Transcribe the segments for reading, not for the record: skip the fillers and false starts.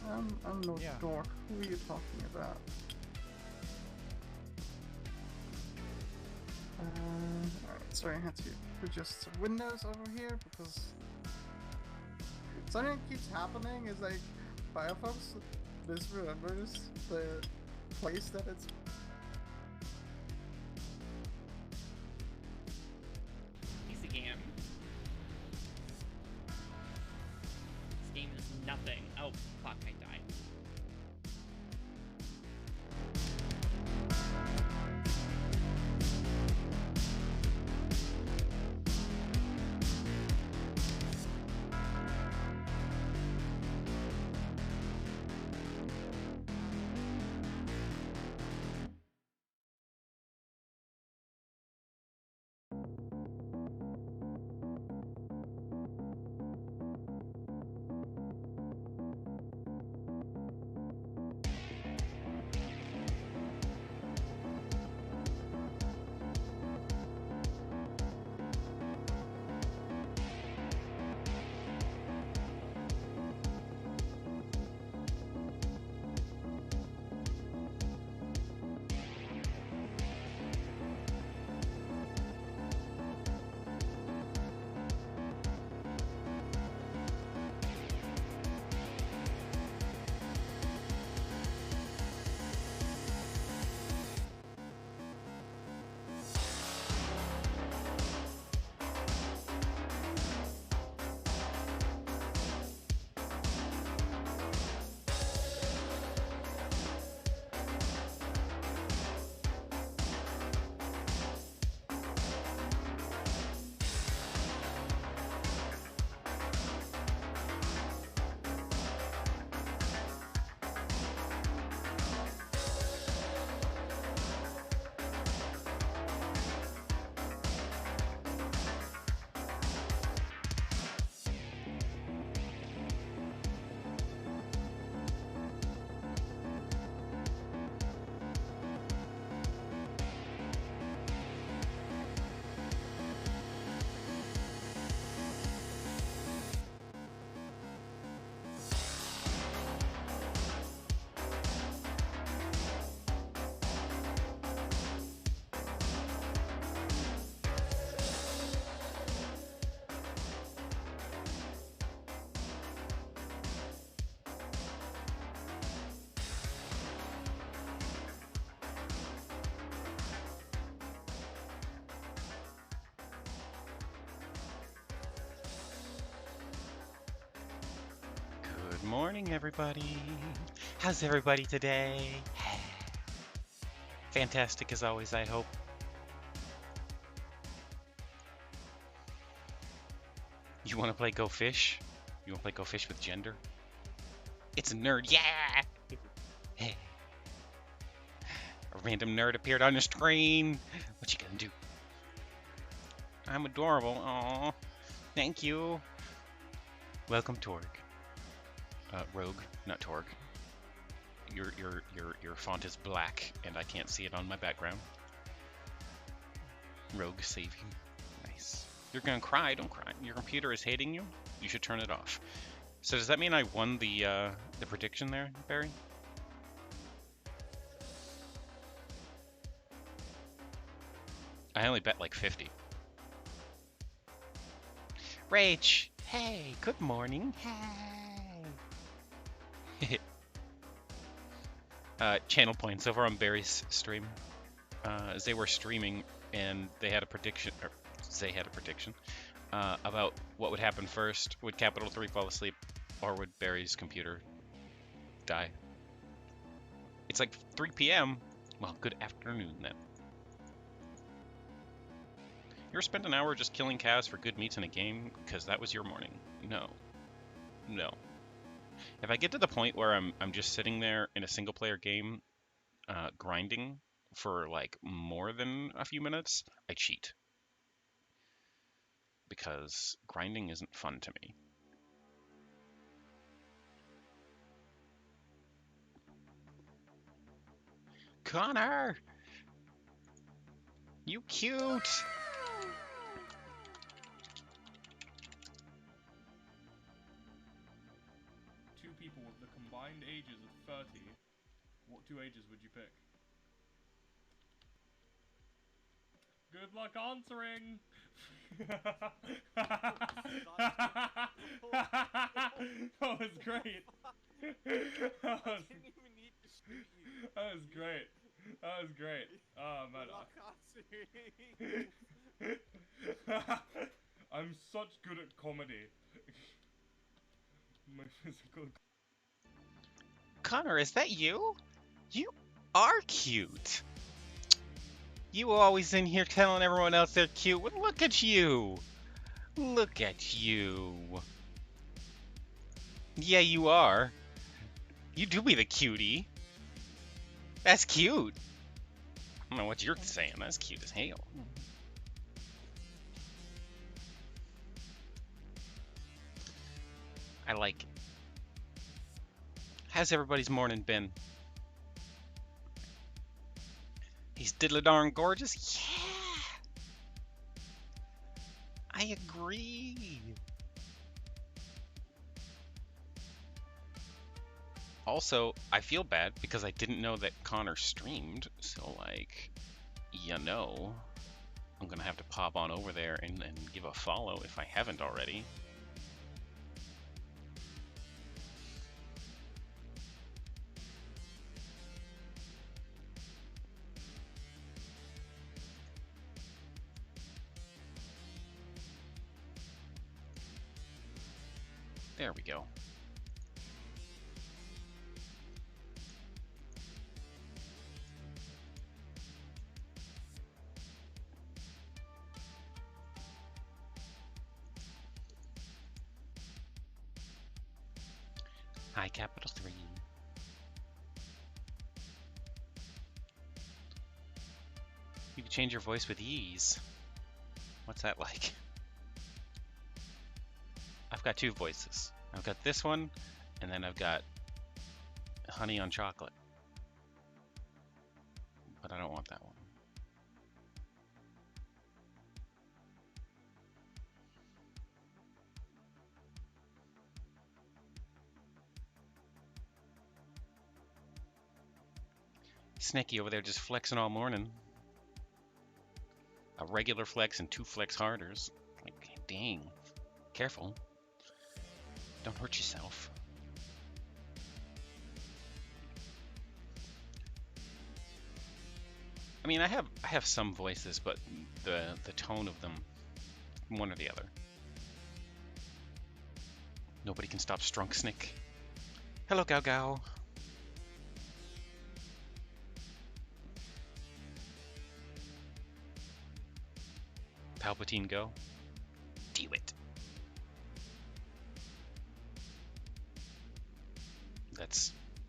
I'm no Yeah. dork. Who are you talking about? Alright, sorry, I had to adjust some windows over here because something that keeps happening is like Firefox misremembers the place that it's. Easy game. This game is nothing. Oh, fuck, I died. Good morning, everybody. How's everybody today? Fantastic as always, I hope. You want to play Go Fish? You want to play Go Fish with gender? It's a nerd, yeah! A random nerd appeared on the screen. What you gonna do? I'm adorable. Aw, thank you. Welcome, Torg. Rogue, not Torg. Your font is black, and I can't see it on my background. Rogue saving. Nice. You're gonna cry. Don't cry. Your computer is hating you. You should turn it off. So does that mean I won the prediction there, Barry? I only bet like 50. Rach, hey, good morning. Hey. Channel points over on Barry's stream. As they were streaming, and they had a prediction, about what would happen first. Would Capital 3 fall asleep, or would Barry's computer die? It's like 3 p.m. Well, good afternoon then. You ever spent an hour just killing cows for good meats in a game because that was your morning? No. No. If I get to the point where I'm just sitting there in a single player game, grinding for like more than a few minutes, I cheat. Because grinding isn't fun to me. Connor! You cute! Two people with the combined would you pick? Good luck answering! That was great! I didn't even need to shoot you. That was great. That was great. Oh man. I'm such good at comedy. My physical. Connor, is that you? You are cute. You always in here telling everyone else they're cute. Well, look at you. Look at you. Yeah, you are. You do be the cutie. That's cute. I don't know what you're saying. That's cute as hell. I like it. How's everybody's morning been? He's diddly darn gorgeous? Yeah! I agree. Also, I feel bad because I didn't know that Connor streamed, so like, you know, I'm gonna have to pop on over there and give a follow if I haven't already. There we go. Hi, capital 3. You can change your voice with ease. What's that like? I've got two voices. I've got this one, and then I've got honey on chocolate. But I don't want that one. Snaky over there just flexing all morning. A regular flex and 2 flex harders. Like, dang. Careful. Don't hurt yourself. I mean, I have some voices, but the tone of them, one or the other. Nobody can stop Strunksnick. Hello, Gao Gao. Palpatine, go. Do it.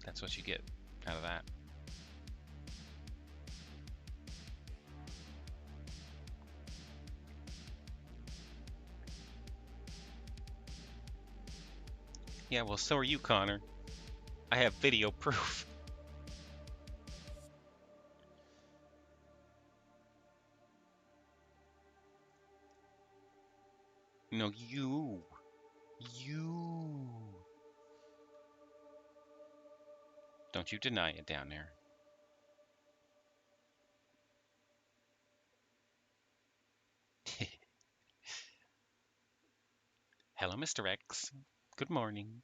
That's what you get out of that. Yeah, well, so are you, Connor. I have video proof. No, you. You. Don't you deny it down there. Hello, Mr. X. Good morning.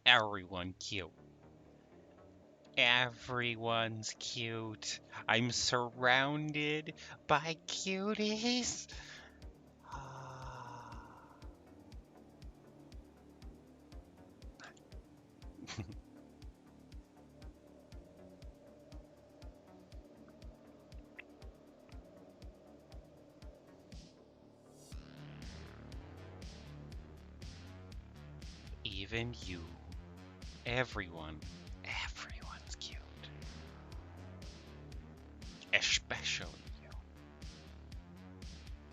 Everyone cute. Everyone's cute. I'm surrounded by cuties. Even you. Everyone's cute. Especially you.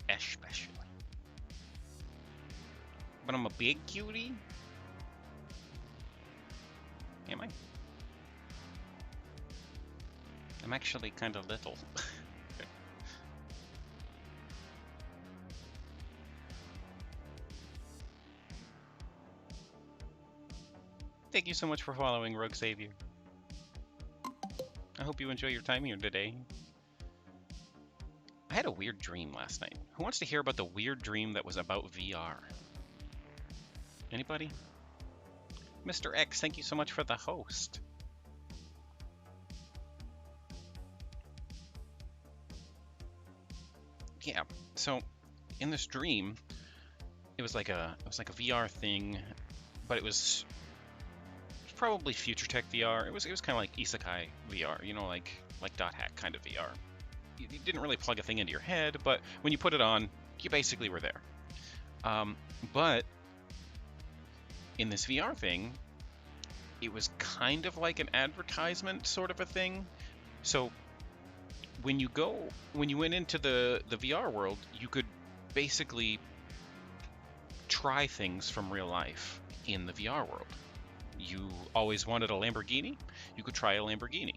Especially. But I'm a big cutie? Am I? I'm actually kind of little. thank you so much for following Rogue Savior. I hope you enjoy your time here today. I had a weird dream last night. Who wants to hear about the weird dream that was about VR? Anybody? Mr. X, thank you so much for the host. Yeah, so in this dream, it was like a VR thing, but it was probably future tech VR. It was kind of like isekai VR, you know, like dot hack kind of VR. You didn't really plug a thing into your head, but when you put it on, you basically were there. But in this VR thing, it was kind of like an advertisement sort of a thing. So when you went into the VR world, you could basically try things from real life in the VR world. You always wanted a Lamborghini, you could try a Lamborghini.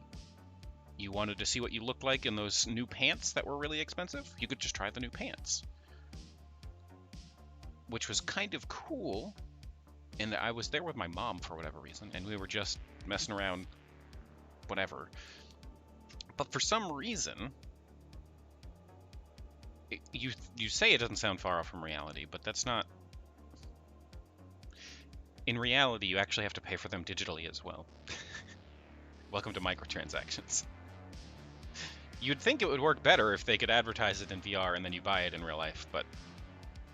You wanted to see what you looked like in those new pants that were really expensive, you could just try the new pants. Which was kind of cool. And I was there with my mom for whatever reason, and we were just messing around, whatever. But for some reason, you say it doesn't sound far off from reality, but that's not. In reality, you actually have to pay for them digitally as well. Welcome to microtransactions. You'd think it would work better if they could advertise it in VR and then you buy it in real life, but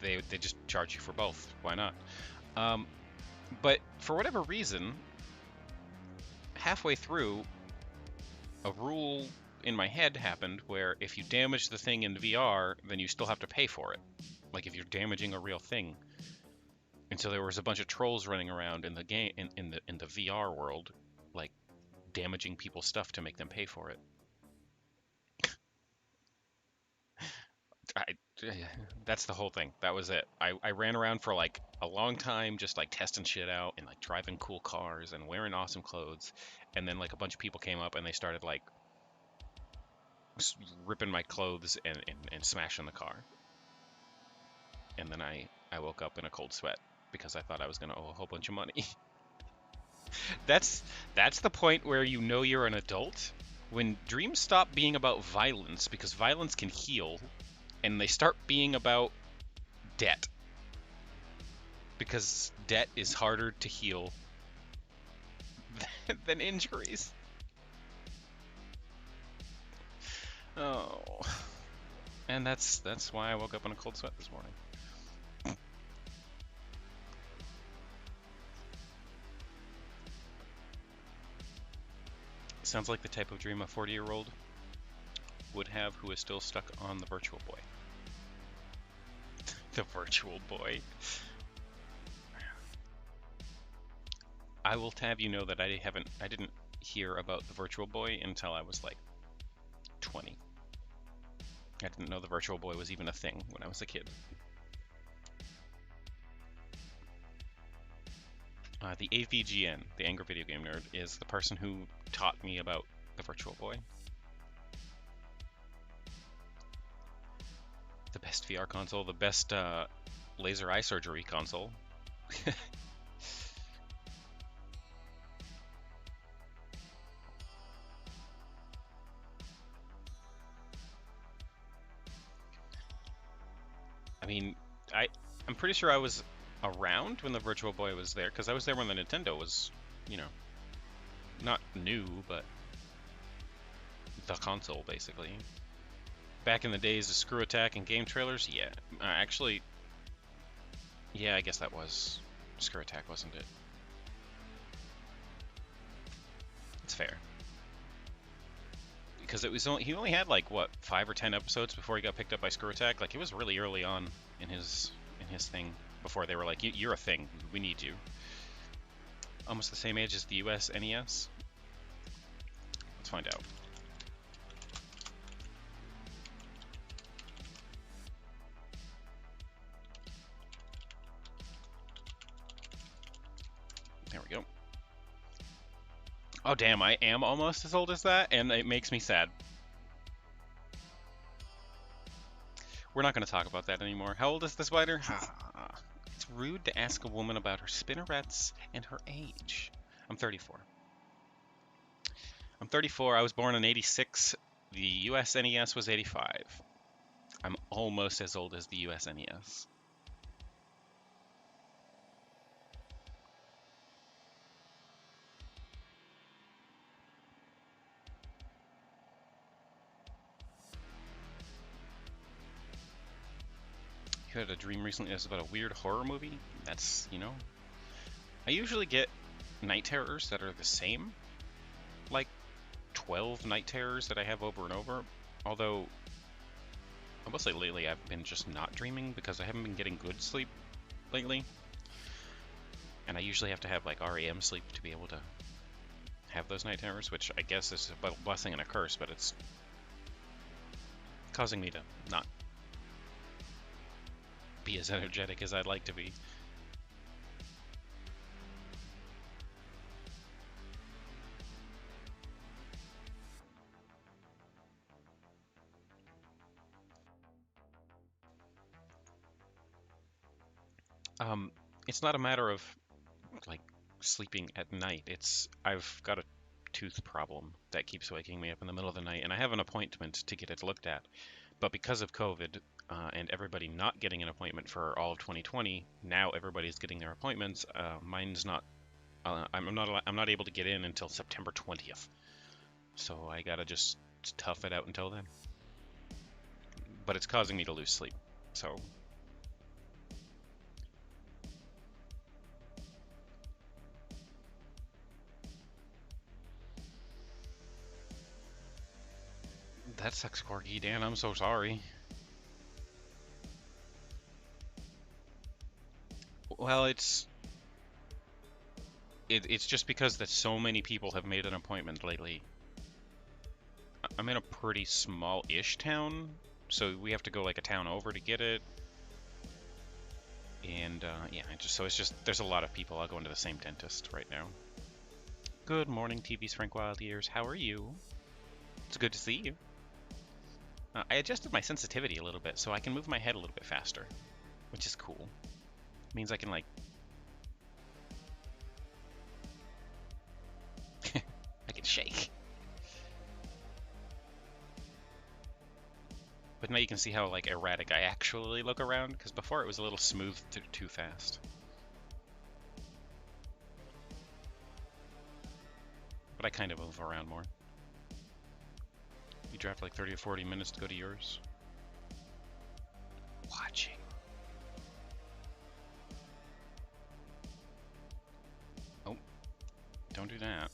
they just charge you for both. Why not? But for whatever reason, halfway through, a rule in my head happened where if you damage the thing in VR, then you still have to pay for it. Like if you're damaging a real thing. And so there was a bunch of trolls running around in the game in the VR world, like damaging people's stuff to make them pay for it. That's the whole thing. That was it. I ran around for like a long time just like testing shit out and like driving cool cars and wearing awesome clothes. And then like a bunch of people came up and they started like ripping my clothes and smashing the car. And then I woke up in a cold sweat because I thought I was going to owe a whole bunch of money. That's the point where you know you're an adult. When dreams stop being about violence, because violence can heal, and they start being about debt. Because debt is harder to heal than injuries. Oh. And that's why I woke up in a cold sweat this morning. Sounds like the type of dream a 40-year-old would have who is still stuck on the Virtual Boy. The Virtual Boy. I will have you know that I didn't hear about the Virtual Boy until I was like 20. I didn't know the Virtual Boy was even a thing when I was a kid. The AVGN, the Angry Video Game Nerd, is the person who taught me about the Virtual Boy. The best VR console, the best laser eye surgery console. I mean, I'm pretty sure I was around when the Virtual Boy was there, because I was there when the Nintendo was, you know, not new, but the console, basically. Back in the days of Screw Attack and game trailers, yeah. Actually, yeah, I guess that was Screw Attack, wasn't it? It's fair. Because it was he only had like what 5 or 10 episodes before he got picked up by Screw Attack. Like it was really early on in his thing before they were like, you're a thing, we need you. Almost the same age as the US NES. Let's find out. There we go. Oh damn, I am almost as old as that, and it makes me sad. We're not going to talk about that anymore. How old is the spider? It's rude to ask a woman about her spinnerets and her age. I'm 34. I'm 34. I was born in 86. The US NES was 85. I'm almost as old as the US NES. You had a dream recently that's about a weird horror movie? That's, I usually get night terrors that are the same. Like 12 night terrors that I have over and over. Although, I will say lately I've been just not dreaming because I haven't been getting good sleep lately. And I usually have to have like REM sleep to be able to have those night terrors, which I guess is a blessing and a curse, but it's causing me to not be as energetic as I'd like to be. It's not a matter of like sleeping at night. I've got a tooth problem that keeps waking me up in the middle of the night, and I have an appointment to get it looked at. But because of COVID and everybody not getting an appointment for all of 2020, now everybody's getting their appointments. Mine's not. I'm not able to get in until September 20th. So I gotta just tough it out until then. But it's causing me to lose sleep. So that sucks, Corky Dan. I'm so sorry. Well, it's just because that so many people have made an appointment lately. I'm in a pretty small-ish town, so we have to go like a town over to get it. And yeah, it's just there's a lot of people all going to the same dentist right now. Good morning, TV's Frank Wild Ears. How are you? It's good to see you. I adjusted my sensitivity a little bit so I can move my head a little bit faster, which is cool. It means I can like I can shake. But now you can see how like erratic I actually look around, because before it was a little smooth too fast. But I kind of move around more. You drive like 30 or 40 minutes to go to yours. Watching. Oh, don't do that.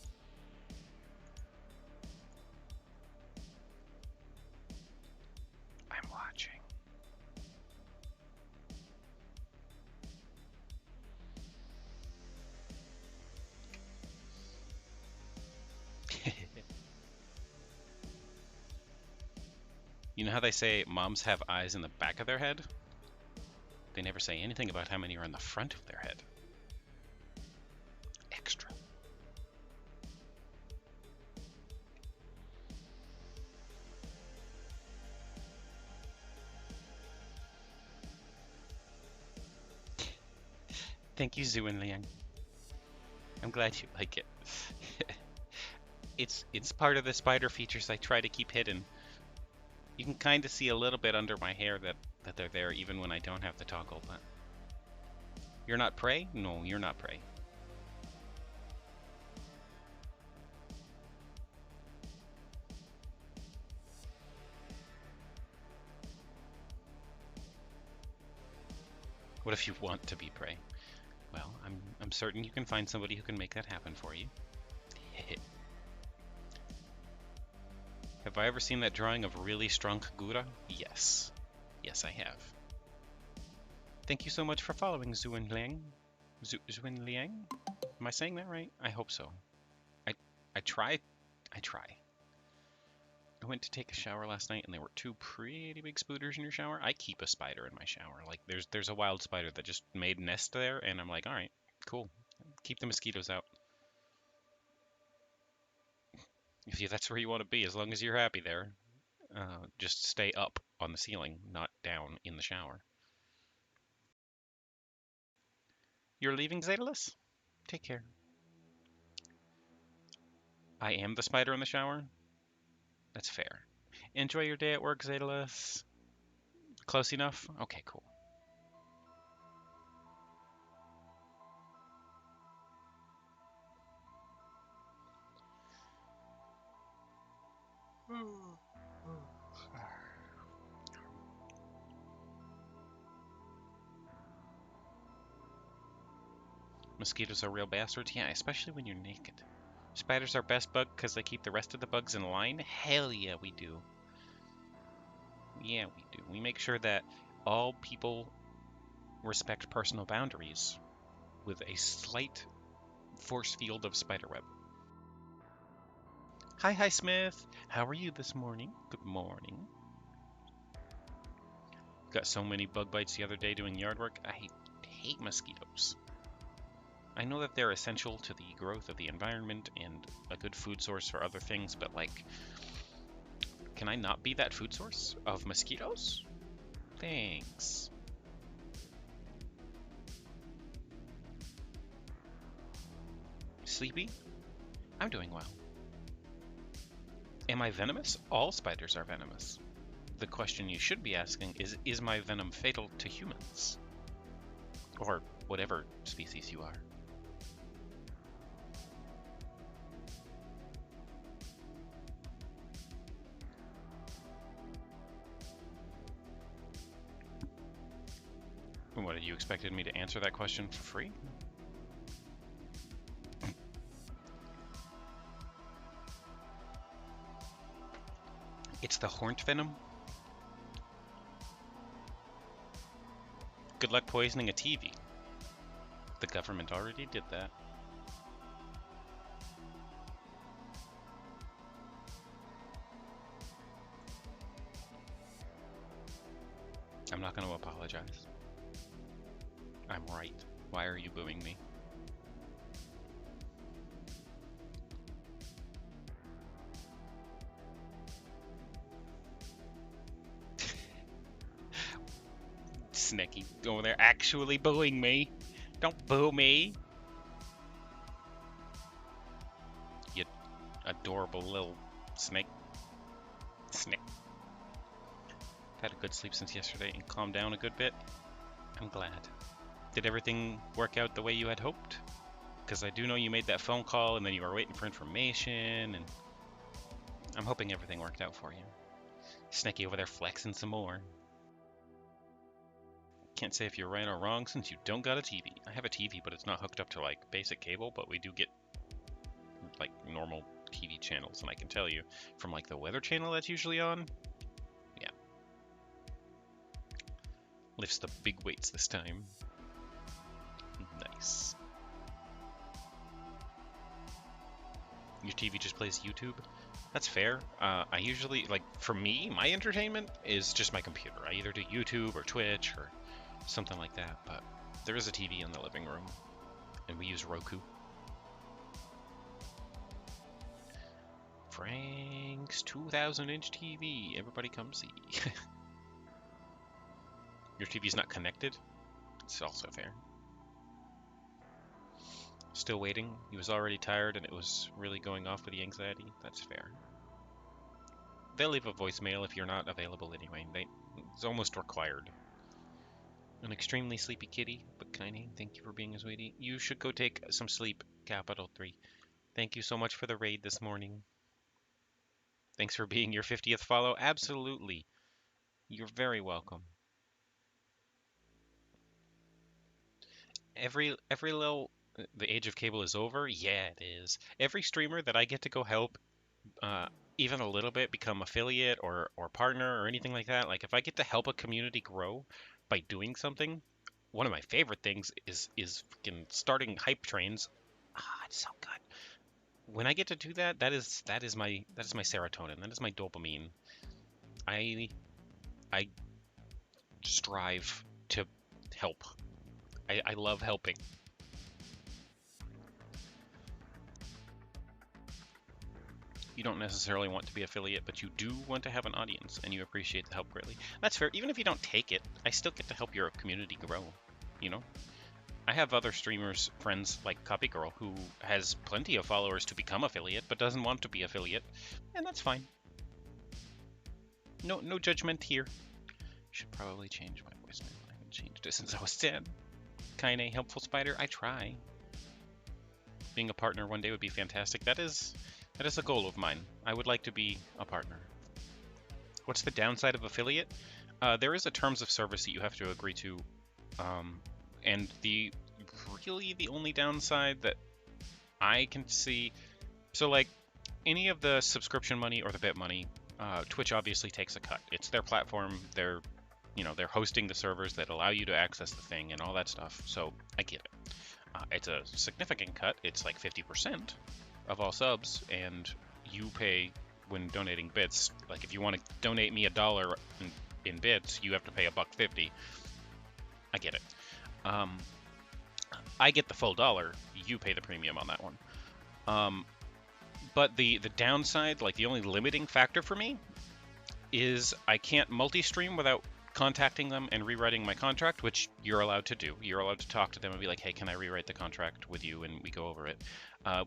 I'm watching. You know how they say moms have eyes in the back of their head? They never say anything about how many are in the front of their head. Extra. Thank you, Zu and Liang. I'm glad you like it. It's part of the spider features I try to keep hidden. You can kind of see a little bit under my hair that they're there even when I don't have the toggle, but... You're not prey? No, you're not prey. What if you want to be prey? Well, I'm certain you can find somebody who can make that happen for you. Have I ever seen that drawing of really strong Kagura? Yes. Yes, I have. Thank you so much for following Zuin Liang. Zuin Liang? Am I saying that right? I hope so. I try. I try. I went to take a shower last night and there were two pretty big spooters in your shower. I keep a spider in my shower. Like there's a wild spider that just made nest there, and I'm like, all right, cool. Keep the mosquitoes out. If that's where you want to be, as long as you're happy there, just stay up on the ceiling, not down in the shower. You're leaving, Zedalus? Take care. I am the spider in the shower? That's fair. Enjoy your day at work, Zedalus. Close enough? Okay, cool. Mosquitoes are real bastards? Yeah, especially when you're naked. Spiders are best bug because they keep the rest of the bugs in line? Hell yeah, we do. Yeah, we do. We make sure that all people respect personal boundaries with a slight force field of spiderweb. Hi, Smith. How are you this morning? Good morning. Got so many bug bites the other day doing yard work. I hate mosquitoes. I know that they're essential to the growth of the environment and a good food source for other things, but like, can I not be that food source of mosquitoes? Thanks. Sleepy? I'm doing well. Am I venomous? All spiders are venomous. The question you should be asking is my venom fatal to humans? Or whatever species you are. What, you expected me to answer that question for free? It's the horned venom. Good luck poisoning a TV. The government already did that. I'm not going to apologize. I'm right. Why are you booing me? Sneaky over there actually booing me. Don't boo me. You adorable little snake. Snake. Had a good sleep since yesterday and calmed down a good bit. I'm glad. Did everything work out the way you had hoped? Because I do know you made that phone call and then you were waiting for information, and I'm hoping everything worked out for you. Sneaky over there flexing some more. Can't say if you're right or wrong since you don't got a TV. I have a TV, but it's not hooked up to like basic cable, but we do get like normal TV channels, and I can tell you from like the weather channel that's usually on, yeah. Lifts the big weights this time. Nice. Your TV just plays YouTube? That's fair. I usually, like, for me, my entertainment is just my computer. I either do YouTube or Twitch or something like that, but there is a TV in the living room, and we use Roku. Frank's 2,000-inch TV. Everybody come see. Your TV's not connected? It's also fair. Still waiting. He was already tired and it was really going off with the anxiety. That's fair. They'll leave a voicemail if you're not available anyway. It's almost required. An extremely sleepy kitty, but kinda. Thank you for being a sweetie. You should go take some sleep, Capital 3. Thank you so much for the raid this morning. Thanks for being your 50th follow. Absolutely. You're very welcome. Every little... The age of cable is over? Yeah, it is. Every streamer that I get to go help, even a little bit, become affiliate or partner or anything like that, like if I get to help a community grow by doing something, one of my favorite things is freaking starting hype trains. It's so good. When I get to do that, that is my serotonin. That is my dopamine. I strive to help. I love helping. You don't necessarily want to be affiliate, but you do want to have an audience, and you appreciate the help greatly. That's fair. Even if you don't take it, I still get to help your community grow, you know? I have other streamers, friends like Copy Girl, who has plenty of followers to become affiliate, but doesn't want to be affiliate, and that's fine. No judgment here. Should probably change my voicemail. I haven't changed it since I was 10. Kinda helpful spider. I try. Being a partner one day would be fantastic. That is a goal of mine. I would like to be a partner. What's the downside of affiliate? There is a terms of service that you have to agree to, and really the only downside that I can see, so like any of the subscription money or the bit money, Twitch obviously takes a cut. It's their platform. They're hosting the servers that allow you to access the thing and all that stuff. So I get it. It's a significant cut. It's like 50% of all subs, and you pay when donating bits. Like if you want to donate me $1 in bits, you have to pay $1.50. I get it. I get the full $1. You pay the premium on that one. But the downside, like the only limiting factor for me, is I can't multi-stream without contacting them and rewriting my contract, which you're allowed to do. You're allowed to talk to them and be like, hey, can I rewrite the contract with you? And we go over it.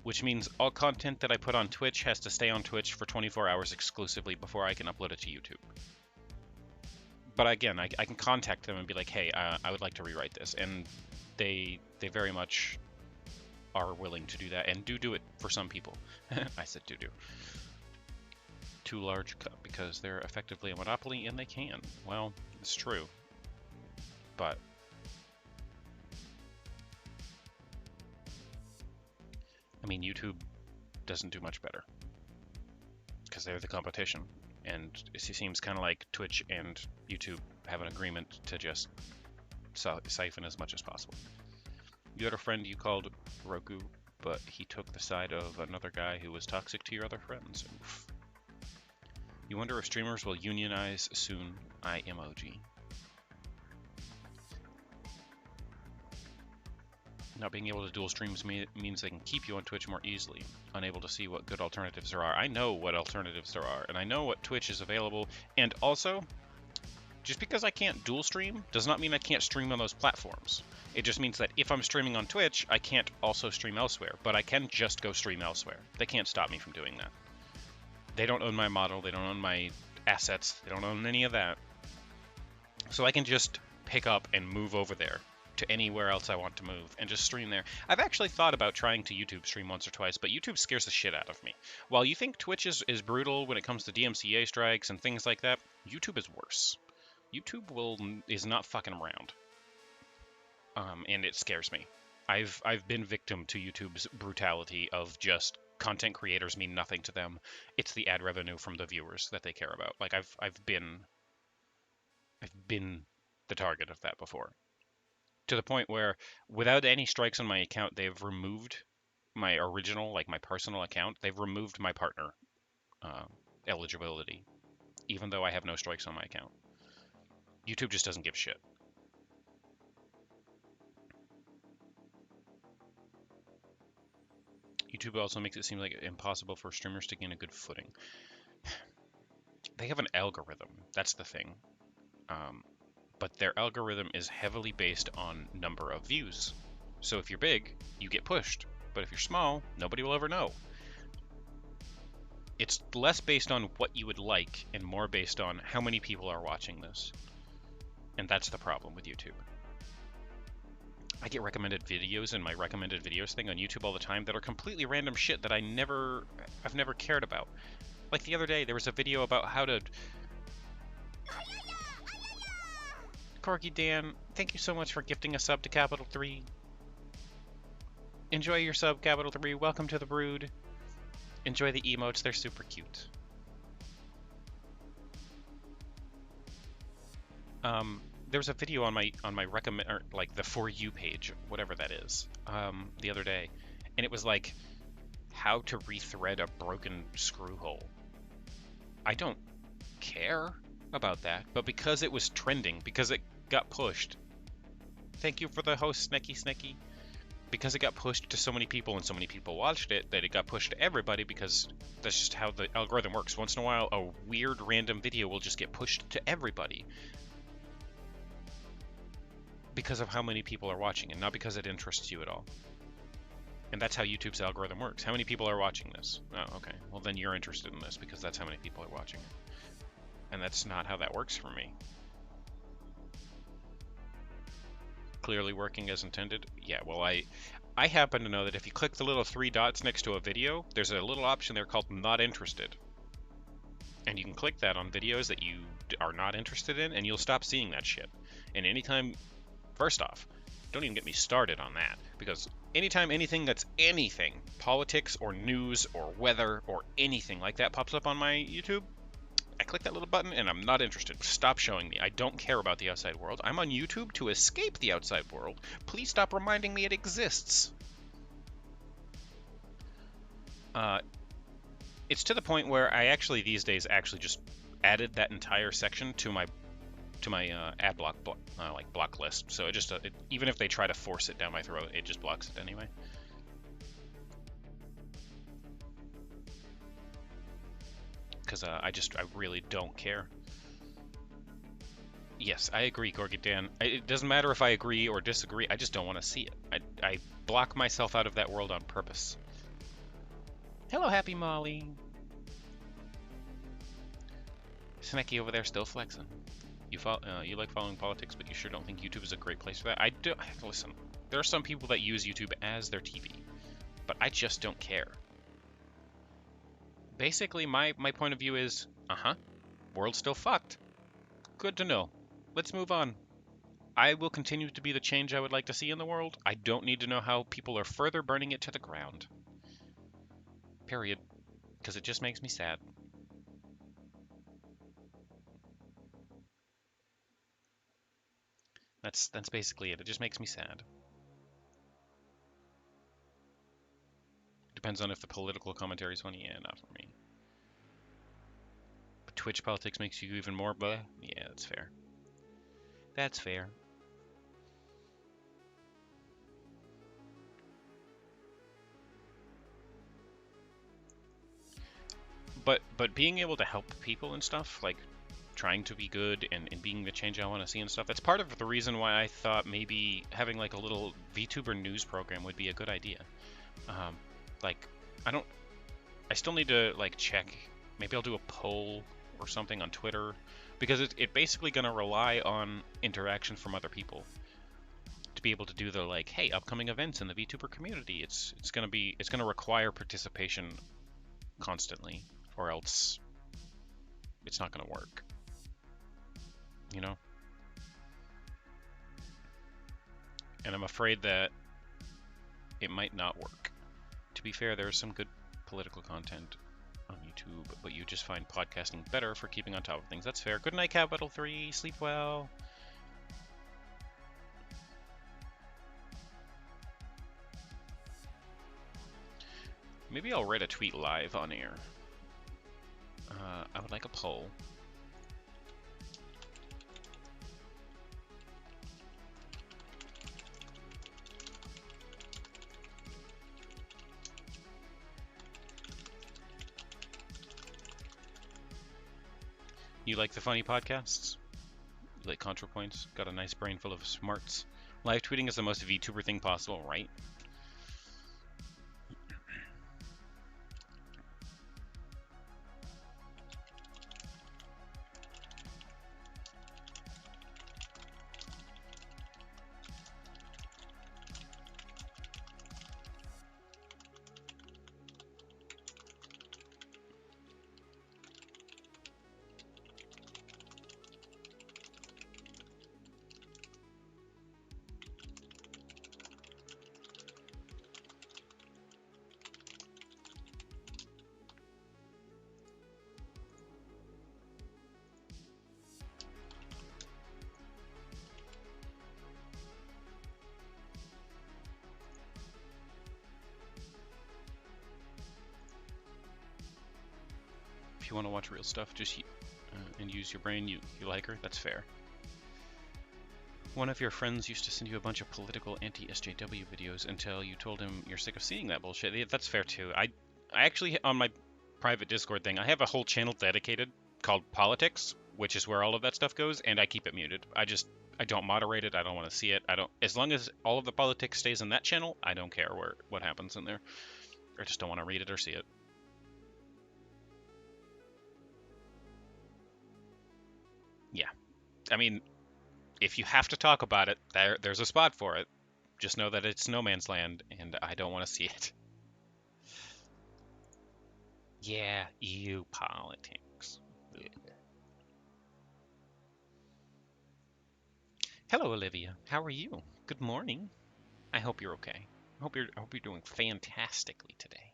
Which means all content that I put on Twitch has to stay on Twitch for 24 hours exclusively before I can upload it to YouTube. But again, I can contact them and be like, hey, I would like to rewrite this. And they very much are willing to do that and do it for some people. I said do. Too large cut because they're effectively a monopoly and they can. Well, it's true. But I mean, YouTube doesn't do much better because they're the competition. And it seems kind of like Twitch and YouTube have an agreement to just siphon as much as possible. You had a friend you called Roku, but he took the side of another guy who was toxic to your other friends. Oof. You wonder if streamers will unionize soon. I emoji. Not being able to dual streams means they can keep you on Twitch more easily, unable to see what good alternatives there are. I know what alternatives there are, and I know what Twitch is available. And also, just because I can't dual stream does not mean I can't stream on those platforms. It just means that if I'm streaming on Twitch, I can't also stream elsewhere, but I can just go stream elsewhere. They can't stop me from doing that. They don't own my model, they don't own my assets, they don't own any of that. So I can just pick up and move over there to anywhere else I want to move and just stream there. I've actually thought about trying to YouTube stream once or twice, but YouTube scares the shit out of me. While you think Twitch is brutal when it comes to DMCA strikes and things like that, YouTube is worse. YouTube is not fucking around. And it scares me. I've been victim to YouTube's brutality of just content creators mean nothing to them. It's the ad revenue from the viewers that they care about. Like I've been the target of that before. To the point where without any strikes on my account, they've removed my original, like my personal account. They've removed my partner eligibility, even though I have no strikes on my account. YouTube just doesn't give shit. YouTube also makes it seem like impossible for streamers to gain a good footing. They have an algorithm, that's the thing. But their algorithm is heavily based on number of views. So if you're big, you get pushed. But if you're small, nobody will ever know. It's less based on what you would like and more based on how many people are watching this. And that's the problem with YouTube. I get recommended videos in my recommended videos thing on YouTube all the time that are completely random shit that I've never cared about. Like the other day, there was a video about how to... Corky Dan, thank you so much for gifting a sub to Capital 3. Enjoy your sub, Capital 3. Welcome to the Brood. Enjoy the emotes, they're super cute. There was a video on my recommend, or like the For You page, whatever that is, the other day, and it was like how to rethread a broken screw hole. I don't care about that, but because it was trending, because it got pushed. Thank you for the host, Snecky. Because it got pushed to so many people and so many people watched it, that it got pushed to everybody, because that's just how the algorithm works. Once in a while, a weird random video will just get pushed to everybody. because of how many people are watching it, not because it interests you at all. And that's how YouTube's algorithm works. How many people are watching this? Oh, okay. Well, then you're interested in this because that's how many people are watching it. And that's not how that works for me. Clearly working as intended? Yeah, well, I happen to know that if you click the little 3 dots next to a video, there's a little option there called Not Interested. And you can click that on videos that you are not interested in, and you'll stop seeing that shit. And anytime, first off, don't even get me started on that, because anytime anything that's anything, politics or news or weather or anything like that pops up on my YouTube, I click that little button and I'm not interested. Stop showing me. I don't care about the outside world. I'm on YouTube to escape the outside world. Please stop reminding me it exists. It's to the point where I actually these days actually just added that entire section to my ad block like block list. So it just even if they try to force it down my throat, it just blocks it anyway. Because I really don't care. Yes, I agree, Gorgy Dan. It doesn't matter if I agree or disagree. I just don't want to see it. I block myself out of that world on purpose. Hello, Happy Molly. Snacky over there still flexing. You like following politics, but you sure don't think YouTube is a great place for that? I do. Listen, there are some people that use YouTube as their TV, but I just don't care. Basically, my point of view is, world's still fucked. Good to know. Let's move on. I will continue to be the change I would like to see in the world. I don't need to know how people are further burning it to the ground. Period. Because it just makes me sad. That's basically it. It just makes me sad. Depends on if the political commentary is funny. Yeah, not for me. But Twitch politics makes you even more bleh? Yeah, that's fair. That's fair. But being able to help people and stuff, like trying to be good and being the change I want to see and stuff, that's part of the reason why I thought maybe having like a little VTuber news program would be a good idea. Like, I still need to like check, maybe I'll do a poll or something on Twitter, because it's basically going to rely on interaction from other people to be able to do the like, hey, upcoming events in the VTuber community. It's going to require participation constantly, or else it's not going to work. You know? And I'm afraid that it might not work. To be fair, there's some good political content on YouTube, but you just find podcasting better for keeping on top of things. That's fair. Good night, Capital 3. Sleep well. Maybe I'll write a tweet live on air. I would like a poll. You like the funny podcasts? You like ContraPoints? Got a nice brain full of smarts. Live tweeting is the most VTuber thing possible, right? If you want to watch real stuff, just and use your brain, you like her, that's fair. One of your friends used to send you a bunch of political anti-SJW videos until you told him you're sick of seeing that bullshit. Yeah, that's fair too. I actually, on my private Discord thing, I have a whole channel dedicated called Politics, which is where all of that stuff goes, and I keep it muted. I don't moderate it. I don't want to see it. I don't. As long as all of the politics stays in that channel, I don't care what happens in there. I just don't want to read it or see it. Yeah, I mean, if you have to talk about it, there's a spot for it. Just know that it's no man's land, and I don't want to see it. Yeah, EU politics. Ugh. Hello, Olivia. How are you? Good morning. I hope you're okay. I hope you're doing fantastically today.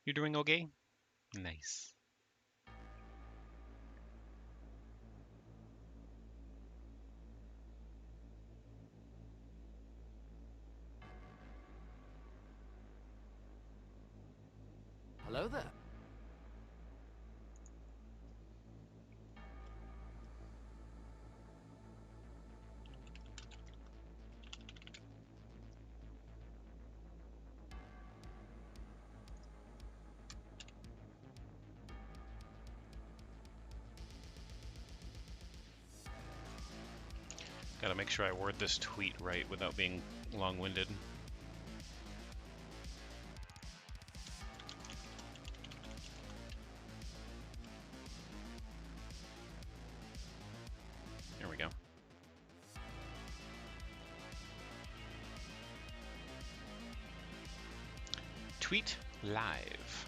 You're doing okay? Nice. Hello there. Gotta make sure I word this tweet right without being long-winded. There we go. Tweet live.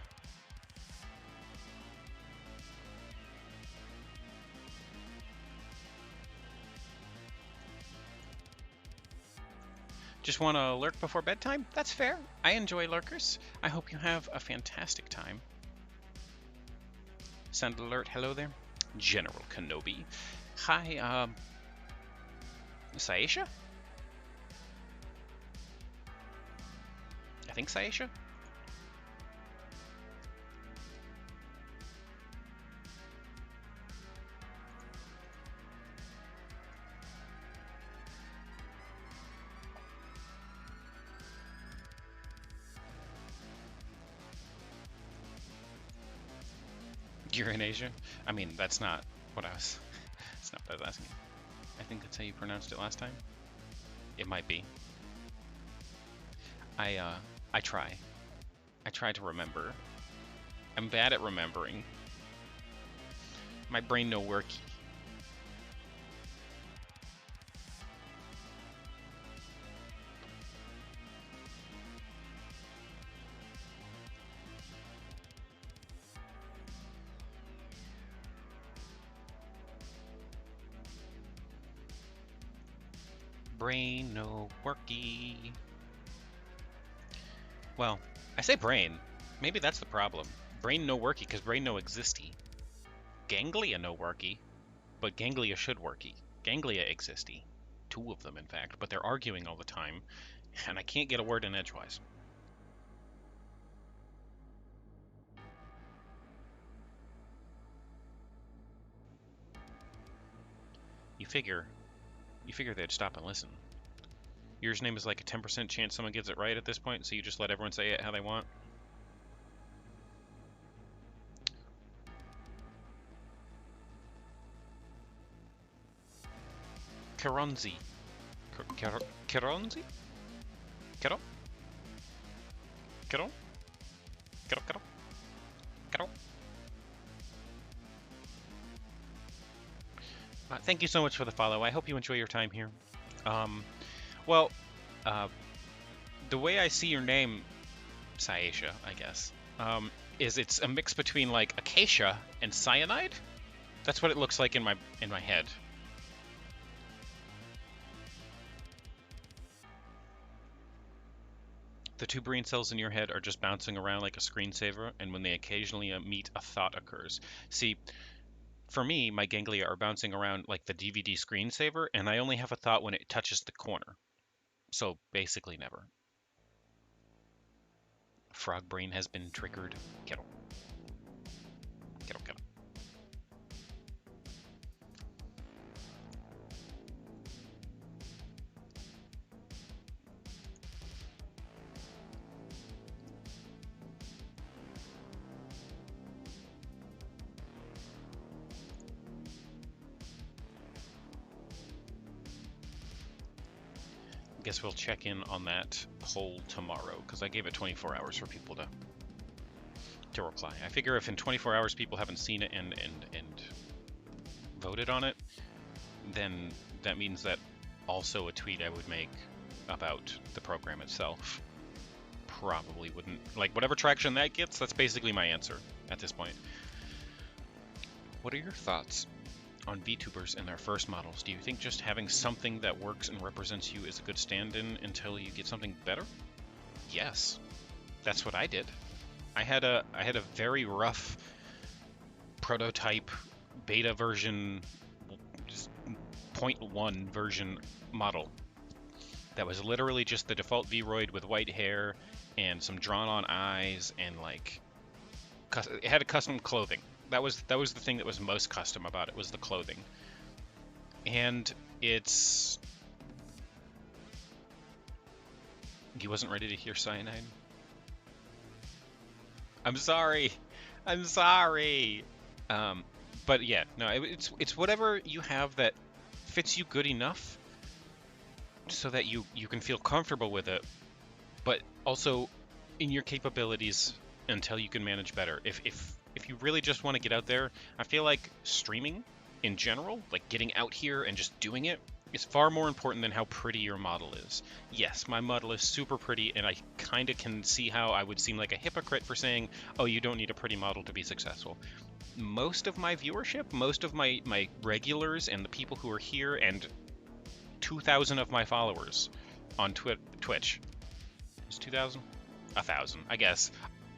Just want to lurk before bedtime? That's fair. I enjoy lurkers. I hope you have a fantastic time. Sound alert, hello there. General Kenobi. Hi, Saisha? I think Saisha? You're in Asia? I mean, that's not what I was... That's not what I was asking. I think that's how you pronounced it last time. It might be. I try. I try to remember. I'm bad at remembering. My brain no worky. Brain no worky. Well, I say brain. Maybe that's the problem. Brain no worky because brain no existy. Ganglia no worky, but ganglia should worky. Ganglia existy. Two of them, in fact, but they're arguing all the time, and I can't get a word in edgewise. You figure they'd stop and listen. Yours name is like a 10% chance someone gets it right at this point, so you just let everyone say it how they want. Keronzi. Keronzi? Kero? Kero? Kero, kero? Kero? Thank you so much for the follow. I hope you enjoy your time here. Well, the way I see your name, Saisha, I guess, is it's a mix between like acacia and cyanide. That's what it looks like in my head. The two brain cells in your head are just bouncing around like a screensaver, and when they occasionally meet, a thought occurs. See, for me, my ganglia are bouncing around like the DVD screensaver, and I only have a thought when it touches the corner. So basically never. Frog brain has been triggered. Kettle. Kettle, kettle. Guess we'll check in on that poll tomorrow, because I gave it 24 hours for people to reply. I figure if in 24 hours people haven't seen it and voted on it, then that means that also a tweet I would make about the program itself probably wouldn't, like, whatever traction that gets, that's basically my answer at this point. What are your thoughts on VTubers and their first models? Do you think just having something that works and represents you is a good stand-in until you get something better? Yes, that's what I did. I had a very rough prototype beta version, 0.1 version model that was literally just the default Vroid with white hair and some drawn-on eyes, and like it had a custom clothing. That was the thing that was most custom about it, was the clothing. And it's... You wasn't ready to hear cyanide? I'm sorry. I'm sorry. But yeah, no, it's whatever you have that fits you good enough so that you can feel comfortable with it, but also in your capabilities until you can manage better. If you really just want to get out there, I feel like streaming in general, like getting out here and just doing it, is far more important than how pretty your model is. Yes, my model is super pretty, and I kind of can see how I would seem like a hypocrite for saying, oh, you don't need a pretty model to be successful. Most of my viewership, most of my regulars and the people who are here, and 2,000 of my followers on Twitch. Is 2,000? 1,000, I guess.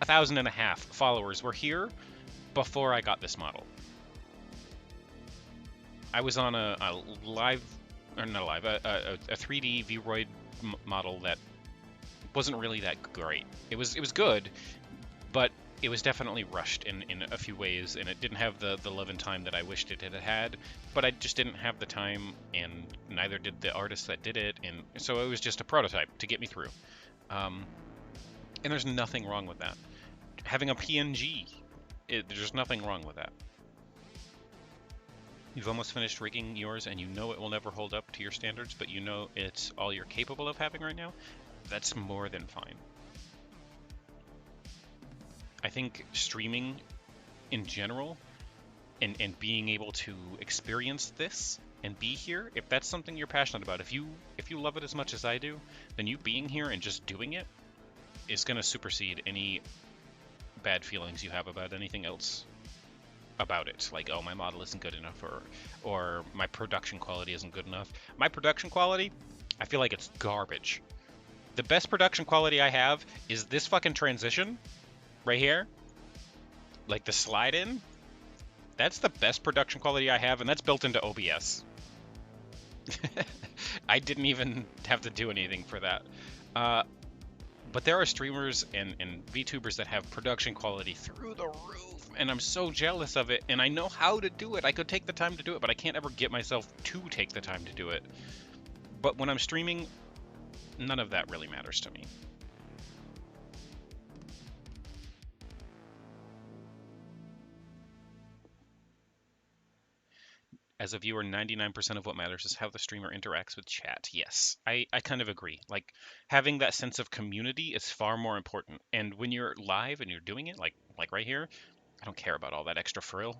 1,500 followers were here before I got this model. I was on a live, or not live, a 3D Vroid model that wasn't really that great. It was good, but it was definitely rushed in a few ways, and it didn't have the love and time that I wished it had. But I just didn't have the time, and neither did the artists that did it, and so it was just a prototype to get me through. And there's nothing wrong with that. Having a PNG, there's nothing wrong with that. You've almost finished rigging yours, and you know it will never hold up to your standards, but you know it's all you're capable of having right now. That's more than fine. I think streaming in general and being able to experience this and be here, if that's something you're passionate about, if you love it as much as I do, then you being here and just doing it is going to supersede any bad feelings you have about anything else about it. Like, oh, my model isn't good enough, or my production quality isn't good enough. My production quality, I feel like it's garbage. The best production quality I have is this fucking transition right here. Like the slide in. That's the best production quality I have, and that's built into OBS. I didn't even have to do anything for that. But there are streamers and VTubers that have production quality through the roof, and I'm so jealous of it, and I know how to do it. I could take the time to do it, but I can't ever get myself to take the time to do it. But when I'm streaming, none of that really matters to me. As a viewer, 99% of what matters is how the streamer interacts with chat. Yes, I kind of agree. Like, having that sense of community is far more important. And when you're live and you're doing it, like right here, I don't care about all that extra frill.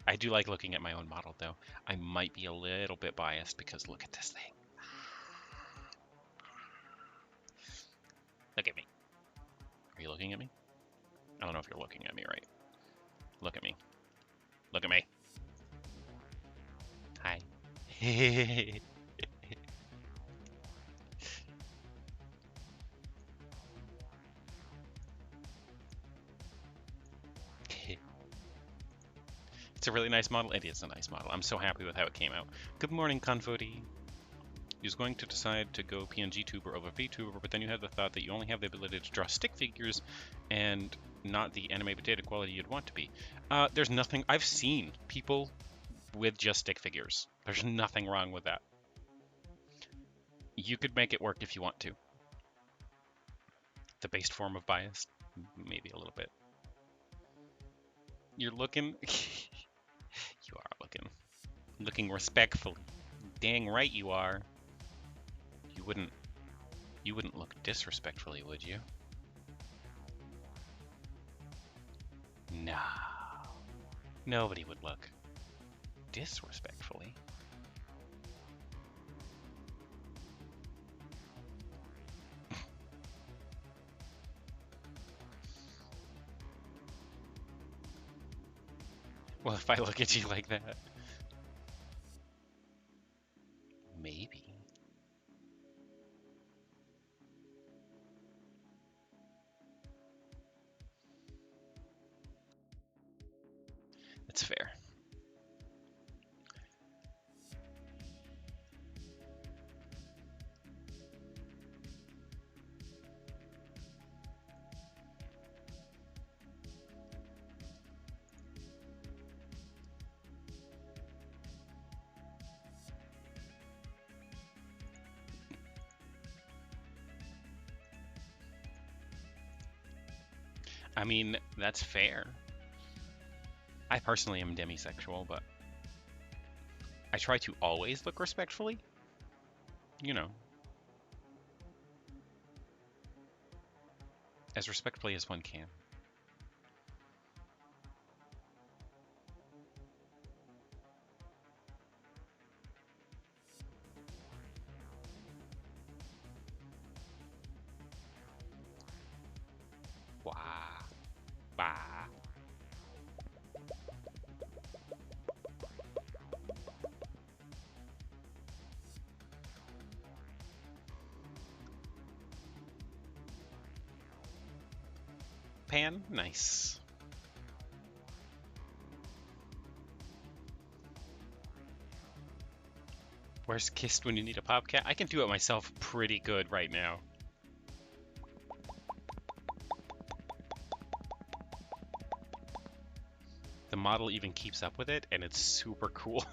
I do like looking at my own model, though. I might be a little bit biased because look at this thing. Look at me. Are you looking at me? I don't know if you're looking at me right. Look at me. Look at me. Hi. It's a really nice model. It is a nice model. I'm so happy with how it came out. Good morning, Confodi. You was going to decide to go PNG tuber over VTuber, but then you had the thought that you only have the ability to draw stick figures and not the anime potato quality you'd want to be. There's nothing... I've seen people with just stick figures. There's nothing wrong with that. You could make it work if you want to. The based form of bias? Maybe a little bit. You're looking... You are looking. Looking respectfully. Dang right you are. You You wouldn't look disrespectfully, would you? No. Nobody would look disrespectfully. Well, if I look at you like that. Maybe. That's fair. I mean, that's fair. I personally am demisexual, but I try to always look respectfully. You know. As respectfully as one can. Wah. Bah. Pan? Nice. Where's kissed when you need a popcat? I can do it myself pretty good right now. The model even keeps up with it, and it's super cool.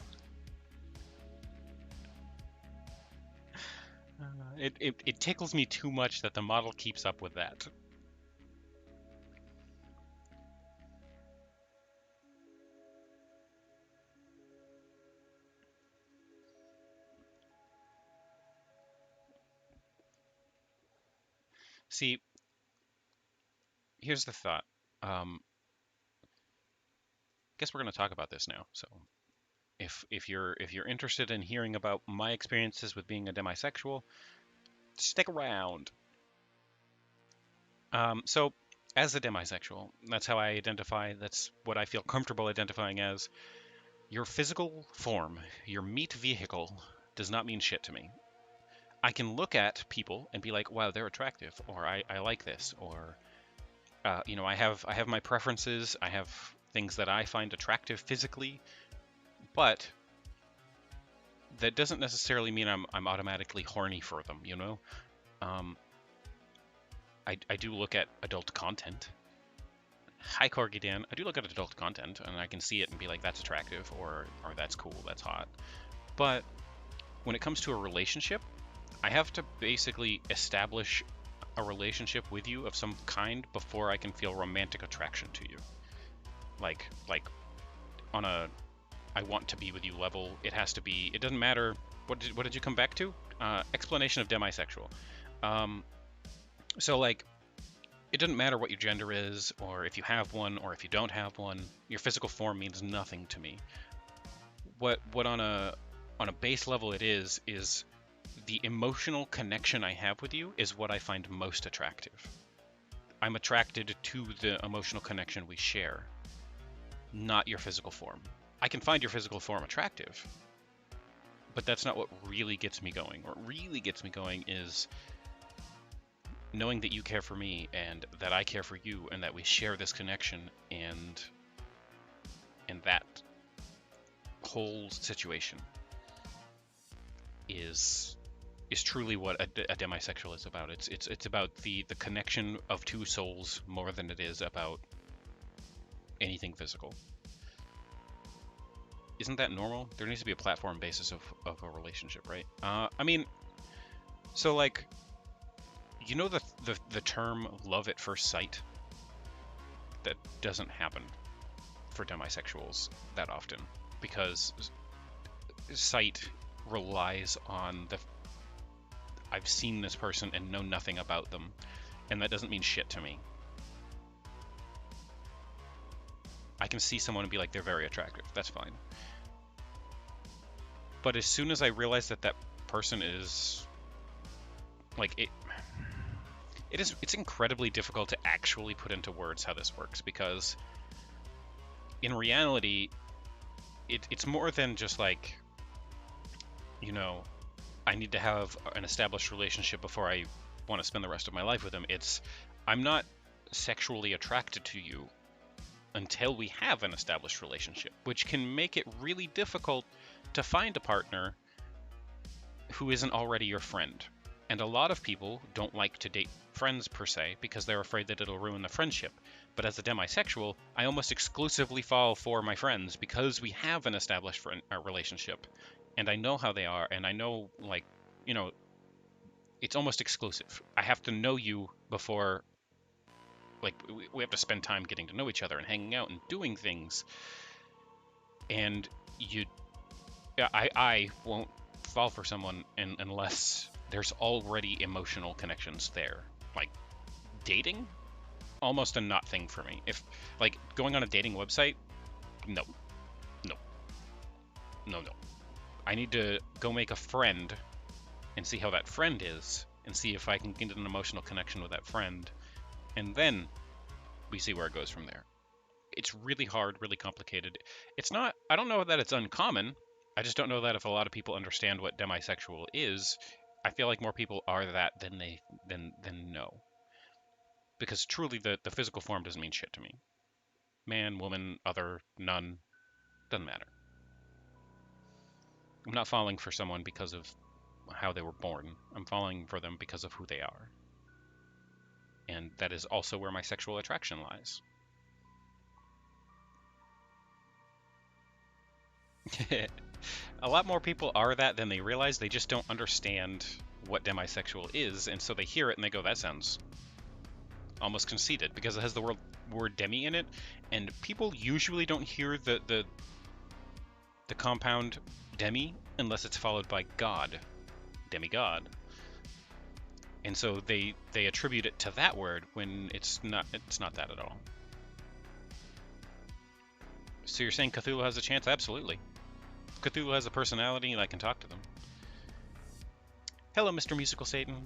It tickles me too much that the model keeps up with that. See, here's the thought. Guess we're going to talk about this now. So, if you're interested in hearing about my experiences with being a demisexual, stick around. So, as a demisexual, that's how I identify. That's what I feel comfortable identifying as. Your physical form, your meat vehicle, does not mean shit to me. I can look at people and be like, wow, they're attractive, or I like this, or you know, I have my preferences. I have things that I find attractive physically, but that doesn't necessarily mean I'm automatically horny for them. You know, I do look at adult content. Hi, Corgi Dan. I do look at adult content, and I can see it and be like, that's attractive, or that's cool, that's hot. But when it comes to a relationship, I have to basically establish a relationship with you of some kind before I can feel romantic attraction to you. Like on a I want to be with you level, it has to be. It doesn't matter. What did you come back to? Explanation of demisexual. So like, it doesn't matter what your gender is, or if you have one, or if you don't have one. Your physical form means nothing to me. What on a base level it is the emotional connection I have with you is what I find most attractive. I'm attracted to the emotional connection we share, not your physical form. I can find your physical form attractive, but that's not what really gets me going. What really gets me going is knowing that you care for me and that I care for you and that we share this connection, and that whole situation is truly what a demisexual is about. It's about the connection of two souls more than it is about anything physical. Isn't that normal? There needs to be a platform basis of a relationship, right? I mean, so like, you know the term love at first sight? That doesn't happen for demisexuals that often, because sight relies on I've seen this person and know nothing about them, and that doesn't mean shit to me. I can see someone and be like, they're very attractive. That's fine. But as soon as I realize that that person is like it's incredibly difficult to actually put into words how this works, because in reality it's more than just like, you know, I need to have an established relationship before I want to spend the rest of my life with him. It's, I'm not sexually attracted to you until we have an established relationship, which can make it really difficult to find a partner who isn't already your friend. And a lot of people don't like to date friends per se because they're afraid that it'll ruin the friendship. But as a demisexual, I almost exclusively fall for my friends because we have an established relationship. And I know how they are, and I know, like, you know, it's almost exclusive. I have to know you before, like, we have to spend time getting to know each other and hanging out and doing things. And I won't fall for someone unless there's already emotional connections there. Like, dating? Almost a not thing for me. If, like, going on a dating website, no. No. No, no. I need to go make a friend and see how that friend is, and see if I can get an emotional connection with that friend, and then we see where it goes from there. It's really hard, really complicated. It's not, I don't know that it's uncommon. I just don't know that if a lot of people understand what demisexual is. I feel like more people are that than know. Because truly the physical form doesn't mean shit to me. Man, woman, other, none, doesn't matter. I'm not falling for someone because of how they were born. I'm falling for them because of who they are. And that is also where my sexual attraction lies. A lot more people are that than they realize. They just don't understand what demisexual is, and so they hear it and they go, that sounds almost conceited, because it has the word demi in it, and people usually don't hear the compound demi unless it's followed by god, demigod. And so they attribute it to that word when it's not that at all. So you're saying Cthulhu has a chance? Absolutely. Cthulhu has a personality and I can talk to them. Hello, Mr. Musical Satan.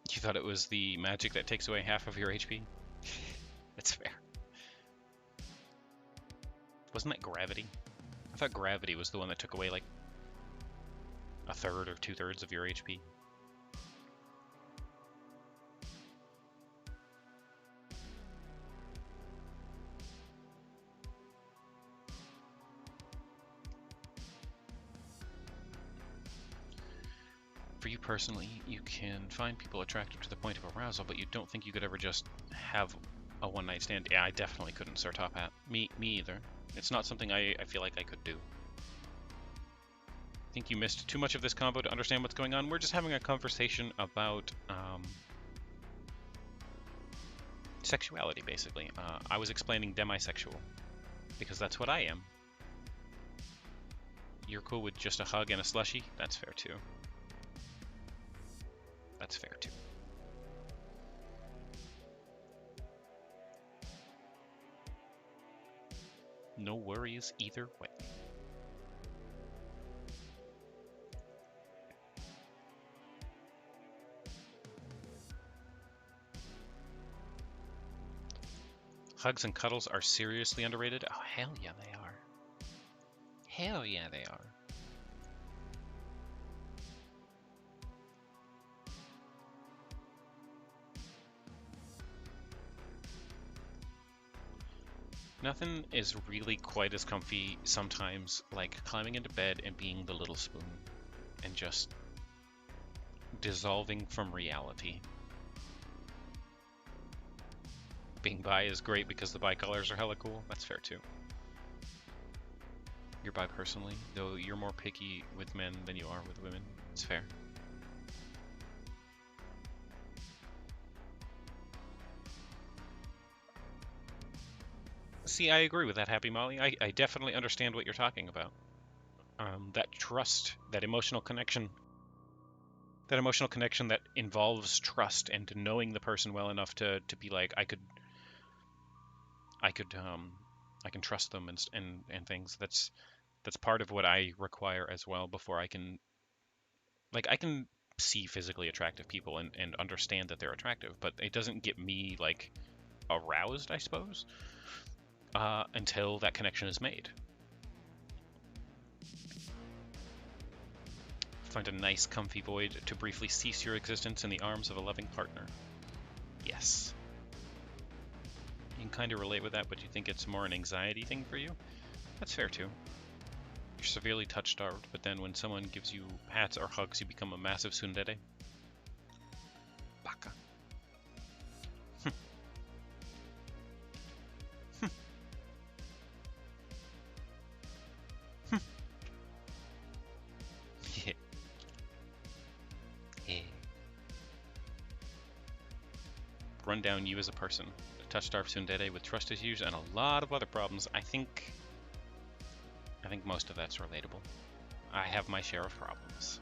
You thought it was the magic that takes away half of your HP? That's fair. Wasn't that gravity? I thought gravity was the one that took away like a third or 2/3 of your HP. For you personally, you can find people attractive to the point of arousal, but you don't think you could ever just have a one-night stand? Yeah, I definitely couldn't, Sir Top Hat. Me either. It's not something I feel like I could do. I think you missed too much of this combo to understand what's going on. We're just having a conversation about sexuality, basically. I was explaining demisexual, because that's what I am. You're cool with just a hug and a slushie? That's fair too. That's fair too. No worries either way. Hugs and cuddles are seriously underrated? Oh, hell yeah, they are. Hell yeah, they are. Nothing is really quite as comfy sometimes like climbing into bed and being the little spoon and just dissolving from reality. Being bi is great because the bi colors are hella cool. That's fair too. You're bi personally, though you're more picky with men than you are with women. It's fair. See, I agree with that, Happy Molly. I definitely understand what you're talking about. That trust, that emotional connection that involves trust and knowing the person well enough to be like, I can trust them and things. That's part of what I require as well before I can, like, I can see physically attractive people and understand that they're attractive, but it doesn't get me, like, aroused, I suppose, until that connection is made. Find a nice, comfy void to briefly cease your existence in the arms of a loving partner. Yes. You can kind of relate with that, but you think it's more an anxiety thing for you? That's fair too. You're severely touch-starved, but then when someone gives you pats or hugs, you become a massive tsundere. Baka. Yeah. Run down you as a person. A touch-starved tsundere with trust issues and a lot of other problems. I think most of that's relatable. I have my share of problems.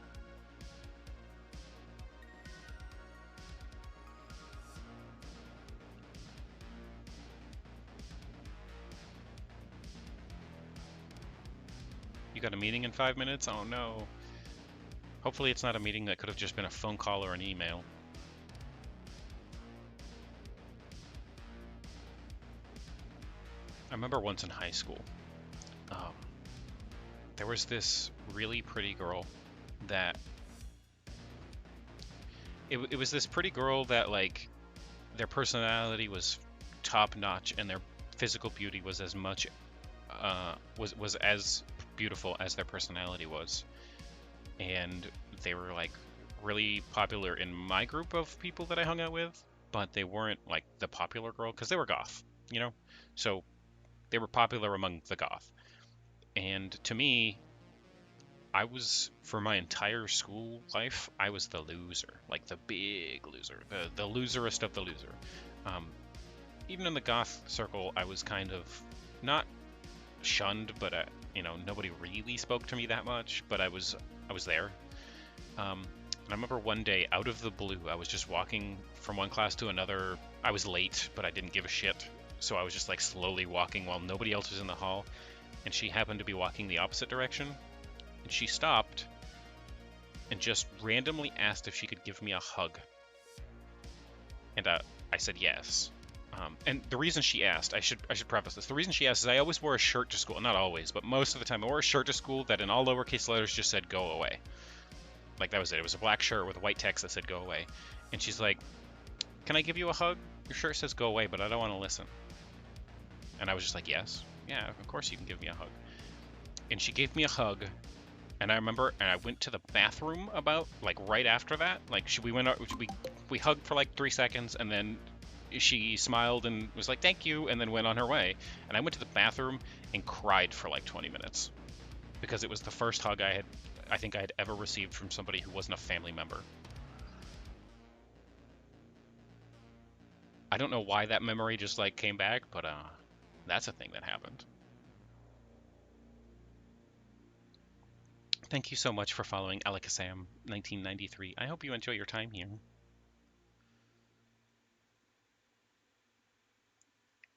You got a meeting in 5 minutes? Oh no. Hopefully it's not a meeting that could have just been a phone call or an email. I remember once in high school, there was this really pretty girl that it was this pretty girl that, like, their personality was top notch and their physical beauty was as much was as beautiful as their personality was, and they were, like, really popular in my group of people that I hung out with, but they weren't, like, the popular girl because they were goth, you know, so they were popular among the goth. And to me, I was, for my entire school life, I was the loser, like the big loser, the loserest of the loser. Even in the goth circle, I was kind of not shunned, but you know, nobody really spoke to me that much. But I was there. And I remember one day, out of the blue, I was just walking from one class to another. I was late, but I didn't give a shit, so I was just, like, slowly walking while nobody else was in the hall. And she happened to be walking the opposite direction, and she stopped and just randomly asked if she could give me a hug. And I said yes. And the reason she asked, I should preface this. The reason she asked is I always wore a shirt to school. Not always, but most of the time I wore a shirt to school that in all lowercase letters just said "go away." Like, that was it. It was a black shirt with white text that said "go away." And she's like, "Can I give you a hug? Your shirt says "go away," but I don't want to listen." And I was just like, "Yes. Yeah, of course you can give me a hug." And she gave me a hug. And I remember, and I went to the bathroom about, like, right after that. Like, we hugged for like 3 seconds, and then she smiled and was like, "Thank you," and then went on her way. And I went to the bathroom and cried for like 20 minutes because it was the first hug I think I had ever received from somebody who wasn't a family member. I don't know why that memory just, like, came back, but that's a thing that happened. Thank you so much for following Alikasam 1993. I hope you enjoy your time here.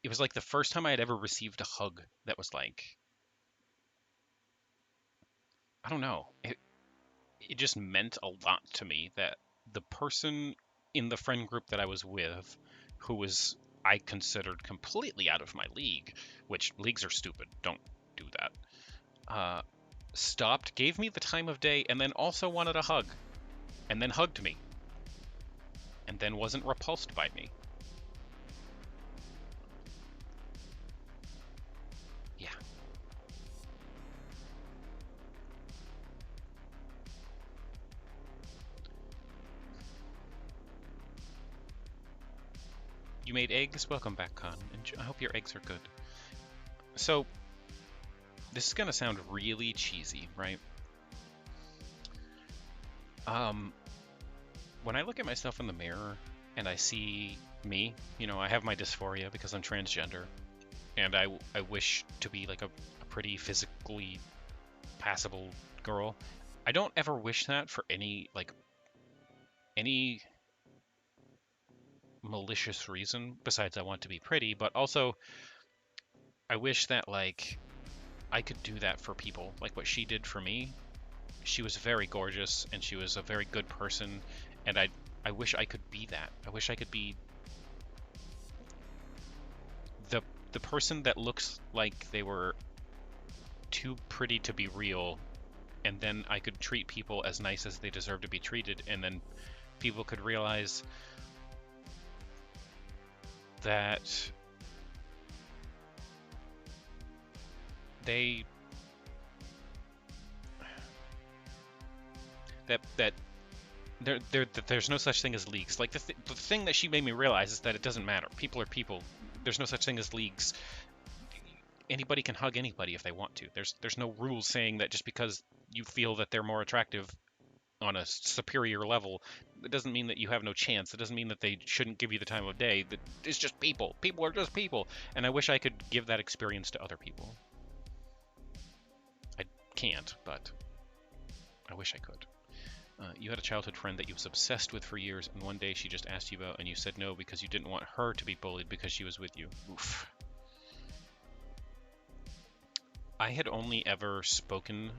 It was like the first time I had ever received a hug that was like, I don't know, it just meant a lot to me that the person in the friend group that I was with, who was, I considered, completely out of my league, which leagues are stupid, don't do that, stopped, gave me the time of day, and then also wanted a hug, and then hugged me, and then wasn't repulsed by me. Yeah. You made eggs? Welcome back, Con. I hope your eggs are good. So, this is gonna sound really cheesy, right? When I look at myself in the mirror and I see me, you know, I have my dysphoria because I'm transgender. and I wish to be like a pretty physically passable girl. I don't ever wish that for any malicious reason besides I want to be pretty, but also I wish that like I could do that for people, like what she did for me. She was very gorgeous and she was a very good person, and I wish I could be that. I wish I could be the person that looks like they were too pretty to be real, and then I could treat people as nice as they deserve to be treated, and then people could realize that they that there's no such thing as leagues. Like the thing that she made me realize is that it doesn't matter. People are people. There's no such thing as leagues. Anybody can hug anybody if they want to. There's no rules saying that just because you feel that they're more attractive on a superior level, it doesn't mean that you have no chance. It doesn't mean that they shouldn't give you the time of day. That it's just people. People are just people. And I wish I could give that experience to other people. I can't, but I wish I could. You had a childhood friend that you was obsessed with for years, and one day she just asked you out, and you said no because you didn't want her to be bullied because she was with you. Oof. I had only ever spoken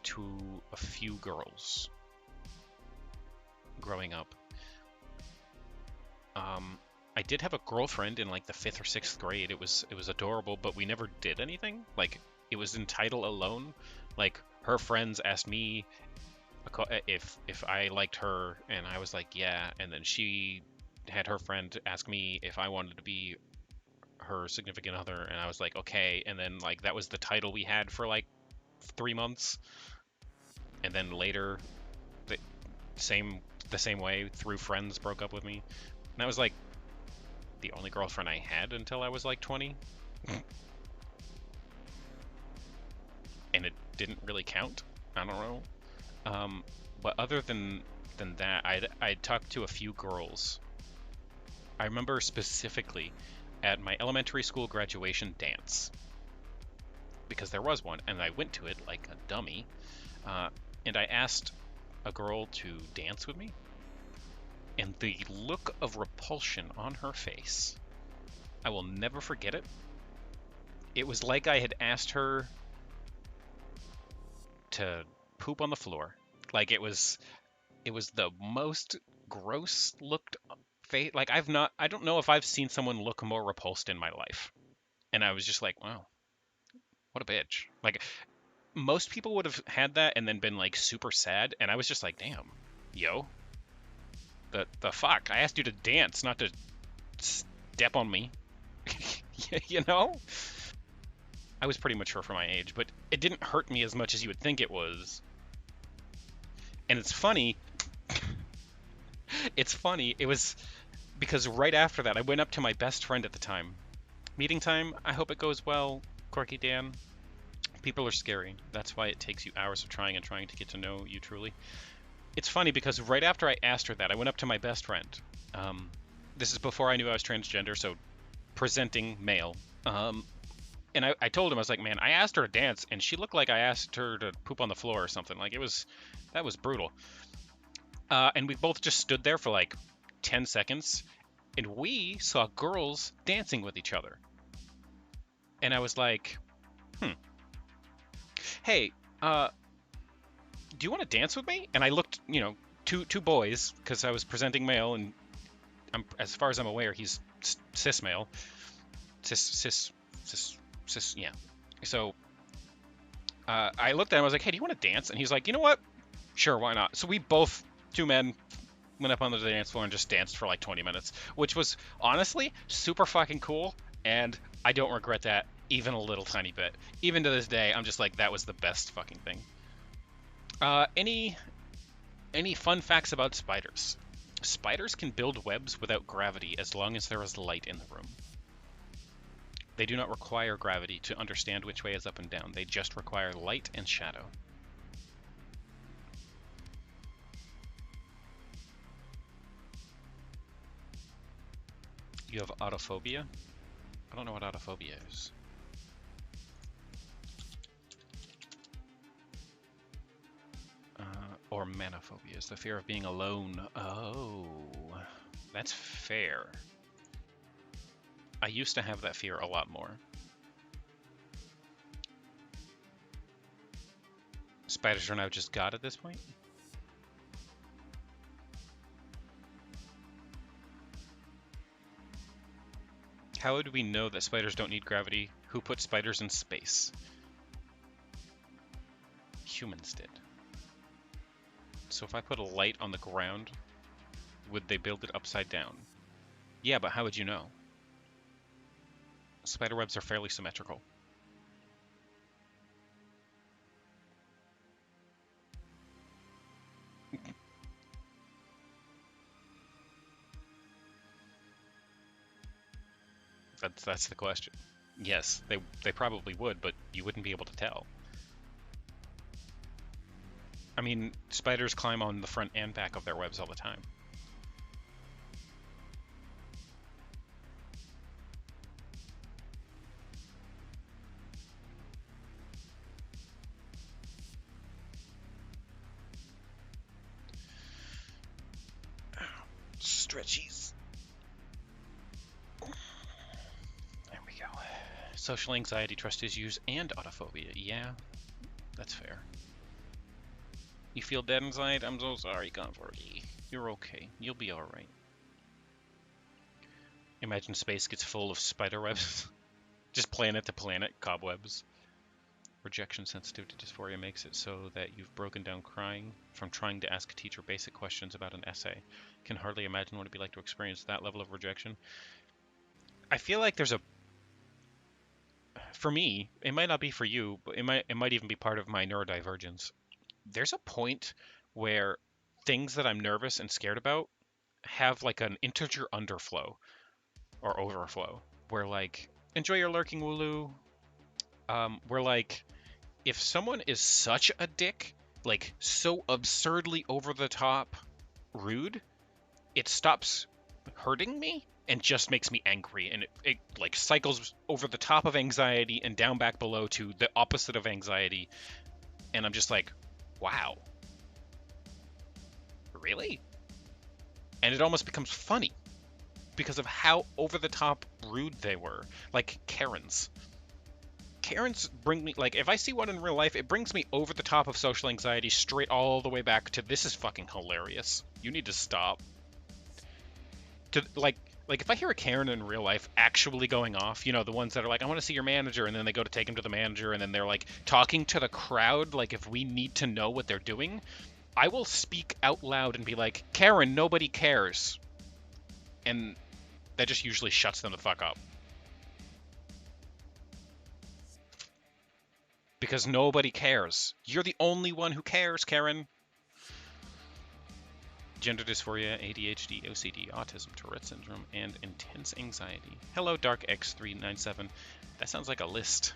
to a few girls growing up. I did have a girlfriend in like the 5th or 6th grade. It was adorable, but we never did anything. Like, it was in title alone. Like, her friends asked me if I liked her, and I was like, yeah, and then she had her friend ask me if I wanted to be her significant other, and I was like, okay, and then like that was the title we had for like 3 months, and then later the same way, through friends, broke up with me, and that was like the only girlfriend I had until I was like 20. And it didn't really count. I don't know. But other than that, I'd talked to a few girls. I remember specifically at my elementary school graduation dance, because there was one, and I went to it like a dummy, and I asked a girl to dance with me, and the look of repulsion on her face, I will never forget it. It was like I had asked her to poop on the floor. Like, it was the most gross looked face. Like, I don't know if I've seen someone look more repulsed in my life. And I was just like, wow, what a bitch. Like, most people would have had that and then been like super sad, and I was just like, damn, yo, the fuck, I asked you to dance, not to step on me. You know, I was pretty mature for my age, but it didn't hurt me as much as you would think it was. And it's funny. It's funny. It was because right after that, I went up to my best friend at the time. Meeting time. I hope it goes well, Corky Dan. People are scary. That's why it takes you hours of trying to get to know you truly. It's funny because right after I asked her that, I went up to my best friend. This is before I knew I was transgender, so presenting male. And I told him, I was like, man, I asked her to dance, and she looked like I asked her to poop on the floor or something. Like, that was brutal. And we both just stood there for like 10 seconds, and we saw girls dancing with each other. And I was like, hey, do you want to dance with me? And I looked, two boys, because I was presenting male, and as far as I'm aware, he's cis male. Cis, yeah. So I looked at him, I was like, hey, do you want to dance? And he's like, you know what? Sure, why not? So we both, two men, went up on the dance floor and just danced for like 20 minutes, which was honestly super fucking cool, and I don't regret that even a little tiny bit. Even to this day, I'm just like, that was the best fucking thing. Any fun facts about spiders? Spiders can build webs without gravity as long as there is light in the room. They do not require gravity to understand which way is up and down. They just require light and shadow. You have autophobia? I don't know what autophobia is. Or manophobia is the fear of being alone. Oh, that's fair. I used to have that fear a lot more. Spiders are now just God at this point? How would we know that spiders don't need gravity? Who put spiders in space? Humans did. So if I put a light on the ground, would they build it upside down? Yeah, but how would you know? Spiderwebs are fairly symmetrical. That's the question. Yes, they probably would, but you wouldn't be able to tell. I mean, spiders climb on the front and back of their webs all the time. Stretchies. There we go. Social anxiety, trust issues, and autophobia. Yeah, that's fair. You feel dead inside? I'm so sorry, Converty. You're okay. You'll be alright. Imagine space gets full of spider webs. Just planet to planet cobwebs. Rejection sensitivity dysphoria makes it so that you've broken down crying from trying to ask a teacher basic questions about an essay. Can hardly imagine what it'd be like to experience that level of rejection. I feel like there's a... For me, it might not be for you, but it might even be part of my neurodivergence. There's a point where things that I'm nervous and scared about have like an integer underflow or overflow where like enjoy your lurking Wooloo, where like if someone is such a dick, like so absurdly over the top rude, it stops hurting me and just makes me angry, and it like cycles over the top of anxiety and down back below to the opposite of anxiety, and I'm just like, wow, really? And it almost becomes funny because of how over the top rude they were. Like Karens. Karens bring me, like, if I see one in real life, it brings me over the top of social anxiety straight all the way back to this is fucking hilarious. You need to stop. To like if I hear a Karen in real life actually going off, you know, the ones that are like, I want to see your manager, and then they go to take him to the manager, and then they're like talking to the crowd, like if we need to know what they're doing, I will speak out loud and be like, Karen, nobody cares. And that just usually shuts them the fuck up. Because nobody cares. You're the only one who cares, Karen. Gender dysphoria, ADHD, OCD, autism, Tourette syndrome, and intense anxiety. Hello, Dark X397. That sounds like a list.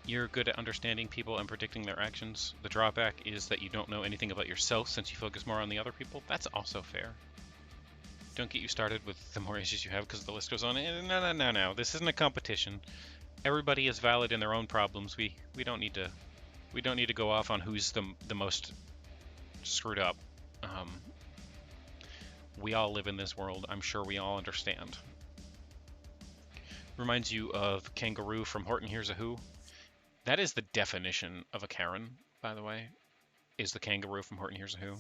You're good at understanding people and predicting their actions. The drawback is that you don't know anything about yourself since you focus more on the other people. That's also fair. Don't get you started with the more issues you have because the list goes on. No. This isn't a competition. Everybody is valid in their own problems. We don't need to go off on who's the most screwed up. We all live in this world. I'm sure we all understand. Reminds you of Kangaroo from Horton Hears a Who. That is the definition of a Karen, by the way, is the Kangaroo from Horton Hears a Who.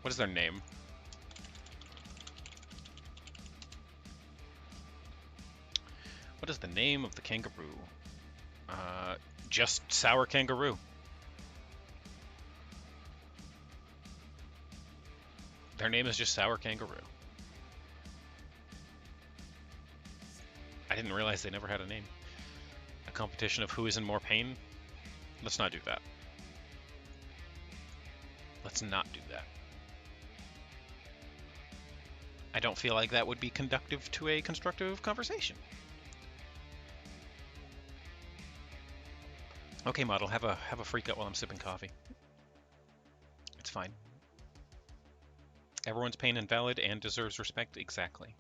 What is their name? What is the name of the kangaroo? Just Sour Kangaroo. Their name is just Sour Kangaroo. I didn't realize they never had a name. A competition of who is in more pain? Let's not do that. Let's not do that. I don't feel like that would be conducive to a constructive conversation. Okay, model, have a freak out while I'm sipping coffee. It's fine. Everyone's pain invalid and deserves respect. Exactly.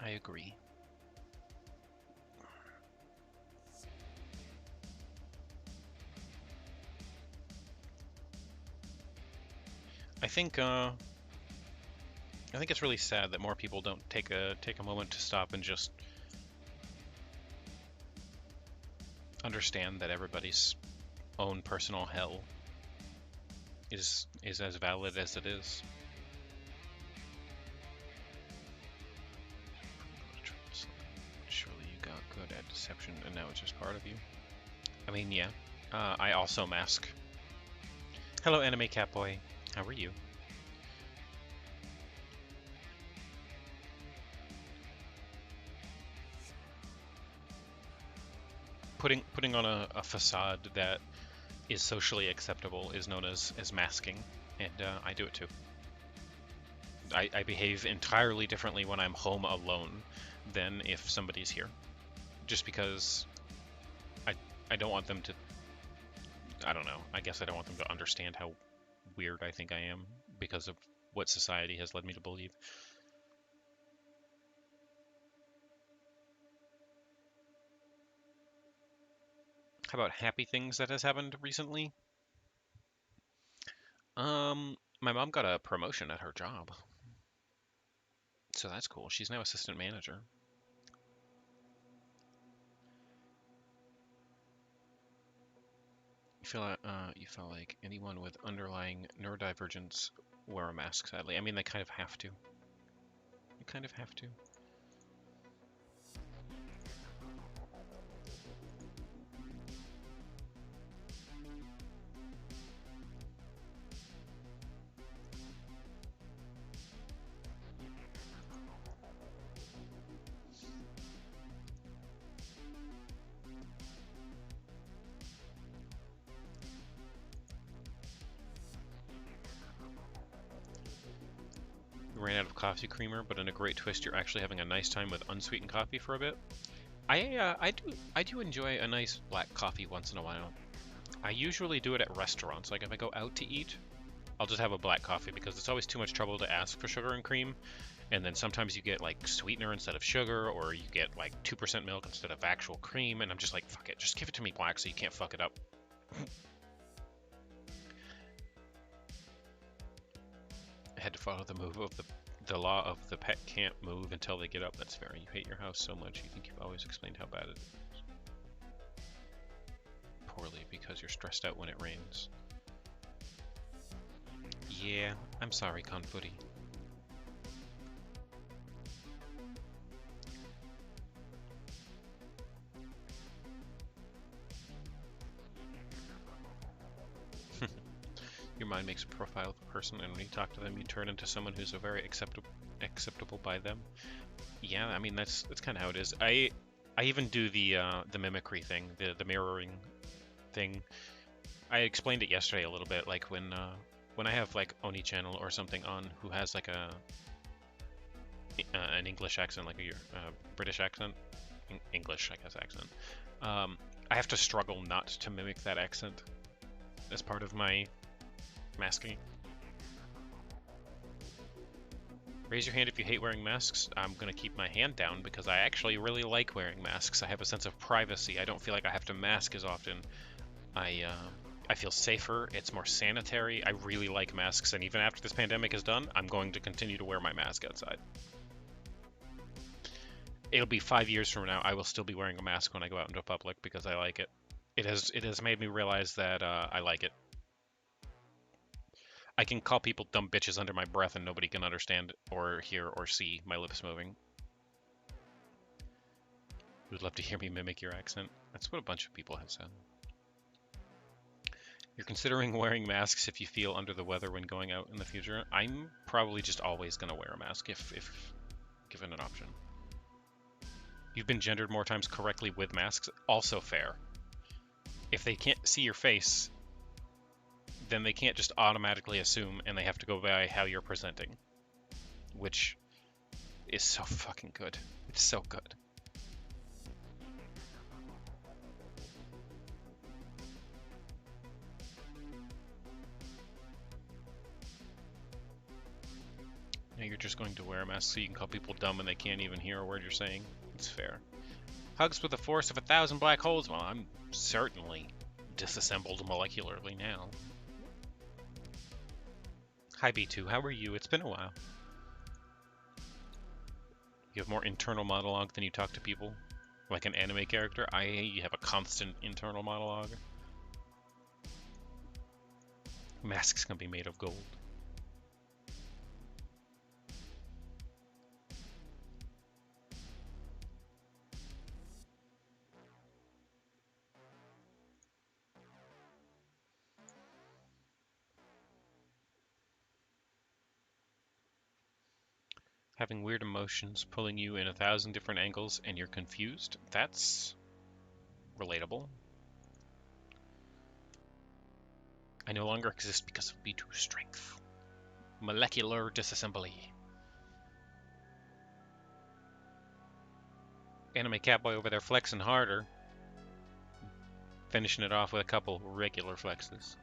I agree. I think it's really sad that more people don't take a moment to stop and just understand that everybody's own personal hell is as valid as it is. Surely you got good at deception and now it's just part of you. I mean, yeah. I also mask. Hello, Anime Catboy. How are you? Putting on a facade that is socially acceptable is known as masking, and I do it too. I behave entirely differently when I'm home alone than if somebody's here, just because I don't want them to. I don't know. I guess I don't want them to understand how weird I think I am because of what society has led me to believe. How about happy things that has happened recently? My mom got a promotion at her job. So that's cool. She's now assistant manager. You feel like anyone with underlying neurodivergence wear a mask, sadly. I mean, they kind of have to. You kind of have to. Ran out of coffee creamer, but in a great twist, you're actually having a nice time with unsweetened coffee for a bit. I do enjoy a nice black coffee once in a while. I usually do it at restaurants. Like if I go out to eat, I'll just have a black coffee because it's always too much trouble to ask for sugar and cream. And then sometimes you get like sweetener instead of sugar, or you get like 2% milk instead of actual cream. And I'm just like, fuck it, just give it to me black so you can't fuck it up. I had to follow the move of the law of the pet can't move until they get up. That's fair. You hate your house so much, you think you've always explained how bad it is. Poorly, because you're stressed out when it rains. Yeah, I'm sorry, Confooty. Your mind makes a profile of a person, and when you talk to them, you turn into someone who's a very acceptable by them. Yeah, I mean that's kind of how it is. I even do the mimicry thing, the mirroring thing. I explained it yesterday a little bit, like when I have like Oni channel or something on who has like an English accent, like a British accent, English I guess accent. I have to struggle not to mimic that accent as part of my masking. Raise your hand if you hate wearing masks. I'm gonna keep my hand down because I actually really like wearing masks. I have a sense of privacy. I don't feel like I have to mask as often. I feel safer. It's more sanitary. I really like masks, and even after this pandemic is done, I'm going to continue to wear my mask outside. It'll be 5 years from now. I will still be wearing a mask when I go out into public because I like it. It has made me realize that I like it. I can call people dumb bitches under my breath and nobody can understand or hear or see my lips moving. You would love to hear me mimic your accent. That's what a bunch of people have said. You're considering wearing masks if you feel under the weather when going out in the future. I'm probably just always going to wear a mask if given an option. You've been gendered more times correctly with masks. Also fair. If they can't see your face, then they can't just automatically assume, and they have to go by how you're presenting. Which is so fucking good. It's so good. Now you're just going to wear a mask so you can call people dumb and they can't even hear a word you're saying. It's fair. Hugs with the force of 1,000 black holes. Well, I'm certainly disassembled molecularly now. Hi B2, how are you? It's been a while. You have more internal monologue than you talk to people? Like an anime character? You have a constant internal monologue. Masks can be made of gold. Having weird emotions pulling you in 1,000 different angles and you're confused? That's relatable. I no longer exist because of B2 strength. Molecular disassembly. Anime Catboy over there flexing harder. Finishing it off with a couple regular flexes.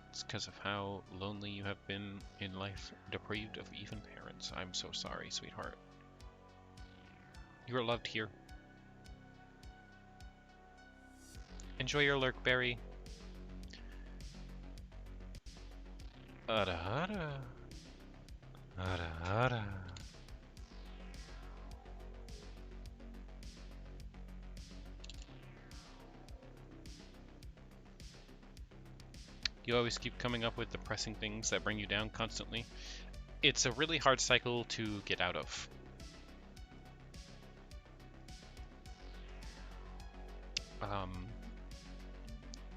It's because of how lonely you have been in life, deprived of even parents. I'm so sorry, sweetheart. You are loved here. Enjoy your lurk, Berry. Ada ada. Ada ada. You always keep coming up with depressing things that bring you down constantly. It's a really hard cycle to get out of.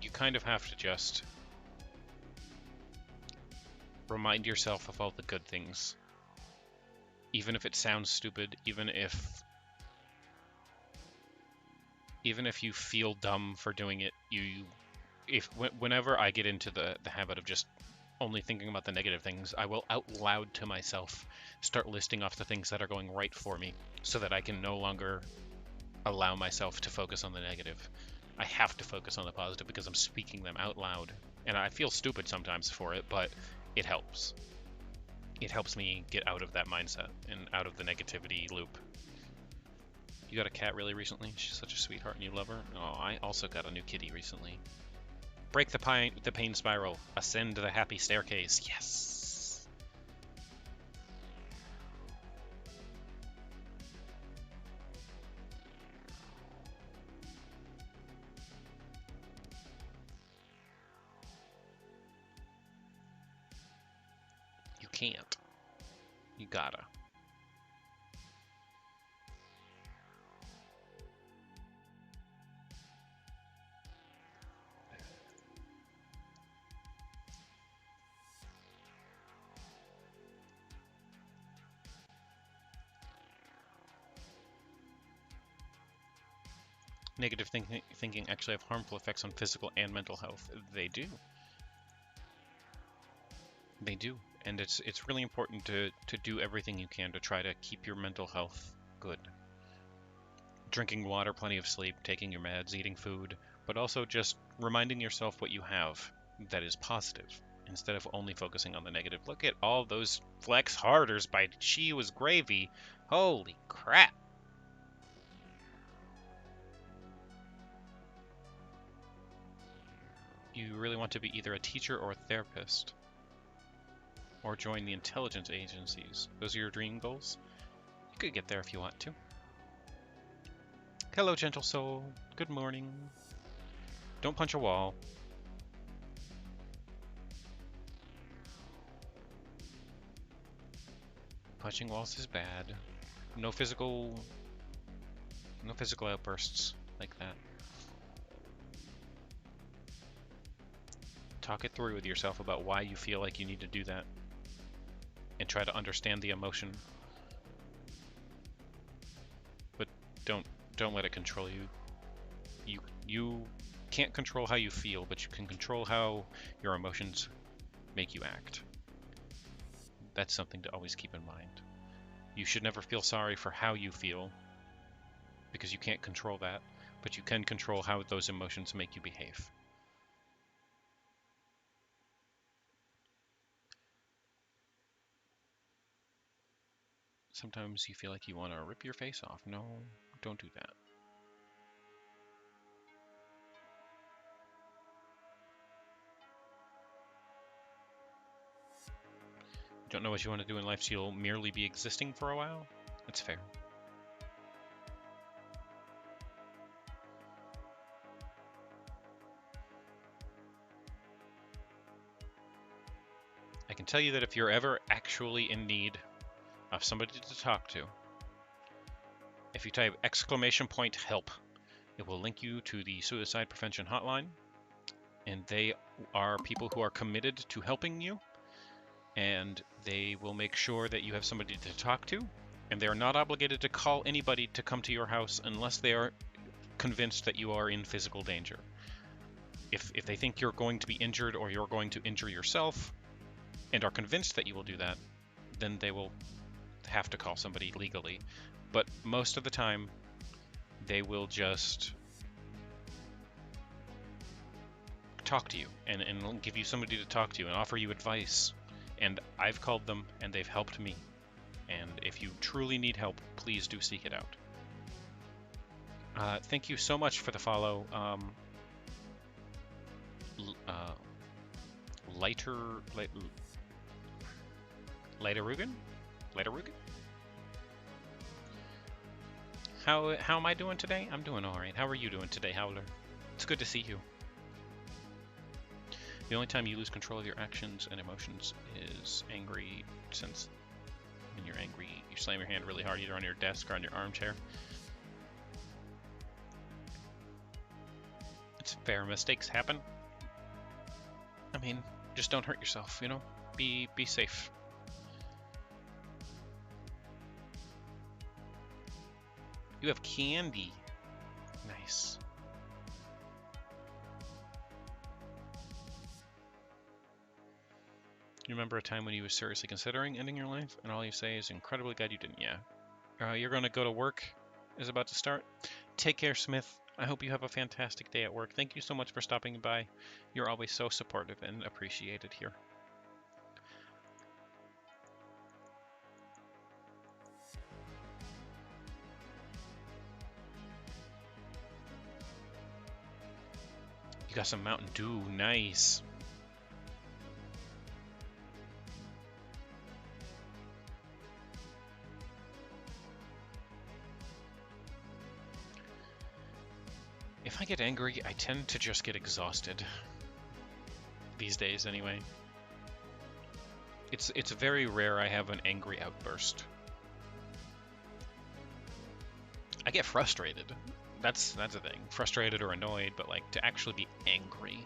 You kind of have to just remind yourself of all the good things. Even if it sounds stupid, even if you feel dumb for doing it, whenever I get into the habit of just only thinking about the negative things, I will out loud to myself start listing off the things that are going right for me so that I can no longer allow myself to focus on the negative. I have to focus on the positive because I'm speaking them out loud. And I feel stupid sometimes for it, but it helps. It helps me get out of that mindset and out of the negativity loop. You got a cat really recently? She's such a sweetheart and you love her? Oh, I also got a new kitty recently. Break the pain spiral. Ascend the happy staircase. Yes! You can't. You gotta. Negative thinking actually have harmful effects on physical and mental health. They do. They do. And it's really important to do everything you can to try to keep your mental health good. Drinking water, plenty of sleep, taking your meds, eating food, but also just reminding yourself what you have that is positive instead of only focusing on the negative. Look at all those flex harders by She Was Gravy. Holy crap. You really want to be either a teacher or a therapist, or join the intelligence agencies. Those are your dream goals? You could get there if you want to. Hello, gentle soul. Good morning. Don't punch a wall. Punching walls is bad. No physical outbursts like that. Talk it through with yourself about why you feel like you need to do that. And try to understand the emotion. But don't let it control you. You can't control how you feel, but you can control how your emotions make you act. That's something to always keep in mind. You should never feel sorry for how you feel, because you can't control that, but you can control how those emotions make you behave. Sometimes you feel like you want to rip your face off. No, don't do that. Don't know what you want to do in life, so you'll merely be existing for a while? That's fair. I can tell you that if you're ever actually in need of somebody to talk to, if you type !help, it will link you to the suicide prevention hotline, and they are people who are committed to helping you, and they will make sure that you have somebody to talk to, and they are not obligated to call anybody to come to your house unless they are convinced that you are in physical danger. If they think you're going to be injured or you're going to injure yourself and are convinced that you will do that, then they will have to call somebody legally. But most of the time, they will just talk to you and give you somebody to talk to and offer you advice. And I've called them, and they've helped me. And if you truly need help, please do seek it out. Thank you so much for the follow. Lighter-Rugen? How am I doing today? I'm doing alright. How are you doing today, Howler? It's good to see you. The only time you lose control of your actions and emotions is angry, since when you're angry, you slam your hand really hard either on your desk or on your armchair. It's fair, mistakes happen. I mean, just don't hurt yourself, you know? Be safe. You have candy. Nice. You remember a time when you were seriously considering ending your life, and all you say is incredibly glad you didn't? Yeah. You're going to go to work is about to start. Take care, Smith. I hope you have a fantastic day at work. Thank you so much for stopping by. You're always so supportive and appreciated here. You got some Mountain Dew. Nice. If I get angry, I tend to just get exhausted. These days, anyway. It's very rare I have an angry outburst. I get frustrated. That's the thing. Frustrated or annoyed, but like to actually be angry.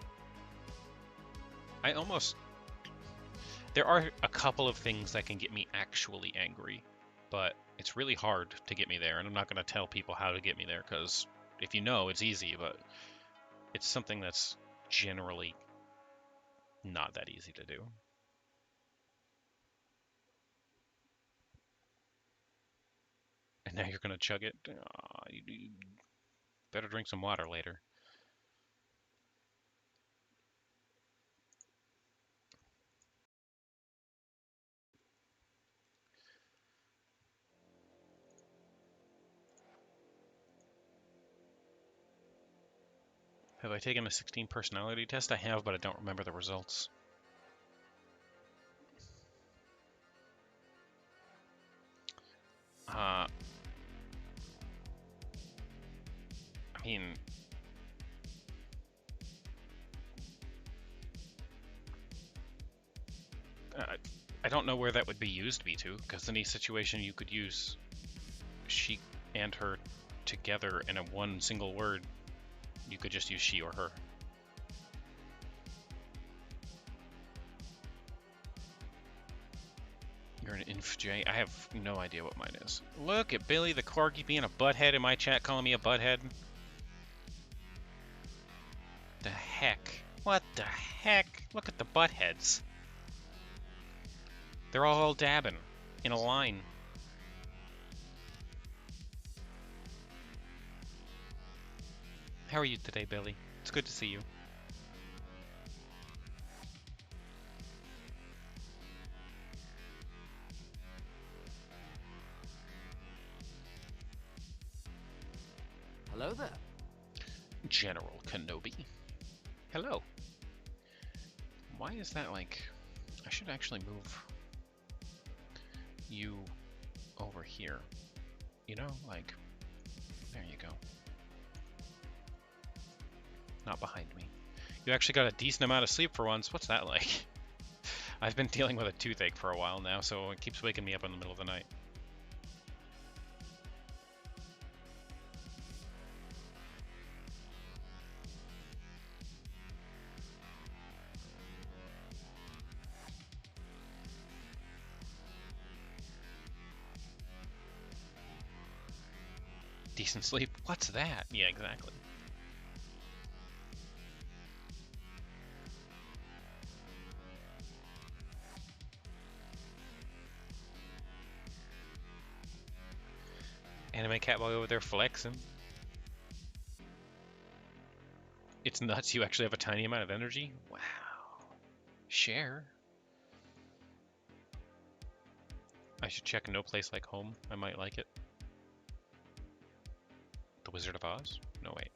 There are a couple of things that can get me actually angry, but it's really hard to get me there, and I'm not going to tell people how to get me there, because if you know, it's easy, but it's something that's generally not that easy to do. And now you're going to chug it? You better drink some water later. Have I taken a 16 personality test? I have, but I don't remember the results. I mean, I don't know where that would be used to, because in any situation you could use she and her together in one single word. You could just use she or her. You're an INFJ? I have no idea what mine is. Look at Billy the Corgi being a butthead in my chat, calling me a butthead. The heck? What the heck? Look at the buttheads. They're all dabbing in a line. How are you today, Billy? It's good to see you. Hello there. General Kenobi. Hello. Why is that like... I should actually move you over here. You know, like... There you go. Not behind me. You actually got a decent amount of sleep for once. What's that like? I've been dealing with a toothache for a while now, so it keeps waking me up in the middle of the night. Decent sleep? What's that? Yeah, exactly. Anime Catboy over there flexing. It's nuts, you actually have a tiny amount of energy? Wow. Share. I should check No Place Like Home. I might like it. The Wizard of Oz? No, wait.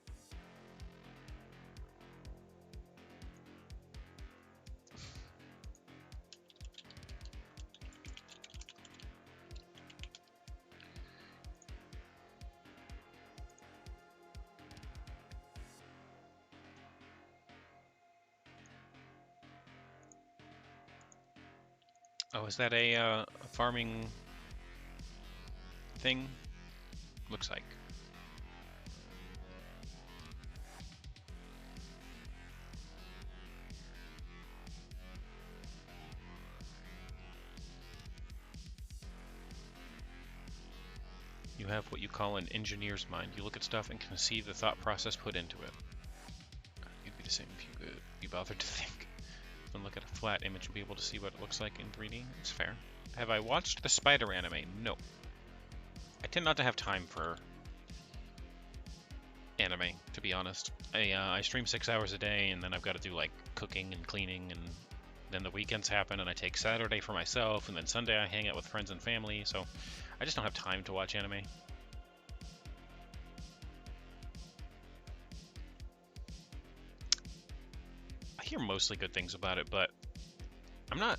Oh, is that a farming thing? Looks like. You have what you call an engineer's mind. You look at stuff and can see the thought process put into it. It'd be the same if you could be bothered to think. And look at a flat image and be able to see what it looks like in 3D. It's fair. Have I watched the spider anime? No. I tend not to have time for anime, to be honest. I stream 6 hours a day, and then I've got to do like cooking and cleaning, and then the weekends happen, and I take Saturday for myself, and then Sunday I hang out with friends and family, so I just don't have time to watch anime. I hear mostly good things about it, but I'm not...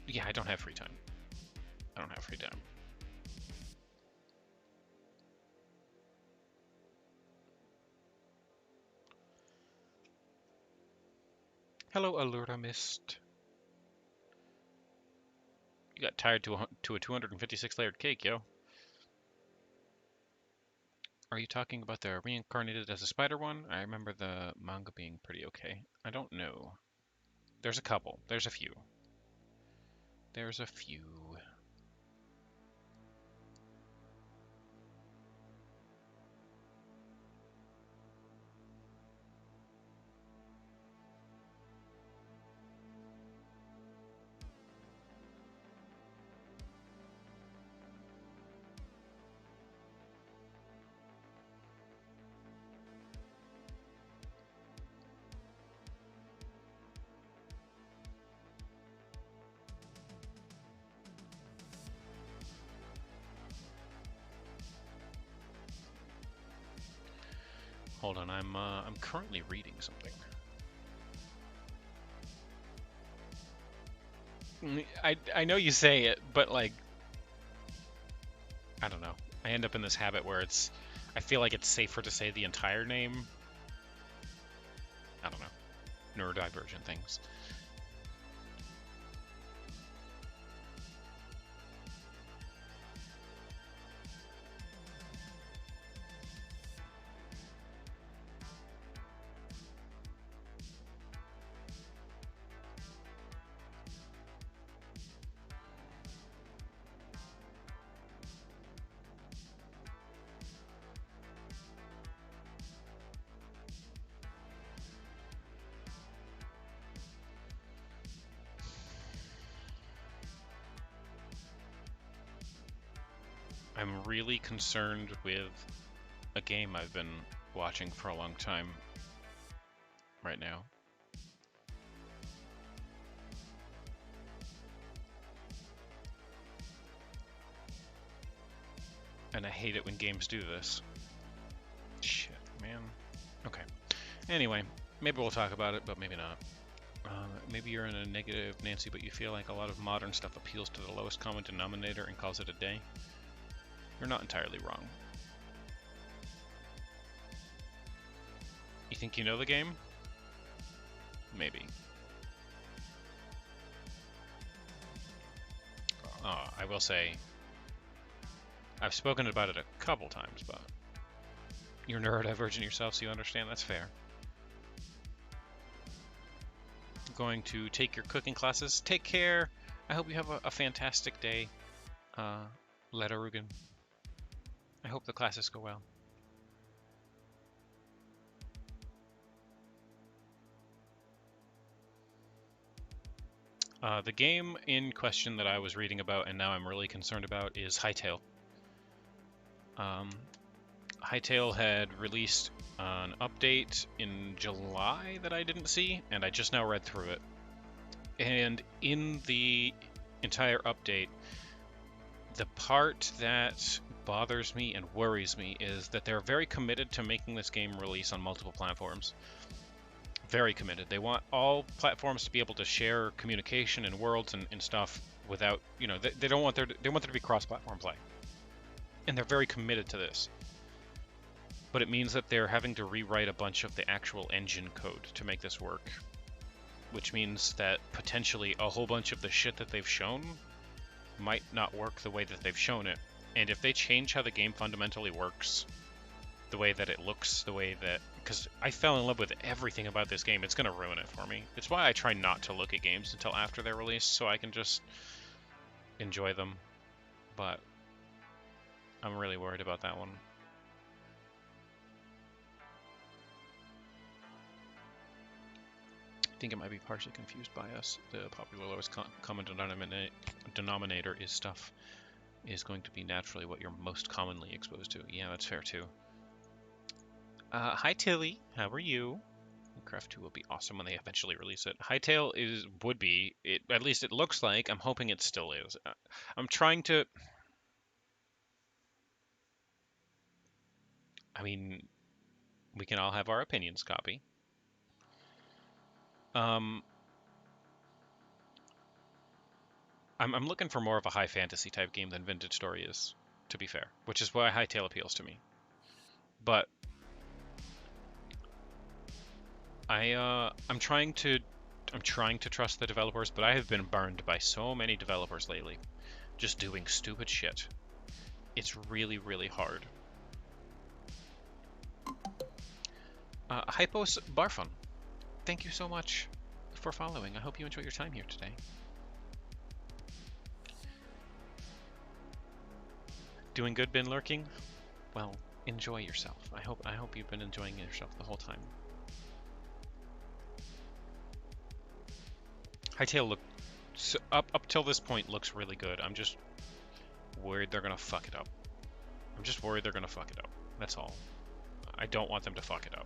Yeah, I don't have free time. I don't have free time. Hello, Allura Mist. You got tired to a 256 layered cake, yo. Are you talking about the reincarnated as a spider one? I remember the manga being pretty okay. I don't know. There's a couple. There's a few. There's a few. Hold on, I'm currently reading something. I know you say it, but like, I don't know. I end up in this habit where I feel like it's safer to say the entire name. I don't know. Neurodivergent things. I'm really concerned with a game I've been watching for a long time right now. And I hate it when games do this. Shit. Anyway, maybe we'll talk about it, but maybe not. Maybe you're in a negative Nancy, but you feel like a lot of modern stuff appeals to the lowest common denominator and calls it a day. You're not entirely wrong. You think you know the game? Maybe. I will say, I've spoken about it a couple times, but you're neurodivergent yourself, so you understand that's fair. Going to take your cooking classes. Take care. I hope you have a fantastic day, Letarugan. I hope the classes go well. The game in question that I was reading about and now I'm really concerned about is Hytale. Hytale had released an update in July that I didn't see, and I just now read through it. And in the entire update, the part that bothers me and worries me is that they're very committed to making this game release on multiple platforms. Very committed. They want all platforms to be able to share communication and worlds and stuff without, you know, they don't want there to be cross-platform play. And they're very committed to this. But it means that they're having to rewrite a bunch of the actual engine code to make this work. Which means that potentially a whole bunch of the shit that they've shown might not work the way that they've shown it. And if they change how the game fundamentally works, the way that it looks, the way that... Because I fell in love with everything about this game, it's going to ruin it for me. It's why I try not to look at games until after they're released, so I can just enjoy them. But I'm really worried about that one. I think it might be partially confused by us. The popular lowest common denominator is stuff is going to be naturally what you're most commonly exposed to. Yeah, that's fair too. Hi Tilly, how are you? Craft 2 will be awesome when they eventually release it. Hytale would be, at least it looks like, I'm hoping it still is. I'm trying to... I mean, we can all have our opinions, copy. I'm looking for more of a high fantasy type game than Vintage Story is, to be fair, which is why Hytale appeals to me. But I'm trying to trust the developers, but I have been burned by so many developers lately, just doing stupid shit. It's really, really hard. Hypos Barfun, thank you so much for following. I hope you enjoy your time here today. Doing good, been lurking? Well, enjoy yourself. I hope you've been enjoying yourself the whole time. Hytale up till this point looks really good. I'm just worried they're gonna fuck it up. I'm just worried they're gonna fuck it up. That's all. I don't want them to fuck it up.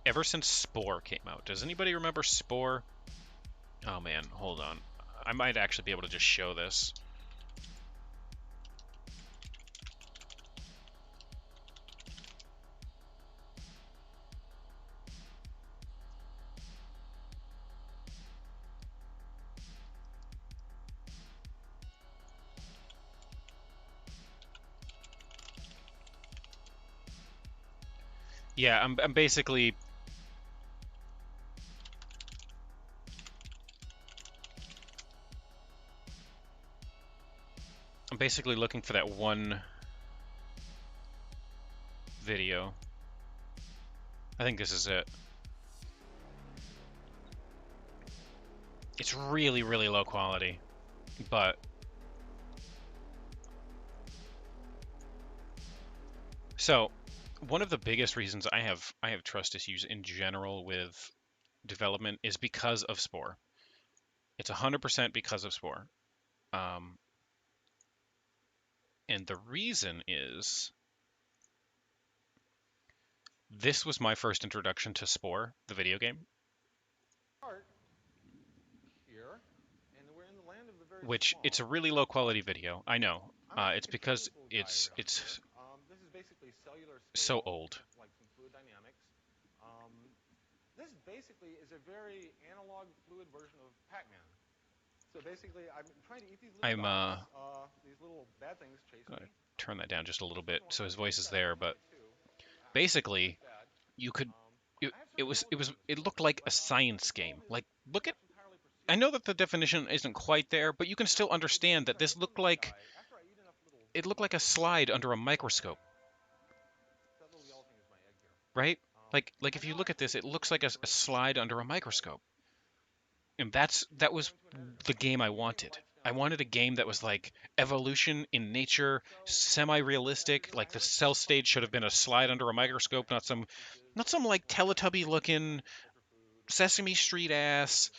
Ever since Spore came out, does anybody remember Spore? Oh man, hold on. I might actually be able to just show this. Yeah, I'm basically... I'm basically looking for that one video. I think this is it. It's really, really low quality, but... So, one of the biggest reasons I have trust issues in general with development is because of Spore. It's 100% because of Spore. And the reason is, this was my first introduction to Spore, the video game. Which, it's a really low quality video, I know. It's because it's So old. like some fluid dynamics. This basically is a very analog, fluid version of Pac-Man. So basically, I'm trying to eat these little I'm dots. These little bad things chase gonna me. turn that down just a little bit One so his right voice is got there, one but right too. basically That's bad. you could it, I have it certain was abilities in this it game, looked like a but science the game. control is Like look at much entirely I procedural. know that the definition isn't quite there, but you can still Now, the understand basics that are this hit from looked this like guy. After I eat enough little it looked like a mushrooms, slide under a microscope, that little yellow thing is my egg here. right? Like I if you now look at this, actually it can looks hold like the a right stick slide under a and play. microscope. And Now that go was into an editor. the game I You see the wanted. lights I now wanted a game that was like evolution in nature, semi-realistic. Like the cell stage should have been a slide under a microscope, not some like Teletubby-looking Sesame Street ass,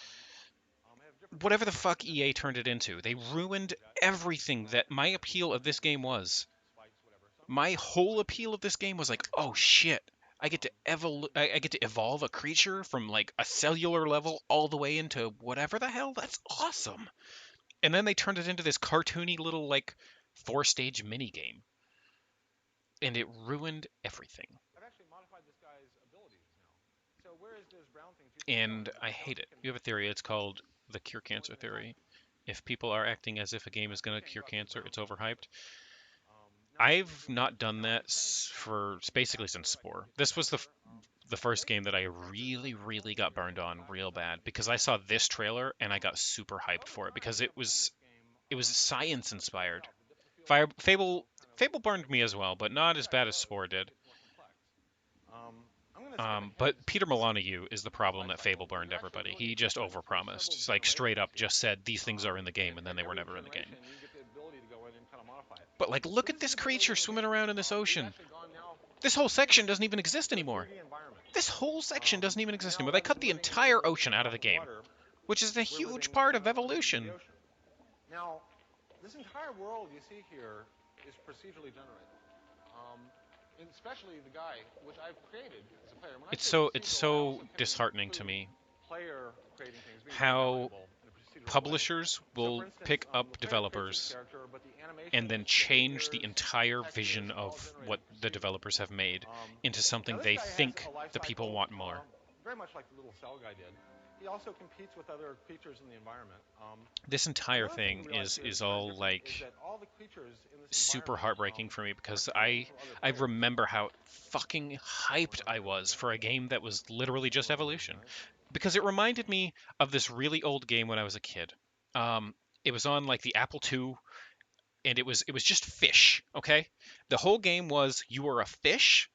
whatever the fuck EA turned it into. They ruined everything that my appeal of this game was. My whole appeal of this game was like, oh shit, I get to evolve a creature from like a cellular level all the way into whatever the hell. That's awesome. And then they turned it into this cartoony little like four-stage mini game, and it ruined everything. I've actually modified this guy's abilities now. So whereas those brown things used to stun, And I now hate he it. can You have a theory. It's punch called the cure more cancer than attack. theory. If people are acting as if a game is That's the going to thing cure about these cancer, brown it's things here. overhyped. Now I can I've improve my not abilities. done Now I that can train for basically faster. since I can Spore. get This was stronger. the first game that Basically, I the character is really, like really telling got you burned the on last real step bad in the because I game. saw this trailer and I got super But hyped over for it time, because you know, playing this game, it was it science kind of fills inspired. out. The field Fable also kind of Fable burned me expands. as well, but not As as the guy bad as grows, Spore it did. gets more complex. I'm going to skip ahead But to some Peter of the Molyneux is the problem life that Fable cycles. These burned are actually everybody. really He just interesting. For overpromised. several It's like straight generations up here, just said these things are in the game, and then at they were every never in the game. generation, you get the ability to go in and kind of modify it. But like, So look at this is this a bit later creature in the swimming game. around in this We've ocean. actually gone now This whole section doesn't even exist to a anymore. 3D environment. This whole section doesn't even exist Now, anymore. They rather cut than the living in the entire ocean ocean on out of top the of game, water, which is a we're living huge part kind of of underneath the evolution. ocean. Now, this entire world you see here is procedurally generated. Especially the guy, which I've created as a player. When I say It's procedural, I so also can disheartening to include me player creating things being more how malleable in a procedural way. publishers So, for will instance, pick up the player creates his developers character, but the and animations, then change the behaviors, entire textures vision are of all generated what the procedurally. developers have made into Now, something this they guy has think a life the people cycle, want more. very much like the little cell guy did. He also competes with other creatures in the environment. This entire Another thing to thing realize here is that's kind of all different like is that all the creatures in this super environment heartbreaking for me are because coming from other I players. remember how fucking What's going hyped on I here with the was map? for a game that was literally Still just no vision, evolution right? because it reminded me of this really old game when I was a kid. It was on like the Apple II and it was just fish, okay? The whole game was you were a fish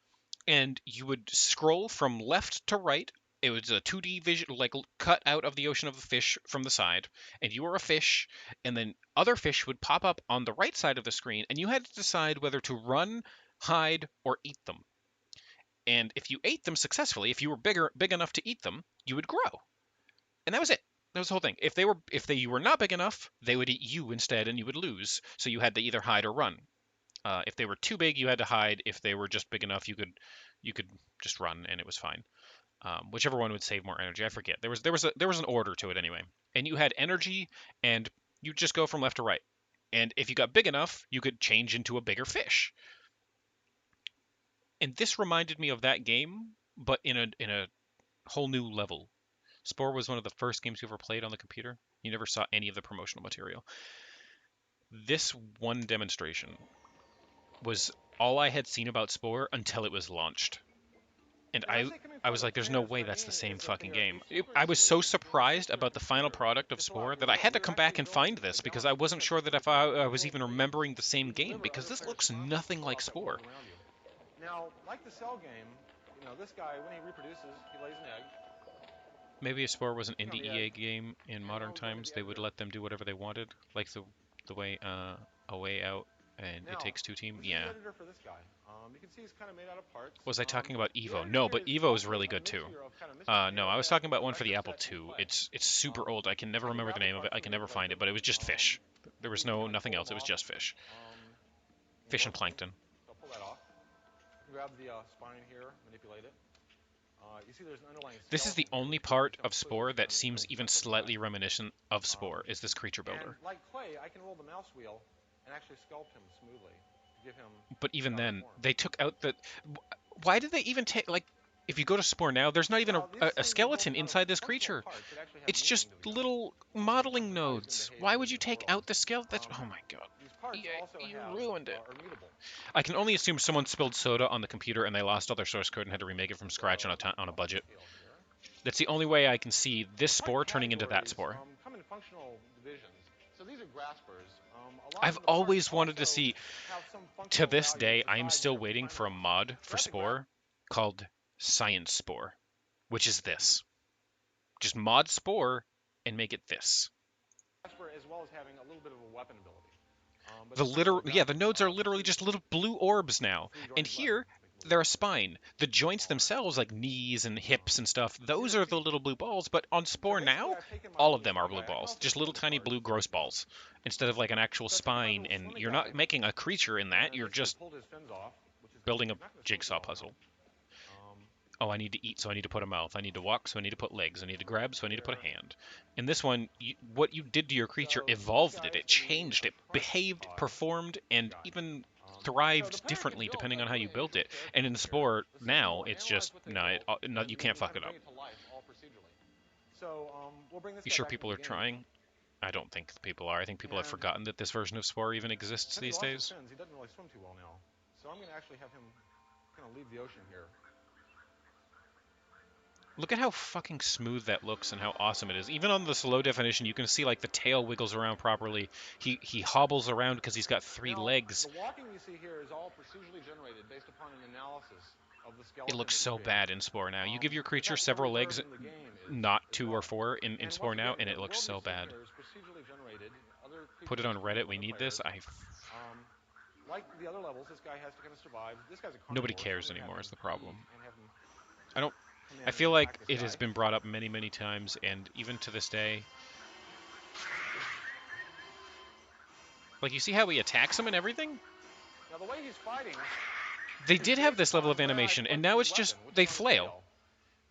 and you would scroll from left to right. It was a 2D vision, like cut out of the ocean of the fish from the side, and you were a fish, and then other fish would pop up on the right side of the screen, and you had to decide whether to run, hide, or eat them. And if you ate them successfully, if you were big enough to eat them, you would grow. And that was it. That was the whole thing. If you were not big enough, they would eat you instead, and you would lose. So you had to either hide or run. If they were too big, you had to hide. If they were just big enough, you could just run, and it was fine. Whichever one would save more energy, I forget. There was an order to it anyway, and you had energy, and you just go from left to right. And if you got big enough, you could change into a bigger fish. And this reminded me of that game, but in a whole new level. Spore was one of the first games you ever played on the computer. You never saw any of the promotional material. This one demonstration was all I had seen about Spore until it was launched. And As I say, coming I from was other like, there's no players, way what I that's the mean same is that fucking they are game. I was so asynchronously going surprised into about the your final computer. product of It's a lot Spore that I because had to we're come back actually and building find this a because I galaxy wasn't ship sure to that if take you I around the was world even place remembering the so same you can game deliver because other this players' looks cosmos to nothing fill like out that Spore. world around you. Now, like the cell game, you know, this guy, when he reproduces, he lays an egg. Maybe if Spore was an Click on indie the egg, EA game in and modern now we go into times, the they would editor. let them do whatever they wanted, like the way A Way Out and It Now, Takes Two team. this is the Yeah. editor for this guy. You can see he's kind of made out of parts. Was I talking about The Evo? editor No, here but is Evo is also really a good too. mixture of kind of Mr. No, Potato I was Head talking about and one for the Retro Apple Set and II. Clay. It's super old. I can never I can remember the grab the name of it. parts I from can here never very find it, but it quickly. was just fish. There You was can just kind of nothing pull else. them It was off. just fish. And Fish and work them. plankton. So I'll pull that off. I can grab the spine here, manipulate it. You see there's an underlying This is the skeleton here, only which gives me part some of clues Spore that on seems even what to expect. slightly reminiscent of Um, Spore, is this creature and builder. like Clay, I can roll the mouse wheel and actually sculpt him smoothly to give him. But even another then, form. they took out the. Why did they even take like? If you go to Spore now, there's not even Well, these a things are built skeleton out of inside this functional creature. parts that actually have It's meaning just to the guy. little In modeling terms of how he's gonna nodes. behave Why in would you the take world. out the skeleton? Oh Um, my god. These parts Yeah, also you have ruined it. are mutable. I can only assume someone spilled soda on the computer and they lost all their source code and had to remake it from scratch on on a budget. Tail here. That's the only way I can see this The part spore turning into that categories, spore. come in functional divisions. So these are graspers. A lot I've of the always parts wanted to also see. have some To functional this value day, I am besides still their waiting for a primary mod function. for So that's a grasper. Spore called Science Spore, which is this. Just mod Spore and make it this. As well as having a little bit of a weapon ability. But The it's primarily yeah, the grasper. nodes are literally just little blue orbs now. And Three-jointed here, weapon. Make it a they're little a spine. The joints smaller. themselves, like knees and hips and stuff, The those zero are the T. little blue balls. But on So Spore basically, now, I've taken my all of mini them are slug. blue I can balls. also Just pull little him tiny apart. blue gross balls. Instead of like an actual So I took my spine, little and swimmy you're guy not making a creature in that, and you're basically just pulled his fins off, which is building a he's not gonna swim too jigsaw well now. puzzle. Oh, I need to eat, so I need to put a mouth. I need to walk, so I need to put legs. I need to grab, so I need to put a hand. In this one, what you did to your creature So this evolved guy it. is It gonna be changed. a It current behaved, pod performed, and guy. even So the thrived player can differently build depending a on how really you built it. unusual And in character here, Spore now, assemble and it's analyze just what they no, built, no, and you then can't fuck kind it of up. bring it to life all procedurally. So we'll bring this You guy sure back into people the are game. trying? I don't think people are. I think people have And forgotten that this version of Spore even exists since he these lost his days. fins, he doesn't really swim too well now. So I'm gonna actually have him kind of leave the ocean here. Look at how fucking smooth that looks and how awesome it is. Even on the slow definition, you can see like the tail wiggles around properly. He hobbles around because he's got 3 Now, legs. the walking you see here is all procedurally generated based upon an analysis of the It skeleton looks that you so created. bad in Spore now. You give your In creature fact, every several nerve legs, in the game not is 2 or developed. 4 in And Spore once now, again, and it the looks world so you see bad. here is procedurally generated. Other Put it creatures on have Reddit. created We other need players. this. Like the other levels, this guy has to kind of survive. This guy's a Nobody carnivore, so I'm cares going to have anymore him is the problem. eat and have him I don't. come in I and feel like attack this it guy. has been brought up many, many times, and even to this day, like you see how he attacks him and everything. Now, the way he's fighting They is did have based this level upon of where I animation, and put now the it's just weapon, which they is on his flail. tail.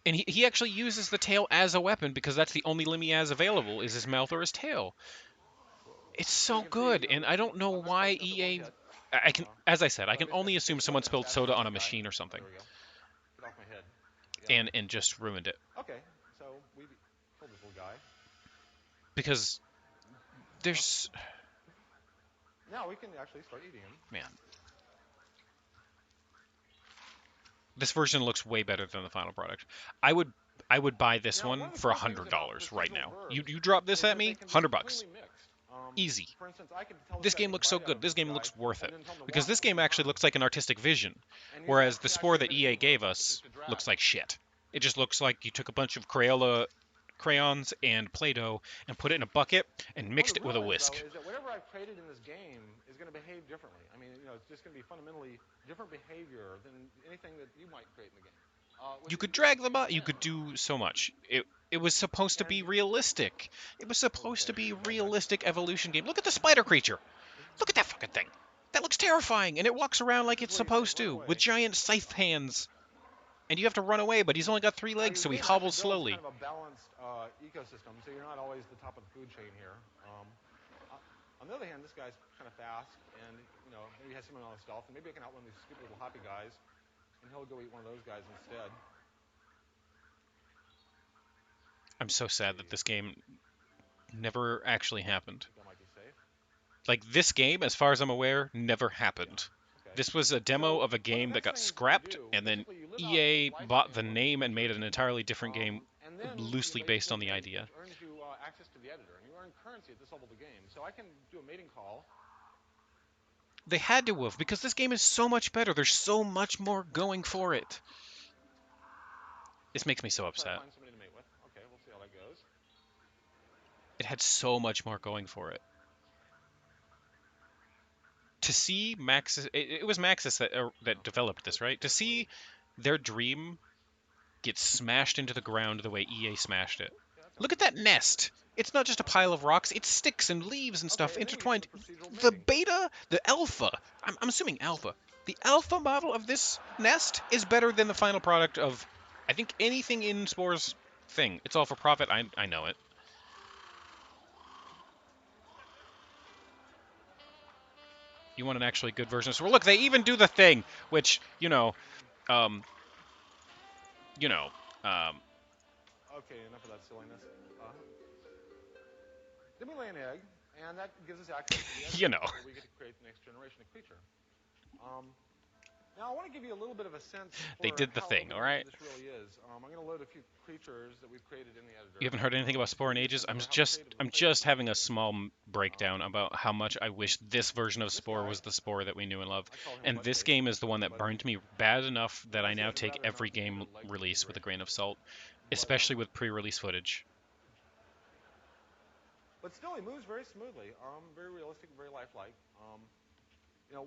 And he actually uses the tail as a weapon because that's the only limb he has available is his mouth or his tail. It's So so you can see, good, and I don't know I'm why close enough, it won't EA. hit. I can, as I said, I But I can basically only have to assume take the someone weapon and spilled assassinate soda on this a guy. machine or Oh, something, there we go. Get off my head. Yeah. and just ruined it. Okay, so we killed this little guy. Because there's Now we can actually start eating him. man, this version looks way better than the final product. I would buy this Now, one one of the for cool things about $100 right procedural now. verbs You drop this is at that they me, can be $100, completely mixed. easy. For instance, I could tell this This guy to game get a looks so bite out good. of This this game guy, looks worth and it then tell him to because watch this him 3 game actually times. looks like an artistic vision, And use whereas that the to Spore actually that finish EA the gave verb, which is us to drag. looks like shit. It just looks like you took a bunch of Crayola crayons and Play-Doh and put it in a bucket and One mixed of the it with a rulings, though, whisk. is that whatever I've created in this game is going to behave differently. I mean, it's just going to be fundamentally different behavior than anything that you might create in the game. You Which is could a drag them huge up. You win. could do so much. It was supposed to And be realistic. It was supposed to okay, be a he's back. realistic evolution game. Look at the spider creature. Look at that fucking thing. That looks terrifying, and it walks around like This it's is what he says, supposed run to, away. with giant scythe hands. And you have to run away, but he's only got 3 legs, Your so he game hobbles actually builds slowly. kind of a balanced ecosystem, so you're not always the top of the food chain here. On the other hand, this guy's kind of fast, and maybe has some amount of stealth, and maybe I can outrun these stupid little hoppy guys, and he'll go eat one of those guys instead. I'm so sad that this game never actually happened. I think I might be safe. Like, this game, as far as I'm aware, never happened. Okay. This was a demo So of a one of the game that next got things scrapped, you do, and then basically you live out EA life bought the in one name and made creature, it an entirely different game, and then loosely you based on basically the mate, idea. which earns you access to the editor, and you earn currency at this level of the game. So I can do a mating call. They had to have, because this game is so much better. There's so much more going for it. This makes me so I'll try to upset. find somebody to mate with. Okay, we'll see how that goes. It had so much more going for it. To see Maxis, it was Maxis that developed this, right? To see their dream get smashed into the ground the way EA smashed it. Yeah, that Look sounds at that nest. It's not just a pile of rocks, it's sticks and leaves and good. stuff Okay, and then you get to intertwined. the procedural The mating. beta, the alpha, I'm assuming alpha. The alpha model of this nest is better than the final product of, I think, anything in Spore's thing. It's all for profit, I know it. You want an actually good version of Spore? Look, they even do the thing, which um, you know, um, Okay, enough of that silliness. Then we lay an egg, and that gives us access to the you editor, know. where we get to create the next generation of creature. Now, I want to give you a little bit of a sense They for did the how thing, all open-ended right? this really is. I'm going to load a few creatures that we've created in the editor. You haven't heard anything about To Spore in give you a ages? sense for how creative I'm the players just can having a be. small breakdown about how much I wish this version of This Spore guy, was the Spore that we knew and loved. I call him And this Buttface, game is the one that but burned me bad enough that I realize he now has a take rather every mountain game deer leg release with a configuration. grain of salt, But, especially with pre-release footage. But still, he moves very smoothly. Very realistic, very lifelike.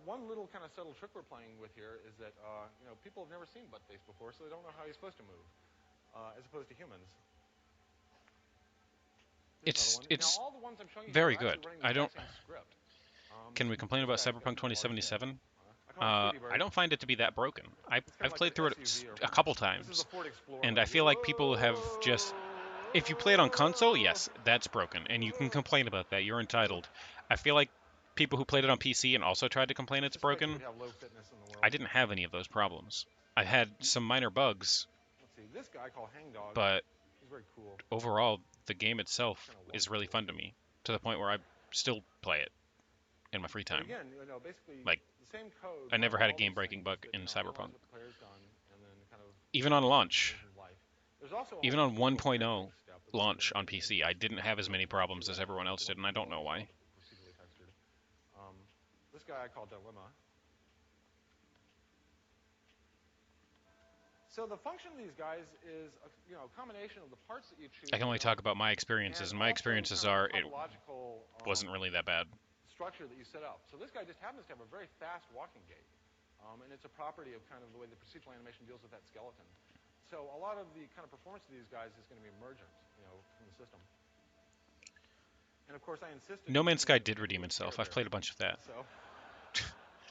One little kind of subtle trick we're playing with here is that, people have never seen Buttface before, so they don't know how he's supposed to move, as opposed to humans. Here's another one. Now, It's all the ones I'm showing you here very are good. actually running the I don't. exact same script. Can we complain This about guy's got Cyberpunk kind of a large head. 2077? I call him Tweety I Bird. don't find it to be that broken. It's kind I've of like played the through it SUV a couple This is times, a Ford Explorer. and I feel like people have just. If you play it on console, yes, that's broken, and you can complain about that. You're entitled. I feel like people who played it on PC and also tried to complain I it's suspect you broken. would have low fitness in the world. I didn't have any of those problems. I had some minor bugs, Let's see. This guy called Hangdog. but He's very cool. overall, the game itself Kind of is really wonky. fun to me, to the point where I still play it in my free But time. again, basically Like, the same code. I never for had a all these game-breaking things bug that, in analyze Cyberpunk. what the player's done and then kind of Even on launch, version of life. There's also a even whole on thing called 1.0 rendering step that we can launch go on into PC, I didn't have as many problems as everyone else did, and I don't know why. Procedurally textured. This guy I call Dilemma. So the function of these guys is a combination of the parts that you choose. I can only talk about my experiences, and my experiences are it wasn't really that bad. Structure that you set up. So this guy just happens to have a very fast walking gait, and it's a property of kind of the way the procedural animation deals with that skeleton. So a lot of the kind of performance of these guys is going to be emergent, from the system. And of course, I insisted. No Man's Sky did redeem itself. I've played a bunch of that. So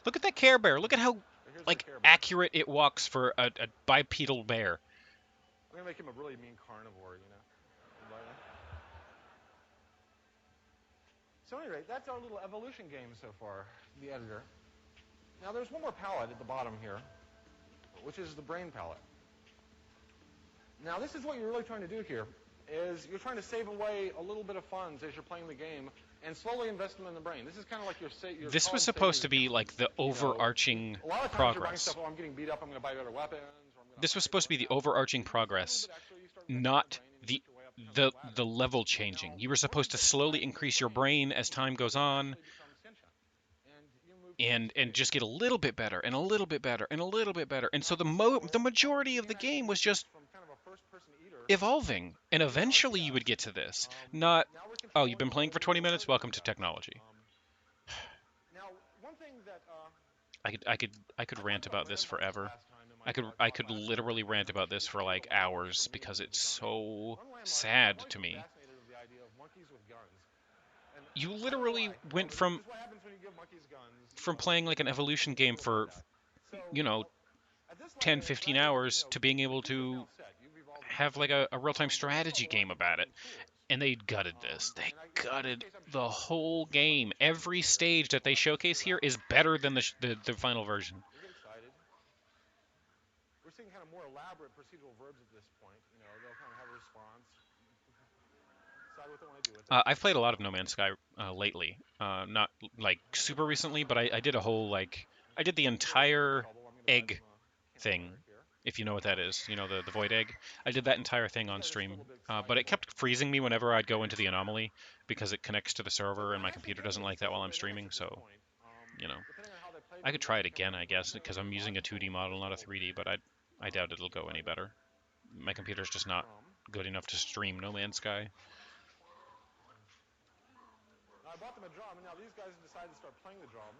Look at that Care Bear. Look at how here's like the Care Bear. accurate it walks for a bipedal bear. I'm gonna make him a really mean carnivore, But, so anyway, that's our little evolution game so far, the editor. Now there's one more palette at the bottom here, which is the brain palette. Now this is what you're really trying to do here, is you're trying to save away a little bit of funds as you're playing the game and slowly invest them in the brain. This is kind of like your This was supposed to be like the overarching a lot of times you're buying progress. stuff, I'm getting beat up, I'm going to buy better weapons. This was supposed to be the overarching progress, not the level changing. You were supposed to slowly increase your brain as time goes on, and just get a little bit better and a little bit better and a little bit better. And so the majority of the game was just evolving, and eventually you would get to this. Not, oh, you've been playing for 20 minutes. Welcome to technology. Now, one thing that I could rant about this forever. I could literally rant about this for like hours because it's so sad to me. You literally went from playing like an evolution game for 10, 15 hours to being able to have like a real-time strategy game about it. And they gutted this. They gutted the whole game. Every stage that they showcase here is better than the final version. We're seeing kind of more elaborate procedural verbs at this point. They'll kind of have a response, decide what they want to do with it. I've played a lot of No Man's Sky lately. Not like super recently, but I did a whole I did the entire egg thing, if you know what that is. The void egg. I did that entire thing on stream, but it kept freezing me whenever I'd go into the anomaly because it connects to the server and my computer doesn't like that while I'm streaming. So, I could try it again, I guess, because I'm using a 2D model, not a 3D, but I doubt it'll go any better. My computer's just not good enough to stream No Man's Sky. Now, I bought them a drum, and now these guys have decided to start playing the drum.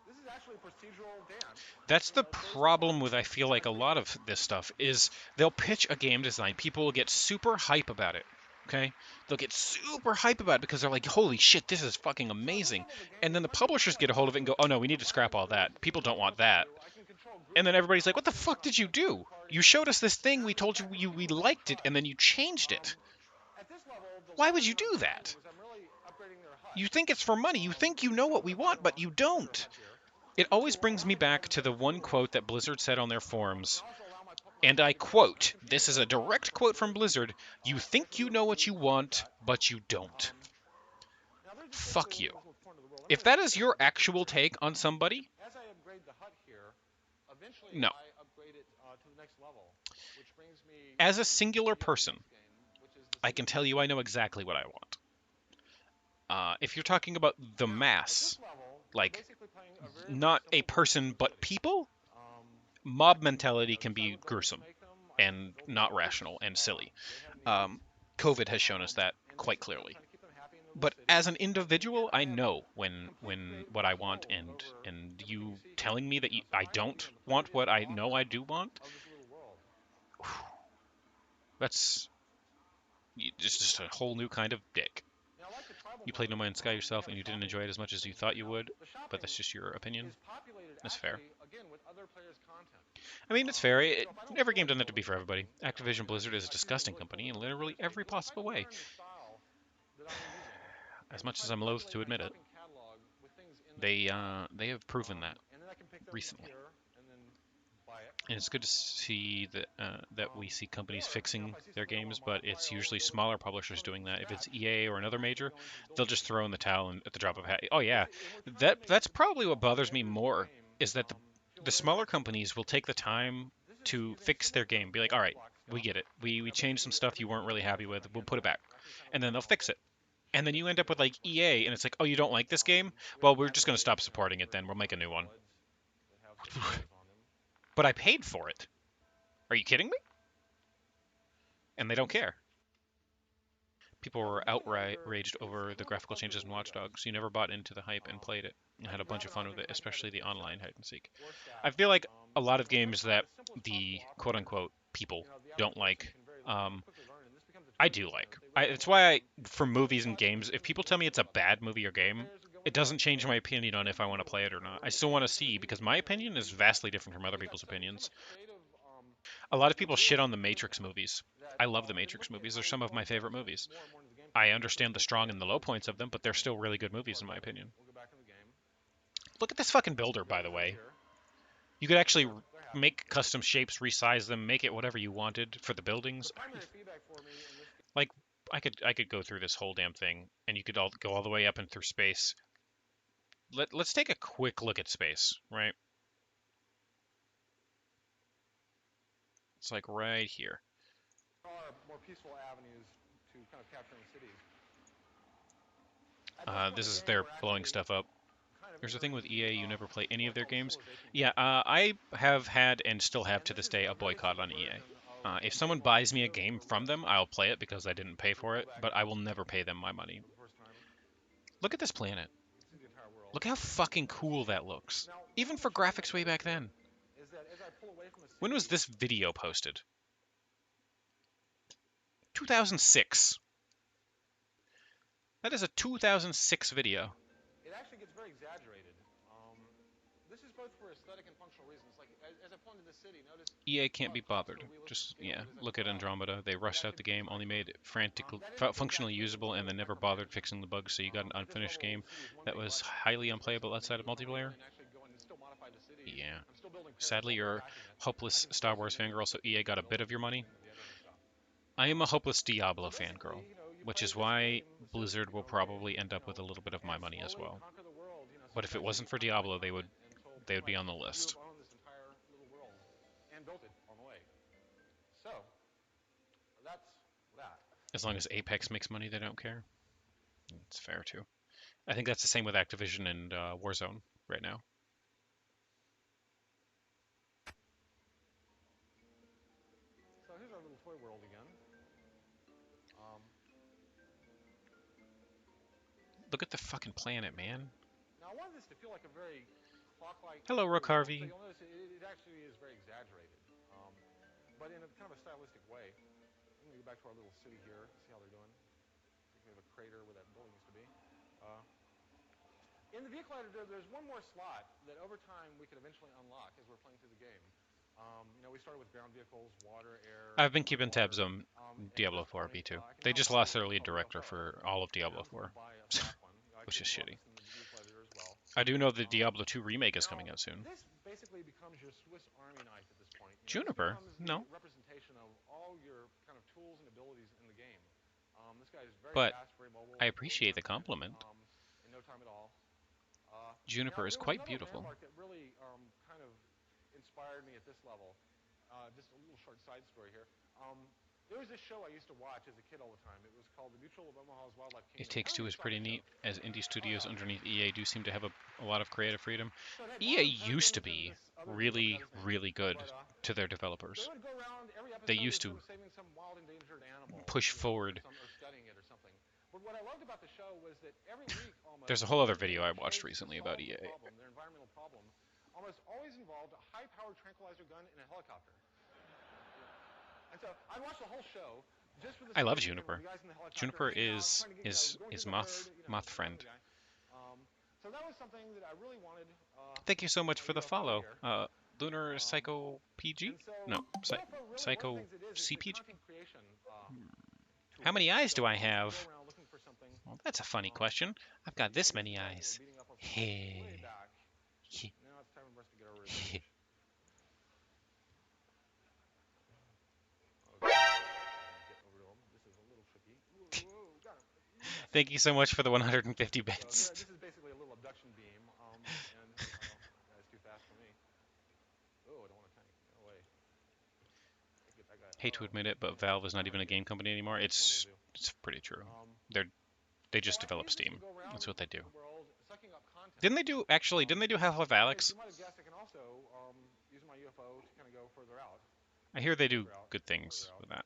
This is actually a procedural dance. That's the problem with, I feel like, a lot of this stuff is they'll pitch a game design. People will get super hype about it. Okay? They'll get super hype about it because they're like, holy shit, this is fucking amazing. And then the publishers get a hold of it and go, oh no, we need to scrap all that. People don't want that. And then everybody's like, what the fuck did you do? You showed us this thing, we told you we liked it, and then you changed it. At this level, the Why last would you thing I'm do trying that? to do is I'm really upgrading their hut. You think it's for money. You think you know what we want, but you don't. It always brings me back to the one quote that Blizzard said on their forums, and I quote, this is a direct quote from Blizzard, "You think you know what you want, but you don't." Fuck you. If that is your actual take on somebody, As I upgrade the hut here, eventually no. I upgrade it to the next level, which brings me As a to singular the other person, next game, which is the I city can tell builder. you I know exactly what I want. If you're talking about the Now, at mass, this level, we're like basically playing a very, very not a simple version person of but City. people, Um, mob you mentality know, can decide be what buildings to gruesome make them. I can and build the not roads. rational and silly. They have needs. COVID has shown us that And quite basically, I'm clearly. trying to keep them happy in their little But city. as an And again, individual, I I have know complete when creative what I want, control over and everything you you see here. telling me that You know, so I I, don't you know, the player want is what the I know author I do want, of this little world. that's just a whole new kind of dick. Now, like the tribal You played No mode, Man's Sky we yourself have and you didn't shopping enjoy it as much as you things thought here. you Now, would, the but shopping that's just your opinion. is populated That's fair. actually again with other players' content. I mean, it's fair. So if I don't Every feel game like doesn't have to be building for everybody. something, Activision and Blizzard is a I see something disgusting really cool company in on the literally player's page, every well, I possible can way, learn the style that I'm using, and as then much try as to I'm loath populate to my admit it. shopping catalog with things in that style. They have proven that And then I can pick them recently. here and then buy it. And it's good to see that we see companies Or, you know, if fixing I see their something I want games, to but modify it's or I want usually to build smaller publishers something doing from that. If it's scratch, EA or then another I actually major, go into the they'll building just system. throw in the towel at the drop of a hat. Oh yeah, And we're trying to make that's probably what bothers me vendors in the more game is that feel the very smaller comfortable. companies will take the time This is to using fix their similar kind game. of Be like, all building right, block we stuff. get it. We You know, changed some basically stuff you everything weren't really looks happy like with. a We'll put it handout, back, and I can kind of and work then they'll off fix it. it. And then you end up with Ship it like to my EA, city. and it's like, oh, you don't like this game? We Well, have we're just going to categories, stop you know, supporting it for then. We'll make a new one. salads that have certain flavors on them. But I paid for it. Are you kidding me? And they don't care. People Now, if were the building editor outraged is over a the little bit graphical closer to changes in what Watch he does, Dogs. You never bought into the hype and played it and I had can a bunch grab of it and I fun was with it, thinking I can have especially it the for online chef hide and seek. or staff. I feel like a lot of So I'm trying games to find that the simplest the possible quote operator. unquote people You know, the don't average person like, can very quickly learn, and this becomes a I training do center like. if they really want It's to learn why something. for And there's movies a and lot of games, if things people that tell are me cool it's a about that. bad movie or game, Players are going it into doesn't it. change So my opinion on if I here's want a to little play it or not. trailer I still want to that kind see of gives because you my an idea opinion of is what you can vastly do. different from other They got people's some opinions. creative A lot of people shit on the visuals in Matrix there movies. that I love the I've been Matrix looking at movies. how They're we some can of go my and favorite translate movies. more and more into the gameplay. I So maybe that's understand a the cool strong play and the on low words. points of them, but they're still really good Move to movies our in my building. opinion. We'll go back in the game. Look at this fucking builder, The by the builders are way. here. You could actually They're happy. make custom shapes, resize them, make it whatever you wanted for the buildings. The primary feedback for me in this game. Like I could go through this whole damn thing, and you could all go all the way up and through space. Let's take a quick look at space, right? It's like right here. There are more peaceful avenues to kind of capturing cities. At this point This in the is game, they're we're blowing actually stuff up. kind of There's a thing entering with into EA, you never play any what of I their call the games. civilization Yeah, game. I have had and still have And to this this is day a a very boycott simple on EA. version If of someone game one. buys me a Here's game the from them, West. I'll play it because I didn't pay for We'll it, go back but in I will never pay them my money. for the first time. Look at this planet. You can see the entire world. Look how fucking cool that looks. Now, one Even of the for changes graphics I've way noticed back here then. is that as I pull away from a When was city, this video posted? 2006. That is a 2006 video. it actually gets very exaggerated. This is both for aesthetic and functional reasons. Like as I pull into the city, notice EA can't how be it pops to bothered. a realistic Just, scale yeah, right as I look pull at out. Andromeda. They It rushed out actually the becomes game, very only made it comfortable. That isn't functionally exactly usable, and then never technical bothered comparison. fixing the bugs, so you got an At this unfinished level, game the city is one that big was button. highly It's very unplayable simple for outside me of to come anywhere multiplayer. and actually go and still modify the city. Yeah. I'm still building pairs Sadly, while you're a attacking it. I hopeless can Star still Wars significantly fangirl, so quicker EA got a build bit of your money. than the other stuff. I am a hopeless Diablo So basically, fangirl, you which play is this why game so that Blizzard you will can go, probably end up with a little bit of my and money as slowly well. conquer the world. But if it Step by wasn't step, for continent by Diablo, continent, until they pretty would be much on the you list. have owned this entire little world and built it on the way. So that's that. As long as Apex makes money, they don't care. It's fair too. I think that's the same with Activision and Warzone right now. So here's our little toy world again. Look at the fucking planet, man. Now I wanted this to feel like a very clock-like Hello, toy Rook world, so Harvey. you'll notice it actually is very exaggerated, but in a kind of a stylistic way. I'm gonna go back to our little city here, see how they're doing. We have a crater where that building used to be. In the vehicle editor, there's one more slot that over time we could eventually unlock as we're playing through the game. You know, we started with ground vehicles, water, air, I've been keeping underwater. tabs on And at Diablo this 4 point, V2. I can They now just buy lost what their we lead call a director UFO. for all of And Diablo I'm just going 4, to buy a black one. You know, I which can is draw shitty. this in the vehicle editor as well. I do know the Um, Diablo 2 remake is coming now, out soon. this basically becomes your Swiss Army knife at this point. You know, this Juniper? becomes the No. representation of all your kind of tools and abilities in the game. This guy is very But fast, very mobile. I We'll leave appreciate our the planet compliment. in no time at all. Juniper Now, is there was quite another beautiful. landmark that really kind of inspired me at this level. Just a little short side story here. There was this show I used to watch as a kid all the time. It was called The Mutual of Omaha's Wildlife It Kingdom. Takes How Two many is of you saw pretty the show? neat, as indie Oh, studios yeah. underneath EA do seem to have a lot of creative freedom. So it had EA Mars, used to Perkins, and be this other dude, I really, forgot his name. really good But to their they developers. would go around, every They episode used was to them saving some wild endangered animal, push you know, or, forward. or studying it or something. But what I loved about the show was that every week almost, There's a whole other they video I watched chose to recently about solve EA. the problem, their environmental problem, almost always involved a high-powered tranquilizer gun and a helicopter. And so I watched the whole show just for the I love scene where Juniper. the guys in the helicopter Juniper hanging out, is trying to get, is going is through the moth herd, moth talking friend. to the guy. So that was something that I really wanted Thank you so with much my for the UFO follow. here. Lunar Um, Psycho PG? and so No, UFO really, one of the Psycho things it is, it's a CPG. content creation How tool. many eyes So do I I used to go have? around looking for something. Well, that's a funny Um, question. I've got you know, this these many two guys that were eyes. beating up on some guys way Hey. back. Now it's time for us to get our revenge. Okay. Get over to him. This is a little tricky. Whoa, got him. Yes. Thank you so much for the 150 So bits. here, this is basically a little abduction beam, and that guy's too fast for me. Oh, I don't want to tank. No way. Get that guy. Hate to Oh, admit it, but man. Valve is All not even right, a game company anymore. this one will It's do. it's pretty true. Um, They so just I develop use this to Steam. go around That's what they do. the world, sucking up content. Didn't they do actually? Didn't they do Half-Life And as Alyx? you might have guessed, I can also use my UFO to kind of go further out, I hear they do further out, good further things out, with that.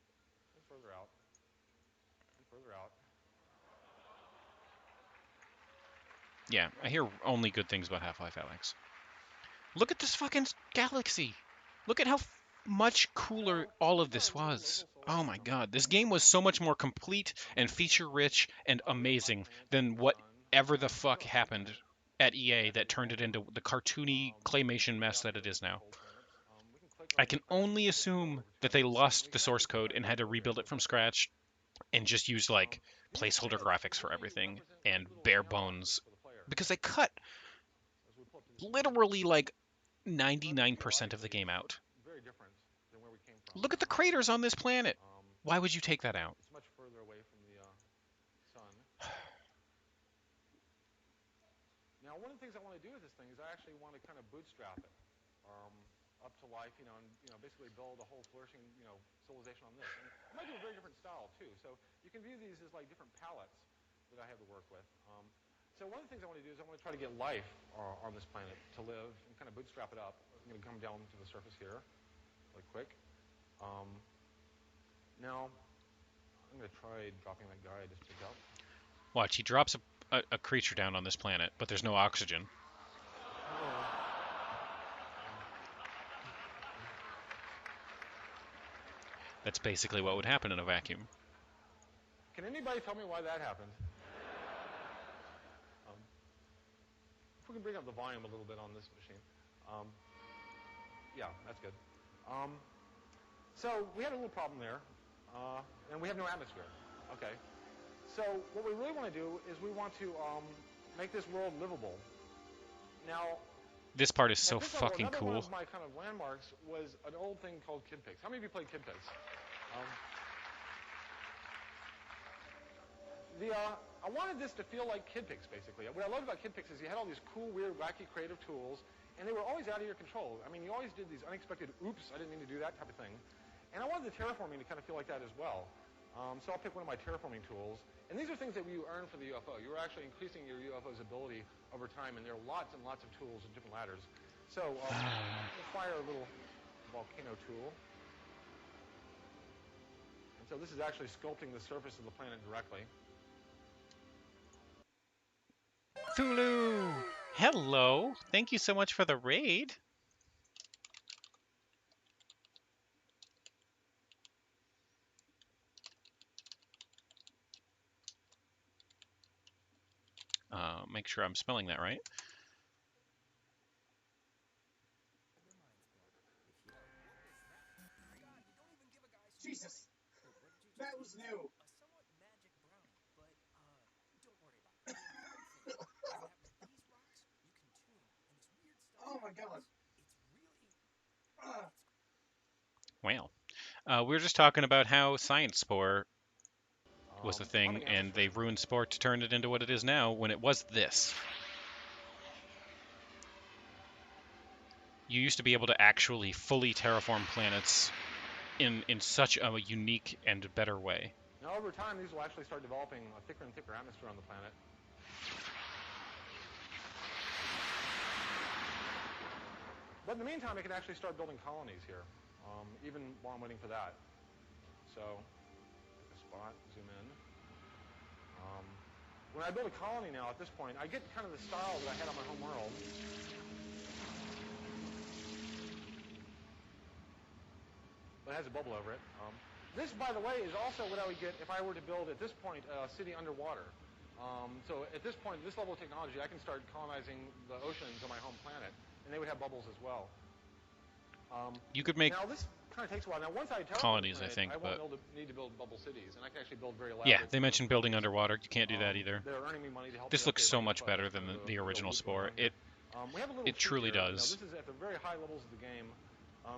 and further out, and further out. Yeah, I hear only good things about Half-Life Alyx. Look at this fucking galaxy. Look at how much cooler So all of here's this our little was. local solar Oh my system. god, this game was so much more complete and feature-rich and We got 5 amazing planets, than the sun. whatever the These fuck are hard happened planets. at EA that Actually, turned all it of them. into the cartoony claymation Way mess out that here, it is these are now. cold planets. We can click on I these can planets only and get the world assume over that to they them. lost We the can source actually click code on and this had to over here. rebuild So it from check this out. scratch and just use like These placeholder planets graphics for really everything represent like and little bare mailboxes bones for the player. because they cut As we pull up to this screen, literally like so I mean 99% of the geologically, game this looks out. very different than where we came from. Look at the craters on this planet. Um, Why would you take that out? it's much further away from the sun. Now, one of the things I want to do with this thing is I actually want to kind of bootstrap it up to life, and basically build a whole flourishing, civilization on this. And I might do a very different style too. So you can view these as like different palettes that I have to work with. So one of the things I want to do is I want to try to get life on this planet to live and kind of bootstrap it up. I'm going to come down to the surface here, really quick. Now, I'm going to try dropping that guy I just picked up. Watch, he drops a creature down on this planet, but there's no oxygen. That's basically what would happen in a vacuum. Can anybody tell me why that happened? If we can bring up the volume a little bit on this machine. Yeah, that's good. So we had a little problem there, and we have no atmosphere. Okay. So what we really want to do is we want to make this world livable. Now, This part is so at this level, fucking another one cool. of my kind of landmarks was an old thing called KidPix. How many of you played KidPix? I wanted this to feel like KidPix, basically. What I loved about KidPix is you had all these cool, weird, wacky, creative tools, and they were always out of your control. I mean, you always did these unexpected, oops, I didn't mean to do that type of thing. And I wanted the terraforming to kind of feel like that as well. So I'll pick one of my terraforming tools. And these are things that you earn for the UFO. You're actually increasing your UFO's ability over time, and there are lots and lots of tools and different ladders. So we'll fire a little volcano tool. And so this is actually sculpting the surface of the planet directly. Thulu! Hello! Thank you so much for the raid. Make sure I'm spelling that right. We were just talking about how Science Spore was the On thing, the and they atmosphere. ruined Spore to turn it into what it is now, when it was this. You used to be able to actually fully terraform planets in such a unique and better way. Now, over time, these will actually start developing a thicker and thicker atmosphere on the planet. But in the meantime, I can actually start building colonies here, even while I'm waiting for that. So, pick a spot, zoom in. When I build a colony now, at this point, I get kind of the style that I had on my home world. But it has a bubble over it. This, by the way, is also what I would get if I were to build, at this point, a city underwater. So at this point, this level of technology, I can start colonizing the oceans on my home planet, and they would have bubbles as well. You could make Now, this kind of takes a while. Now, once I terraform colonies, the I planet, think, I won't but need to build bubble cities, and I can actually build very elaborate... yeah, they mentioned building underwater. You can't do that either. They're earning me money to help This me looks update so my much input. better That's than kind of the real original loop going Spore. on here. We have a little It treat truly here. does. Now, this is at the very high levels of the game.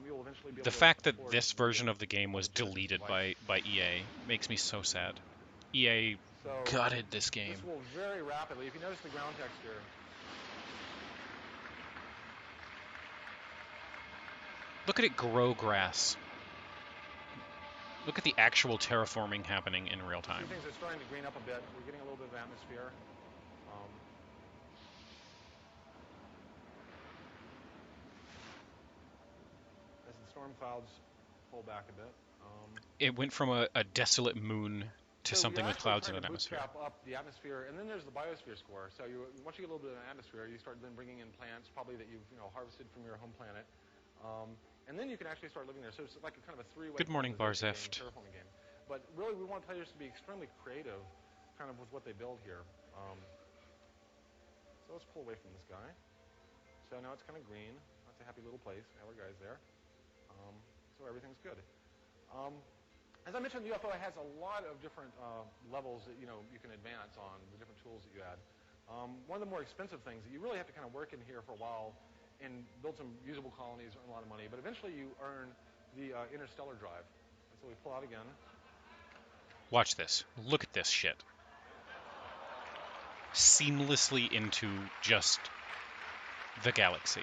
You'll eventually be able The to fact that explore this the, version of the game was the Genesis deleted device. by EA makes me so sad. EA So, gutted this game. this will very rapidly, if you notice the ground texture, Look at it grow grass. Look at the actual terraforming happening in real time. see things are starting to green up a bit. We're getting a little bit of atmosphere. As the storm clouds pull back a bit. It went from a desolate moon to So something you're with actually clouds in trying an to atmosphere. bootstrap up the atmosphere, and then there's the biosphere score. So once you get a little bit of an atmosphere, you start then bringing in plants, probably that you've harvested from your home planet, and then you can actually start living there. So it's like a kind of a three-way Good morning, colonization Barzeft. game, terraforming game. But really, we want players to be extremely creative, kind of with what they build here. So let's pull away from this guy. So now it's kind of green. That's a happy little place. Now our guy's there. So everything's good. As I mentioned, the UFO has a lot of different levels that you can advance on, the different tools that you add. One of the more expensive things that you really have to kind of work in here for a while and build some usable colonies, earn a lot of money, but eventually you earn the interstellar drive. And so we pull out again. Watch this. Look at this shit. Seamlessly into just the galaxy.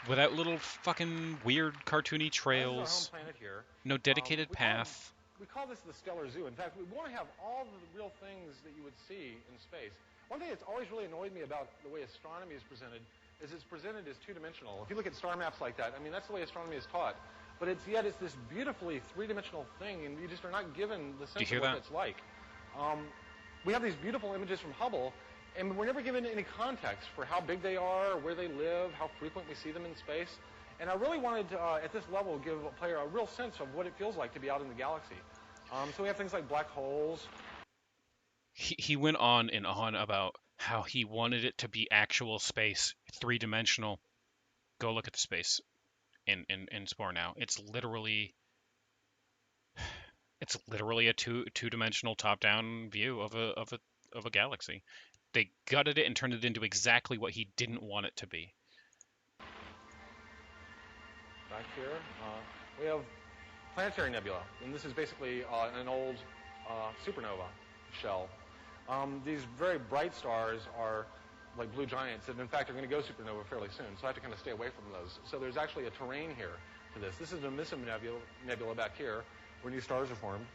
Without little fucking weird cartoony This is our home trails. planet here. No dedicated We path. call this the stellar zoo. In fact, we want to have all the real things that you would see in space. One thing that's always really annoyed me about the way astronomy is presented is it's presented as two-dimensional. If you look at star maps like that, I mean, that's the way astronomy is taught. But yet it's this beautifully three-dimensional thing, and you just are not given the sense hear of what that? it's like. We have these beautiful images from Hubble, and we're never given any context for how big they are, where they live, how frequent we see them in space. And I really wanted to, at this level, give a player a real sense of what it feels like to be out in the galaxy. So we have things like black holes. He went on and on about how he wanted it to be actual space, three-dimensional. Go look at the space in Spore now. It's literally a two-dimensional top-down view of a galaxy. They gutted it and turned it into exactly what he didn't want it to be. Back here, we have planetary nebula, and this is basically an old supernova shell. These very bright stars are like blue giants, and in fact are going to go supernova fairly soon, so I have to kind of stay away from those. So there's actually a terrain here to this. This is the Missum Nebula back here, where new stars are formed.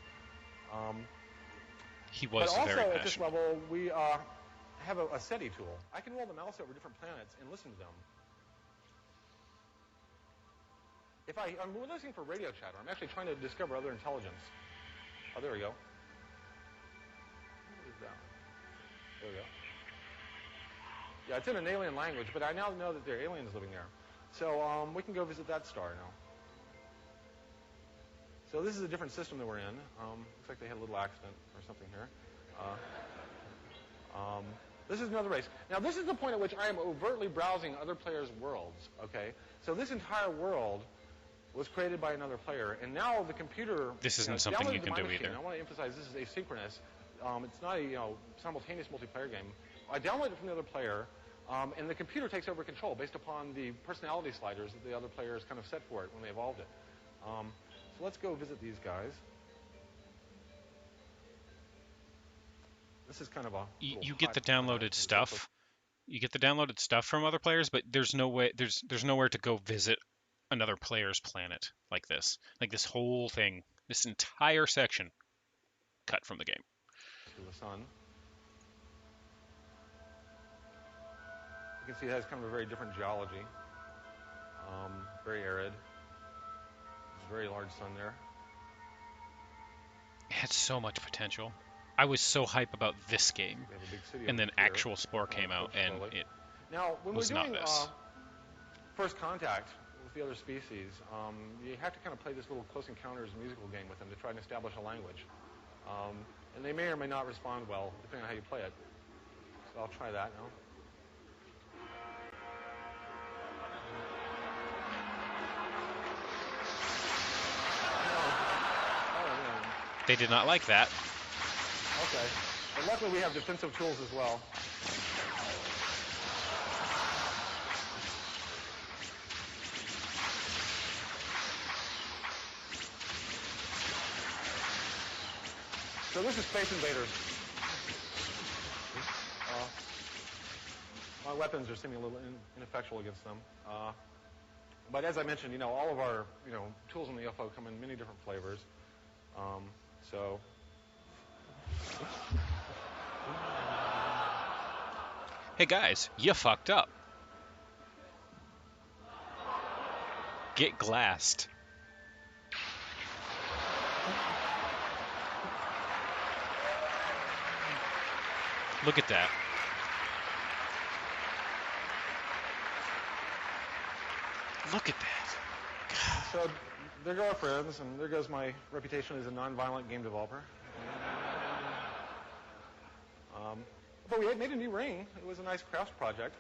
He was but also very at this passionate. level, we have a SETI tool. I can roll the mouse over different planets and listen to them. I'm listening for radio chatter. I'm actually trying to discover other intelligence. Oh, there we go. What is that? There we go. Yeah, it's in an alien language, but I now know that there are aliens living there. So we can go visit that star now. So this is a different system that we're in. Looks like they had a little accident or something here. This is another race. Now, this is the point at which I am overtly browsing other players' worlds, okay? So this entire world was created by another player, and now the computer... This isn't something you can do machine. either. I want to emphasize this is asynchronous. It's not a simultaneous multiplayer game. I download it from the other player, and the computer takes over control based upon the personality sliders that the other players kind of set for it when they evolved it. So let's go visit these guys. This is kind of a You get the hot highlight. downloaded stuff. You get the downloaded stuff from other players, but there's no way there's nowhere to go visit another player's planet like this. Like this whole thing, this entire section cut from the game. To the sun. You can see it has kind of a very different geology. Very arid. There's a very large sun there. It had so much potential. I was so hype about this game, We have a big city and over then here. actual Spore came out, approach and slowly. it Now, when was we're not doing this. first contact with the other species, you have to kind of play this little Close Encounters musical game with them to try and establish a language. And they may or may not respond well, depending on how you play it. So I'll try that now. They did not like that. Okay. But luckily we have defensive tools as well. So this is Space Invaders. My weapons are seeming a little ineffectual against them. But as I mentioned, all of our, tools in the UFO come in many different flavors. So Hey guys, you fucked up. Get glassed. Look at that. Look at that. So there go our friends, and there goes my reputation as a non-violent game developer. But we had made a new ring. It was a nice crafts project.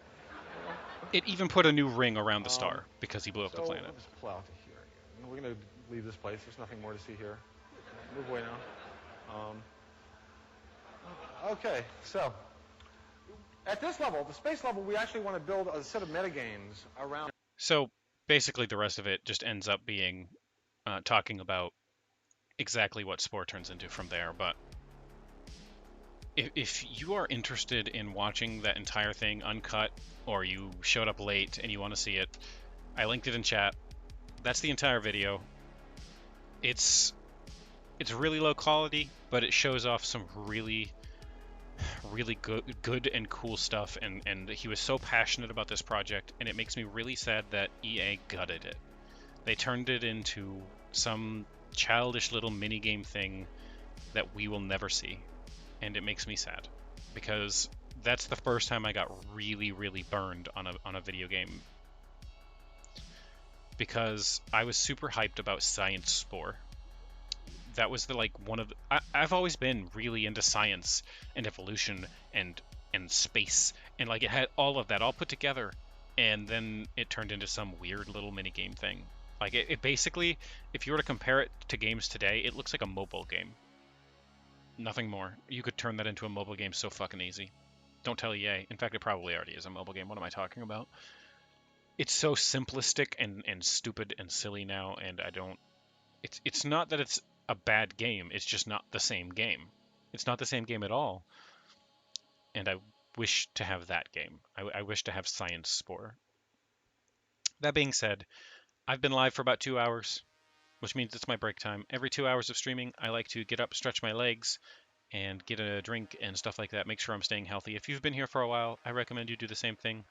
It even put a new ring around the star because he blew up the planet. Let's pull out to here. We're going to leave this place. There's nothing more to see here. Move away now. Okay, so at this level, the space level, we actually want to build a set of metagames around. So basically the rest of it just ends up being talking about exactly what Spore turns into from there. But if you are interested in watching that entire thing uncut, or you showed up late and you want to see it, I linked it in chat. That's the entire video. It's really low quality, but it shows off some really good and cool stuff, and he was so passionate about this project, and it makes me really sad that EA gutted it. They turned it into some childish little minigame thing that we will never see, and it makes me sad because that's the first time I got really burned on a video game, because I was super hyped about Science Spore. That was I've always been really into science and evolution and space, and it had all of that all put together, and then it turned into some weird little mini game thing. It basically, if you were to compare it to games today, it looks like a mobile game. Nothing more. You could turn that into a mobile game so fucking easy. Don't tell EA. In fact, it probably already is a mobile game. What am I talking about? It's so simplistic and stupid and silly now, and I don't... It's not that it's a bad game, it's just not the same game. It's not the same game at all. And I wish to have that game. I wish to have Science Spore. That being said, I've been live for about 2 hours, which means it's my break time. Every 2 hours of streaming, I like to get up, stretch my legs, and get a drink and stuff like that. Make sure I'm staying healthy. If you've been here for a while, I recommend you do the same thing.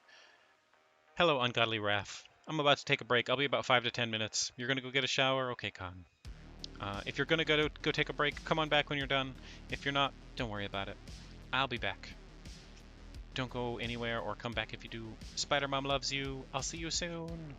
Hello, Ungodly Wrath. I'm about to take a break. I'll be about 5 to 10 minutes. You're going to go get a shower? Okay, Con. If you're going to go take a break, come on back when you're done. If you're not, don't worry about it. I'll be back. Don't go anywhere or come back if you do. Spider Mom loves you. I'll see you soon.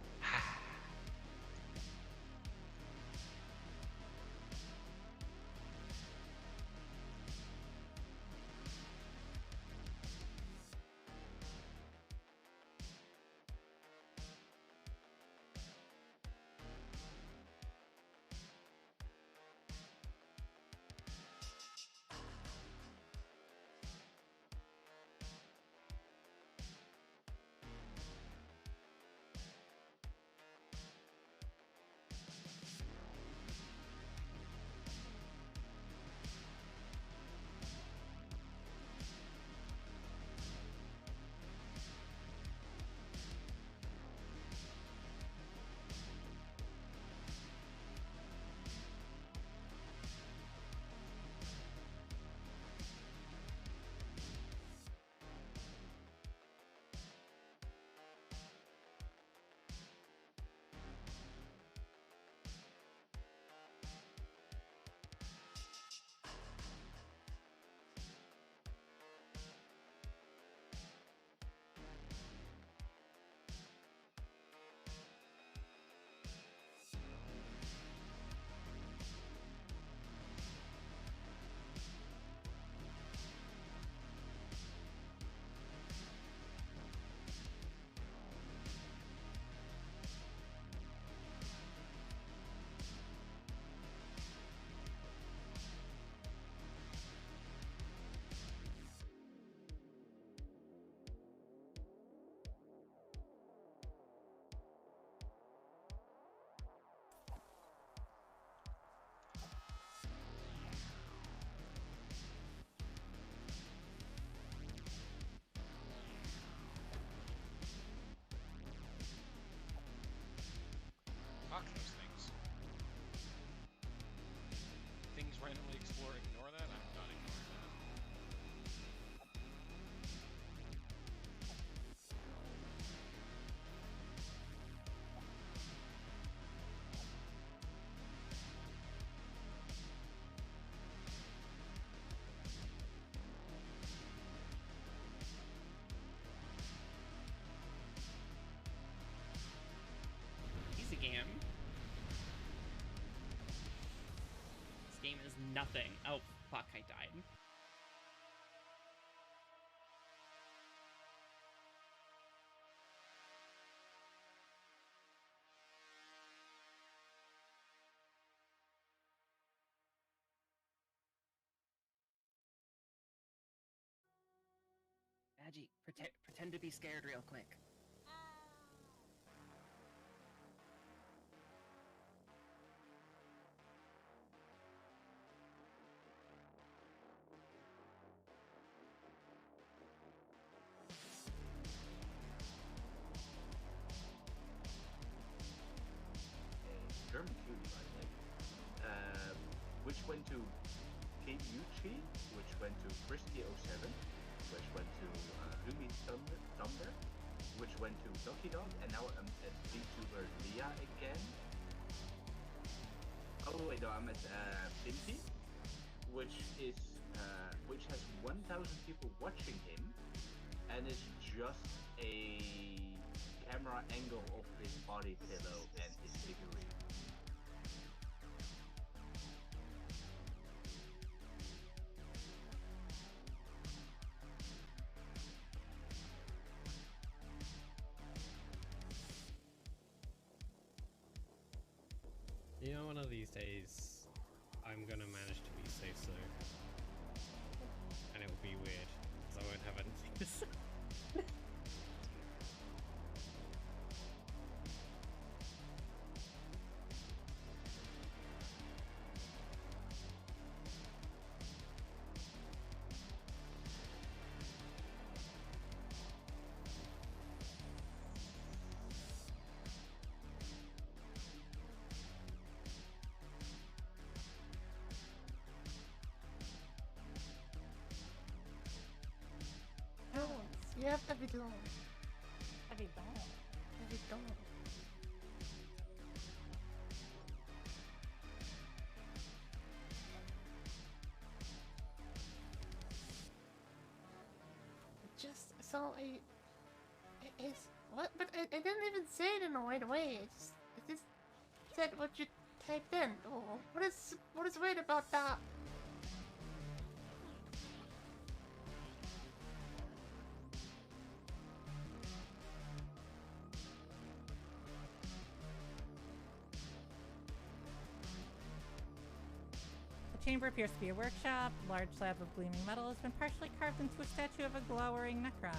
game is nothing. Oh, fuck, I died. Badgie, pretend to be scared real quick. German cutie, by the way, which went to Keiuchi, which went to Frisky07, which went to Rumi Thunder, which went to Doki Dog, and now I'm at VTuber Leah again. Oh wait, no, I'm at Pinty, which has 1,000 people watching him, and is just a camera angle of his body pillow and his figurine. You know, one of these days, I'm gonna manage to be so-so. And it will be weird, because I won't have anything to say. You have évidemment. Évidemment. Évidemment. Just so it's what? But I didn't even say it in the right way. It just said what you typed in. Oh, what is weird about that? The chamber appears to be a workshop. A large slab of gleaming metal has been partially carved into a statue of a glowering Necron.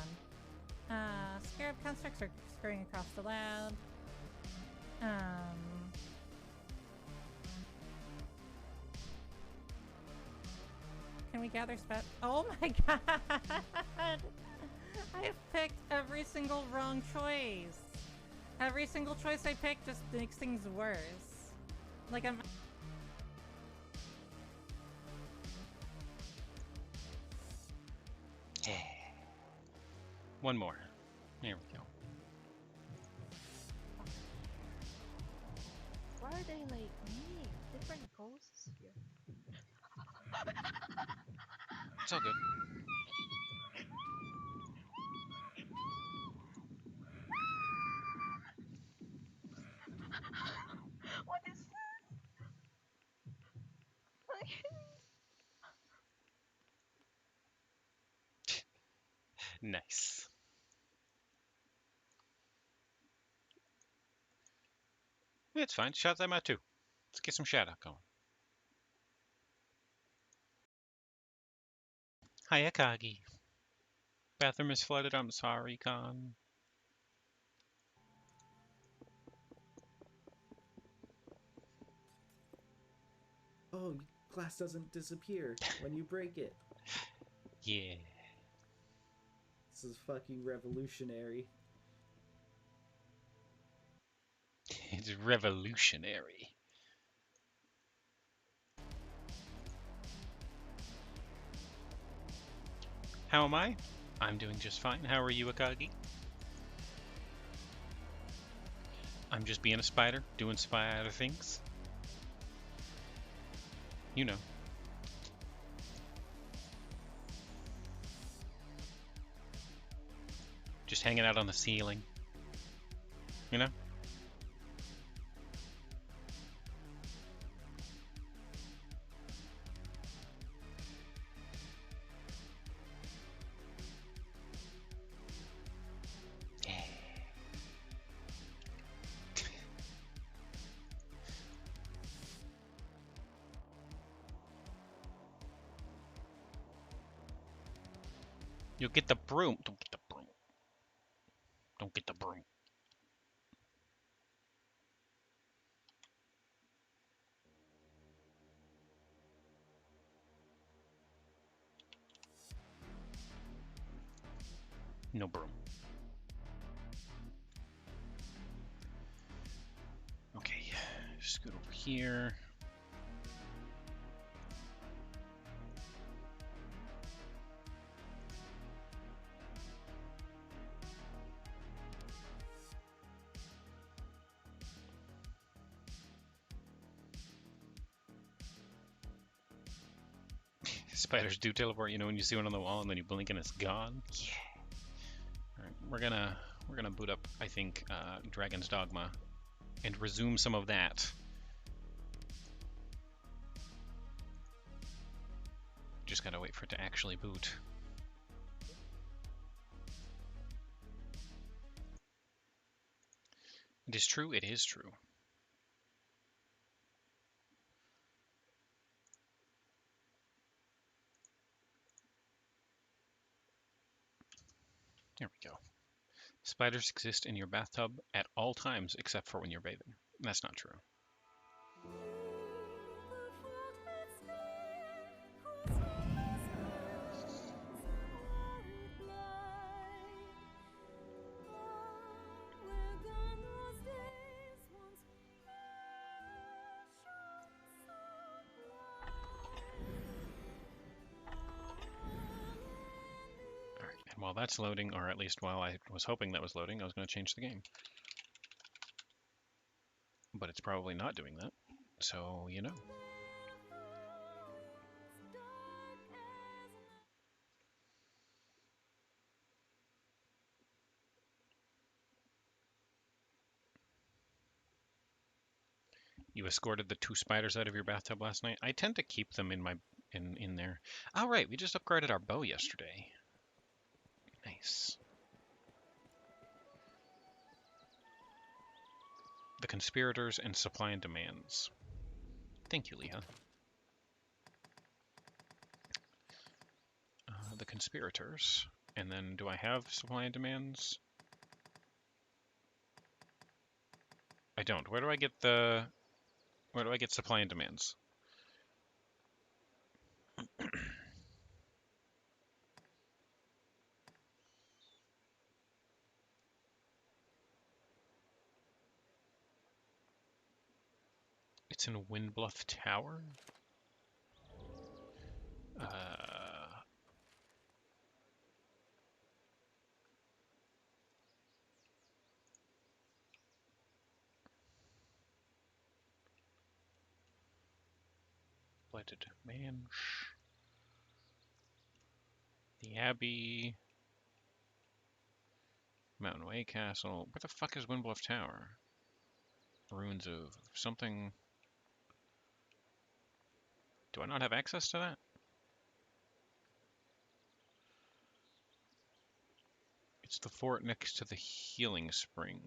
Scarab constructs are scurrying across the lab. Can we gather Oh my god! I've picked every single wrong choice. Every single choice I pick just makes things worse. Like I'm... One more. There we go. Why are they like me? Different ghosts here. It's all good. What is this? Nice. It's fine. Shout them out too. Let's get some shout out going. Hi, Akagi. Bathroom is flooded. I'm sorry, Con. Oh, glass doesn't disappear when you break it. Yeah. This is fucking revolutionary. It's revolutionary. How am I? I'm doing just fine. How are you, Akagi? I'm just being a spider, doing spider things. You know. Just hanging out on the ceiling. You know? You'll get the broom. Don't get the broom. Don't get the broom. No broom. Okay, scoot over here. Spiders do teleport, you know, when you see one on the wall and then you blink and it's gone. Yeah. All right, we're gonna boot up, I think, Dragon's Dogma, and resume some of that. Just gotta wait for it to actually boot. It is true. It is true. There we go. Spiders exist in your bathtub at all times except for when you're bathing. That's not true. And while that's loading, or at least while I was hoping that was loading, I was going to change the game. But it's probably not doing that, so you know. You escorted the 2 spiders out of your bathtub last night? I tend to keep them in my in there. Oh right, we just upgraded our bow yesterday. Nice. The conspirators and supply and demands. Thank you, Leah. The conspirators. And then do I have supply and demands? I don't. Where do I get supply and demands? It's in Windbluff Tower? Blighted Manch. The Abbey. Mountain Way Castle. Where the fuck is Windbluff Tower? Ruins of something. Do I not have access to that? It's the fort next to the healing spring.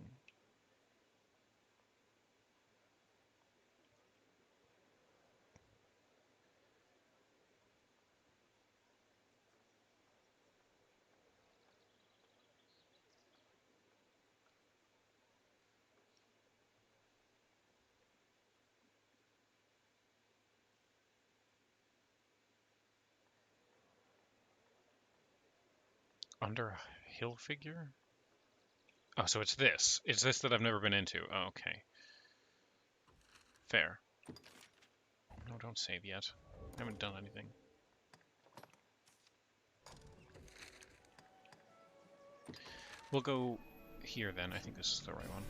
Under a hill figure? Oh, so it's this. It's this that I've never been into. Oh, okay. Fair. No, don't save yet. I haven't done anything. We'll go here then. I think this is the right one.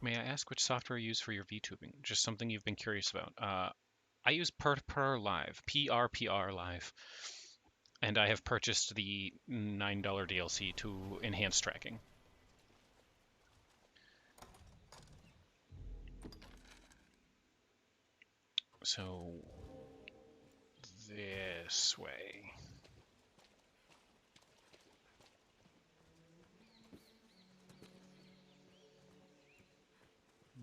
May I ask which software you use for your VTubing? Just something you've been curious about. I use PRPR Live. PRPR Live. And I have purchased the $9 DLC to enhance tracking. So, this way.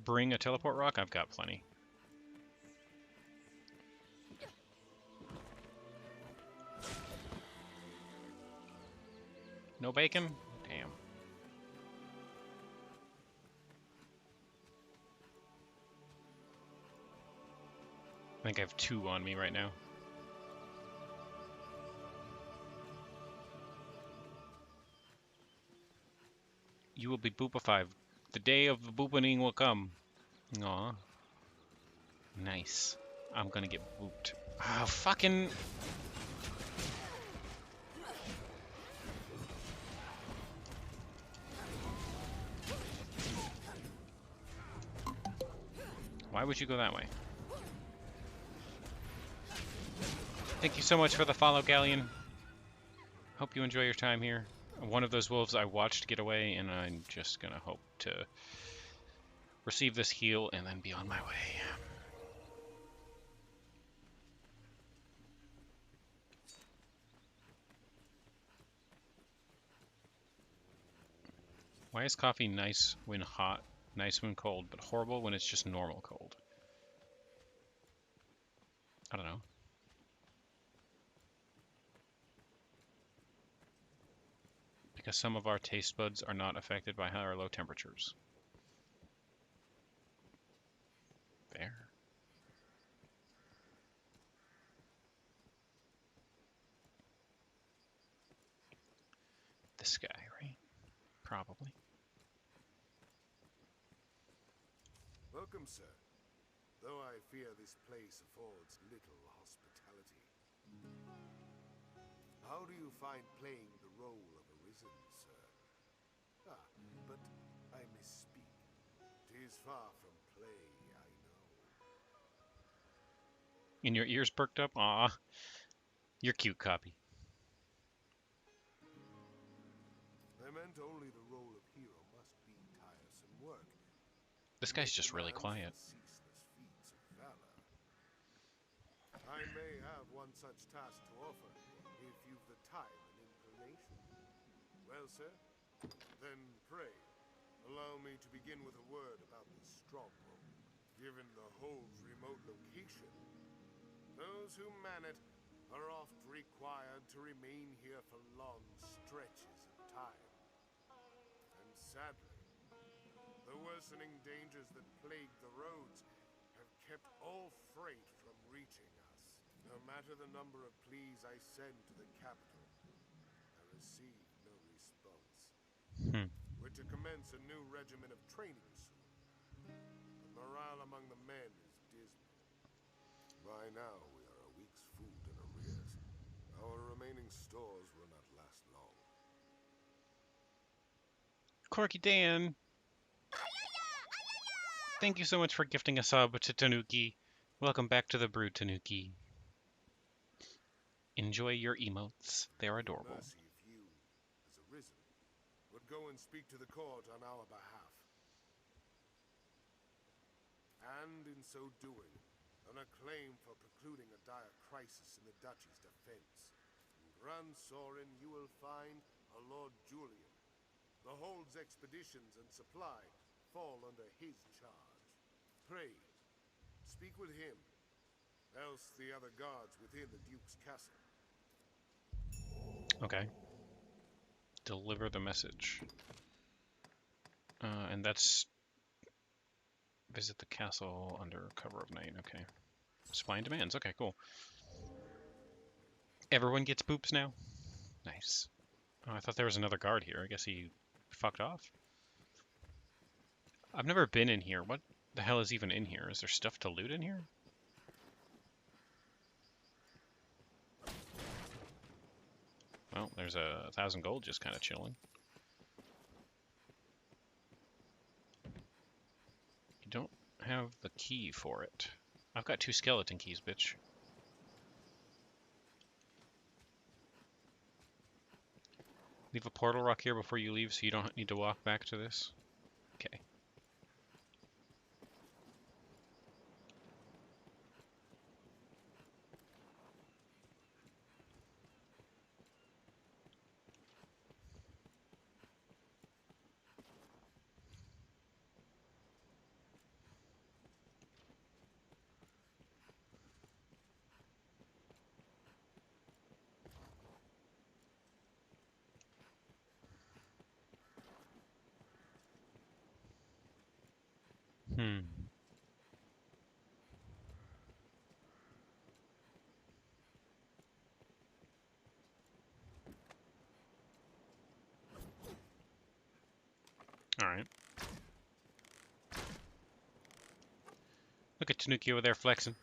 Bring a teleport rock? I've got plenty. No bacon? Damn. I think I have 2 on me right now. You will be boopified. The day of the booping will come. Aw. Nice. I'm gonna get booped. Oh, fucking... Why would you go that way? Thank you so much for the follow, Galleon. Hope you enjoy your time here. One of those wolves I watched get away, and I'm just gonna hope to receive this heal and then be on my way. Why is coffee nice when hot, nice when cold, but horrible when it's just normal cold? I don't know. Because some of our taste buds are not affected by high or low temperatures. There. This guy, right? Probably. Welcome, sir. Though I fear this place affords little hospitality. How do you find playing the role of Arisen, sir? Ah, but I misspeak. 'Tis far from play, I know. And your ears perked up? Aw. You're cute, Copy. I meant only the role of hero must be tiresome work. This guy's just really quiet. Ceaseless feats of valor. I may have one such task to offer, if you've the time and inclination. Well, sir, then pray, allow me to begin with a word about the stronghold. Given the hold's remote location, those who man it are oft required to remain here for long stretches of time. And sadly, the worsening dangers that plague the roads have kept all freight from reaching us. No matter the number of pleas I send to the capital, I receive no response. We're to commence a new regimen of training soon. The morale among the men is dismal. By now, we are a week's food in arrears. Our remaining stores will not last long. Corky Dan! Thank you so much for gifting a sub to Tanuki. Welcome back to the brood, Tanuki. Enjoy your emotes. They're adorable. Mercy if you, as Arisen, would go and speak to the court on our behalf. And in so doing, an acclaim for precluding a dire crisis in the duchy's defense. In Grand Sorin you will find a Lord Julian. The Hold's expeditions and supply fall under his charge. Pray, speak with him, else the other guards within the Duke's castle. Okay. Deliver the message. And that's... Visit the castle under cover of night. Okay. Spine demands. Okay, cool. Everyone gets boops now? Nice. Oh, I thought there was another guard here. I guess he fucked off. I've never been in here. What the hell is even in here? Is there stuff to loot in here? Well, there's 1,000 gold just kind of chilling. You don't have the key for it. I've got 2 skeleton keys, bitch. Leave a portal rock here before you leave so you don't need to walk back to this. Okay. Hmm. Alright. Look at Tanuki over there flexing.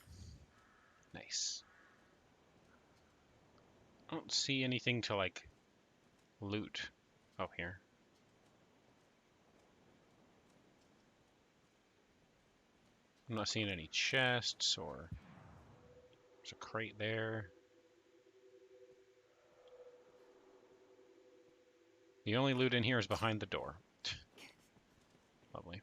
Nice. I don't see anything to, like, loot. Oh, here. I'm not seeing any chests or... There's a crate there. The only loot in here is behind the door. Lovely.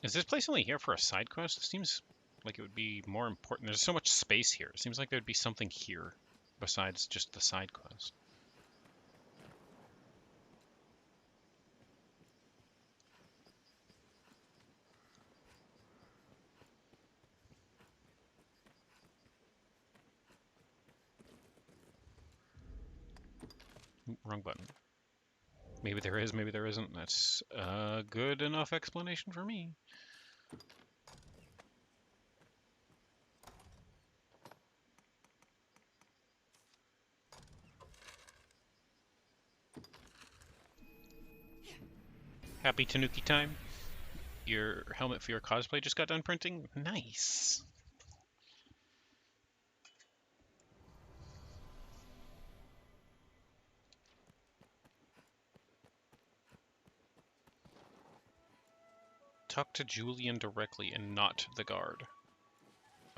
Is this place only here for a side quest? It seems like it would be more important. There's so much space here. It seems like there'd be something here besides just the side quest. Oop, wrong button. Maybe there is, maybe there isn't. That's a good enough explanation for me. Happy Tanuki time. Your helmet for your cosplay just got done printing? Nice. Talk to Julian directly and not the guard.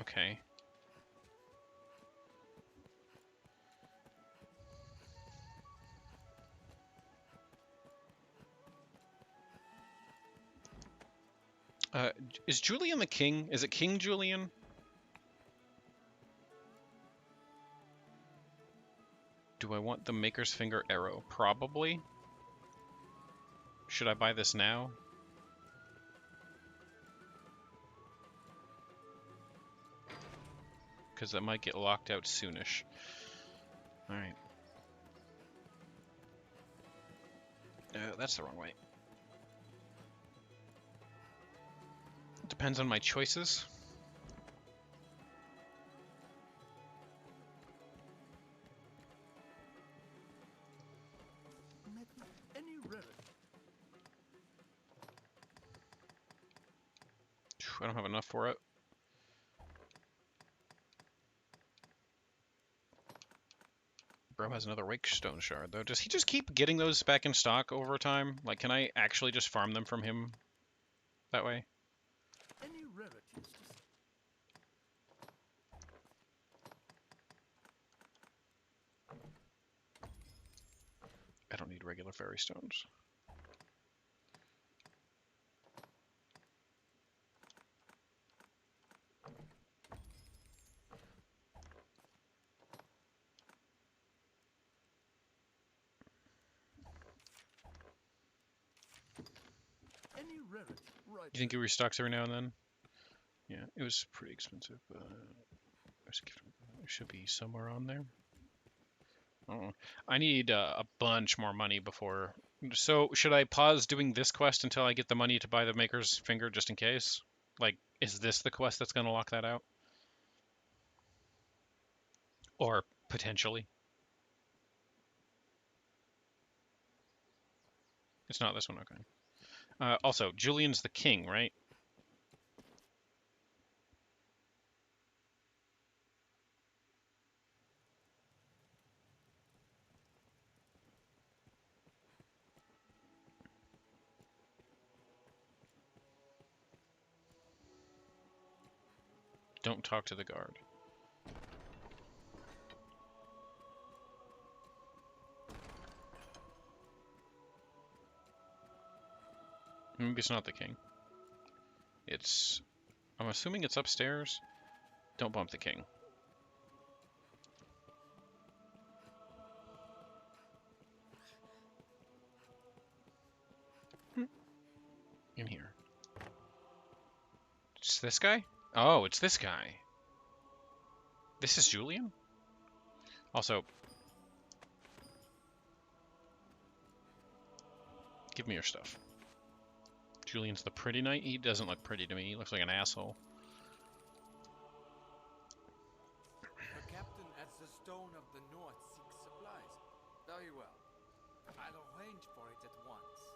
Okay. Is Julian the king? Is it King Julian? Do I want the Maker's Finger arrow? Probably. Should I buy this now? Because that might get locked out soonish. Alright. That's the wrong way. Depends on my choices. I don't have enough for it. Bro has another Wakestone shard, though. Does he just keep getting those back in stock over time? Like, can I actually just farm them from him that way? Any rarities? I don't need regular fairy stones. Any rarity? Right. You think he restocks every now and then? Yeah, it was pretty expensive. It should be somewhere on there. Oh, I need a bunch more money before. So should I pause doing this quest until I get the money to buy the Maker's Finger, just in case? Like, is this the quest that's going to lock that out? Or potentially? It's not this one, okay. Also, Julian's the king, right? Don't talk to the guard. Maybe it's not the king. It's... I'm assuming it's upstairs. Don't bump the king. It's this guy? Oh, it's this guy. This is Julian? Also, give me your stuff. Julian's the pretty knight? He doesn't look pretty to me. He looks like an asshole. The captain at the Stone of the North seeks supplies. Very well. I'll arrange for it at once.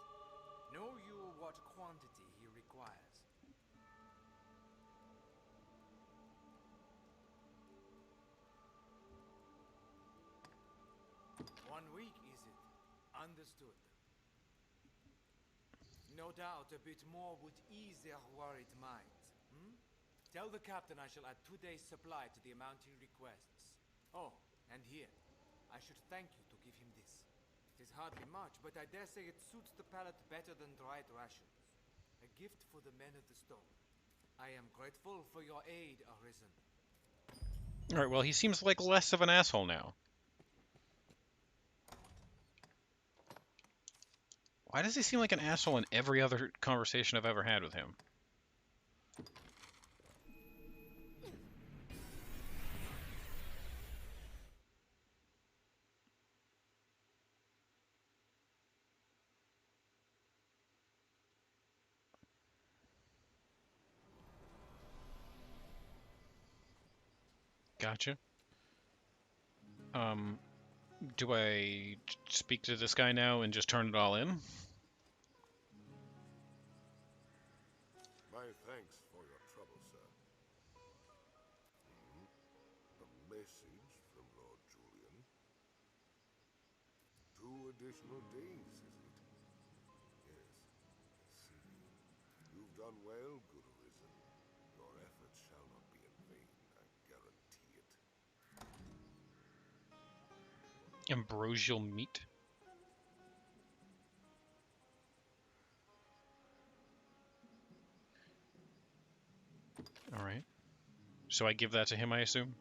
Know you what quantity he requires. 1 week, is it? Understood. No doubt a bit more would ease their worried minds. Hmm? Tell the captain I shall add 2 days' supply to the amount he requests. Oh, and here. I should thank you to give him this. It is hardly much, but I dare say it suits the palate better than dried rations. A gift for the men of the stone. I am grateful for your aid, Arisen. Alright, well, he seems like less of an asshole now. Why does he seem like an asshole in every other conversation I've ever had with him? Gotcha. Do I speak to this guy now and just turn it all in? My thanks for your trouble, sir. A message from Lord Julian. 2 additional days, is it? Yes, I see. You've done well, good Arisen. Your efforts shall not be in vain, I guarantee it. Ambrosial meat? Alright. So I give that to him, I assume?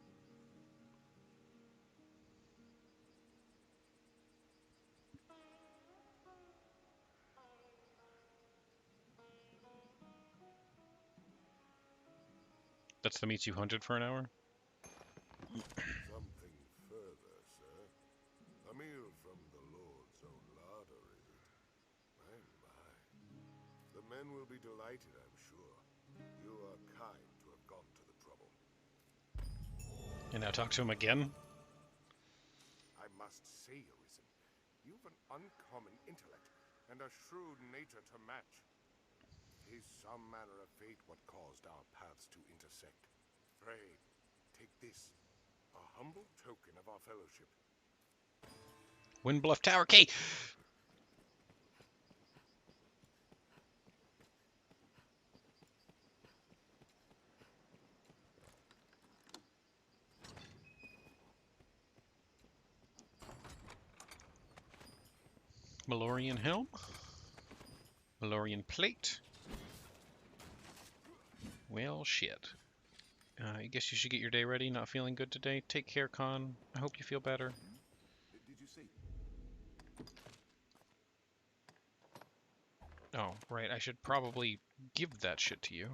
That's the meat you hunted for an hour? Something further, sir. A meal from the Lord's own larder, is it? My, my. The men will be delighted, I'm sure. You are kind to have gone to the trouble. And now talk to him again? I must say, Arisen, you've an uncommon intellect and a shrewd nature to match. 'Tis some manner of fate what caused our paths to intersect. Pray, take this, a humble token of our fellowship. Windbluff Tower Key! Malorian helm. Malorian plate. Well, shit. I guess you should get your day ready. Not feeling good today. Take care, Con. I hope you feel better. Did you say? Oh, right. I should probably give that shit to you.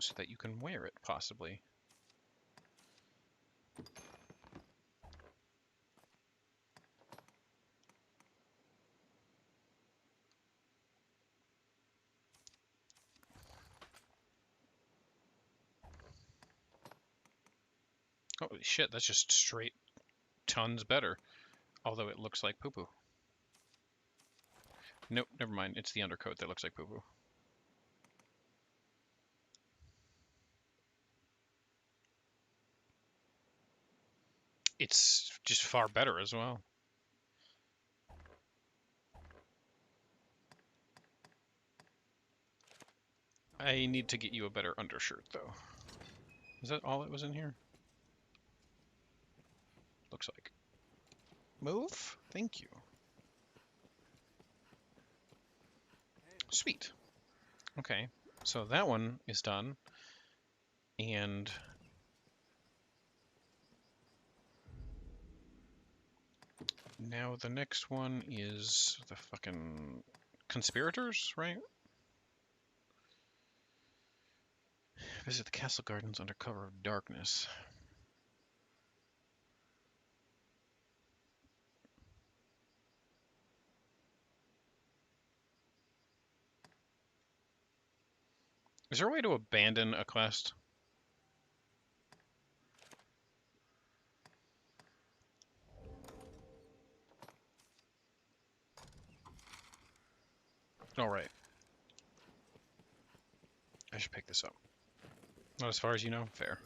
So that you can wear it, possibly. Holy shit, that's just straight tons better. Although it looks like poo-poo. Nope, never mind. It's the undercoat that looks like poo-poo. It's just far better as well. I need to get you a better undershirt, though. Is that all that was in here? Looks like. Move? Thank you. Sweet. Okay, so that one is done. And Now the next one is the fucking conspirators, right? Visit the castle gardens under cover of darkness. Is there a way to abandon a quest? All right. I should pick this up. Not as far as you know. Fair.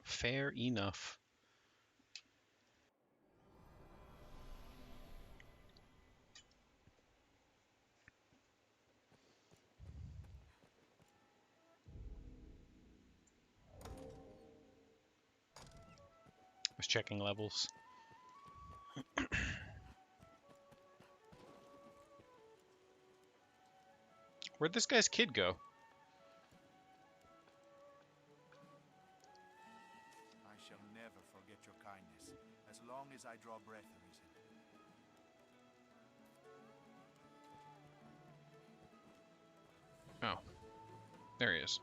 Fair enough. Was checking levels. Where'd this guy's kid go? I shall never forget your kindness, as long as I draw breath, Arisen. Oh. There he is.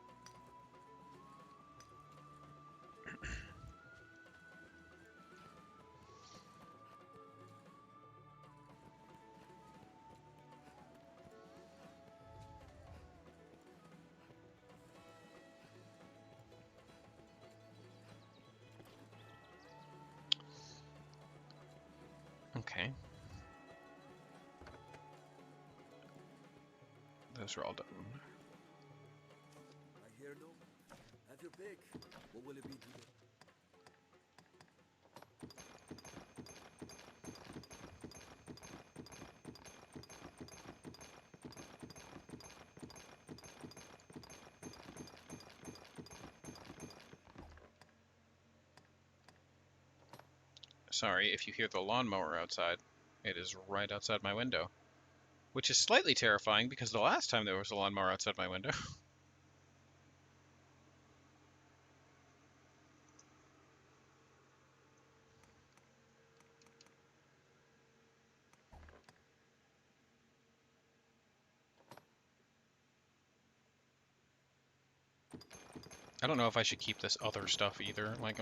Okay. Those are all done. I hear no. Have your pick. What will it be today? Sorry if you hear the lawnmower outside. It is right outside my window. Which is slightly terrifying because the last time there was a lawnmower outside my window. I don't know if I should keep this other stuff either. Like,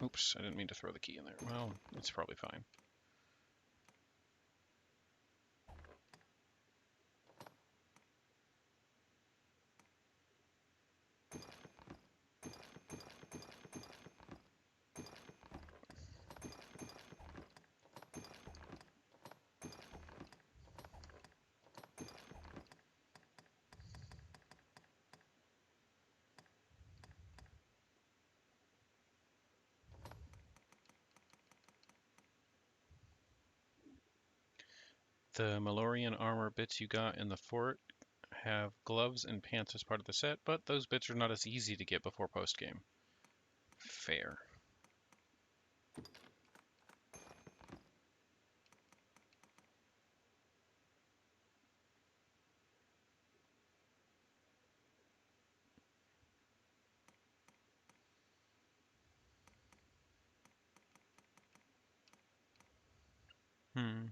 Oops, I didn't mean to throw the key in there. Well, it's probably fine. The Malorian armor bits you got in the fort have gloves and pants as part of the set, but those bits are not as easy to get before post-game. Fair. Hmm.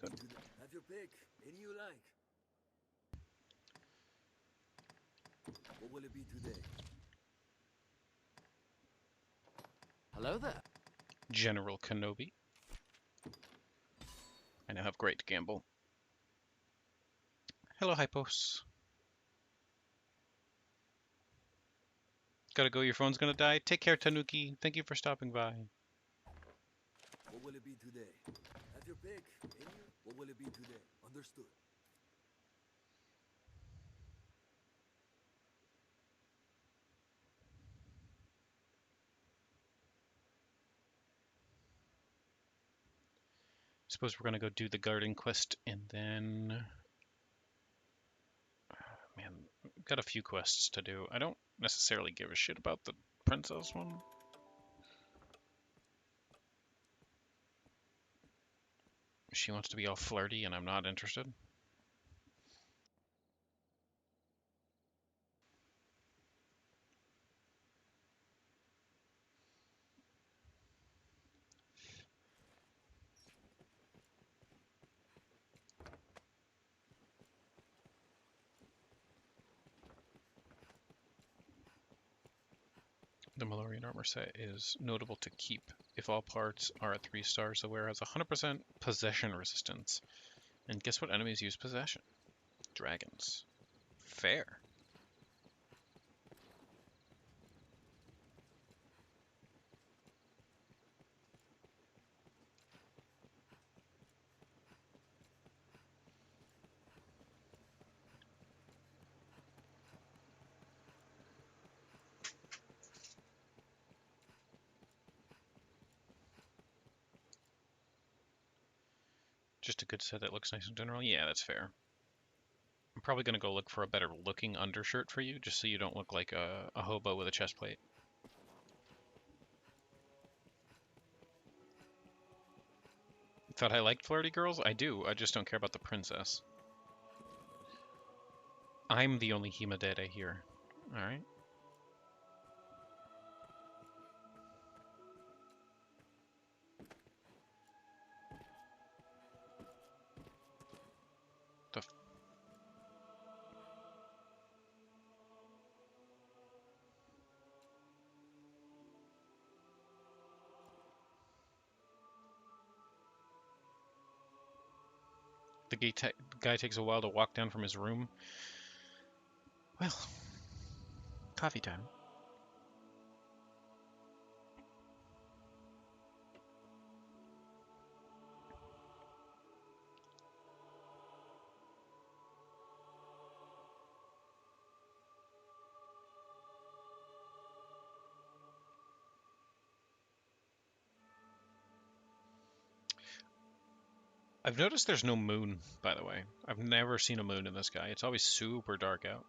good. Have your pick. Any you like. What will it be today? Hello there. General Kenobi. I now have great gamble. Hello, Hypos. Gotta go, your phone's gonna die. Take care, Tanuki. Thank you for stopping by. What will it be today? Have your pick. Any you... What will it be today? Understood. Suppose we're gonna go do the garden quest and then... Man, we've got a few quests to do. I don't necessarily give a shit about the princess one. She wants to be all flirty and I'm not interested. The Malorian armor set is notable to keep. If all parts are at 3 stars, the wearer has 100% possession resistance. And guess what enemies use possession? Dragons. Fair. Just a good set that looks nice in general? Yeah, that's fair. I'm probably going to go look for a better looking undershirt for you, just so you don't look like a hobo with a chest plate. Thought I liked flirty girls? I do, I just don't care about the princess. I'm the only Himadere here. Alright. The guy takes a while to walk down from his room. Well, coffee time. I've noticed there's no moon, by the way. I've never seen a moon in the sky. It's always super dark out.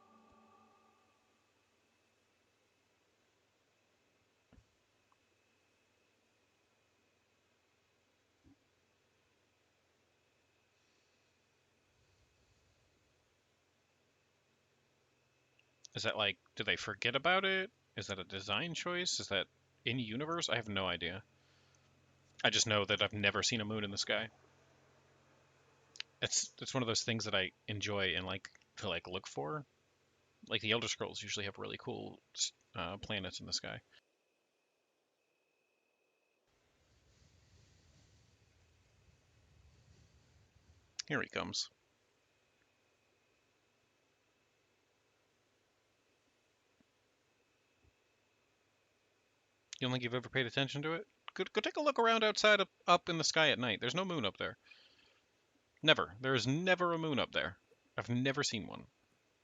Is that like, do they forget about it? Is that a design choice? Is that in universe? I have no idea. I just know that I've never seen a moon in the sky. It's one of those things that I enjoy and like to like look for. Like the Elder Scrolls usually have really cool planets in the sky. Here he comes. You don't think you've ever paid attention to it? Go take a look around outside up in the sky at night. There's no moon up there. Never. There is never a moon up there. I've never seen one.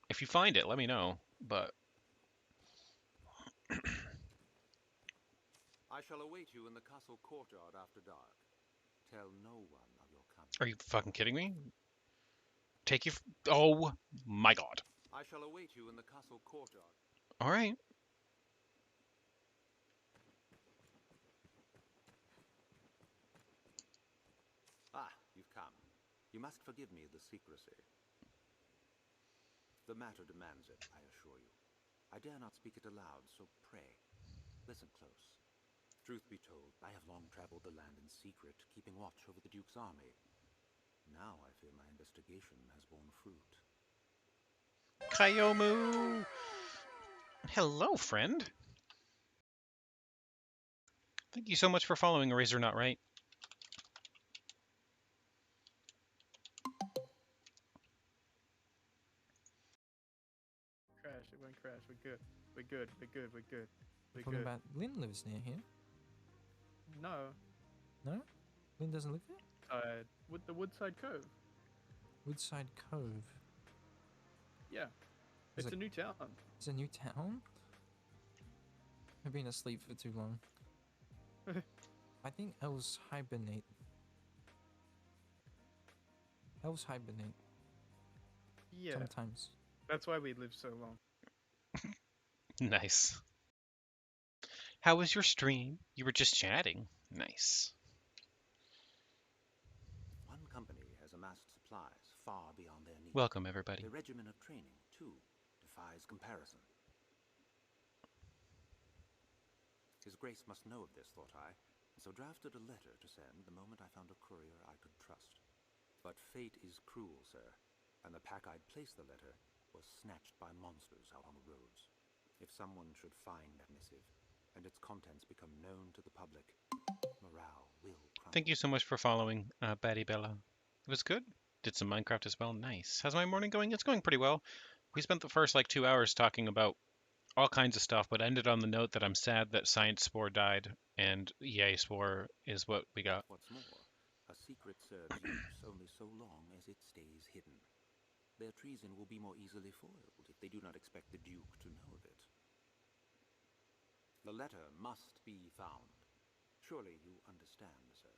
If you find it, let me know. But I shall await you in the castle courtyard after dark. Tell no one of your coming. are you fucking kidding me? Take you. Oh my god. I shall await you in the castle courtyard. All right. Ah, you've come. You must forgive me the secrecy. The matter demands it, I assure you. I dare not speak it aloud, so pray, listen close. Truth be told, I have long traveled the land in secret, keeping watch over the Duke's army. Now I fear my investigation has borne fruit. Kayomu! Hello, friend. Thank you so much for following Razor Not Right. Crash, it won't crash. We're good. We're good. We're good. We're good. We're Talking good. about Lynn lives near here. No. No? Lynn doesn't live there? The Woodside Cove. Woodside Cove. Yeah. It's a new town. It's a new town? I've been asleep for too long. I think elves hibernate. Elves hibernate. Yeah. Sometimes. That's why we live so long. Nice. How was your stream? You were just chatting. Nice. One company has amassed supplies far beyond their needs. Welcome, everybody. Their regimen of training, too, defies comparison. His Grace must know of this, thought I, and so drafted a letter to send the moment I found a courier I could trust. But fate is cruel, sir, and the pack I'd placed the letter was snatched by monsters out on the roads. If someone should find that missive, and its contents become known to the public, morale will crumble. Thank you so much for following, Batty Bella. It was good. Did some Minecraft as well. Nice. How's my morning going? It's going pretty well. We spent the first 2 hours talking about all kinds of stuff, but ended on the note that I'm sad that Science Spore died, and EA Spore is what we got. What's more, a secret serves use only so long as it stays hidden. Their treason will be more easily foiled if they do not expect the Duke to know of it. The letter must be found. Surely you understand, sir.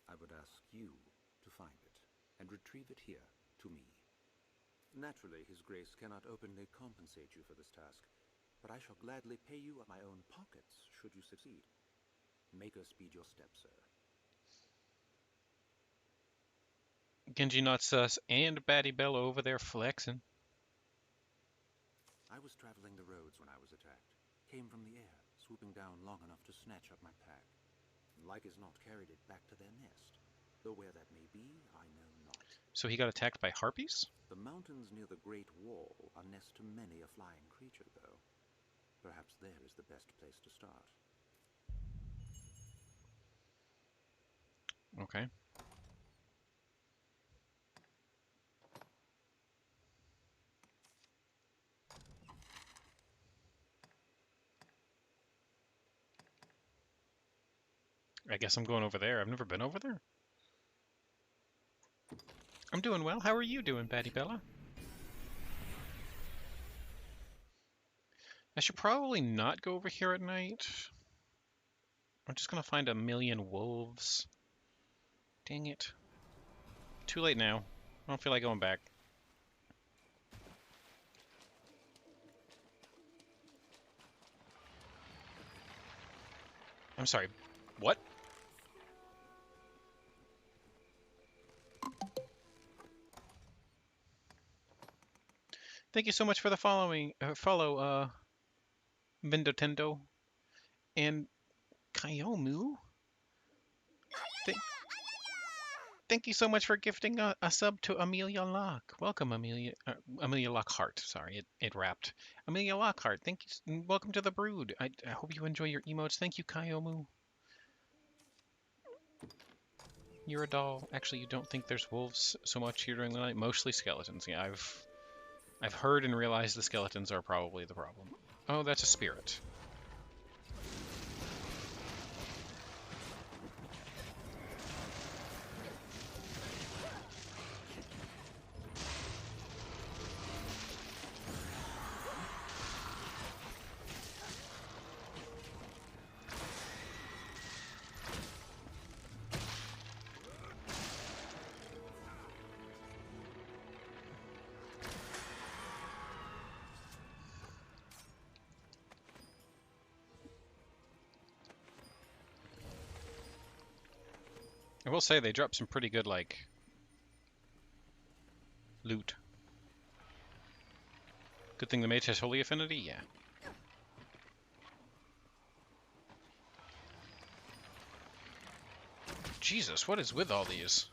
I would ask you to find it, and retrieve it here, to me. Naturally, His Grace cannot openly compensate you for this task, but I shall gladly pay you at my own pockets, should you succeed. Make us speed your steps, sir. Genji Not Sus and Batty Bella over there flexing. I was traveling the roads when I was attacked. Came from the air, swooping down long enough to snatch up my pack. And like as not carried it back to their nest. Though where that may be, I know not. So he got attacked by harpies? The mountains near the Great Wall are nest to many a flying creature, though. Perhaps there is the best place to start. Okay. I guess I'm going over there. I've never been over there. I'm doing well. How are you doing, Batty Bella? I should probably not go over here at night. I'm just gonna find a million wolves. Dang it. Too late now. I don't feel like going back. I'm sorry. What? Thank you so much for the follow, Vindotendo and Kayomu. Thank you so much for gifting a sub to Amelia Locke. Welcome, Amelia Lockhart. Sorry, it wrapped. Amelia Lockhart, thank you. Welcome to the Brood. I hope you enjoy your emotes. Thank you, Kayomu. You're a doll. Actually, you don't think there's wolves so much here during the night? Mostly skeletons. Yeah, I've heard and realized the skeletons are probably the problem. Oh, that's a spirit. I will say they dropped some pretty good, loot. Good thing the mage has Holy Affinity? Yeah. Jesus, what is with all these?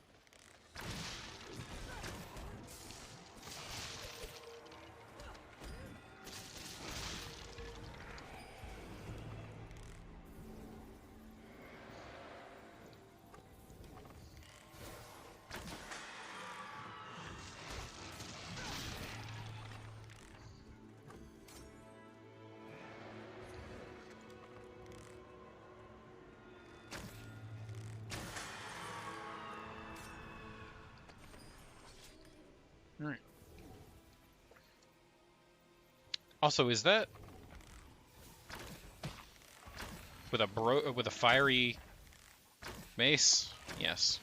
All right. Also, is that with a fiery mace? Yes.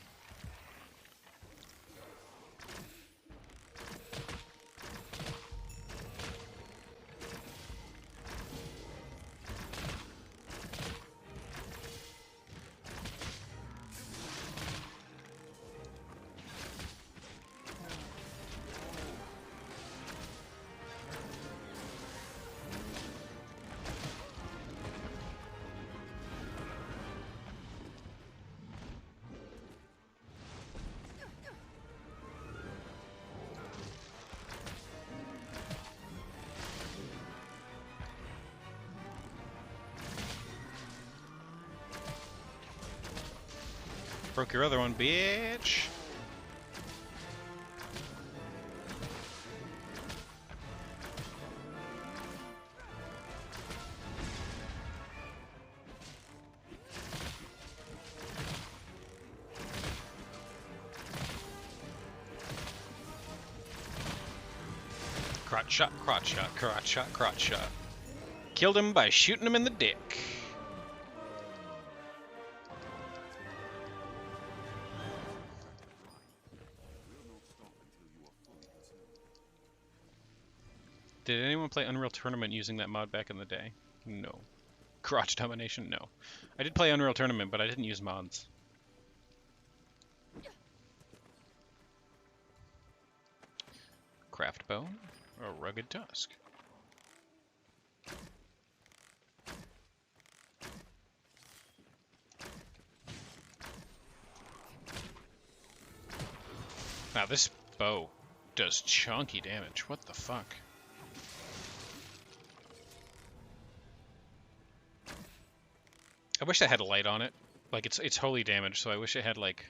Broke your other one, bitch. Crotch shot, crotch shot, crotch shot, crotch shot. Killed him by shooting him in the dick. Did anyone play Unreal Tournament using that mod back in the day? No. Crotch domination? No. I did play Unreal Tournament, but I didn't use mods. Craft bone or rugged tusk? Wow, this bow does chunky damage. What the fuck? I wish I had a light on it. Like, it's wholly damaged, so I wish it had, like,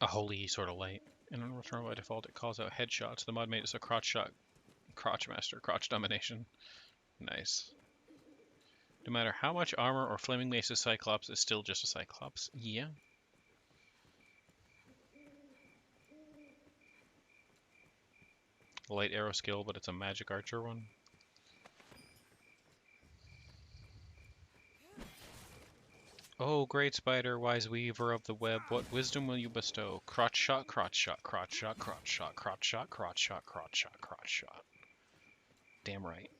a holy sort of light. In Unreal Tournament by default, it calls out headshots. The mod made it so crotch shot, crotch master, crotch domination. Nice. No matter how much armor or flaming mace is Cyclops, is still just a Cyclops. Yeah. Light arrow skill, but it's a magic archer one. Oh, great spider, wise weaver of the web, what wisdom will you bestow? Crotch shot, crotch shot, crotch shot, crotch shot, crotch shot, crotch shot, crotch shot, crotch shot. Damn right.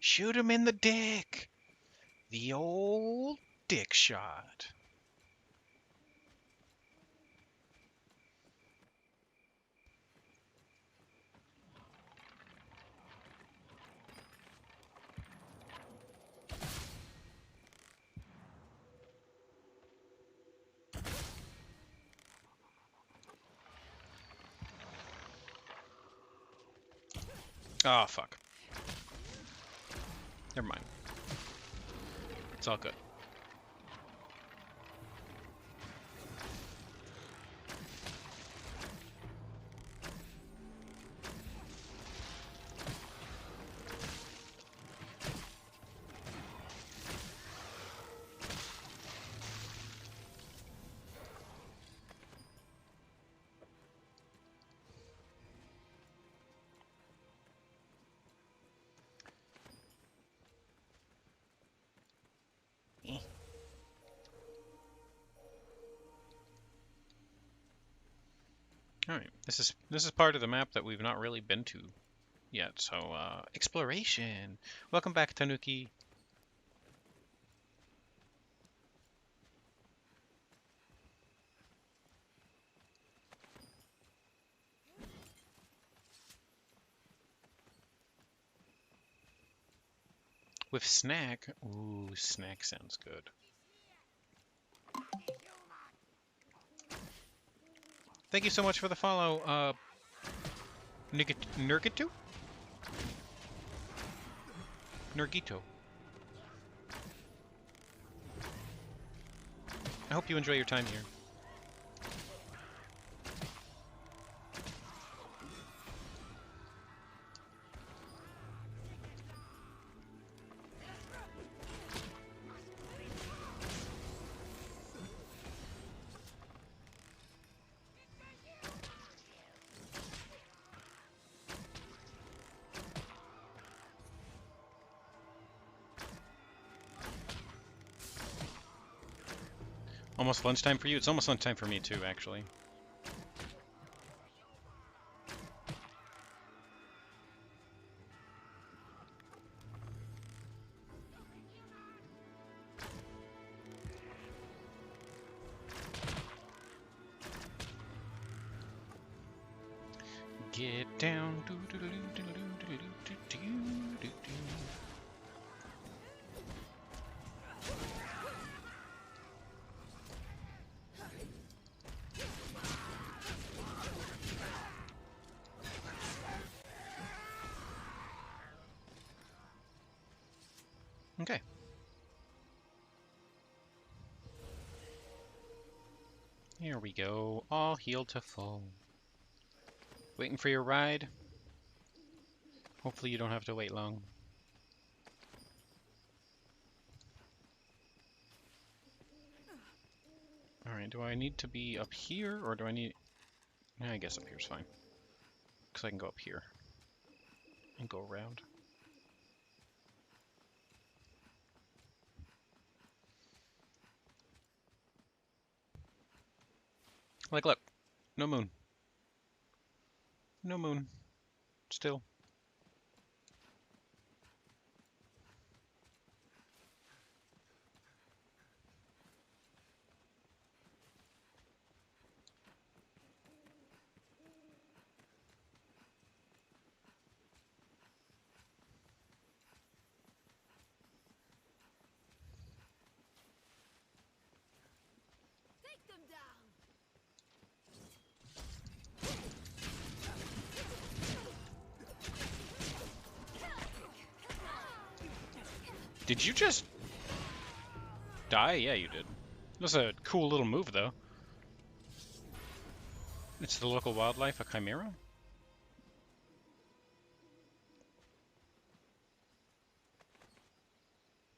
Shoot him in the dick! The old dick shot. Oh, fuck. Never mind. It's all good. Alright, this is part of the map that we've not really been to yet, so exploration. Welcome back, Tanuki. With snack, ooh, snack sounds good. Thank you so much for the follow, Nurgito? Nurgito. I hope you enjoy your time here. Almost lunchtime for you? It's almost lunchtime for me too, actually. Get down. Okay. Here we go. All healed to full. Waiting for your ride. Hopefully you don't have to wait long. Alright, do I need to be up here, or do I need... I guess up here's fine. Because I can go up here. And go around. Like, look. No moon. No moon. Still. Take them down. Did you just... die? Yeah, you did. That's a cool little move, though. It's the local wildlife, a chimera?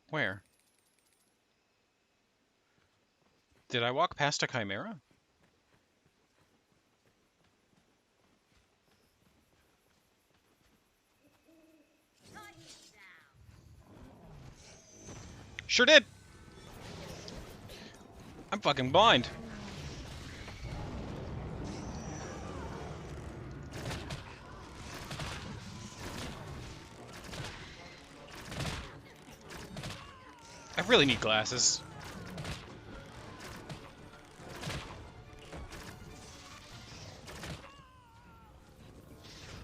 Where? Did I walk past a chimera? Sure did! I'm fucking blind. I really need glasses.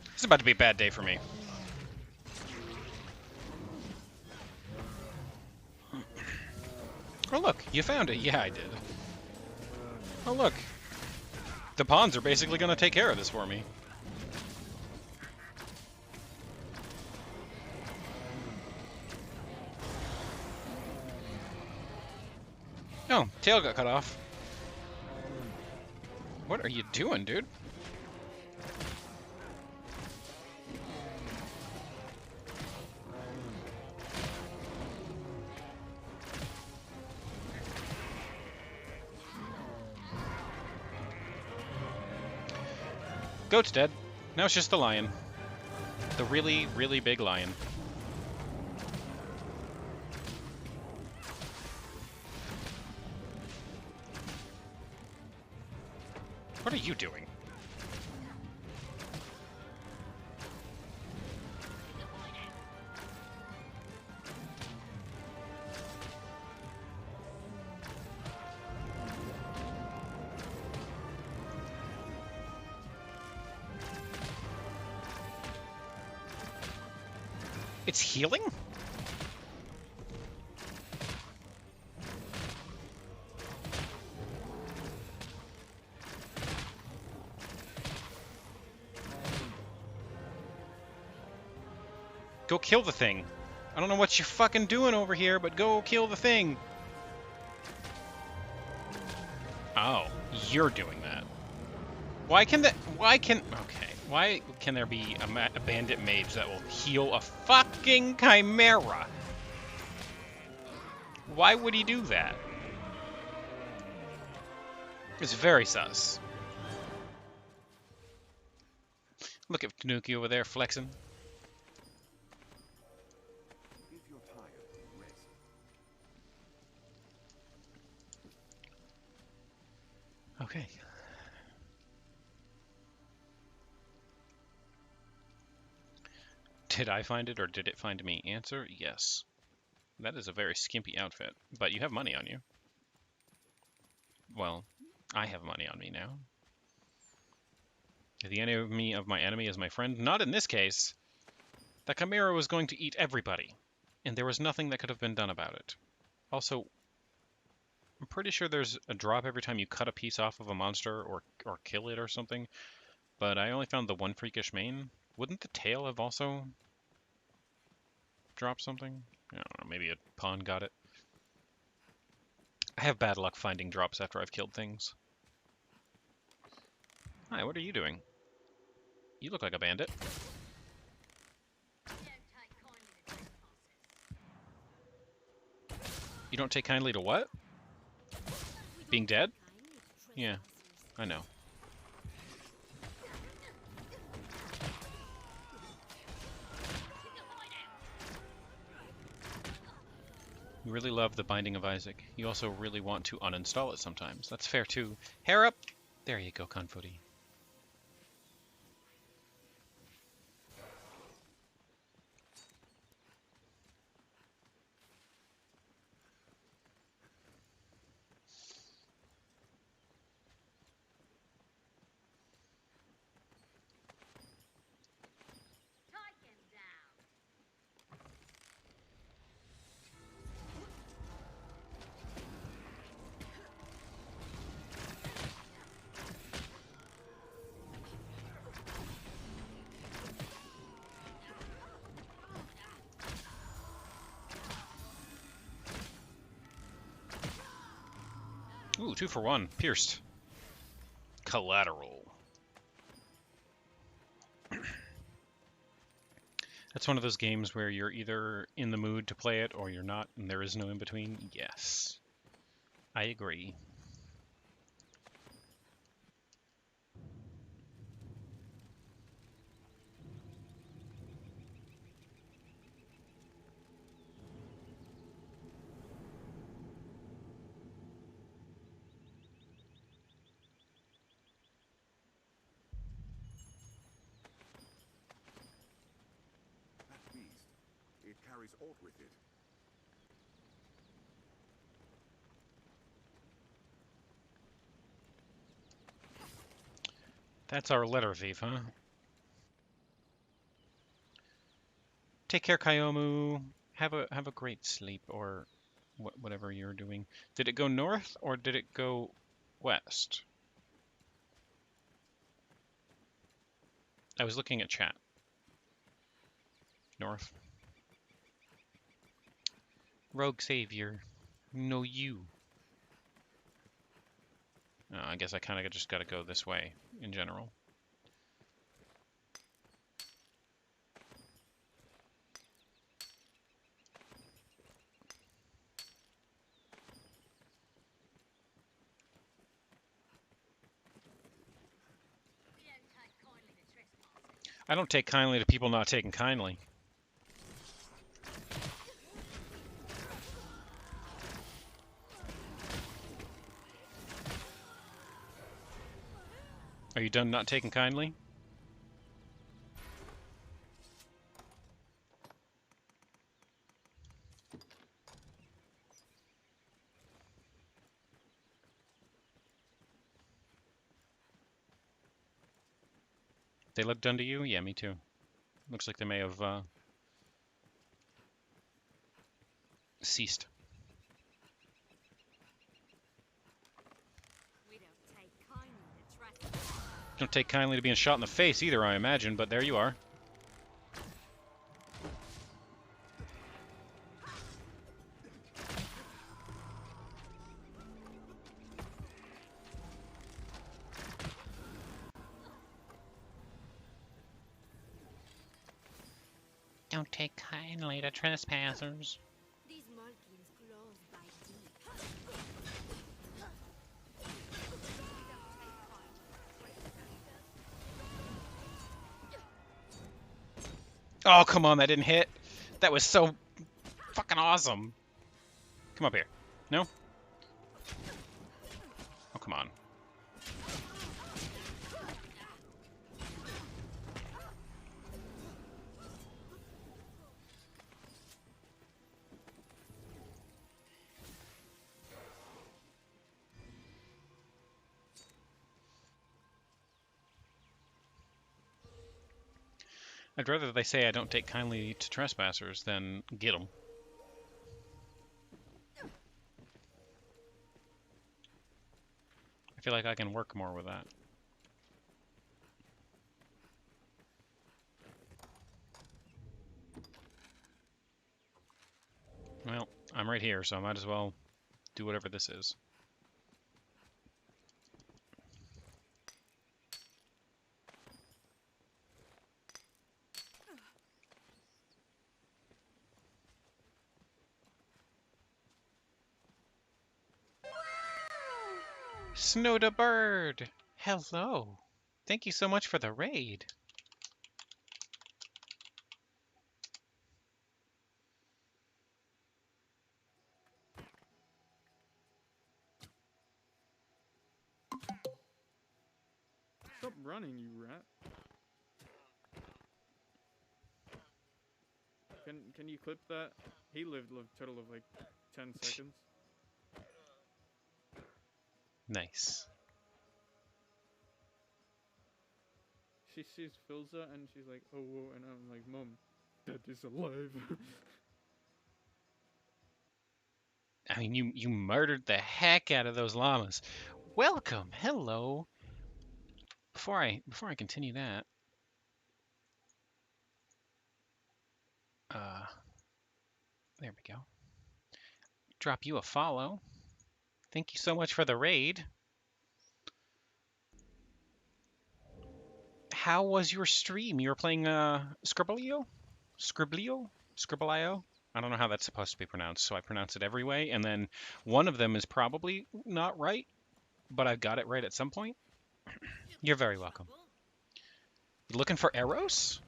This is about to be a bad day for me. Oh look, you found it. Yeah, I did. Oh look. The pawns are basically gonna take care of this for me. Oh, tail got cut off. What are you doing, dude? Goat's dead. Now it's just the lion. The really, really big lion. What are you doing? It's healing? Go kill the thing. I don't know what you're fucking doing over here, but go kill the thing. Oh, you're doing that. Why can that... Okay. Why can there be a bandit mage that will heal a fucking chimera? Why would he do that? It's very sus. Look at Tanuki over there flexing. Okay. Did I find it or did it find me? Answer, yes. That is a very skimpy outfit, but you have money on you. Well, I have money on me now. The enemy of my enemy is my friend. Not in this case. The Chimera was going to eat everybody, and there was nothing that could have been done about it. Also, I'm pretty sure there's a drop every time you cut a piece off of a monster or kill it or something, but I only found the one freakish mane. Wouldn't the tail have also dropped something? I don't know, maybe a pawn got it. I have bad luck finding drops after I've killed things. Hi, what are you doing? You look like a bandit. You don't take kindly to what? Being dead? Yeah, I know. You really love The Binding of Isaac. You also really want to uninstall it sometimes. That's fair too. Hair up! There you go, Confooty. Ooh, 2 for 1. Pierced. Collateral. That's one of those games where you're either in the mood to play it or you're not, and there is no in between. Yes. I agree. That beast, it carries aught with it. That's our letter thief, huh? Take care, Kayomu. Have a great sleep, or whatever you're doing. Did it go north or did it go west? I was looking at chat. North. Rogue Savior. No, you. I guess I kind of just got to go this way in general. I don't take kindly to people not taking kindly. Are you done not taking kindly? They look done to you? Yeah, me too. Looks like they may have ceased. Don't take kindly to being shot in the face either, I imagine, but there you are. Don't take kindly to trespassers. These Malkin's claws bite deep. Oh, come on, that didn't hit. That was so fucking awesome. Come up here. No? Oh, come on. I'd rather they say I don't take kindly to trespassers than get them. I feel like I can work more with that. Well, I'm right here, so I might as well do whatever this is. Snowda Bird! Hello! Thank you so much for the raid. Stop running, you rat. Can you clip that? He lived a total of like 10 seconds. Nice. She sees Filza and she's like, oh, whoa, and I'm like, Mom, Dad is alive. I mean, you murdered the heck out of those llamas. Welcome, hello. Before I continue that, there we go. Drop you a follow. Thank you so much for the raid. How was your stream? You were playing Scribblio? Scribblio? I don't know how that's supposed to be pronounced, so I pronounce it every way, and then one of them is probably not right, but I've got it right at some point. You're very welcome. You looking for arrows?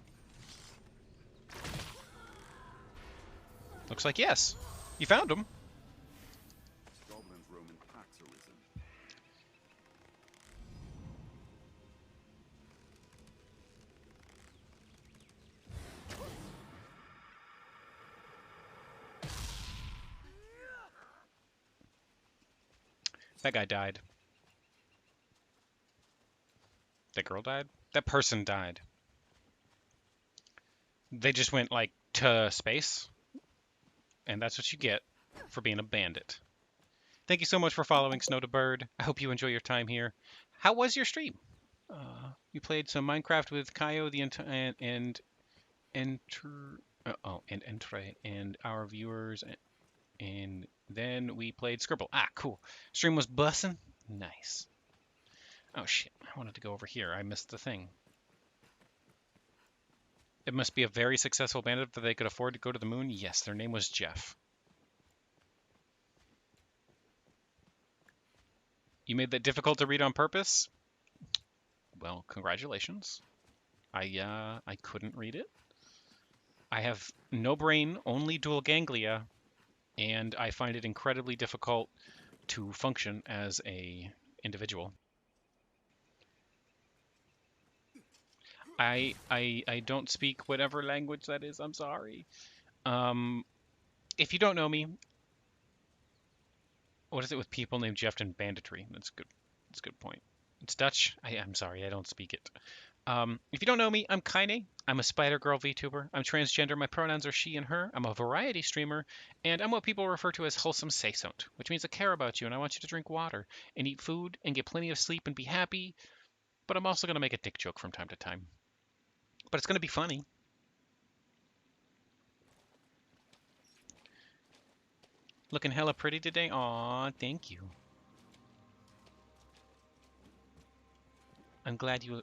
Looks like yes. You found them. Goblins roam in packs arisen. That guy died. That girl died? That person died. They just went, like, to space. And that's what you get for being a bandit. Thank you so much for following Snowda Bird. I hope you enjoy your time here. How was your stream? You played some Minecraft with Kaio and Entre and our viewers, and then we played Scribble. Ah, cool. Stream was bussin'. Nice. Oh shit! I wanted to go over here. I missed the thing. It must be a very successful bandit that they could afford to go to the moon. Yes, their name was Jeff. You made that difficult to read on purpose? Well, congratulations. I couldn't read it. I have no brain, only dual ganglia, and I find it incredibly difficult to function as a individual. I don't speak whatever language that is. I'm sorry. If you don't know me, what is it with people named Jeff and banditry? That's good. That's a good point. It's Dutch. I'm sorry, I don't speak it. If you don't know me, I'm Kaine. I'm a Spider Girl VTuber. I'm transgender. My pronouns are she and her. I'm a variety streamer, and I'm what people refer to as wholesome say-sont, which means I care about you and I want you to drink water and eat food and get plenty of sleep and be happy. But I'm also going to make a dick joke from time to time. But it's going to be funny. Looking hella pretty today? Aw, thank you. I'm glad you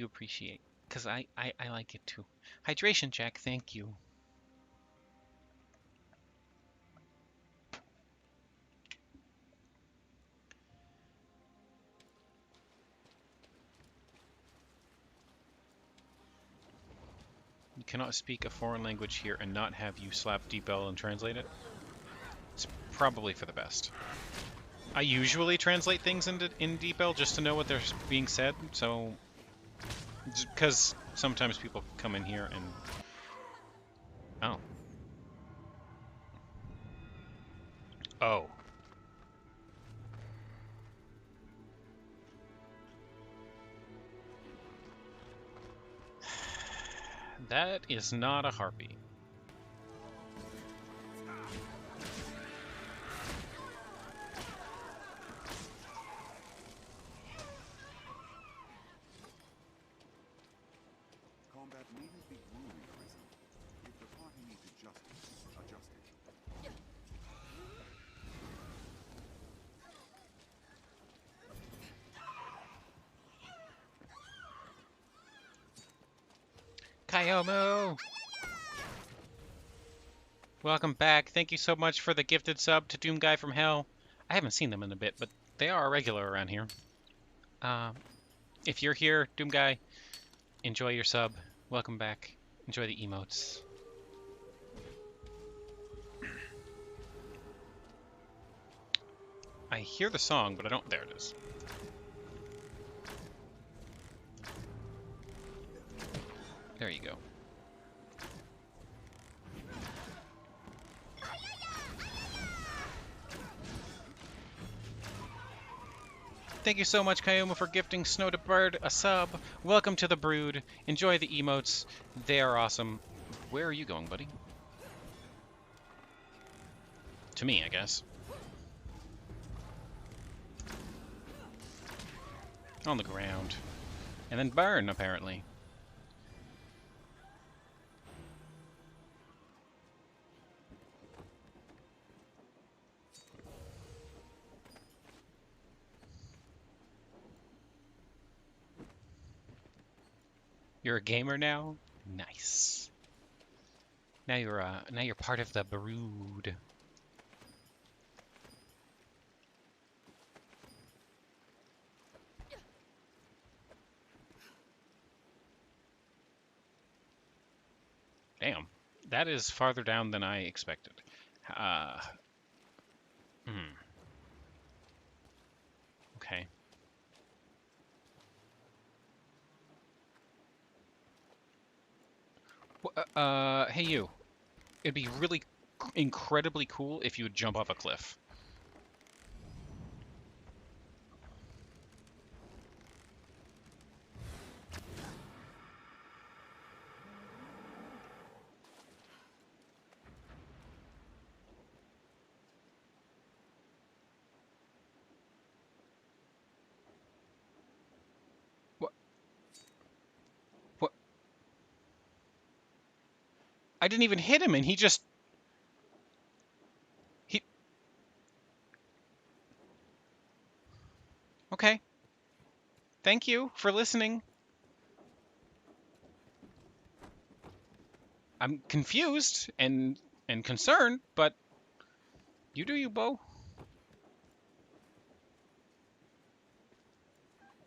appreciate, because I like it too. Hydration, Jack, thank you. You cannot speak a foreign language here and not have you slap DeepL and translate it. It's probably for the best. I usually translate things in DeepL just to know what they're being said, so because sometimes people come in here and oh. That is not a harpy. Combat needn't be grueling, Arisen. If the party needs adjusting, adjust it. Kayomo! Welcome back. Thank you so much for the gifted sub to Doom Guy from Hell. I haven't seen them in a bit, but they are a regular around here. If you're here, Doom Guy, enjoy your sub. Welcome back. Enjoy the emotes. I hear the song, but I don't... There it is. There you go. Thank you so much, Kayoma, for gifting Snow to Bird a sub. Welcome to the Brood. Enjoy the emotes. They are awesome. Where are you going, buddy? To me, I guess. On the ground. And then burn, apparently. You're a gamer now? Nice. Now you're part of the Brood. Damn. That is farther down than I expected. Okay. Hey you. It'd be really incredibly cool if you would jump off a cliff. What? I didn't even hit him and he just... Okay. Thank you for listening. I'm confused and concerned, but you do you, Bo.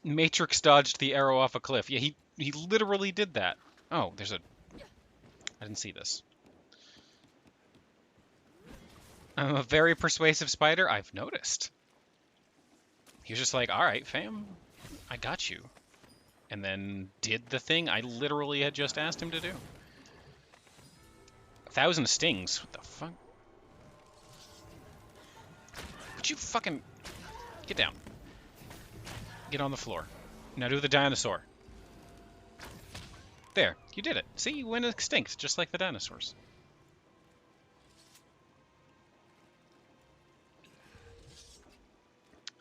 Matrix dodged the arrow off a cliff. Yeah, he literally did that. Oh, there's a... I didn't see this. I'm a very persuasive spider. I've noticed. He was just like, all right, fam, I got you. And then did the thing I literally had just asked him to do. 1,000 stings. What the fuck? Would you fucking... Get down. Get on the floor. Now do the dinosaur. There, you did it. See, you went extinct, just like the dinosaurs.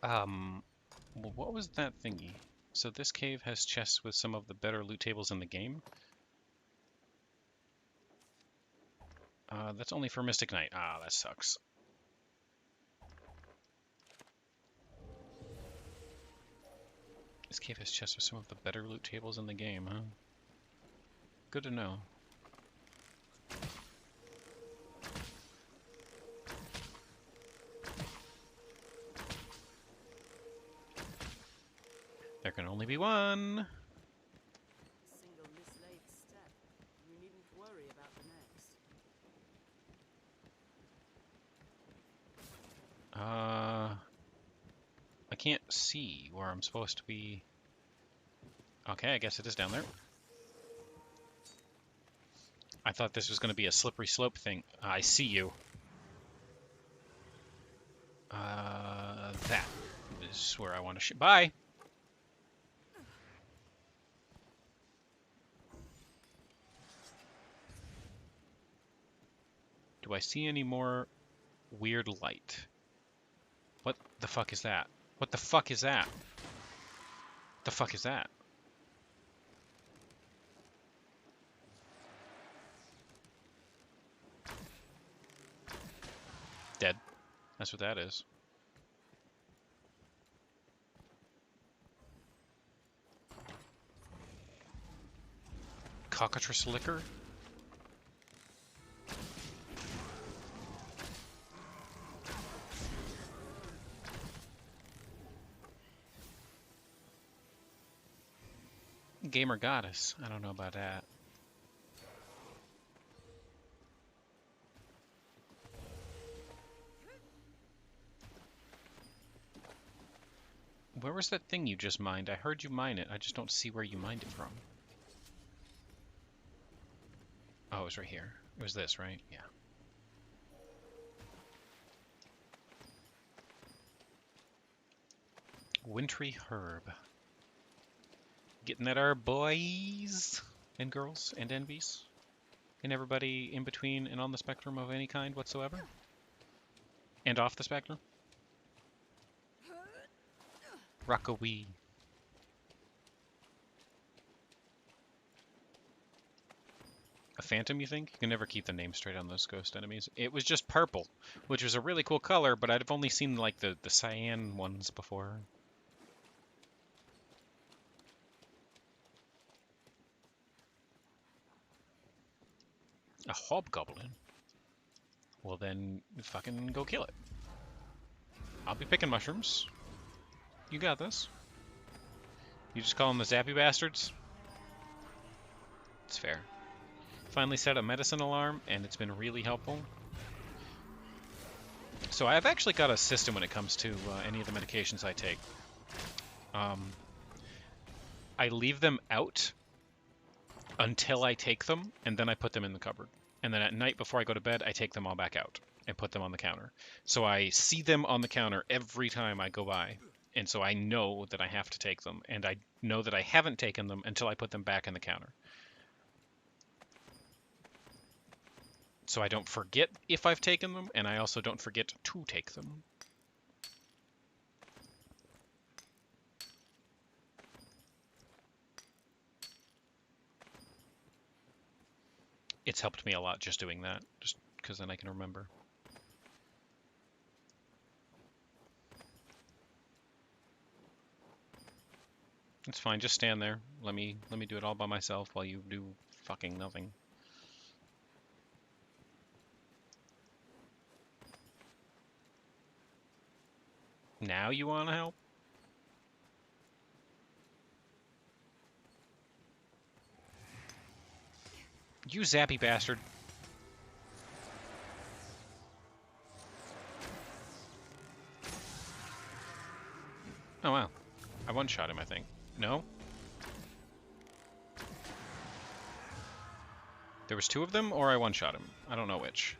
Well, what was that thingy? So this cave has chests with some of the better loot tables in the game. That's only for Mystic Knight. Ah, that sucks. This cave has chests with some of the better loot tables in the game, huh? Good to know. There can only be one. Single mislaid step. You needn't worry about the next. I can't see where I'm supposed to be. Okay, I guess it is down there. I thought this was going to be a slippery slope thing. I see you. That is where I want to shoot. Bye! Do I see any more weird light? What the fuck is that? What the fuck is that? What the fuck is that? Dead. That's what that is. Cockatrice liquor? Gamer goddess. I don't know about that. Where was that thing you just mined? I heard you mine it. I just don't see where you mined it from. Oh, it was right here. It was this, right? Yeah. Wintry herb. Getting that our boys and girls and envies and everybody in between and on the spectrum of any kind whatsoever. And off the spectrum. Rockawee. A phantom, you think? You can never keep the name straight on those ghost enemies. It was just purple, which was a really cool color, but I've only seen like the cyan ones before. A hobgoblin? Well then, fucking go kill it. I'll be picking mushrooms. You got this. You just call them the zappy bastards? It's fair. Finally set a medicine alarm, and it's been really helpful. So I've actually got a system when it comes to any of the medications I take. I leave them out until I take them, and then I put them in the cupboard. And then at night before I go to bed, I take them all back out and put them on the counter. So I see them on the counter every time I go by. And so I know that I have to take them, and I know that I haven't taken them until I put them back in the counter. So I don't forget if I've taken them, and I also don't forget to take them. It's helped me a lot just doing that, just because then I can remember. It's fine, just stand there. Let me do it all by myself while you do fucking nothing. Now you want to help? You zappy bastard. Oh wow. I one-shot him, I think. No? There was two of them, or I one-shot him. I don't know which.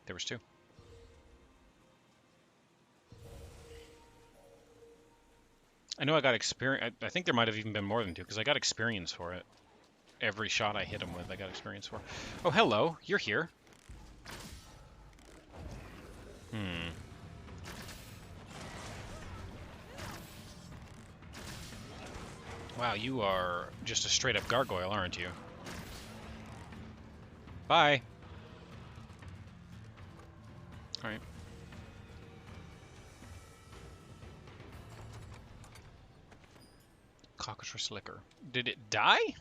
There was two. I know I got experience. I think there might have even been more than two, because I got experience for it. Every shot I hit him with, I got experience for. Oh, hello. You're here. Wow, you are just a straight-up gargoyle, aren't you? Bye. Alright. Cockatrice liquor. Did it die?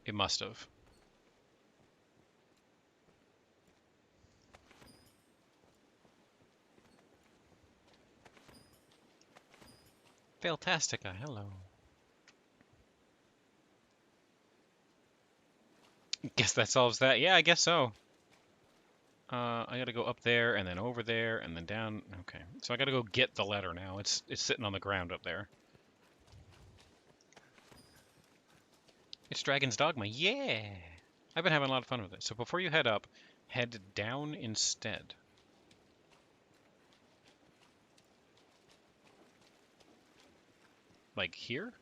It must have. Fantastica, hello. Guess that solves that. Yeah, I guess so. I gotta go up there, and then over there, and then down. Okay, so I gotta go get the letter now. It's sitting on the ground up there. It's Dragon's Dogma. Yeah! I've been having a lot of fun with it. So before you head up, head down instead. Like here?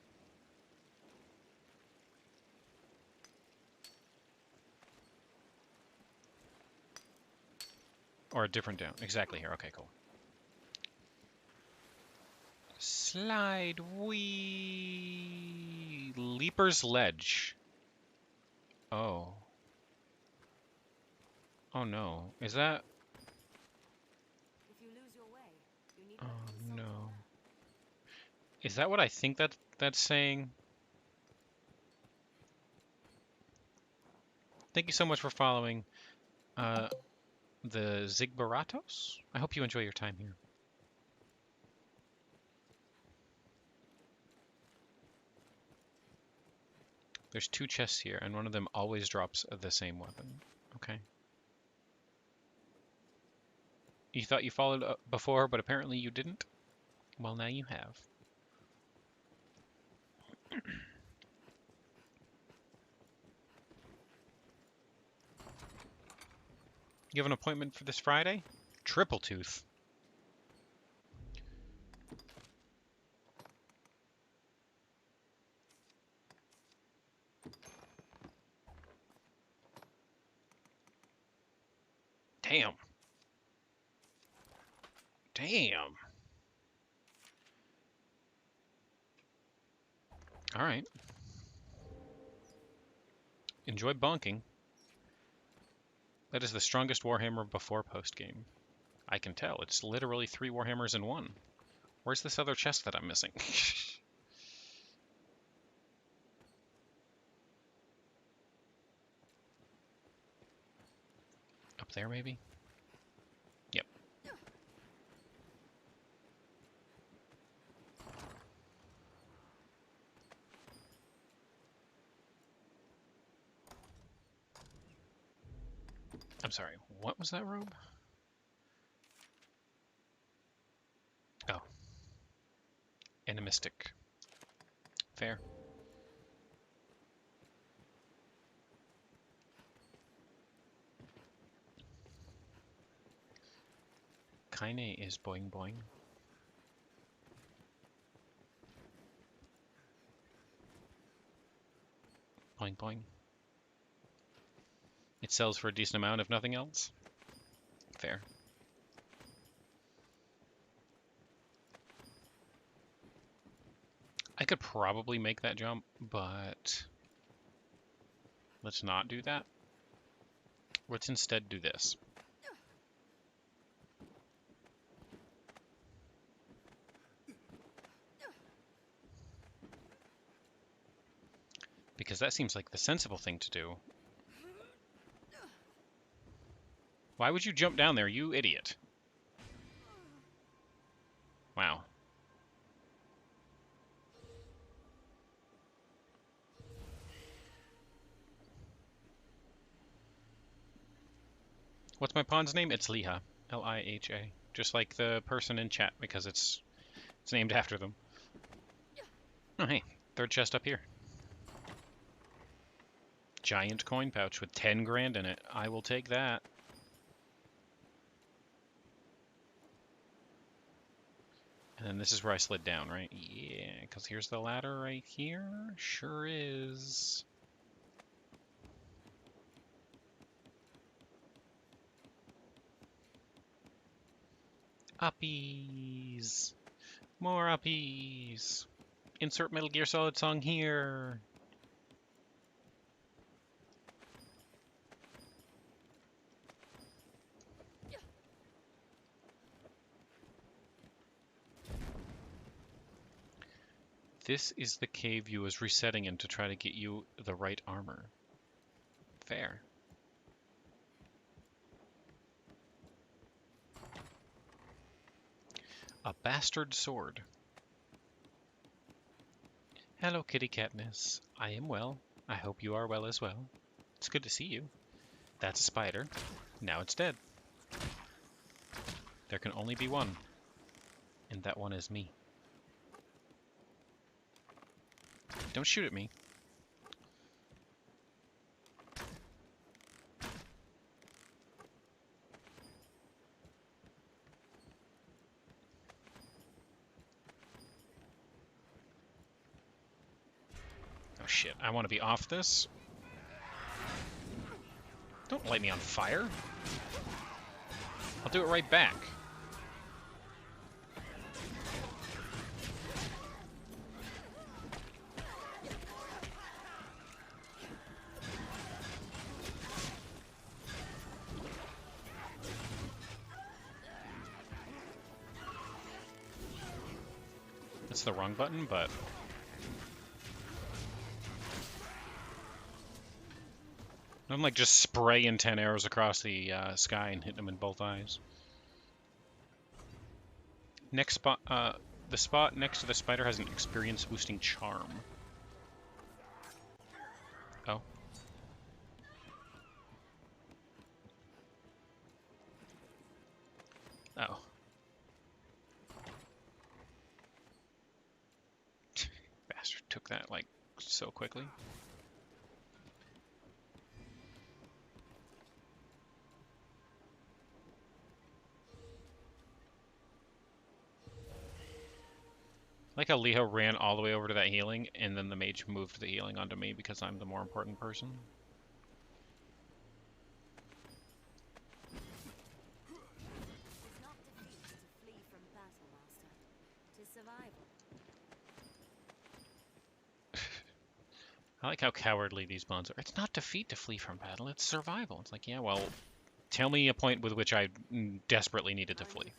Or a different down. Exactly here. Okay, cool. Slide wee Leaper's Ledge. Oh. Oh no. Is that? If you lose your way, you need Oh no. Is that what I think that's saying? Thank you so much for following the Zigbaratos. I hope you enjoy your time here. There's 2 chests here, and one of them always drops the same weapon. Okay. You thought you followed before, but apparently you didn't? Well, now you have. You have an appointment for this Friday? Triple Tooth. Damn. Damn. All right. Enjoy bonking. That is the strongest Warhammer before post-game. I can tell. It's literally 3 Warhammers in 1. Where's this other chest that I'm missing? Up there, maybe? Yep. I'm sorry, what was that robe? Oh. Animistic. Fair. Kaine is boing boing. Boing boing. It sells for a decent amount, if nothing else. Fair. I could probably make that jump, but let's not do that. Let's instead do this. Because that seems like the sensible thing to do. Why would you jump down there, you idiot? Wow. What's my pawn's name? It's Liha. L-I-H-A. Just like the person in chat, because it's named after them. Oh, hey. 3rd chest up here. Giant coin pouch with 10 grand in it. I will take that. And then this is where I slid down, right? Yeah, because here's the ladder right here. Sure is. Uppies. More uppies. Insert Metal Gear Solid song here. This is the cave you was resetting in to try to get you the right armor. Fair. A bastard sword. Hello, Kitty Katniss. I am well. I hope you are well as well. It's good to see you. That's a spider. Now it's dead. There can only be one. And that one is me. Don't shoot at me. shit, I want to be off this. Don't light me on fire. I'll do it right back. That's the wrong button, but... I'm like just spraying 10 arrows across the sky and hitting them in both eyes. Next spot, the spot next to the spider has an experience boosting charm. Oh. Oh. Bastard took that like so quickly. Like how Leho ran all the way over to that healing, and then the mage moved the healing onto me because I'm the more important person. It's not defeat to flee from battle, Master. 'Tis survival. I like how cowardly these bonds are. It's not defeat to flee from battle, it's survival. It's like, yeah, well, tell me a point with which I desperately needed to flee.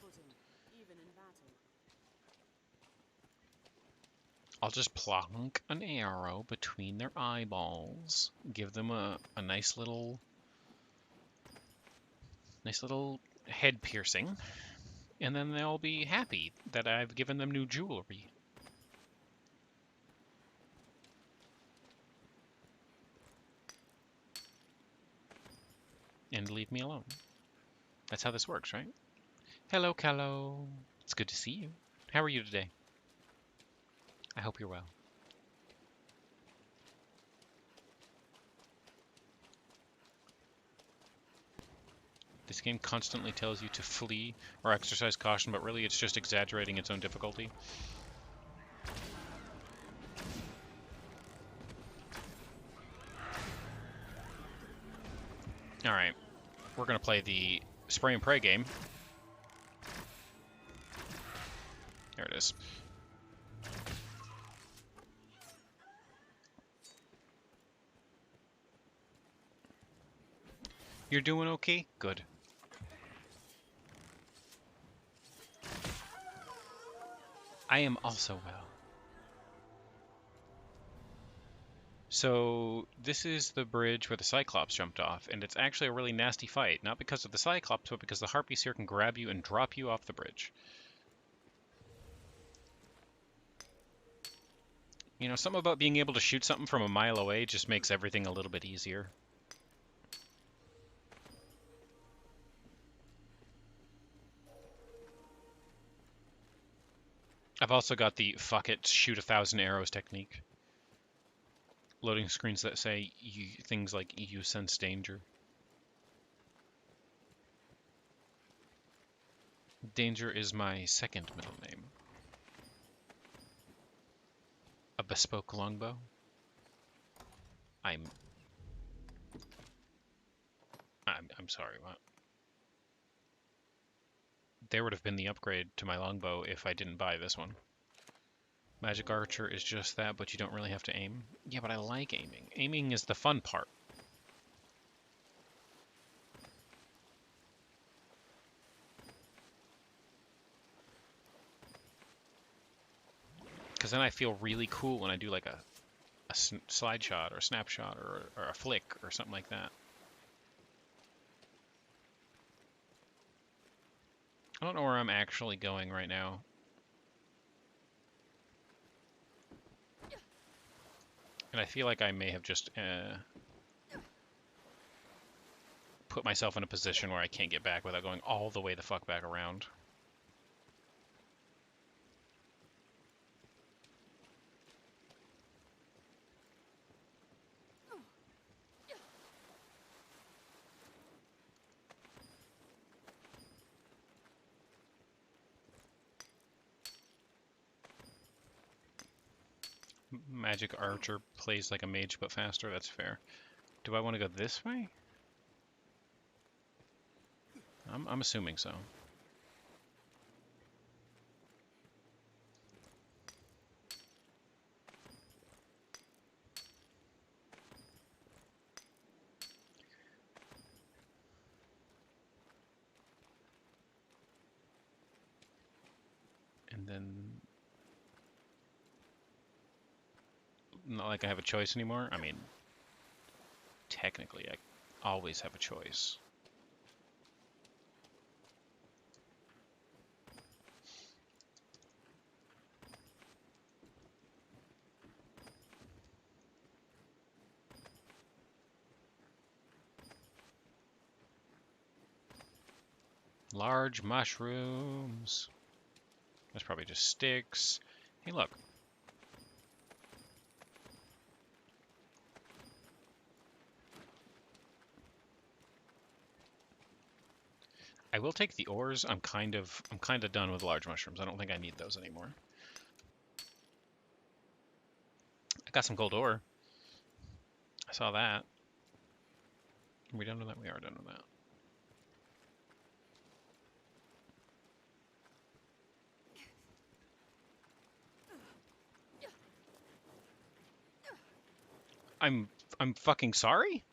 Even in battle. I'll just plonk an arrow between their eyeballs, give them a nice little head piercing, and then they'll be happy that I've given them new jewelry. And leave me alone. That's how this works, right? Hello, Callow. It's good to see you. How are you today? I hope you're well. This game constantly tells you to flee or exercise caution, but really it's just exaggerating its own difficulty. Alright, we're going to play the spray and pray game. There it is. You're doing okay? Good. I am also well. So this is the bridge where the Cyclops jumped off, and it's actually a really nasty fight. Not because of the Cyclops, but because the Harpies here can grab you and drop you off the bridge. You know, something about being able to shoot something from a mile away just makes everything a little bit easier. I've also got the fuck it, shoot 1,000 arrows technique. Loading screens that say things like you sense danger. Danger is my second middle name. A bespoke longbow. I'm sorry, what? There would have been the upgrade to my longbow if I didn't buy this one. Magic Archer is just that, but you don't really have to aim. Yeah, but I like aiming. Aiming is the fun part. Because then I feel really cool when I do like a slide shot or a snapshot or a flick or something like that. I don't know where I'm actually going right now. And I feel like I may have just put myself in a position where I can't get back without going all the way the fuck back around. magic archer plays like a mage but faster. That's fair. Do I want to go this way? I'm assuming so. And then, not like I have a choice anymore. I mean, technically, I always have a choice. Large mushrooms. That's probably just sticks. Hey, look. I will take the ores. I'm kind of done with large mushrooms. I don't think I need those anymore. I got some gold ore. I saw that. Are we done with that? We are done with that. I'm fucking sorry?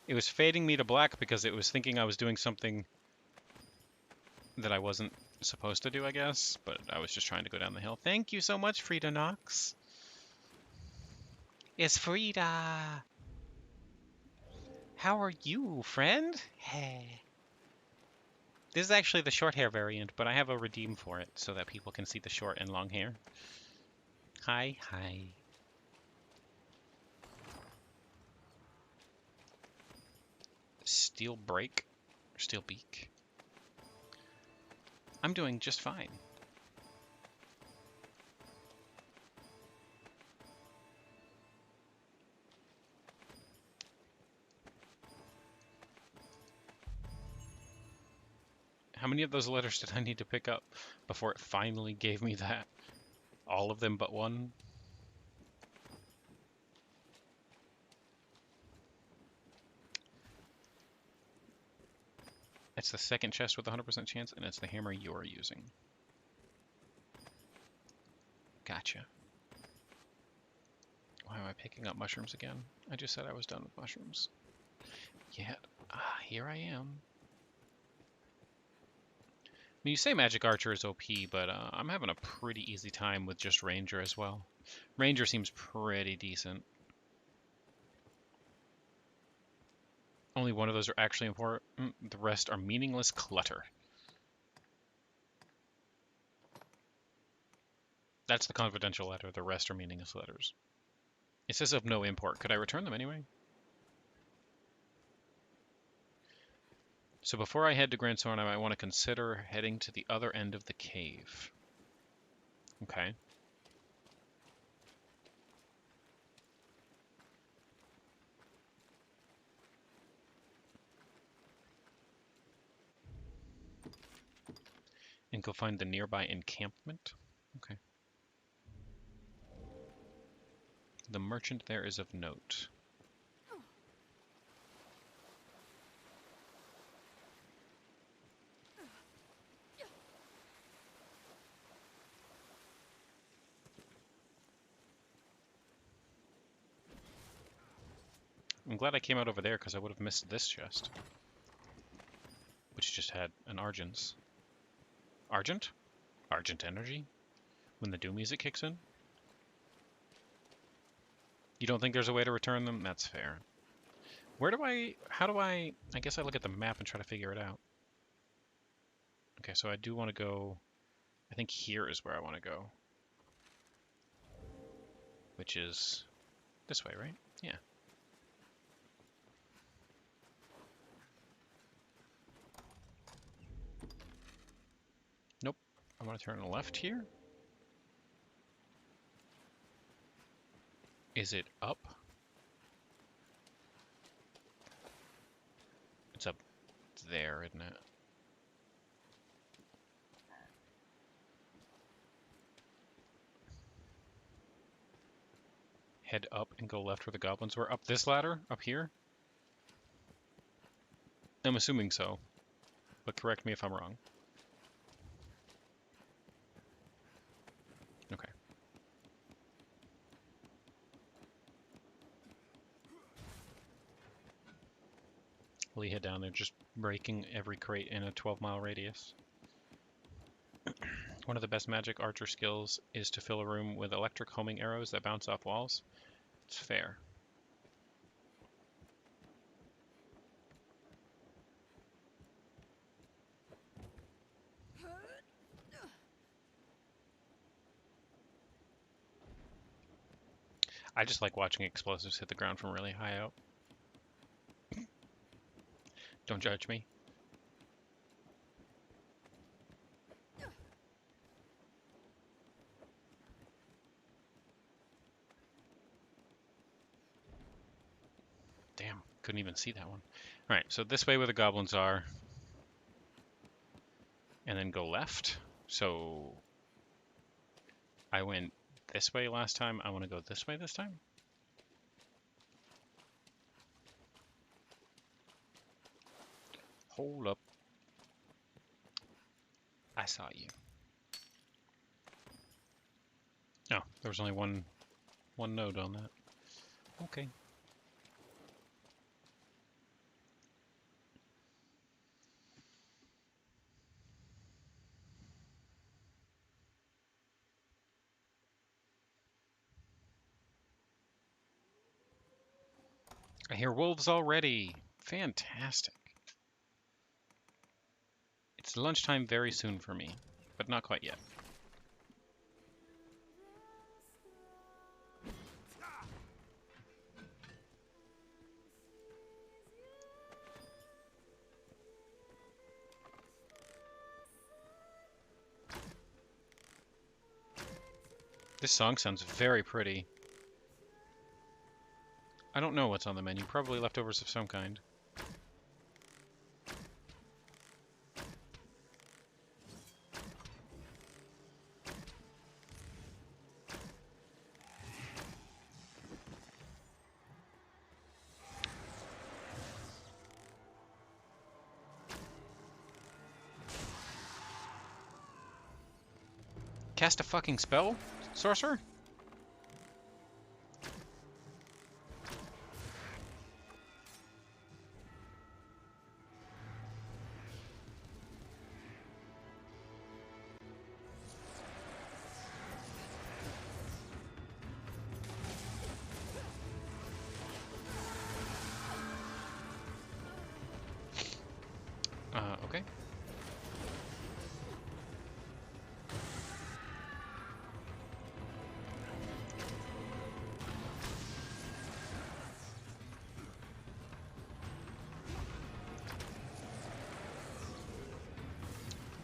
It was fading me to black because it was thinking I was doing something that I wasn't supposed to do, I guess, but I was just trying to go down the hill. Thank you so much, Frida Knox. It's Frida. How are you, friend? Hey. This is actually the short hair variant, but I have a redeem for it so that people can see the short and long hair. Hi, hi. Steel break, steel beak. I'm doing just fine. How many of those letters did I need to pick up before it finally gave me that? All of them but one? It's the second chest with a 100% chance, and it's the hammer you're using. Gotcha. Why am I picking up mushrooms again? I just said I was done with mushrooms. Yet, here I am. I mean, you say Magic Archer is OP, but I'm having a pretty easy time with just Ranger as well. Ranger seems pretty decent. Only one of those are actually important. The rest are meaningless clutter. That's the confidential letter. The rest are meaningless letters. It says of no import. Could I return them anyway? So before I head to Grand Sorn, I might want to consider heading to the other end of the cave. Okay. And go find the nearby encampment. Okay. The merchant there is of note. I'm glad I came out over there because I would have missed this chest. Which just had an Argent's. Argent? Argent energy? When the Doom music kicks in? You don't think there's a way to return them? That's fair. How do I guess I look at the map and try to figure it out. Okay, so I do want to go, I think here is where I want to go. Which is this way, right? Yeah. Nope. I want to turn left here. Is it up? It's up there, isn't it? head up and go left where the goblins were? Up this ladder? Up here? I'm assuming so, but correct me if I'm wrong. Okay. Lee head down there, just breaking every crate in a 12-mile radius. One of the best magic archer skills is to fill a room with electric homing arrows that bounce off walls. It's fair. I just like watching explosives hit the ground from really high up. Don't judge me. Damn, couldn't even see that one. Alright, so this way where the goblins are. And then go left. So I went this way last time. I want to go this way this time. Hold up. I saw you. Oh, there was only one node on that. Okay. I hear wolves already. Fantastic. It's lunchtime very soon for me, but not quite yet. This song sounds very pretty. I don't know what's on the menu. Probably leftovers of some kind. Cast a fucking spell, sorcerer? Okay.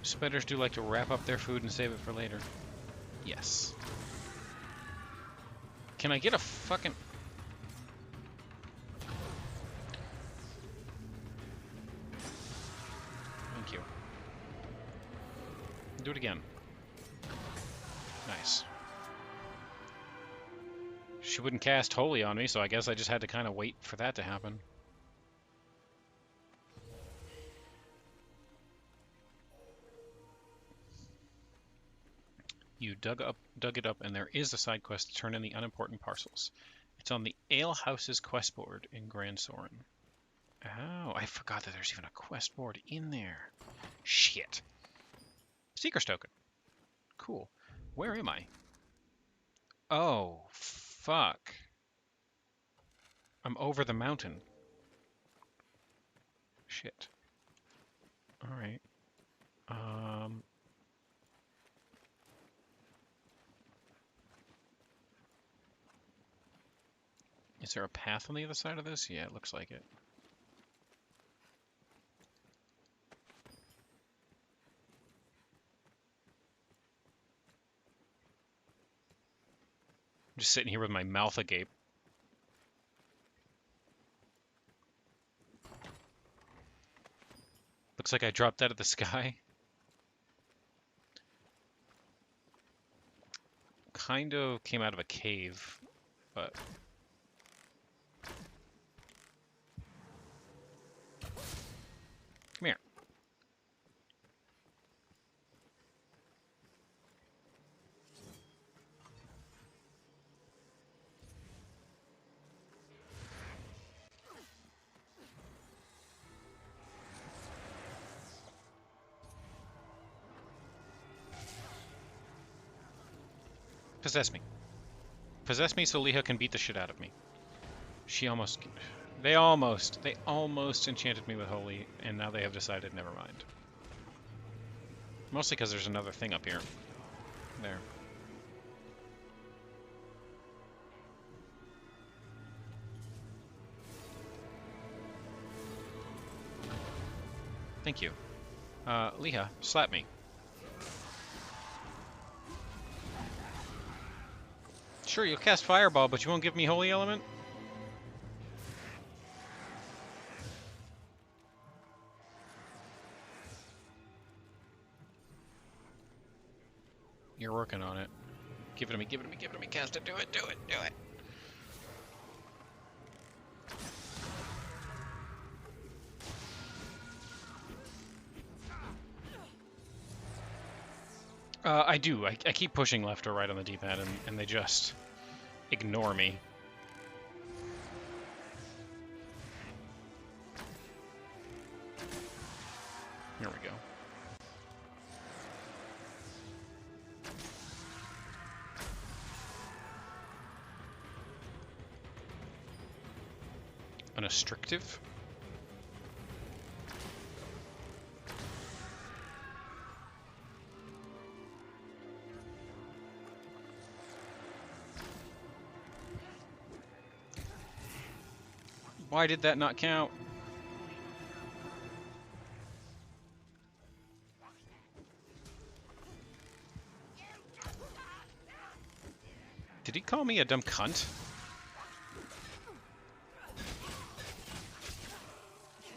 Spiders do like to wrap up their food and save it for later. Yes. Can I get a fucking... Thank you. Do it again. Nice. She wouldn't cast Holy on me, so I guess I just had to kind of wait for that to happen. You dug it up, and there is a side quest to turn in the unimportant parcels. It's on the Ale House's quest board in Grand Soren. Oh, I forgot that there's even a quest board in there. Shit. Seeker's token. Cool. Where am I? Oh, fuck. I'm over the mountain. Shit. Alright. Is there a path on the other side of this? Yeah, it looks like it. I'm just sitting here with my mouth agape. Looks like I dropped out of the sky. Kind of came out of a cave, but come here. Possess me. Possess me so Leah can beat the shit out of me. She almost... They almost enchanted me with Holy, and now they have decided never mind. Mostly because there's another thing up here. There. Thank you. Leah, slap me. Sure, you'll cast Fireball, but you won't give me Holy Element? You're working on it. Give it to me, give it to me, give it to me, cast it, do it, do it, do it. I do. I keep pushing left or right on the D-pad, and they just ignore me. Here we go. An Astrictive? Why did that not count? Did he call me a dumb cunt?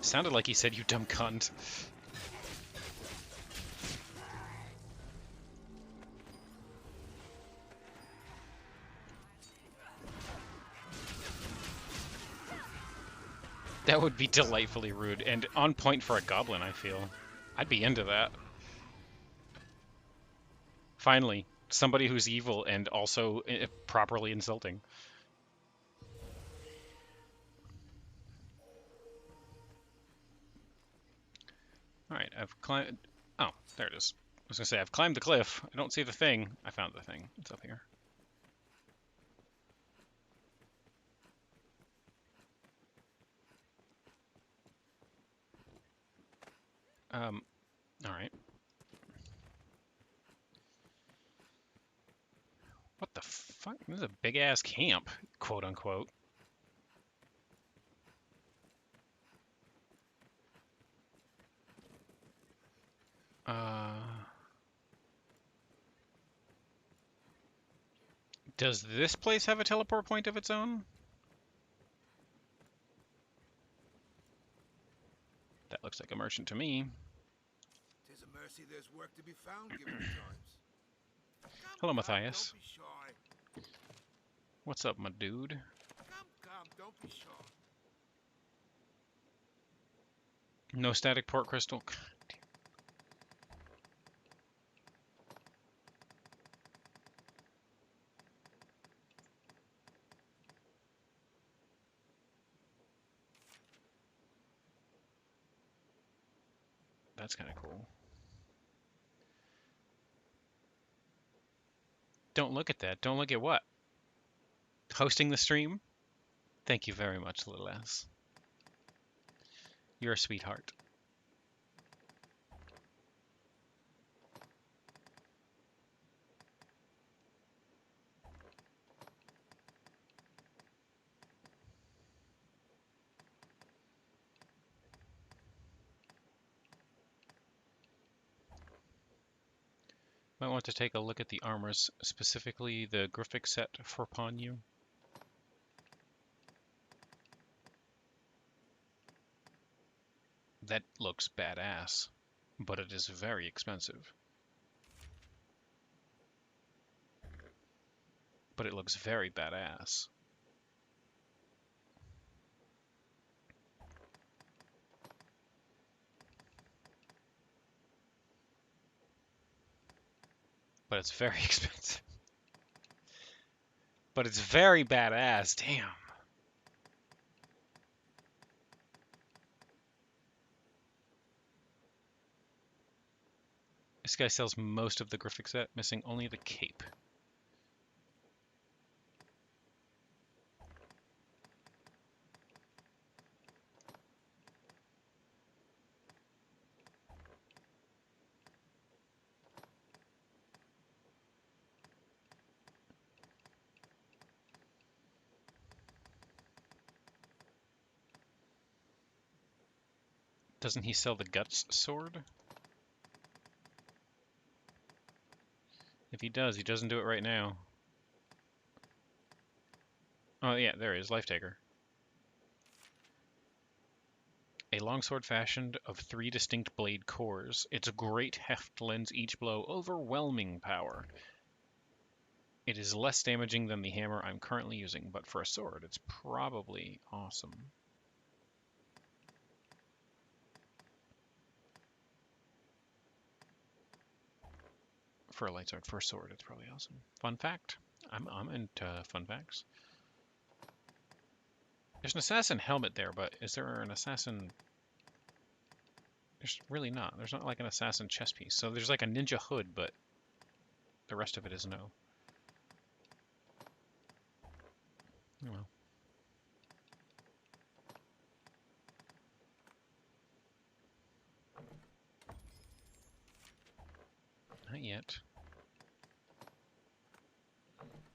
Sounded like he said, you dumb cunt. That would be delightfully rude, and on point for a goblin, I feel. I'd be into that. Finally, somebody who's evil and also properly insulting. Alright, I've climbed... Oh, there it is. I was gonna say, I've climbed the cliff. I don't see the thing. I found the thing. It's up here. Alright. What the fuck? This is a big-ass camp, quote-unquote. Does this place have a teleport point of its own? That looks like a merchant to me. Tis a mercy there's work to be found given the times. Hello, Matthias. Don't be shy. What's up, my dude? Come, don't be shy. No static port crystal. That's kind of cool. Don't look at that. Don't look at what? Hosting the stream? Thank you very much, little ass. You're a sweetheart. Might want to take a look at the armors, specifically the graphic set for Ponyu. That looks badass, but it is very expensive. But it looks very badass. But it's very expensive. But it's very badass. Damn. This guy sells most of the graphic set, missing only the cape. Doesn't he sell the Guts sword? If he does, he doesn't do it right now. Oh yeah, there he is, Life Taker. A longsword fashioned of 3 distinct blade cores. Its great heft lends each blow overwhelming power. It is less damaging than the hammer I'm currently using, but for a sword, it's probably awesome. For a light sword, for a sword, it's probably awesome. Fun fact. I'm into fun facts. There's an assassin helmet there, but is there an assassin? There's really not. There's not like an assassin chest piece. So there's like a ninja hood, but the rest of it is no. Oh well. Not yet.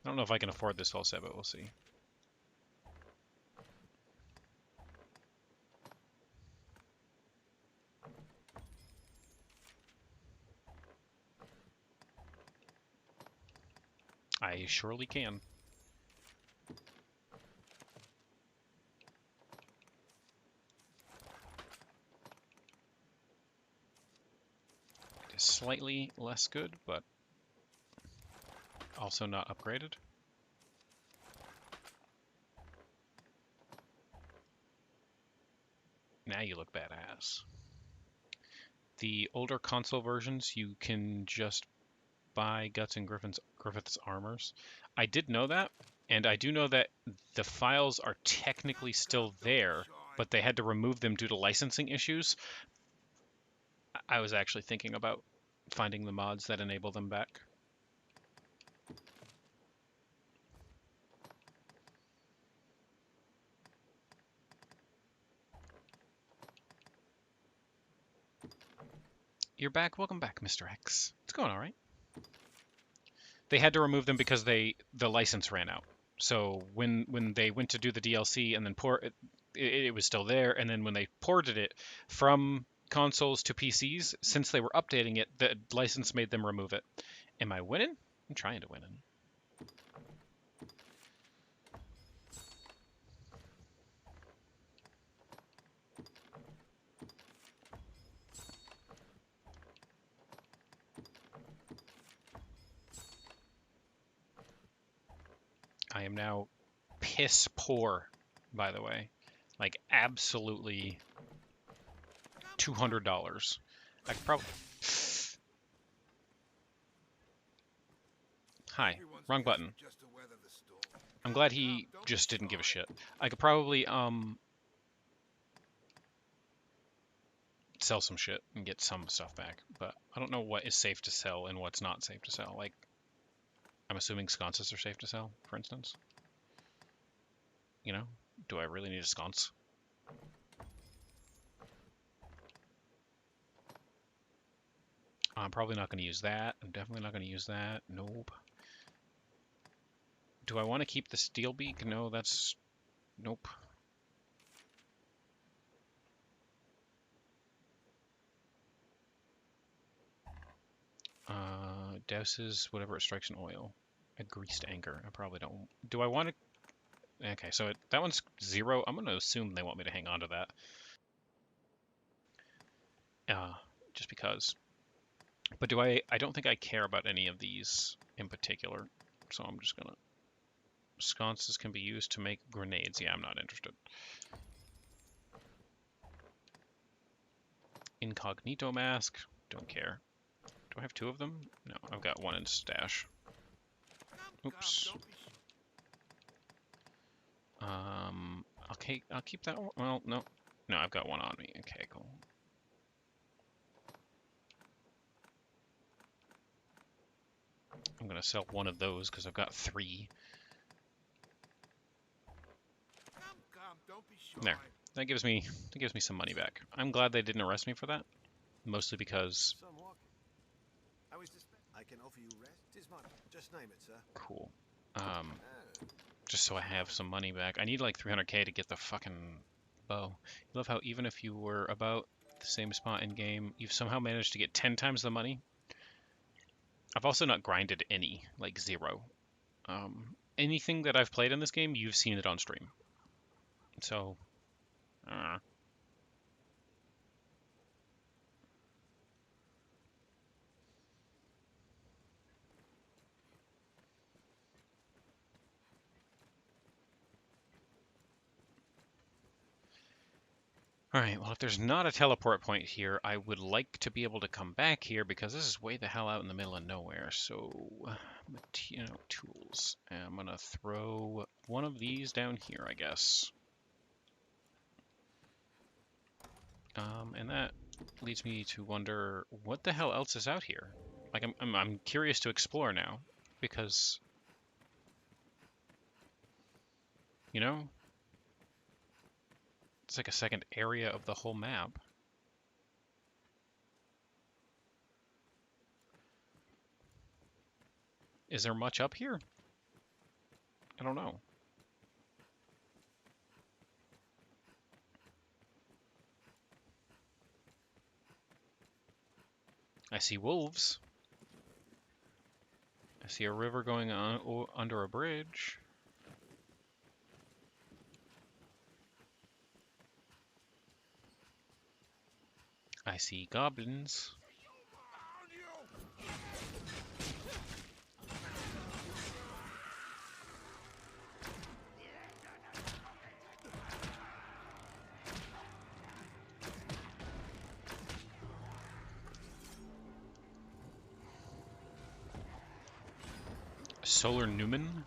I don't know if I can afford this whole set, but we'll see. I surely can. It is slightly less good, but also not upgraded. Now you look badass. The older console versions, you can just buy Guts and Griffith's armors. I did know that, and I do know that the files are technically still there, but they had to remove them due to licensing issues. I was actually thinking about finding the mods that enable them back. You're back. Welcome back, Mr. X. It's going all right. They had to remove them because the license ran out. So when they went to do the DLC and then it was still there. And then when they ported it from consoles to PCs, since they were updating it, the license made them remove it. Am I winning? I'm trying to win it. I am now piss poor, by the way. Like, absolutely $200. I could probably... Hi. Wrong button. I'm glad he just didn't give a shit. I could probably, sell some shit and get some stuff back, but I don't know what is safe to sell and what's not safe to sell. Like, I'm assuming sconces are safe to sell, for instance. You know, do I really need a sconce? I'm probably not going to use that. I'm definitely not going to use that. Nope. Do I want to keep the steel beak? No, that's... Nope. Douses whatever it strikes in oil. A greased anchor. I probably don't... Do I want to... Okay, so that one's 0. I'm going to assume they want me to hang on to that. Just because. But do I don't think I care about any of these in particular, so I'm just gonna... Sconces can be used to make grenades. Yeah, I'm not interested. Incognito mask. Don't care. Do I have 2 of them? No, I've got 1 in stash. Oops. I'll keep that one. Well, no. No, I've got 1 on me. Okay, cool. I'm gonna sell 1 of those because I've got 3. There. That gives me some money back. I'm glad they didn't arrest me for that. Mostly because I can offer you rest. Tis mine. Just name it, sir. cool. Just so I have some money back. I need like 300k to get the fucking bow. I love how even if you were about the same spot in game, you've somehow managed to get 10 times the money. I've also not grinded any, like 0. Anything that I've played in this game, you've seen it on stream. So, Alright, well if there's not a teleport point here, I would like to be able to come back here because this is way the hell out in the middle of nowhere. So, tools. And I'm gonna throw 1 of these down here, I guess. And that leads me to wonder what the hell else is out here. Like I'm curious to explore now because, you know, it's like a second area of the whole map. Is there much up here? I don't know. I see wolves. I see a river going on under a bridge. I see goblins. Solar Newman?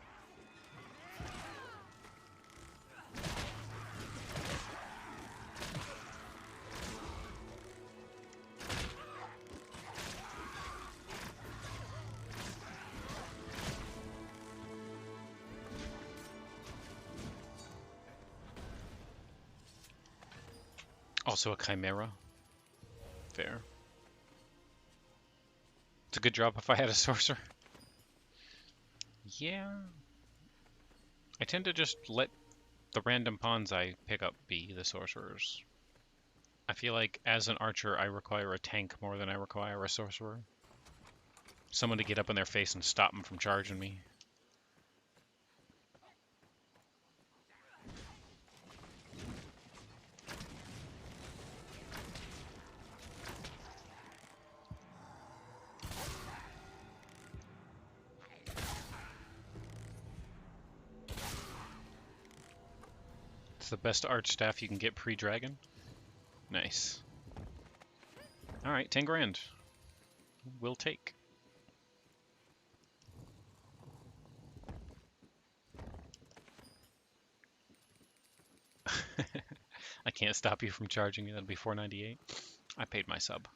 Also a chimera. Fair. It's a good job if I had a sorcerer. Yeah. I tend to just let the random pawns I pick up be the sorcerers. I feel like as an archer I require a tank more than I require a sorcerer. Someone to get up in their face and stop them from charging me. It's the best arch staff you can get pre-dragon. Nice. Alright, 10 grand. We'll take. I can't stop you from charging you. That'll be $4.98. I paid my sub.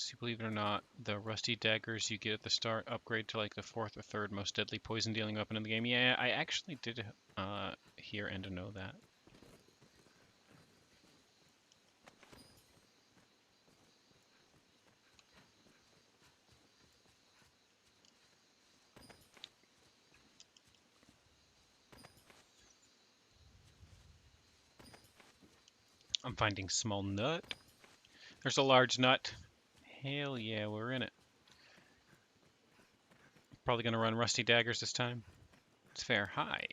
See, believe it or not, the rusty daggers you get at the start upgrade to like the 4th or 3rd most deadly poison dealing weapon in the game. Yeah, I actually did hear and to know that. I'm finding small nut. There's a large nut. Hell yeah, we're in it. Probably gonna run rusty daggers this time. It's fair. Hi.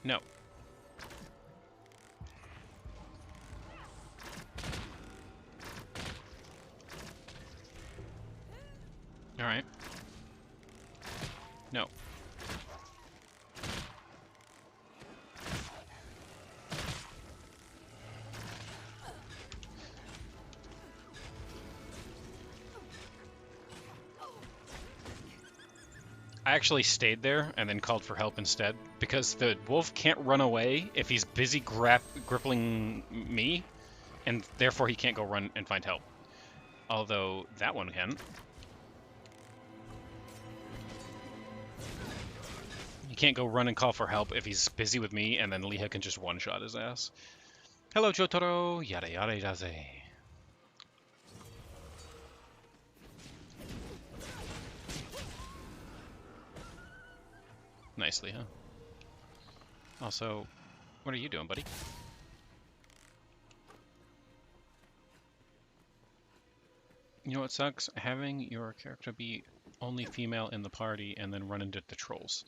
No. Alright. No. I actually stayed there and then called for help instead, because the wolf can't run away if he's busy gripping me, and therefore he can't go run and find help. Although that one can. He can't go run and call for help if he's busy with me, and then Liha can just one-shot his ass. Hello, Jotaro. Yada yada yada. Nicely, huh? Also, what are you doing, buddy? You know what sucks? Having your character be only female in the party and then run into the trolls.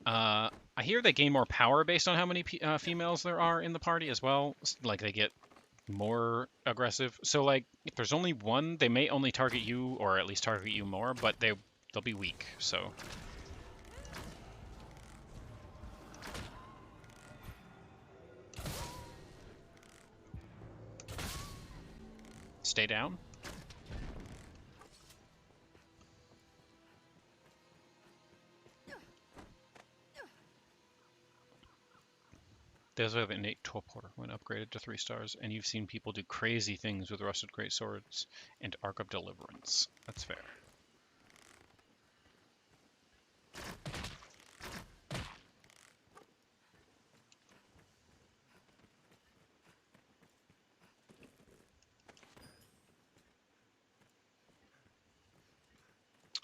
I hear they gain more power based on how many females there are in the party as well. Like, they get more aggressive. So, like, if there's only one, they may only target you, or at least target you more, but they'll be weak, so... Stay down. They also have innate teleporter when upgraded to 3 stars, and you've seen people do crazy things with rusted great swords and Arc of Deliverance. That's fair.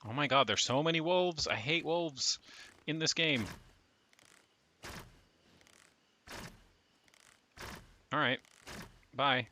Oh my god, there's so many wolves! I hate wolves in this game. Alright. Bye.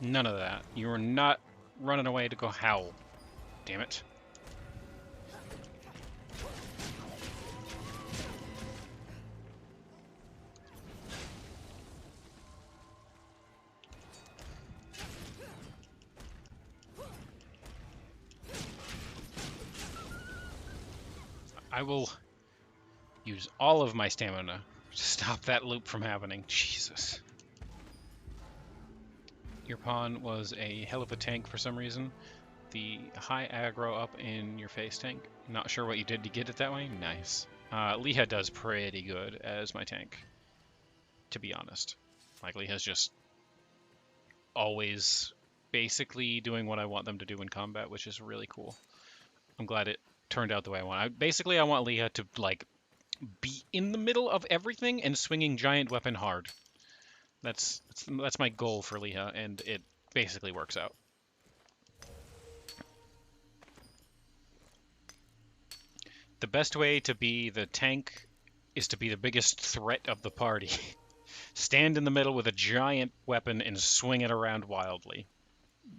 None of that. You are not running away to go howl. Damn it. I will use all of my stamina to stop that loop from happening. Jesus. Your pawn was a hell of a tank for some reason. The high aggro up in your face tank. Not sure what you did to get it that way. Nice. Liha does pretty good as my tank, to be honest. Like, Liha's just always basically doing what I want them to do in combat, which is really cool. I'm glad it turned out the way I want. I want Liha to, like, be in the middle of everything and swinging giant weapon hard. That's my goal for Liha, and it basically works out. The best way to be the tank is to be the biggest threat of the party. Stand in the middle with a giant weapon and swing it around wildly.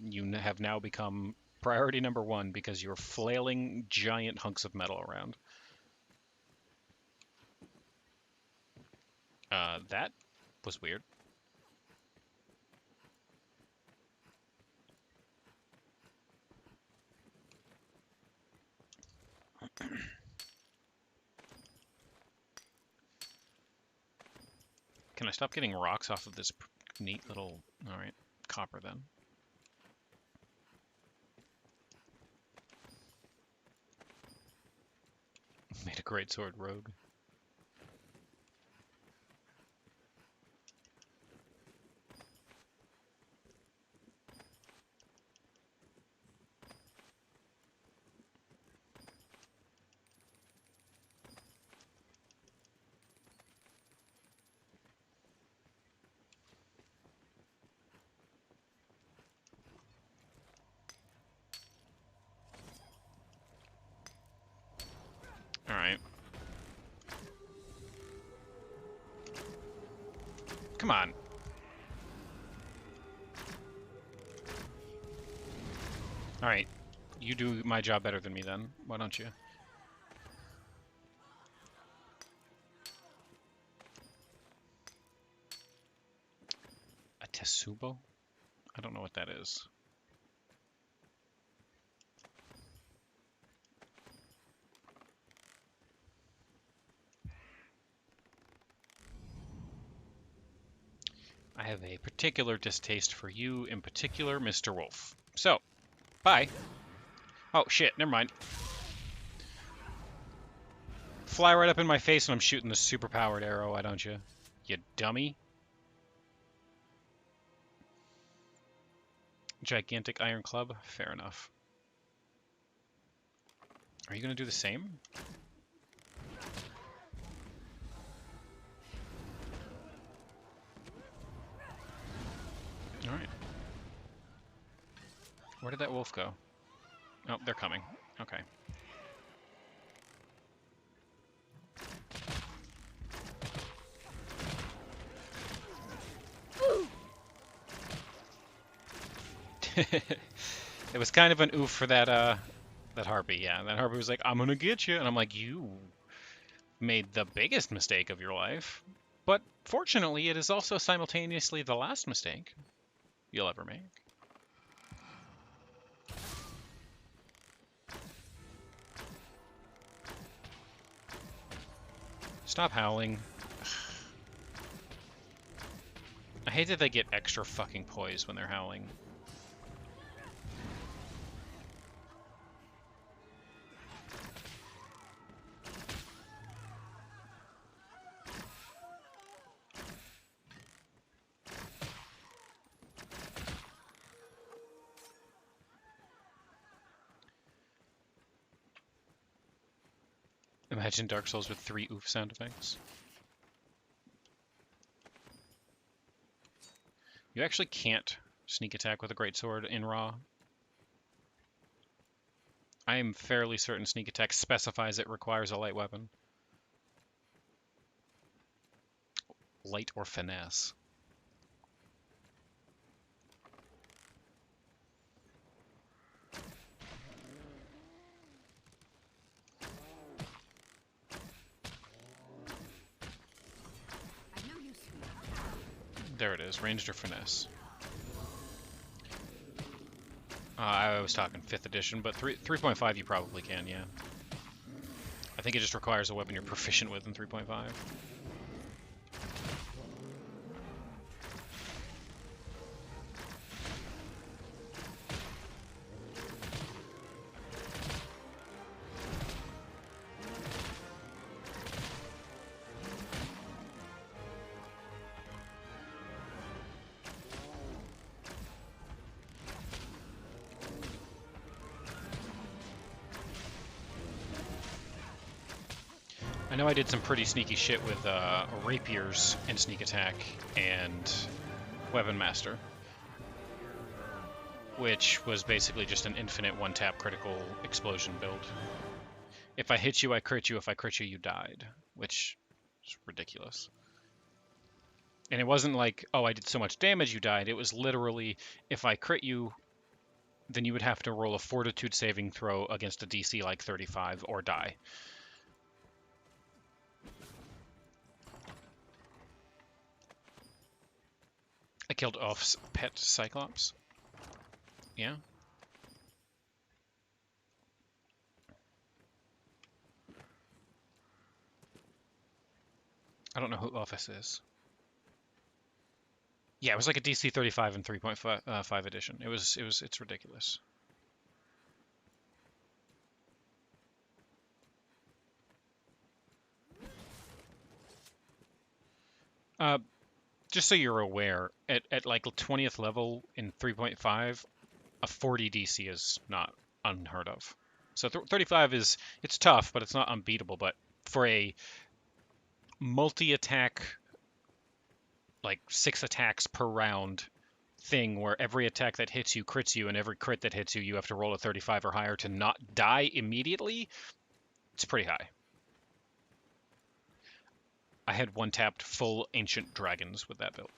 You have now become priority number 1 because you're flailing giant hunks of metal around. That was weird. Can I stop getting rocks off of this neat little... Alright, copper then. Made a great sword rogue. Come on. Alright. You do my job better than me then. Why don't you? A Tetsubo? I don't know what that is. I have a particular distaste for you, in particular, Mr. Wolf. So, bye. Oh, shit, never mind. Fly right up in my face and I'm shooting the super-powered arrow, why don't you? You dummy. Gigantic iron club? Fair enough. Are you going to do the same? Alright. Where did that wolf go? Oh, they're coming. Okay. It was kind of an oof for that that harpy, yeah. That harpy was like, I'm gonna get you. And I'm like, you made the biggest mistake of your life. But fortunately, it is also simultaneously the last mistake you'll ever make. Stop howling. I hate that they get extra fucking poise when they're howling. Imagine Dark Souls with 3 oof sound effects. You actually can't sneak attack with a greatsword in Raw. I am fairly certain sneak attack specifies it requires a light weapon. Light or finesse. There it is, ranged or finesse. I was talking 5th edition, but 3.5 you probably can, yeah. I think it just requires a weapon you're proficient with in 3.5. I know I did some pretty sneaky shit with rapiers and sneak attack and weapon master, which was basically just an infinite one-tap critical explosion build. If I hit you, I crit you. If I crit you, you died, which is ridiculous. And it wasn't like, oh, I did so much damage, you died. It was literally, if I crit you, then you would have to roll a fortitude saving throw against a DC like 35 or die. I killed Off's pet Cyclops. Yeah. I don't know who Office is. Yeah, it was like a DC 35 and 3.5 edition. It's ridiculous. Just so you're aware, at like 20th level in 3.5, a 40 DC is not unheard of. So 35 is, it's tough, but it's not unbeatable. But for a multi-attack, like 6 attacks per round thing where every attack that hits you crits you and every crit that hits you, you have to roll a 35 or higher to not die immediately, it's pretty high. I had one tapped full ancient dragons with that build.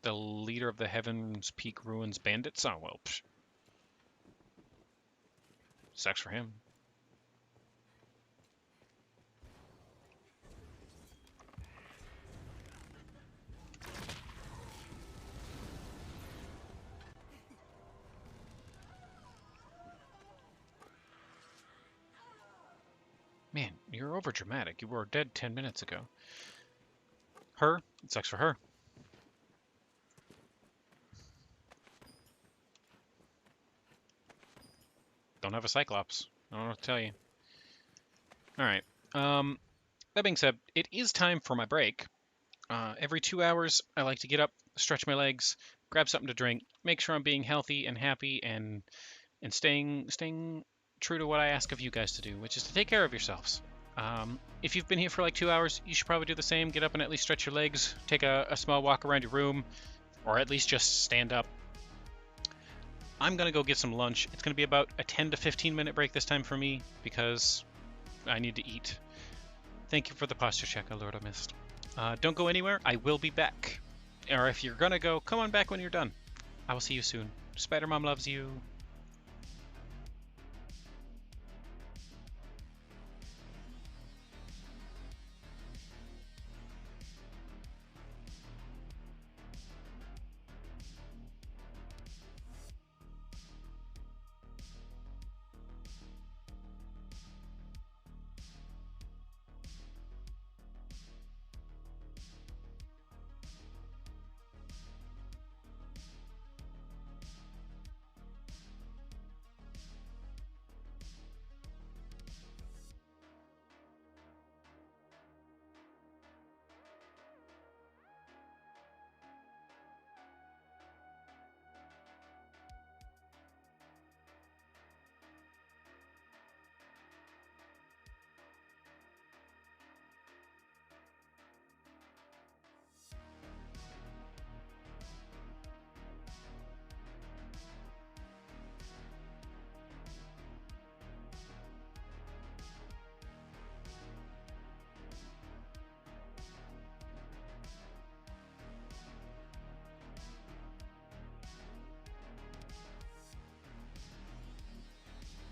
The leader of the Heaven's Peak Ruins bandits? Oh, well, psh. Sucks for him. Man, you're over dramatic. You were dead 10 minutes ago. Her? It sucks for her. Don't have a Cyclops. I don't know what to tell you. Alright. That being said, it is time for my break. Every 2 hours, I like to get up, stretch my legs, grab something to drink, make sure I'm being healthy and happy, and staying true to what I ask of you guys to do, which is to take care of yourselves. If you've been here for like 2 hours, you should probably do the same. Get up and at least stretch your legs, take a small walk around your room, or at least just stand up. I'm going to go get some lunch. It's going to be about a 10 to 15 minute break this time for me because I need to eat. Thank you for the posture check, Lord I missed. Don't go anywhere. I will be back. Or if you're going to go, come on back when you're done. I will see you soon. Spider-Mom loves you.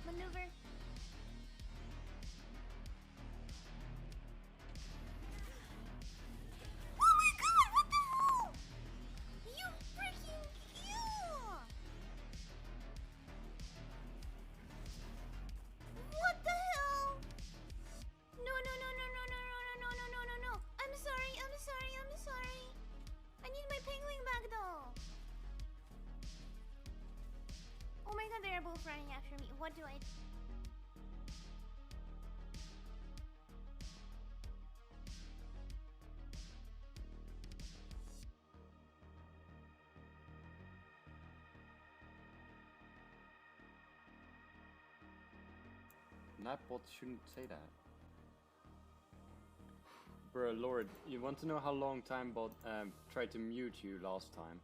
Maneuver. Oh my god, what the hell? You freaking you! What the hell? No, no, no, no, no, no, no, no, no, no, no, no. I'm sorry, I'm sorry, I'm sorry. I need my penguin back though. Oh my god, they're both running after me. What do I do? That bot shouldn't say that. Bro, Lord, you want to know how long time bot tried to mute you last time?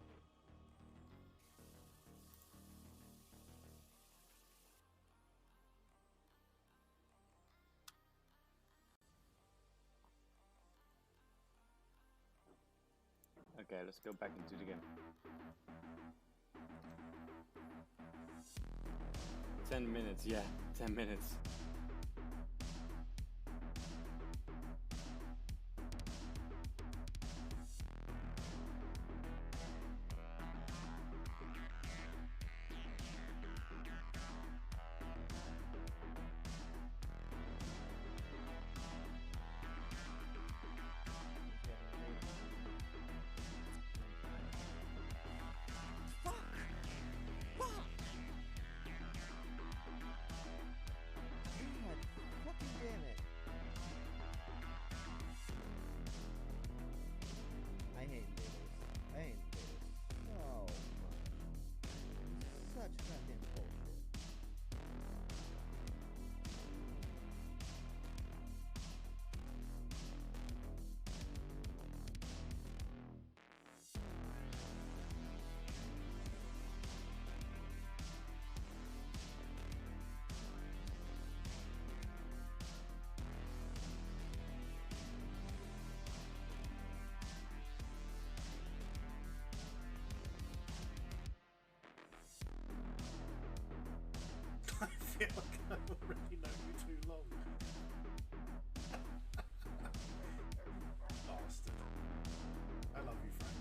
Okay, let's go back into the game. 10 minutes, yeah, 10 minutes. feel like I've already known you too long. Bastard. I love you, Frank.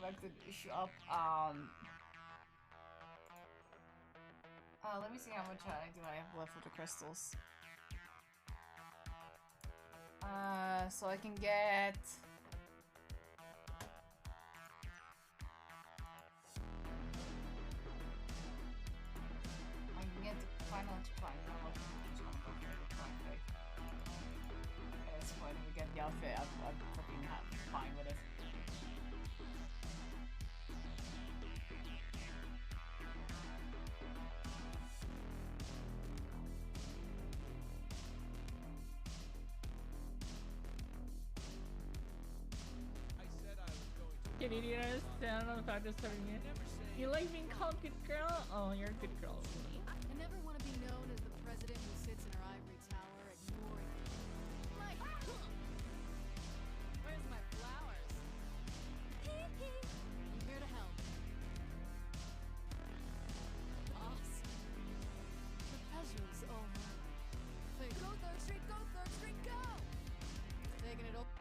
Back to the shop. Let me see how much do I have left with the crystals. So I can get. I can get the final fine. At this point, we get the outfit. I'm fucking fine with it. Canadian understand on the fact of serving you. You like being called good girl? Oh, you're a good girl. I never want to be known as the president who sits in her ivory tower ignoring my... Where's my flowers? I'm here to help. Awesome. The pleasure's over. Go Third Street, go Third Street, go! Taking it over.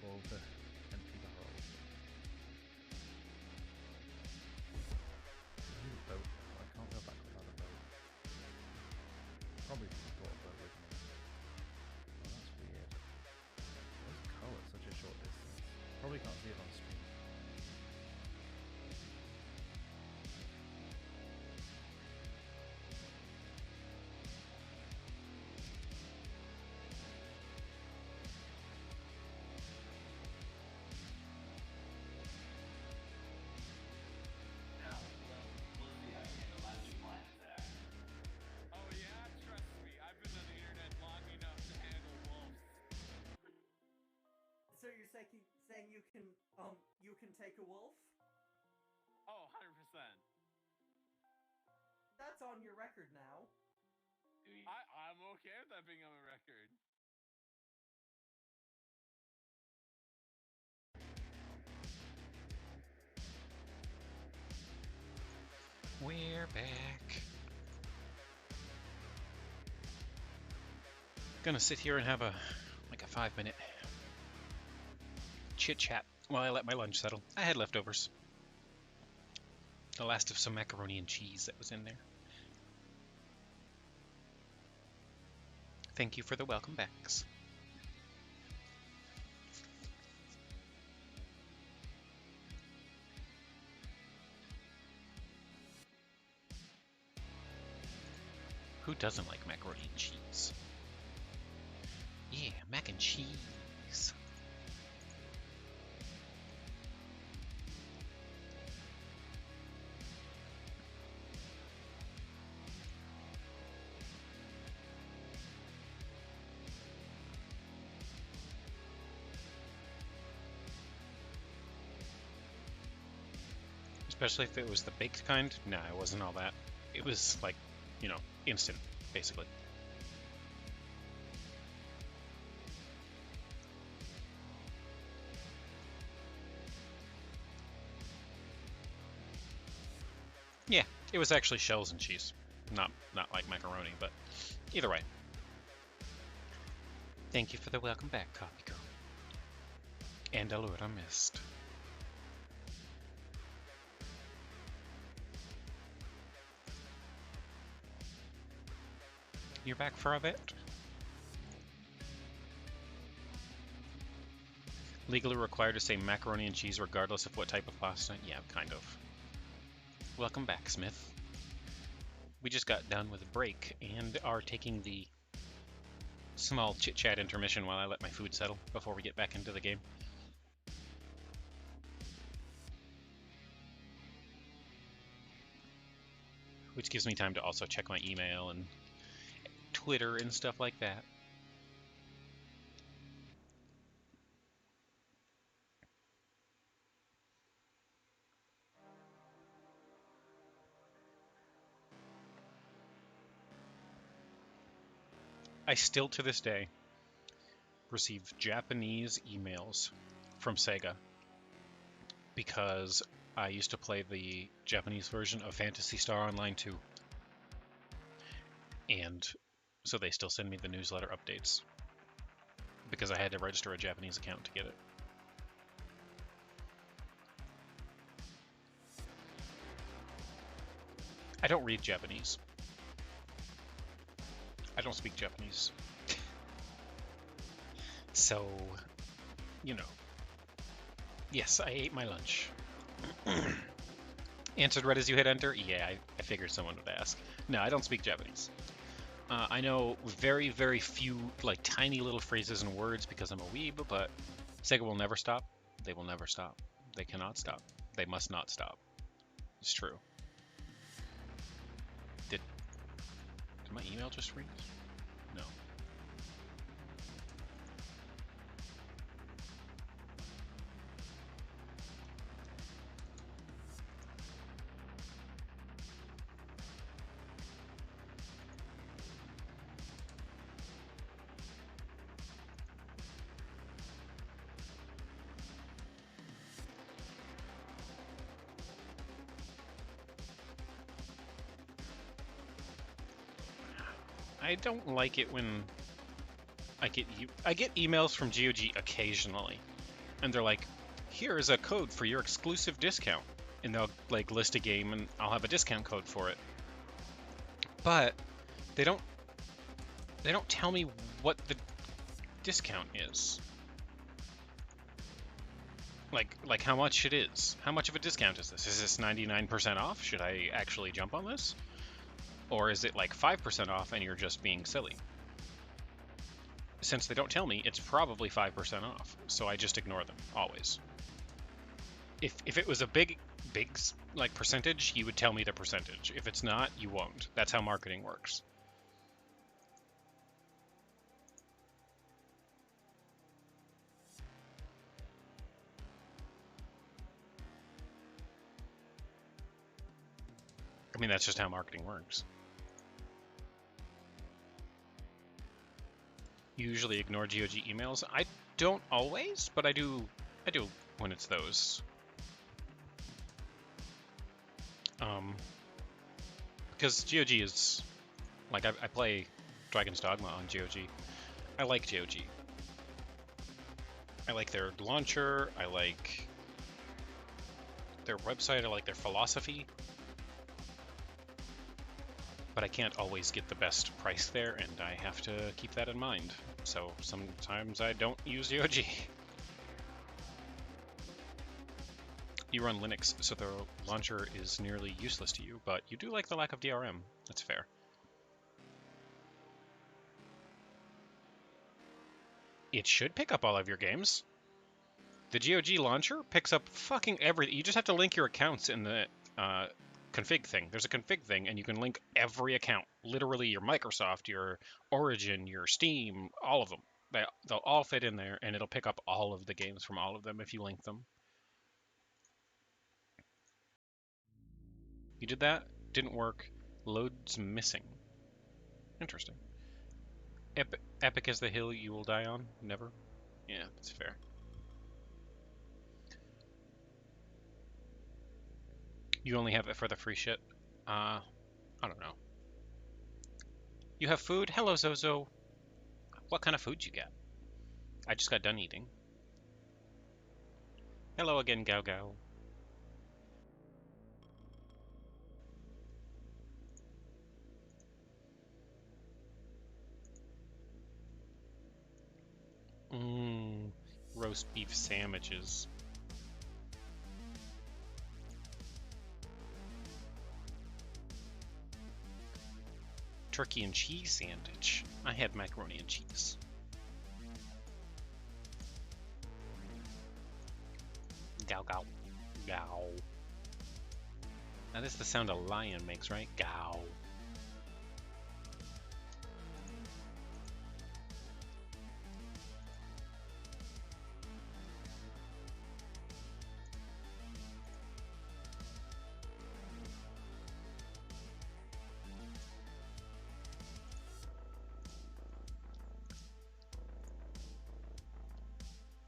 To empty the hole. I need a boat. I can't go back without a boat. Probably just brought a boat with me. Oh, that's weird. Where's Cull at such a short distance? Probably can't see it on stream. you saying you can take a wolf? Oh, 100%. That's on your record now. I'm okay with that being on my record. We're back. Gonna sit here and have a 5-minute chit chat while I let my lunch settle. I had leftovers. The last of some macaroni and cheese that was in there. Thank you for the welcome backs. Who doesn't like macaroni and cheese? Yeah, mac and cheese. Especially if it was the baked kind. Nah, it wasn't all that. It was like, you know, instant, basically. Yeah, it was actually shells and cheese. Not like macaroni, but either way. Thank you for the welcome back, Copy Girl. And Allura Mist. You're back for a bit? Legally required to say macaroni and cheese regardless of what type of pasta? Yeah, kind of. Welcome back, Smith. We just got done with a break and are taking the small chit-chat intermission while I let my food settle before we get back into the game. Which gives me time to also check my email and Twitter and stuff like that. I still, to this day, receive Japanese emails from Sega because I used to play the Japanese version of Phantasy Star Online 2. And so they still send me the newsletter updates because I had to register a Japanese account to get it. I don't read Japanese. I don't speak Japanese. So, you know. Yes, I ate my lunch. Answered right as you hit enter? Yeah, I figured someone would ask. No, I don't speak Japanese. I know very, very few, like, tiny little phrases and words because I'm a weeb, but Sega will never stop. They will never stop. They cannot stop. They must not stop. It's true. Did my email just freeze? No. I don't like it when I get emails from GOG occasionally, and they're like, "Here is a code for your exclusive discount," and they'll like list a game, and I'll have a discount code for it. But they don't tell me what the discount is. Like how much it is. How much of a discount is this? Is this 99% off? Should I actually jump on this? Or is it like 5% off and you're just being silly? Since they don't tell me, it's probably 5% off, so I just ignore them, always. If it was a big like percentage, you would tell me the percentage. If it's not, you won't. That's how marketing works. I mean, that's just how marketing works. You usually ignore GOG emails. I don't always, but I do when it's those. Because GOG is, like, I play Dragon's Dogma on GOG. I like GOG. I like their launcher, I like their website, I like their philosophy. But I can't always get the best price there, and I have to keep that in mind. So sometimes I don't use GOG. You run Linux, so the launcher is nearly useless to you, but you do like the lack of DRM. That's fair. It should pick up all of your games. The GOG launcher picks up fucking everything. You just have to link your accounts in the config thing. There's a config thing, and you can link every account. Literally your Microsoft, your Origin, your Steam, all of them. They'll all fit in there, and it'll pick up all of the games from all of them if you link them. You did that? Didn't work. Loads missing. Interesting. Epic is the hill you will die on? Never? Yeah, that's fair. You only have it for the free shit? I don't know. You have food? Hello, Zozo. What kind of food you get? I just got done eating. Hello again, Gao Gao. Roast beef sandwiches. Turkey and cheese sandwich. I had macaroni and cheese. Gao gao. Gao. That is the sound a lion makes, right? Gao.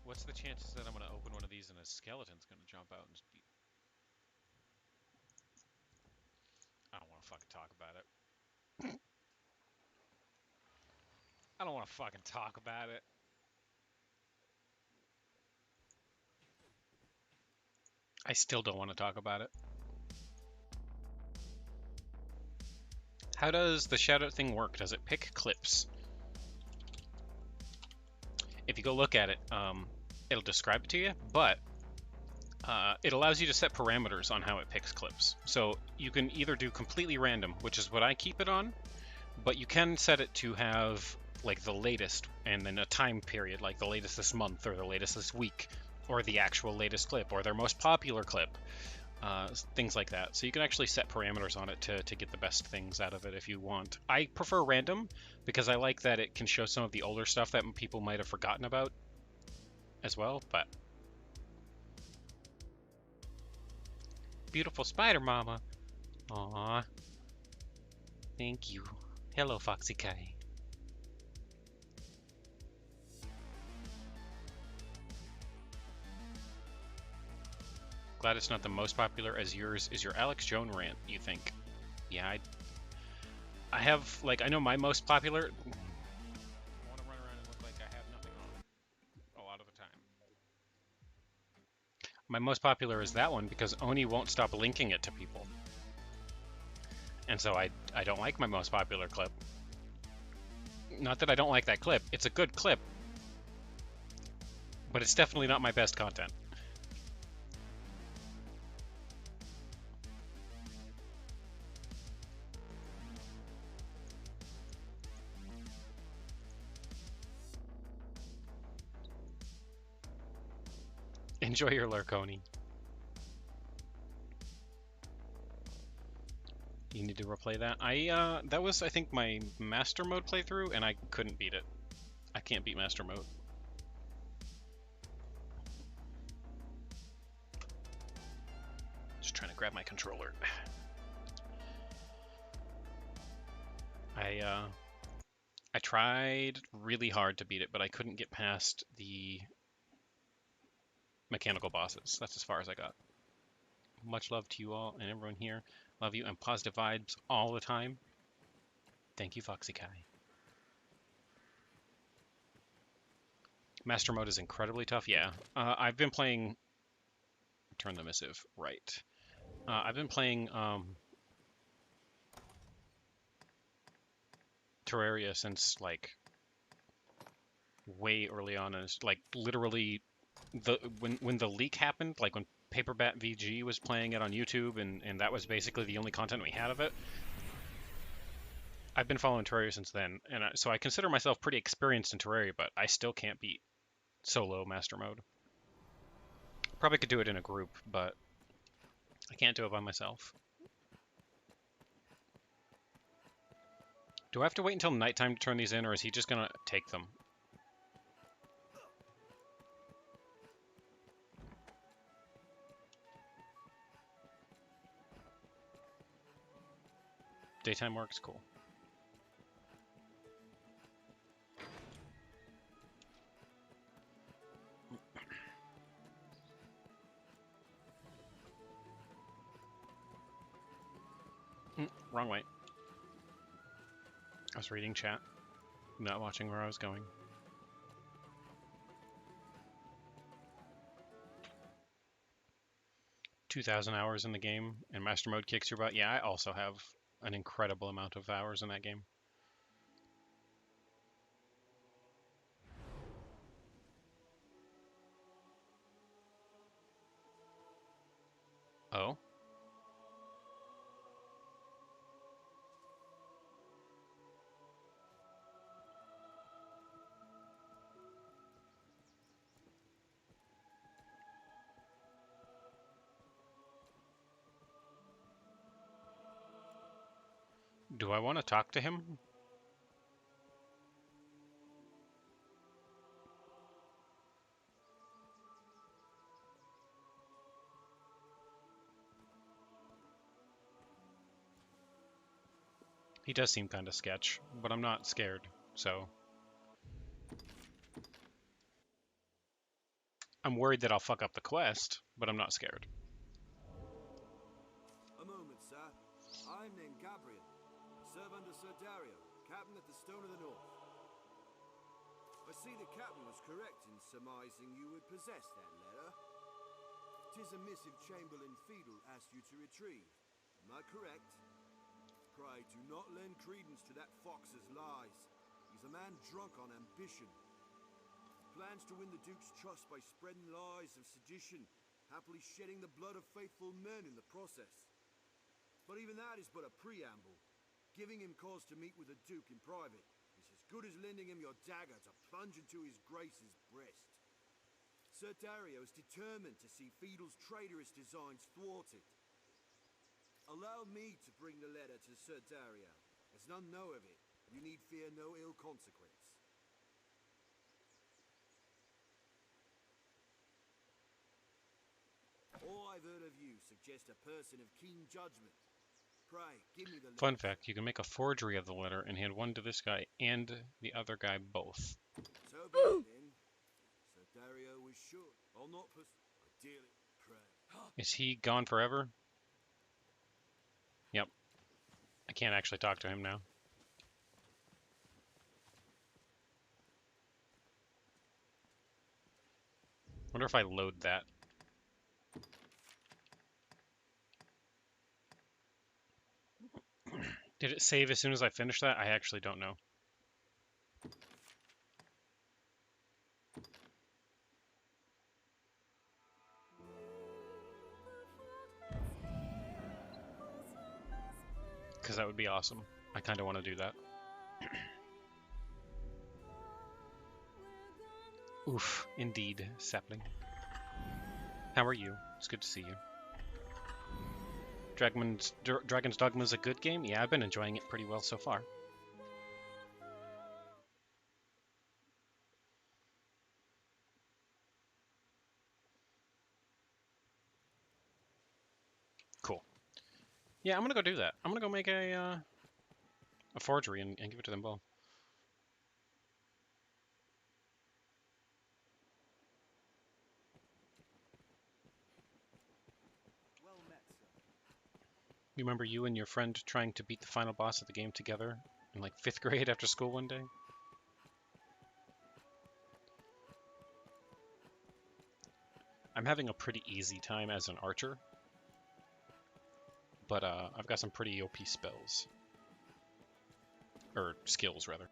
What's the chances that I'm going to open one of these and a skeleton's going to jump out and be... I don't want to fucking talk about it. I don't want to fucking talk about it. I still don't want to talk about it. How does the shoutout thing work? Does it pick clips? If you go look at it, it'll describe it to you, but it allows you to set parameters on how it picks clips. So you can either do completely random, which is what I keep it on, but you can set it to have like the latest and then a time period, like the latest this month or the latest this week or the actual latest clip or their most popular clip, things like that. So you can actually set parameters on it to get the best things out of it if you want. I prefer random because I like that it can show some of the older stuff that people might have forgotten about as well, but... Beautiful spider mama. Aww. Thank you. Hello, Foxy Kai. Glad it's not the most popular as yours is your Alex Jones rant, you think? Yeah, I have, like, I know my most popular... I want to run around and look like I have nothing on a lot of the time. My most popular is that one because Oni won't stop linking it to people. And so I don't like my most popular clip. Not that I don't like that clip. It's a good clip. But it's definitely not my best content. Enjoy your lurk, Oni. You need to replay that. That was, I think, my master mode playthrough, and I couldn't beat it. I can't beat master mode. Just trying to grab my controller. I tried really hard to beat it, but I couldn't get past the mechanical bosses. That's as far as I got. Much love to you all and everyone here. Love you and positive vibes all the time. Thank you, Foxy Kai. Master mode is incredibly tough. Yeah, I've been playing. Turn the missive right. I've been playing Terraria since like way early on, and it's like literally when the leak happened, like when Paperbat VG was playing it on YouTube, and that was basically the only content we had of it. I've been following Terraria since then, and so I consider myself pretty experienced in Terraria, but I still can't beat solo master mode. Probably could do it in a group, but I can't do it by myself. Do I have to wait until nighttime to turn these in, or is he just gonna take them? Daytime works? Cool. Wrong way. I was reading chat, not watching where I was going. $2,000 hours in the game, and Master Mode kicks your butt. Yeah, I also have an incredible amount of hours in that game. Oh? Do I want to talk to him? He does seem kind of sketch, but I'm not scared, so... I'm worried that I'll fuck up the quest, but I'm not scared. A moment, sir. I'm named Gabriel. Serve under Sir Dario, captain at the Stone of the North. I see the captain was correct in surmising you would possess that letter. 'Tis a missive Chamberlain Fiedel asked you to retrieve. Am I correct? Pray, do not lend credence to that fox's lies. He's a man drunk on ambition. Plans to win the Duke's trust by spreading lies of sedition, happily shedding the blood of faithful men in the process. But even that is but a preamble. Giving him cause to meet with the Duke in private is as good as lending him your dagger to plunge into his grace's breast. Sir Dario is determined to see Fiedel's traitorous designs thwarted. Allow me to bring the letter to Sir Dario. As none know of it, you need fear no ill consequence. All I've heard of you suggests a person of keen judgment. Pray, give me the letter. Fun fact, you can make a forgery of the letter and hand one to this guy and the other guy both. So be it then. Sir Dario was sure. I'll not ideally pray. Is he gone forever? Yep. I can't actually talk to him now. Wonder if I load that. Did it save as soon as I finished that? I actually don't know. Because that would be awesome. I kind of want to do that. Oof, indeed, sapling. How are you? It's good to see you. Dragon's Dogma is a good game? Yeah, I've been enjoying it pretty well so far. Cool. Yeah, I'm gonna go do that. I'm gonna go make a a forgery and give it to them both. Well met, sir. You remember you and your friend trying to beat the final boss of the game together in like 5th grade after school one day? I'm having a pretty easy time as an archer, but I've got some pretty OP spells. Or skills, rather.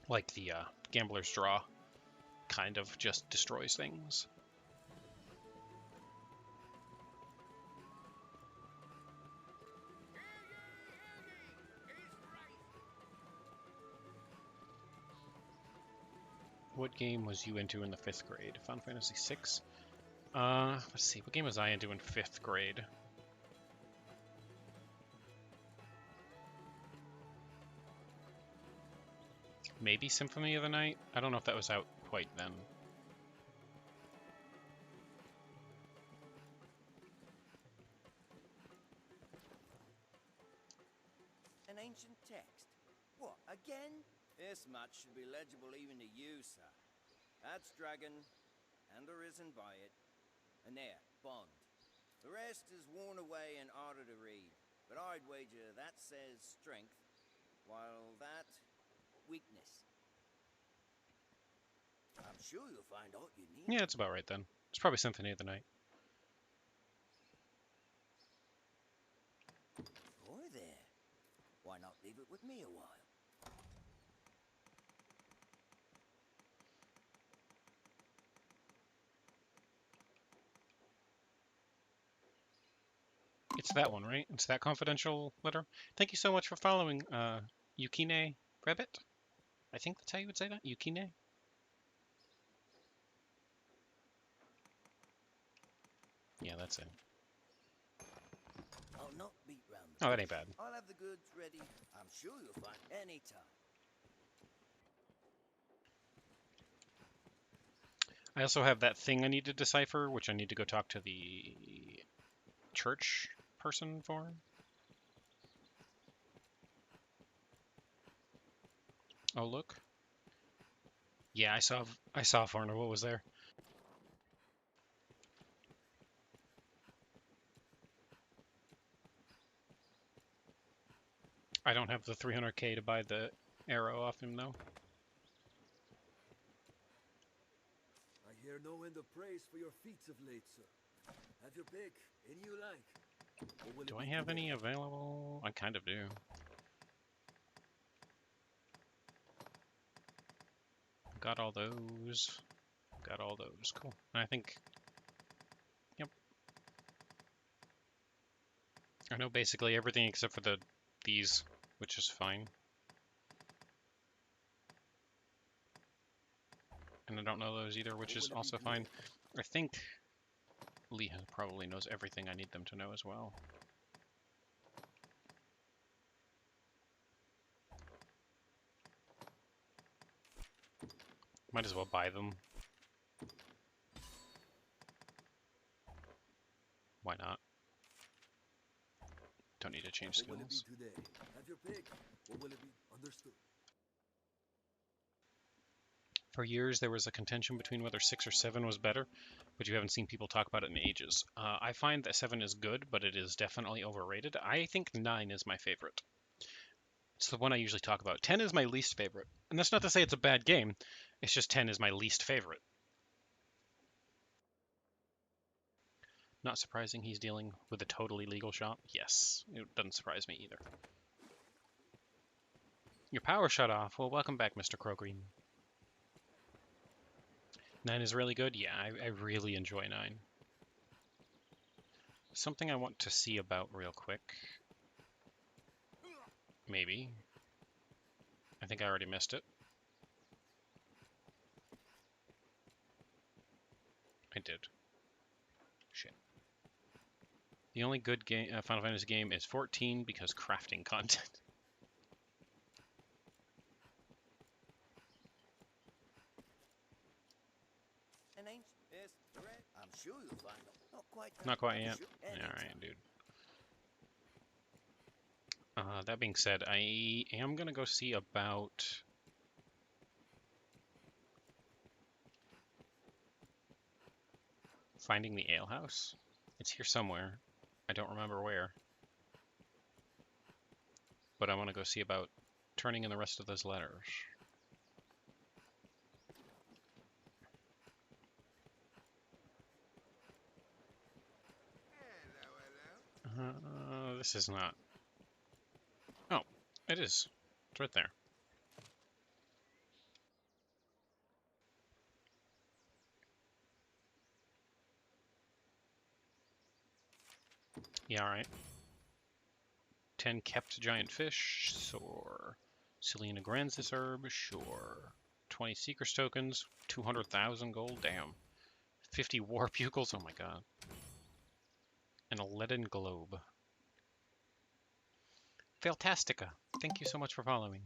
Like the Gambler's Draw kind of just destroys things. What game was you into in the 5th grade? Final Fantasy VI? Let's see, what game was I into in 5th grade? Maybe Symphony of the Night? I don't know if that was out quite then. An ancient text? What, again? This much should be legible even to you, sir. That's dragon, and arisen by it. And there, bond. The rest is worn away and harder to read. But I'd wager that says strength, while that, weakness. I'm sure you'll find all you need. Yeah, that's about right then. It's probably Symphony of the Night. Boy there. Why not leave it with me a while? It's that one, right? It's that confidential letter. Thank you so much for following, Yukine Rabbit. I think that's how you would say that, Yukine. Yeah, that's it. I'll not beat round the Oh, that bush. ain't bad. I'll have the goods ready. I'm sure you'll find any time. I also have that thing I need to decipher, which I need to go talk to the church person for. Oh, look. Yeah, I saw Varna. What was there? I don't have the 300k to buy the arrow off him, though. I hear no end of praise for your feats of late, sir. Have your pick, any you like. Or will it Do be I have today? any available? I kind of do. Got all those. Got all those. Cool. And I think... Yep. I know basically everything except for these, which is fine. And I don't know those either, which is also fine. I think Leah probably knows everything I need them to know as well. Might as well buy them. Why not? Don't need to change What will it be skills. today? Have your pick. Or will it be understood? For years, there was a contention between whether 6 or 7 was better, but you haven't seen people talk about it in ages. I find that 7 is good, but it is definitely overrated. I think 9 is my favorite. It's the one I usually talk about. 10 is my least favorite. And that's not to say it's a bad game. It's just 10 is my least favorite. Not surprising he's dealing with a totally legal shop? Yes, it doesn't surprise me either. Your power shut off. Well, welcome back, Mr. Crowgreen. 9 is really good? Yeah, I really enjoy 9. Something I want to see about real quick. Maybe. I think I already missed it. I did. Shit. The only good game, Final Fantasy game is 14 because crafting content. An ancient, yes, correct. I'm sure you'll find them. Not quite. Not quite yet. Sure. Alright, dude. That being said, I am gonna go see about finding the alehouse. It's here somewhere. I don't remember where. But I want to go see about turning in the rest of those letters. This is not. Oh, it is. It's right there. Yeah, alright. 10 kept giant fish, sure. Selena grants this herb, sure. 20 Seekers tokens, 200,000 gold, damn. 50 war bugles, oh my god. And a leaden globe. Fantastica, thank you so much for following.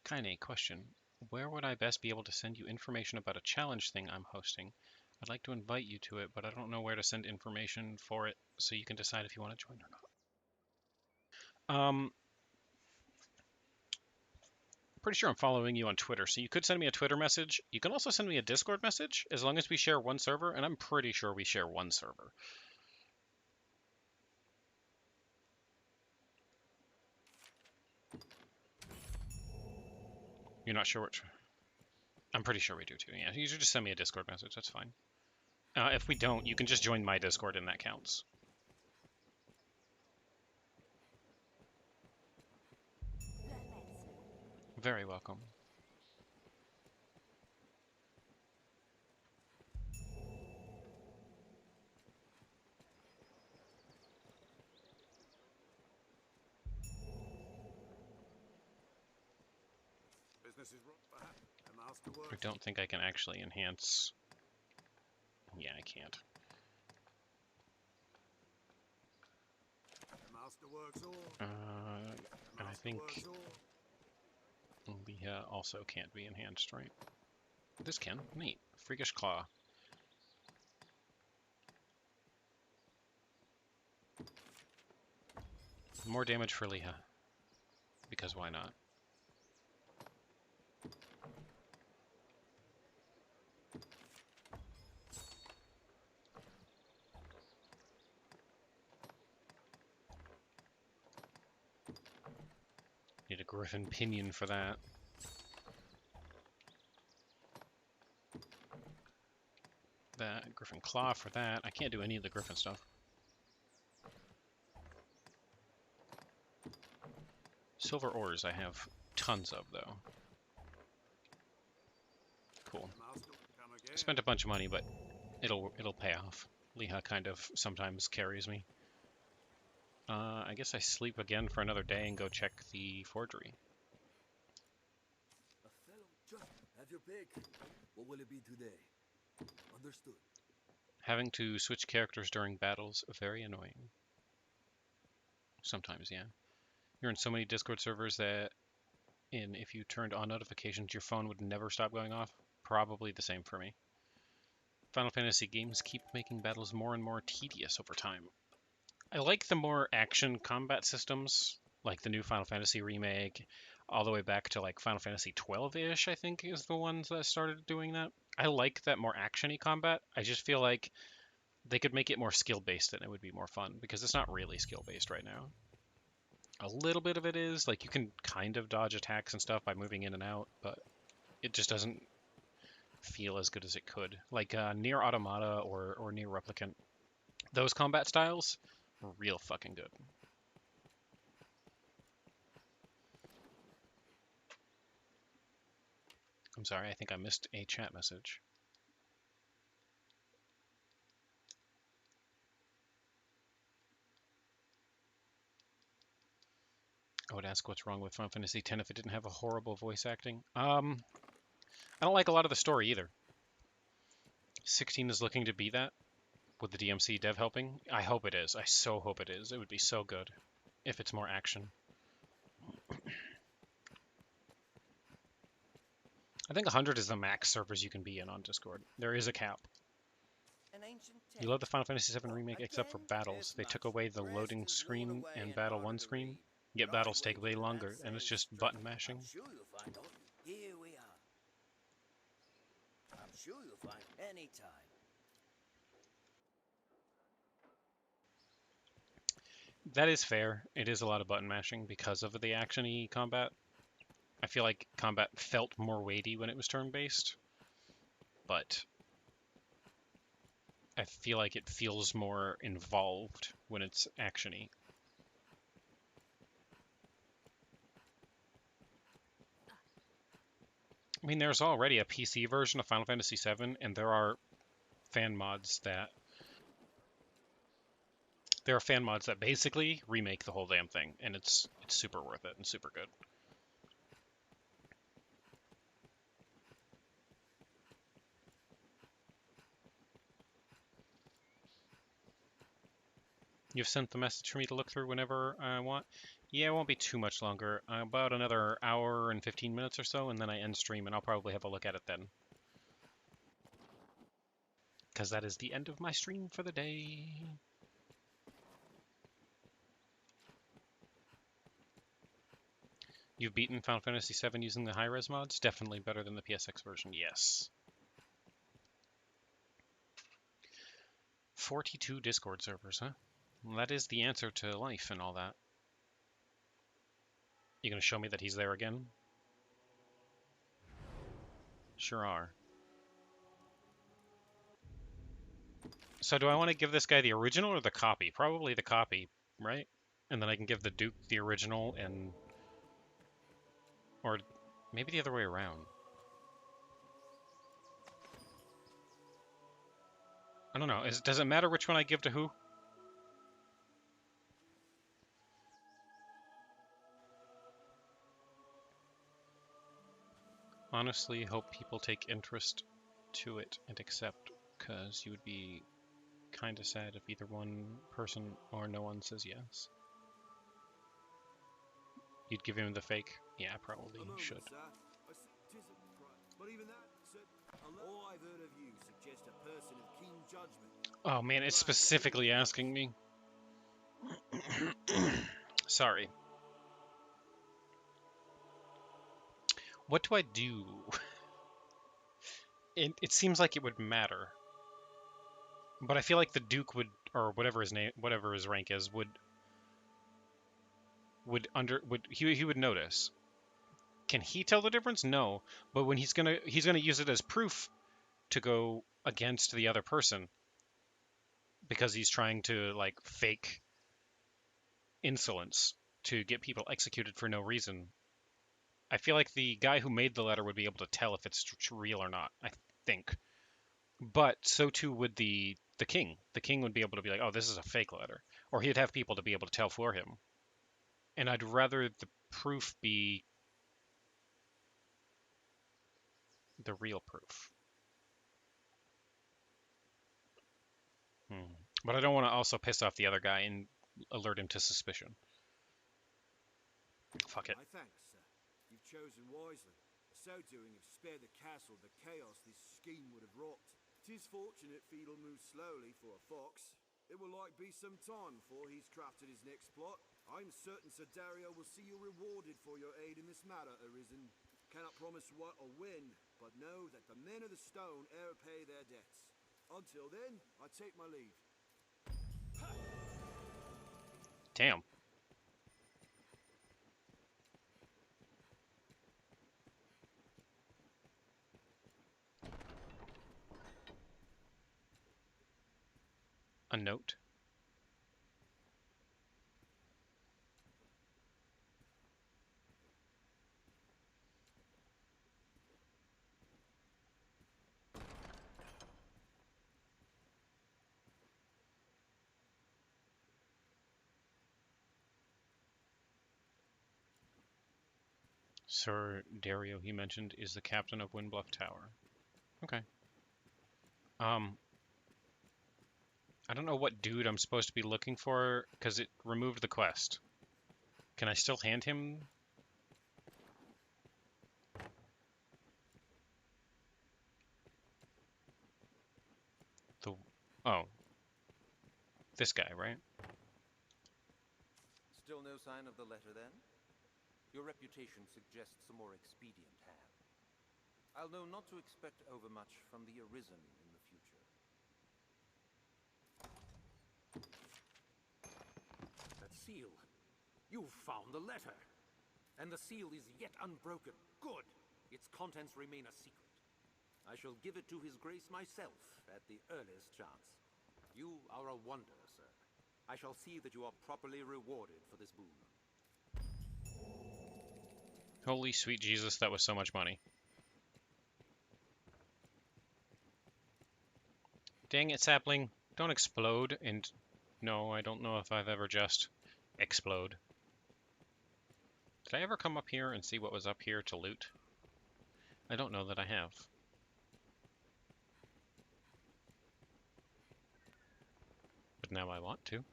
Kaine, question. Where would I best be able to send you information about a challenge thing I'm hosting? I'd like to invite you to it, but I don't know where to send information for it, so you can decide if you want to join or not. Pretty sure I'm following you on Twitter, so you could send me a Twitter message. You can also send me a Discord message, as long as we share one server, and I'm pretty sure we share one server. You're not sure which? I'm pretty sure we do too. Yeah, you should just send me a Discord message. That's fine. If we don't, you can just join my Discord, and that counts. Very welcome. Business is rough. The master I works. don't think I can actually enhance. Yeah, I can't. The master works all. And I think Leah also can't be enhanced, right? This can. Neat. Freakish Claw. More damage for Leah. Because why not? Need a Griffin Pinion for that. That Griffin Claw for that. I can't do any of the Griffin stuff. Silver ores I have tons of, though. Cool. Spent a bunch of money, but it'll pay off. Leah kind of sometimes carries me. I guess I sleep again for another day and go check the forgery. Have your pick. What will it be today? Understood. Having to switch characters during battles, very annoying. Sometimes, yeah. You're in so many Discord servers that if you turned on notifications, your phone would never stop going off. Probably the same for me. Final Fantasy games keep making battles more and more tedious over time. I like the more action combat systems, like the new Final Fantasy remake, all the way back to like Final Fantasy 12-ish, I think, is the ones that started doing that. I like that more action-y combat. I just feel like they could make it more skill-based and it would be more fun, because it's not really skill-based right now. A little bit of it is, like you can kind of dodge attacks and stuff by moving in and out, but it just doesn't feel as good as it could. Like Nier Automata or Nier Replicant, those combat styles were real fucking good. I'm sorry, I think I missed a chat message. I would ask what's wrong with Final Fantasy X if it didn't have a horrible voice acting. I don't like a lot of the story either. 16 is looking to be that, with the DMC dev helping. I hope it is. I so hope it is. It would be so good if it's more action. I think 100 is the max servers you can be in on Discord. There is a cap. You love the Final Fantasy VII Remake except for battles. They took away the loading screen and Battle 1 screen. Yet battles take way longer, and it's just button mashing. I'm sure you'll find out. Here we are. I'm sure you'll find any time. That is fair. It is a lot of button mashing because of the action-y combat. I feel like combat felt more weighty when it was turn-based, but I feel like it feels more involved when it's action-y. I mean, there's already a PC version of Final Fantasy VII, and there are fan mods that basically remake the whole damn thing, and it's super worth it and super good. You've sent the message for me to look through whenever I want. Yeah, it won't be too much longer. About another hour and 15 minutes or so, and then I end stream, and I'll probably have a look at it then. Because that is the end of my stream for the day. You've beaten Final Fantasy VII using the high-res mods? Definitely better than the PSX version, yes. 42 Discord servers, huh? Well, that is the answer to life and all that. You gonna show me that he's there again? Sure are. So do I want to give this guy the original or the copy? Probably the copy, right? And then I can give the Duke the original and... Or maybe the other way around. I don't know. Does it matter which one I give to who? Honestly, hope people take interest to it and accept, because you would be kind of sad if either one person or no one says yes. You'd give him the fake? Yeah, probably should. But even that, sir, all I've heard of you suggests a person of keen judgment. Oh man, it's specifically asking me. Sorry. What do I do? It seems like it would matter. But I feel like the Duke would, or whatever his name, whatever his rank is, he would notice. Can he tell the difference? No. But when he's gonna use it as proof to go against the other person because he's trying to like fake insolence to get people executed for no reason. I feel like the guy who made the letter would be able to tell if it's real or not, I think. But so too would the king. The king would be able to be like, oh, this is a fake letter. Or he'd have people to be able to tell for him. And I'd rather the proof be the real proof. But I don't want to also piss off the other guy and alert him to suspicion. Fuck it. My thanks, sir. You've chosen wisely. So doing, you've spared the castle the chaos this scheme would have wrought. 'Tis fortunate Fiedel moves slowly for a fox. It will like be some time before he's crafted his next plot. I'm certain Sir Dario will see you rewarded for your aid in this matter, Arisen. Cannot promise what or when, but know that the men of the stone e'er pay their debts. Until then, I take my leave. Damn. A note. Sir Dario, he mentioned, is the captain of Windbluff Tower. Okay. I don't know what dude I'm supposed to be looking for, because it removed the quest. Can I still hand him? Oh. This guy, right? Still no sign of the letter, then? Your reputation suggests a more expedient hand. I'll know not to expect overmuch from the Arisen in the future. That seal! You've found the letter! And the seal is yet unbroken. Good! Its contents remain a secret. I shall give it to His Grace myself at the earliest chance. You are a wonder, sir. I shall see that you are properly rewarded for this boon. Holy sweet Jesus, that was so much money. Dang it, sapling. Don't explode. And no, I don't know if I've ever just explode. Did I ever come up here and see what was up here to loot? I don't know that I have. But now I want to.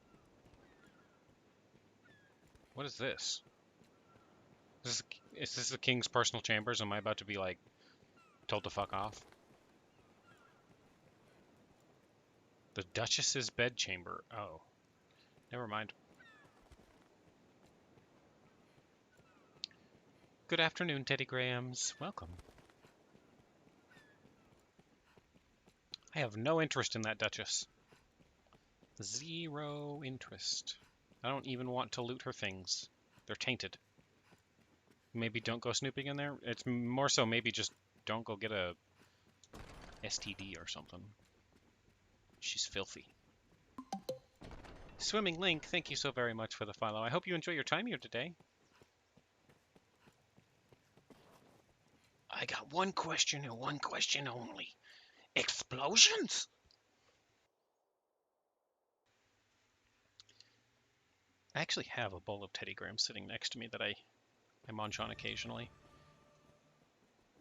What is this? Is this the king's personal chambers? Am I about to be, like, told to fuck off? The Duchess's bedchamber. Oh. Never mind. Good afternoon, Teddy Grahams. Welcome. I have no interest in that Duchess. Zero interest. I don't even want to loot her things. They're tainted. Maybe don't go snooping in there. It's more so maybe just don't go get a STD or something. She's filthy. Swimming Link, thank you so very much for the follow. I hope you enjoy your time here today. I got one question and one question only. Explosions? I actually have a bowl of Teddy Grahams sitting next to me that I munch on occasionally.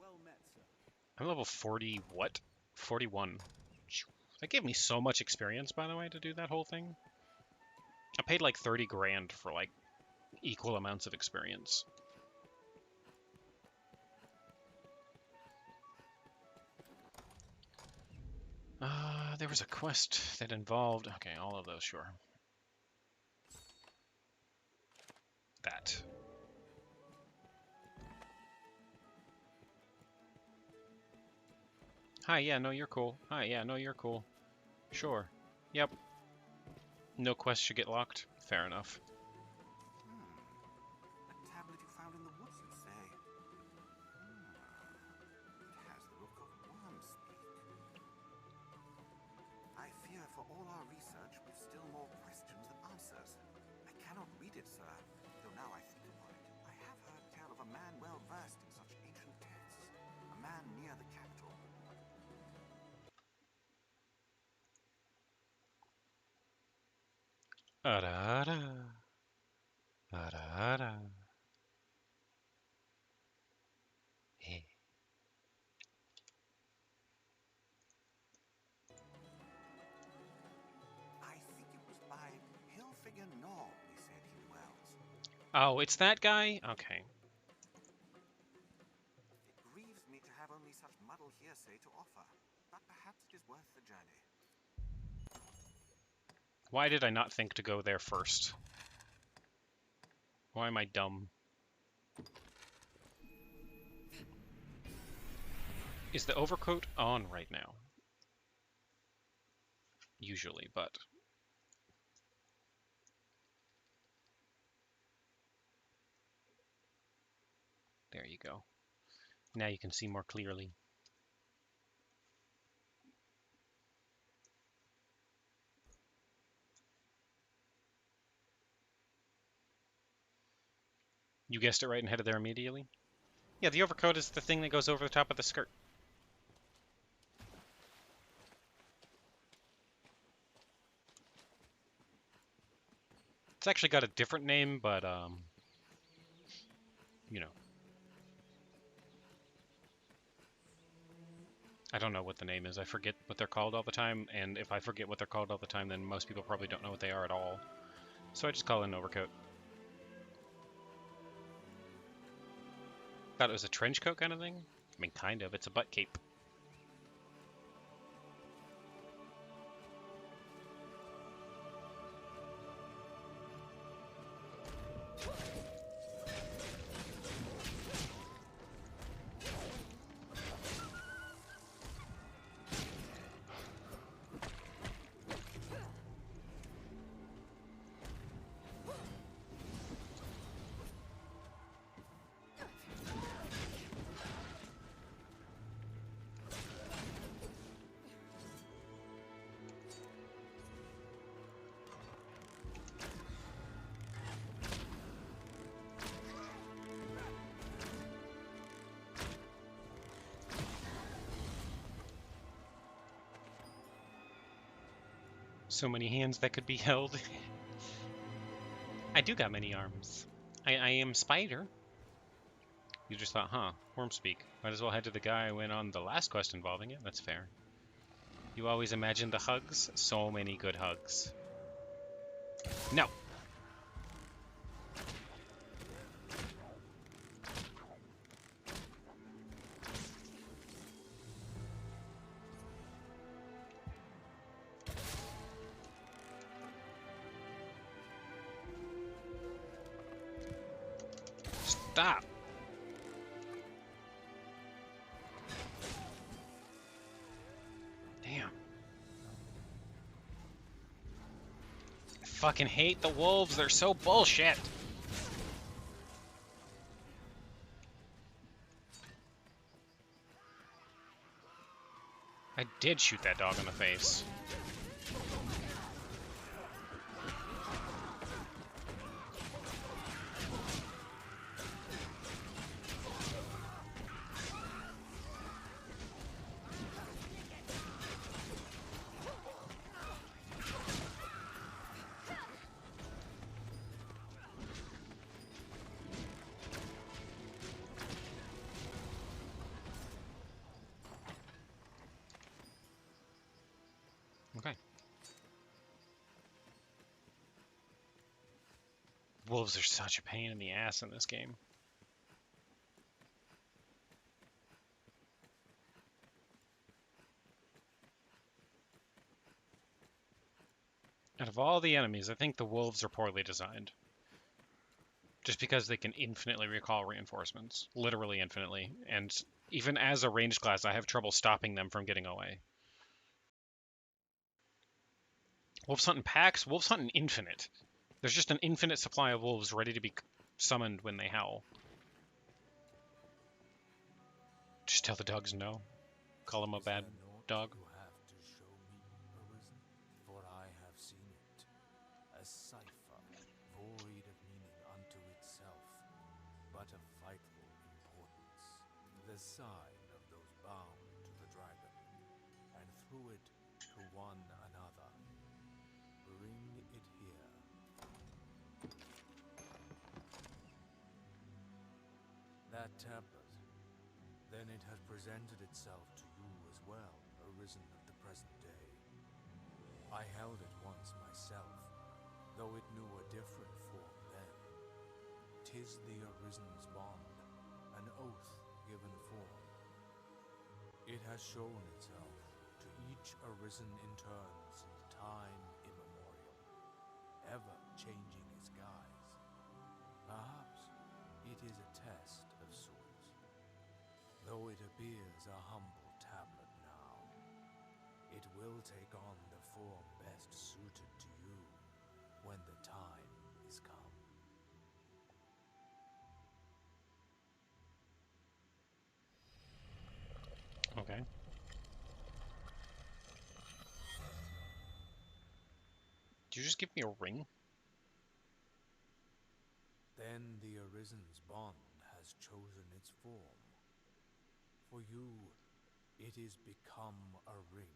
Well met, sir. I'm level 40, what? 41. That gave me so much experience, by the way, to do that whole thing. I paid like 30 grand for like equal amounts of experience. There was a quest that involved... Okay, all of those, sure. That. Hi, yeah, no, you're cool. Hi, yeah, no, you're cool. Sure. Yep. No quest should get locked. Fair enough. A tablet you found in the woods, you say? It has the look of wormspeak. I fear for all our research, we've still more questions than answers. I cannot read it, sir, though now I think about it. I have heard tell of a man well versed in such ancient texts. A man near the capital. Ara-ara. Ara-ara. Hey. I think it was by Hilfiger Knoll, he said he dwells. Oh, it's that guy? Okay. It grieves me to have only such muddled hearsay to offer, but perhaps it is worth the journey. Why did I not think to go there first? Why am I dumb? Is the overcoat on right now? Usually, but... There you go. Now you can see more clearly. You guessed it right and headed there immediately? Yeah, the overcoat is the thing that goes over the top of the skirt. It's actually got a different name, but, you know. I don't know what the name is. I forget what they're called all the time, and if I forget what they're called all the time, then most people probably don't know what they are at all. So I just call it an overcoat. Thought it was a trench coat kind of thing? I mean, kind of. It's a butt cape. So many hands that could be held. I do got many arms. I am Spider. You just thought, huh, worm speak. Might as well head to the guy who went on the last quest involving it. That's fair. You always imagine the hugs? So many good hugs. No! Stop! Damn. I fucking hate the wolves. They're so bullshit. I did shoot that dog in the face. Okay. Wolves are such a pain in the ass in this game. Out of all the enemies, I think the wolves are poorly designed. Just because they can infinitely recall reinforcements. Literally infinitely. And even as a ranged class, I have trouble stopping them from getting away. Wolves hunt in packs, wolves hunt in infinite. There's just an infinite supply of wolves ready to be summoned when they howl. Just tell the dogs no. Call them a bad dog. You have to show me, Arisen, for I have seen it. A cipher, void of meaning unto itself, but of vital importance. The sign of those bound to the dragon, and through it to one another. Bring it here. That tablet. Then it has presented itself to you as well, Arisen of the present day. I held it once myself, though it knew a different form then. 'Tis the Arisen's bond, an oath given form. It has shown itself to each Arisen in turn since time immemorial, ever changing its guise. Perhaps it is a test of sorts. Though it appears a humble tablet now, it will take on the form best suited to you when the time is come. Okay. Did you just give me a ring? Then the Arisen's bond has chosen its form. For you, it is become a ring.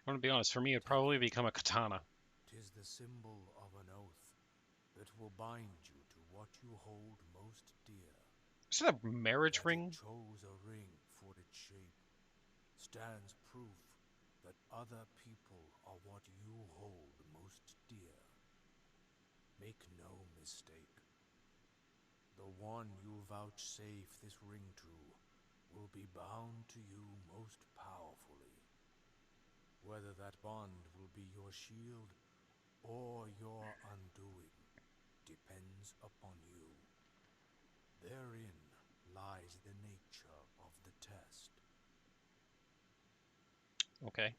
I'm gonna be honest, for me it'd probably become a katana. 'Tis the symbol of an oath that will bind you to what you hold most dear. Is that a marriage ring? It chose a ring for its shape, stands proof that other people are what you hold most dear. Make no mistake. The one you vouchsafe this ring to will be bound to you most powerfully. Whether that bond will be your shield or your undoing depends upon you. Therein lies the nature of the test. Okay.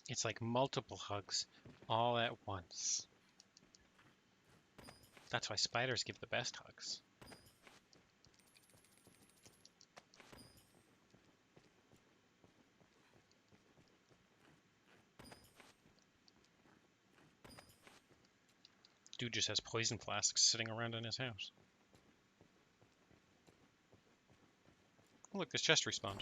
It's like multiple hugs all at once. That's why spiders give the best hugs. Dude just has poison flasks sitting around in his house. Oh, look, this chest respawned.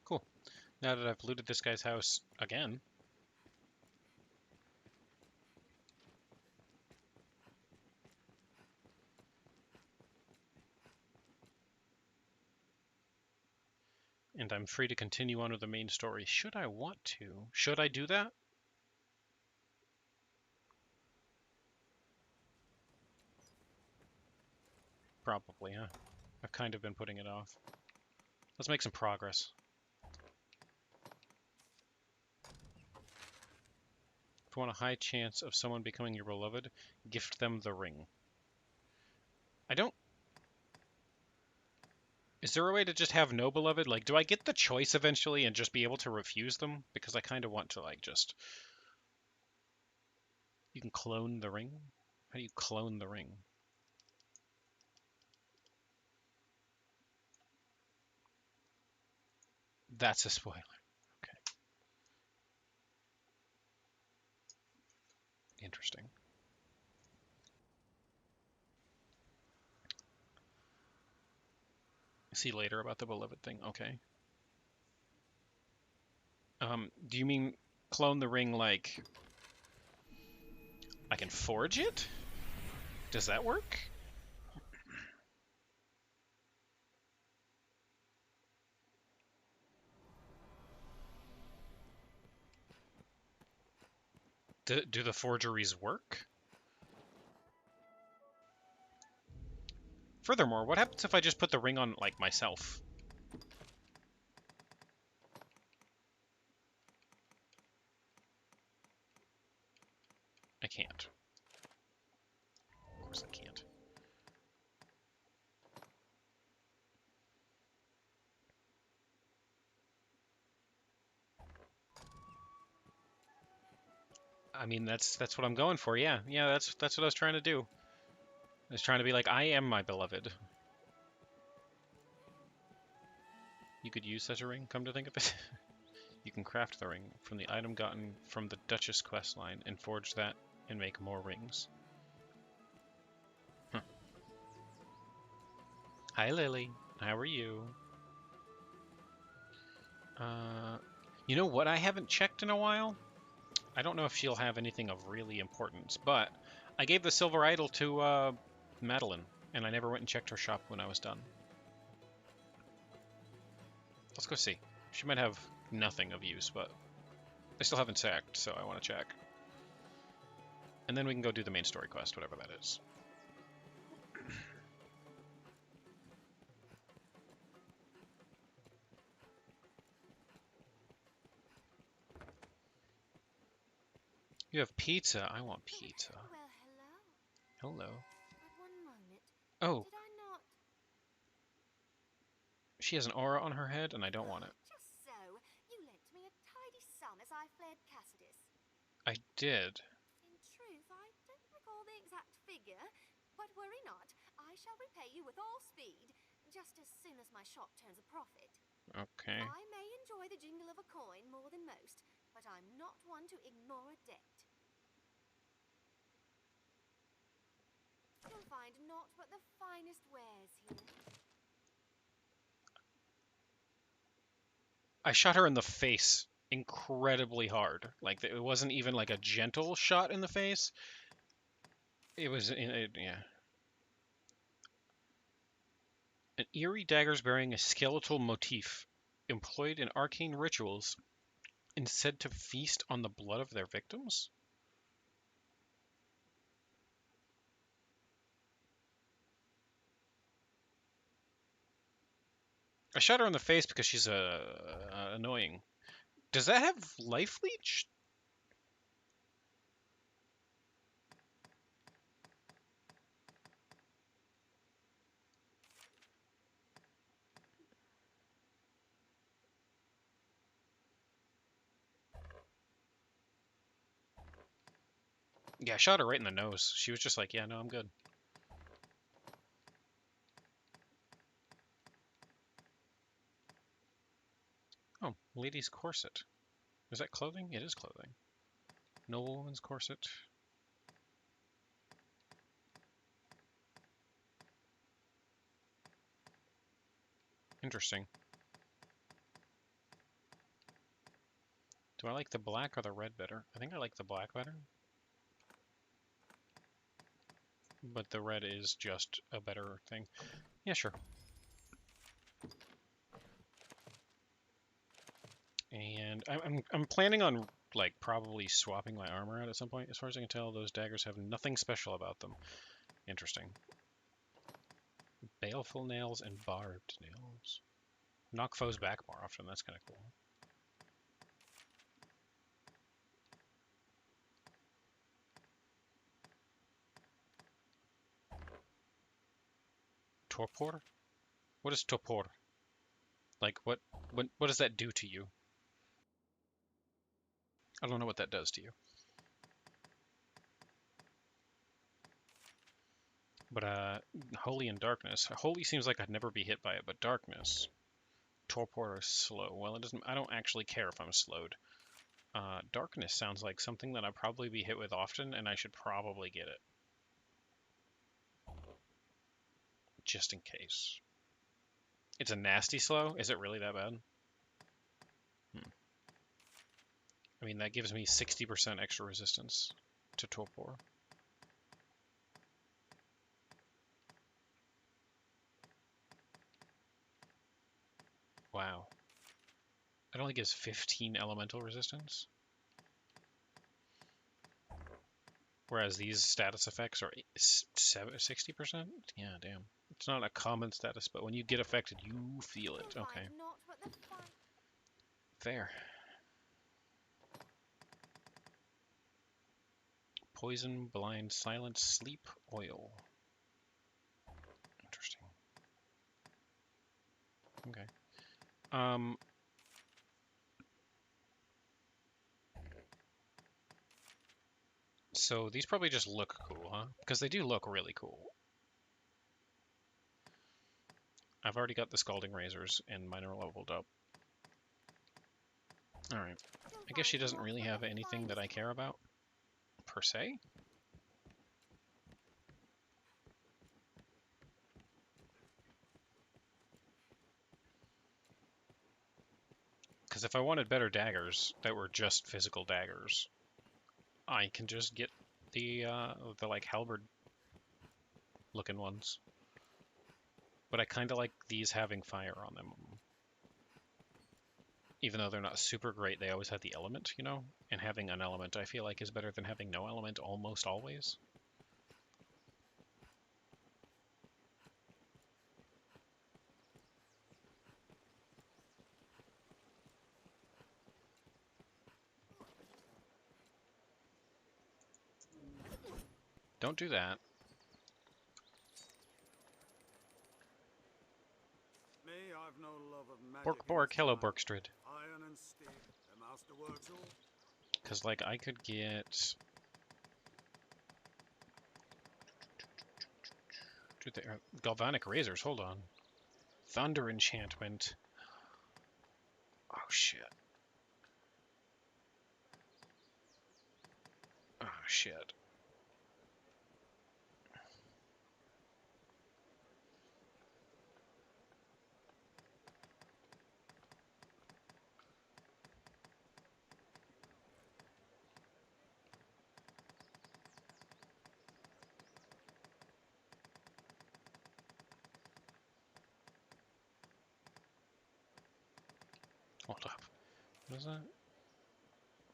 Cool. Now that I've looted this guy's house again. And I'm free to continue on with the main story. Should I want to? Should I do that? Probably, huh? I've kind of been putting it off. Let's make some progress. If you want a high chance of someone becoming your beloved, gift them the ring. I don't... Is there a way to just have no beloved? Like, do I get the choice eventually and just be able to refuse them? Because I kind of want to, like, just... You can clone the ring? How do you clone the ring? That's a spoiler. Okay. Interesting. See later about the beloved thing. Okay. Do you mean clone the ring like I can forge it? Does that work? Do the forgeries work? Furthermore, what happens if I just put the ring on, like, myself? I can't. Of course I can't. I mean, that's what I'm going for. Yeah, yeah, that's what I was trying to do. I was trying to be like, I am my beloved. You could use such a ring, come to think of it. You can craft the ring from the item gotten from the Duchess questline and forge that and make more rings. Huh. Hi, Lily. How are you? You know what I haven't checked in a while? I don't know if she'll have anything of really importance, but I gave the silver idol to Madeline, and I never went and checked her shop when I was done. Let's go see. She might have nothing of use, but I still haven't checked, so I want to check. And then we can go do the main story quest, whatever that is. You have pizza. I want pizza. Well, hello. Hello. But one moment. Oh. Did I not? She has an aura on her head, and I don't want it. Just so. You lent me a tidy sum as I fled Cassidus. I did. In truth, I don't recall the exact figure, but worry not. I shall repay you with all speed, just as soon as my shop turns a profit. Okay. I may enjoy the jingle of a coin more than most, but I'm not one to ignore a debt. You'll find naught but the finest wares here. I shot her in the face incredibly hard. Like, it wasn't even like a gentle shot in the face. It was, yeah. An eerie daggers bearing a skeletal motif, employed in arcane rituals, and said to feast on the blood of their victims? I shot her in the face because she's annoying. Does that have life leech? Yeah, I shot her right in the nose. She was just like, yeah, no, I'm good. Oh, lady's corset. Is that clothing? It is clothing. Noblewoman's corset. Interesting. Do I like the black or the red better? I think I like the black better. But the red is just a better thing. Yeah, sure. And I'm planning on like probably swapping my armor out at some point. As far as I can tell, those daggers have nothing special about them. Interesting. Baleful nails and barbed nails. Knock foes back more often. That's kind of cool. Torpor? What is torpor? Like what does that do to you? I don't know what that does to you. But holy and darkness. Holy seems like I'd never be hit by it, but darkness. Torpor is slow. Well, it doesn't. I don't actually care if I'm slowed. Darkness sounds like something that I'd probably be hit with often, and I should probably get it. Just in case. It's a nasty slow? Is it really that bad? I mean, that gives me 60% extra resistance to Torpor. Wow. It only gives 15 elemental resistance? Whereas these status effects are 60%? Yeah, damn. It's not a common status, but when you get affected, you feel it. Okay. Fair. Poison, blind, silent, sleep, oil. Interesting. Okay. So these probably just look cool, huh? Because they do look really cool. I've already got the Scalding Razors, and mine are leveled up. Alright. I guess she doesn't really have anything that I care about, per se. Because if I wanted better daggers that were just physical daggers, I can just get the like halberd looking ones. But I kind of like these having fire on them. Even though they're not super great, they always have the element, you know? And having an element, I feel like, is better than having no element almost always. Don't do that. Me, I've no love of magic Bork in Bork, its hello time. Borkstrid. Iron and steel, the master works all. Because, like, I could get... Dude, they are galvanic razors, hold on. Thunder enchantment. Oh, shit. Oh, shit. Hold up. What is that?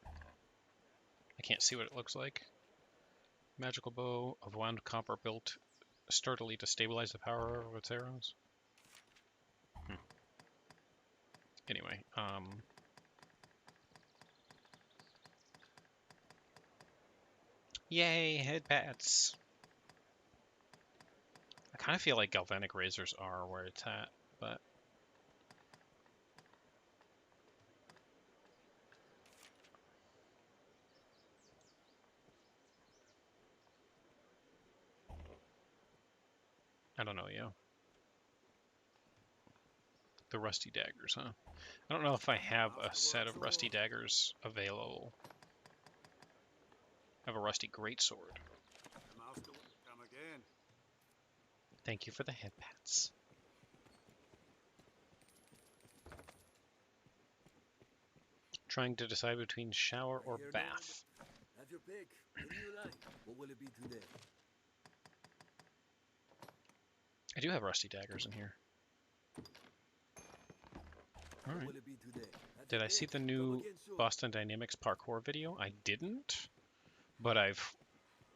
I can't see what it looks like. Magical bow of wound copper built sturdily to stabilize the power of its arrows. Anyway, yay, headpads! I kind of feel like galvanic razors are where it's at, but... I don't know, yeah. The rusty daggers, huh? I don't know if I have a set of rusty daggers available. I have a rusty greatsword. Come again. Thank you for the head pats. Trying to decide between shower or bath. Have your pick. What do you like? What will it be today? I do have rusty daggers in here. Alright. Did I see the new Boston Dynamics parkour video? I didn't, but I've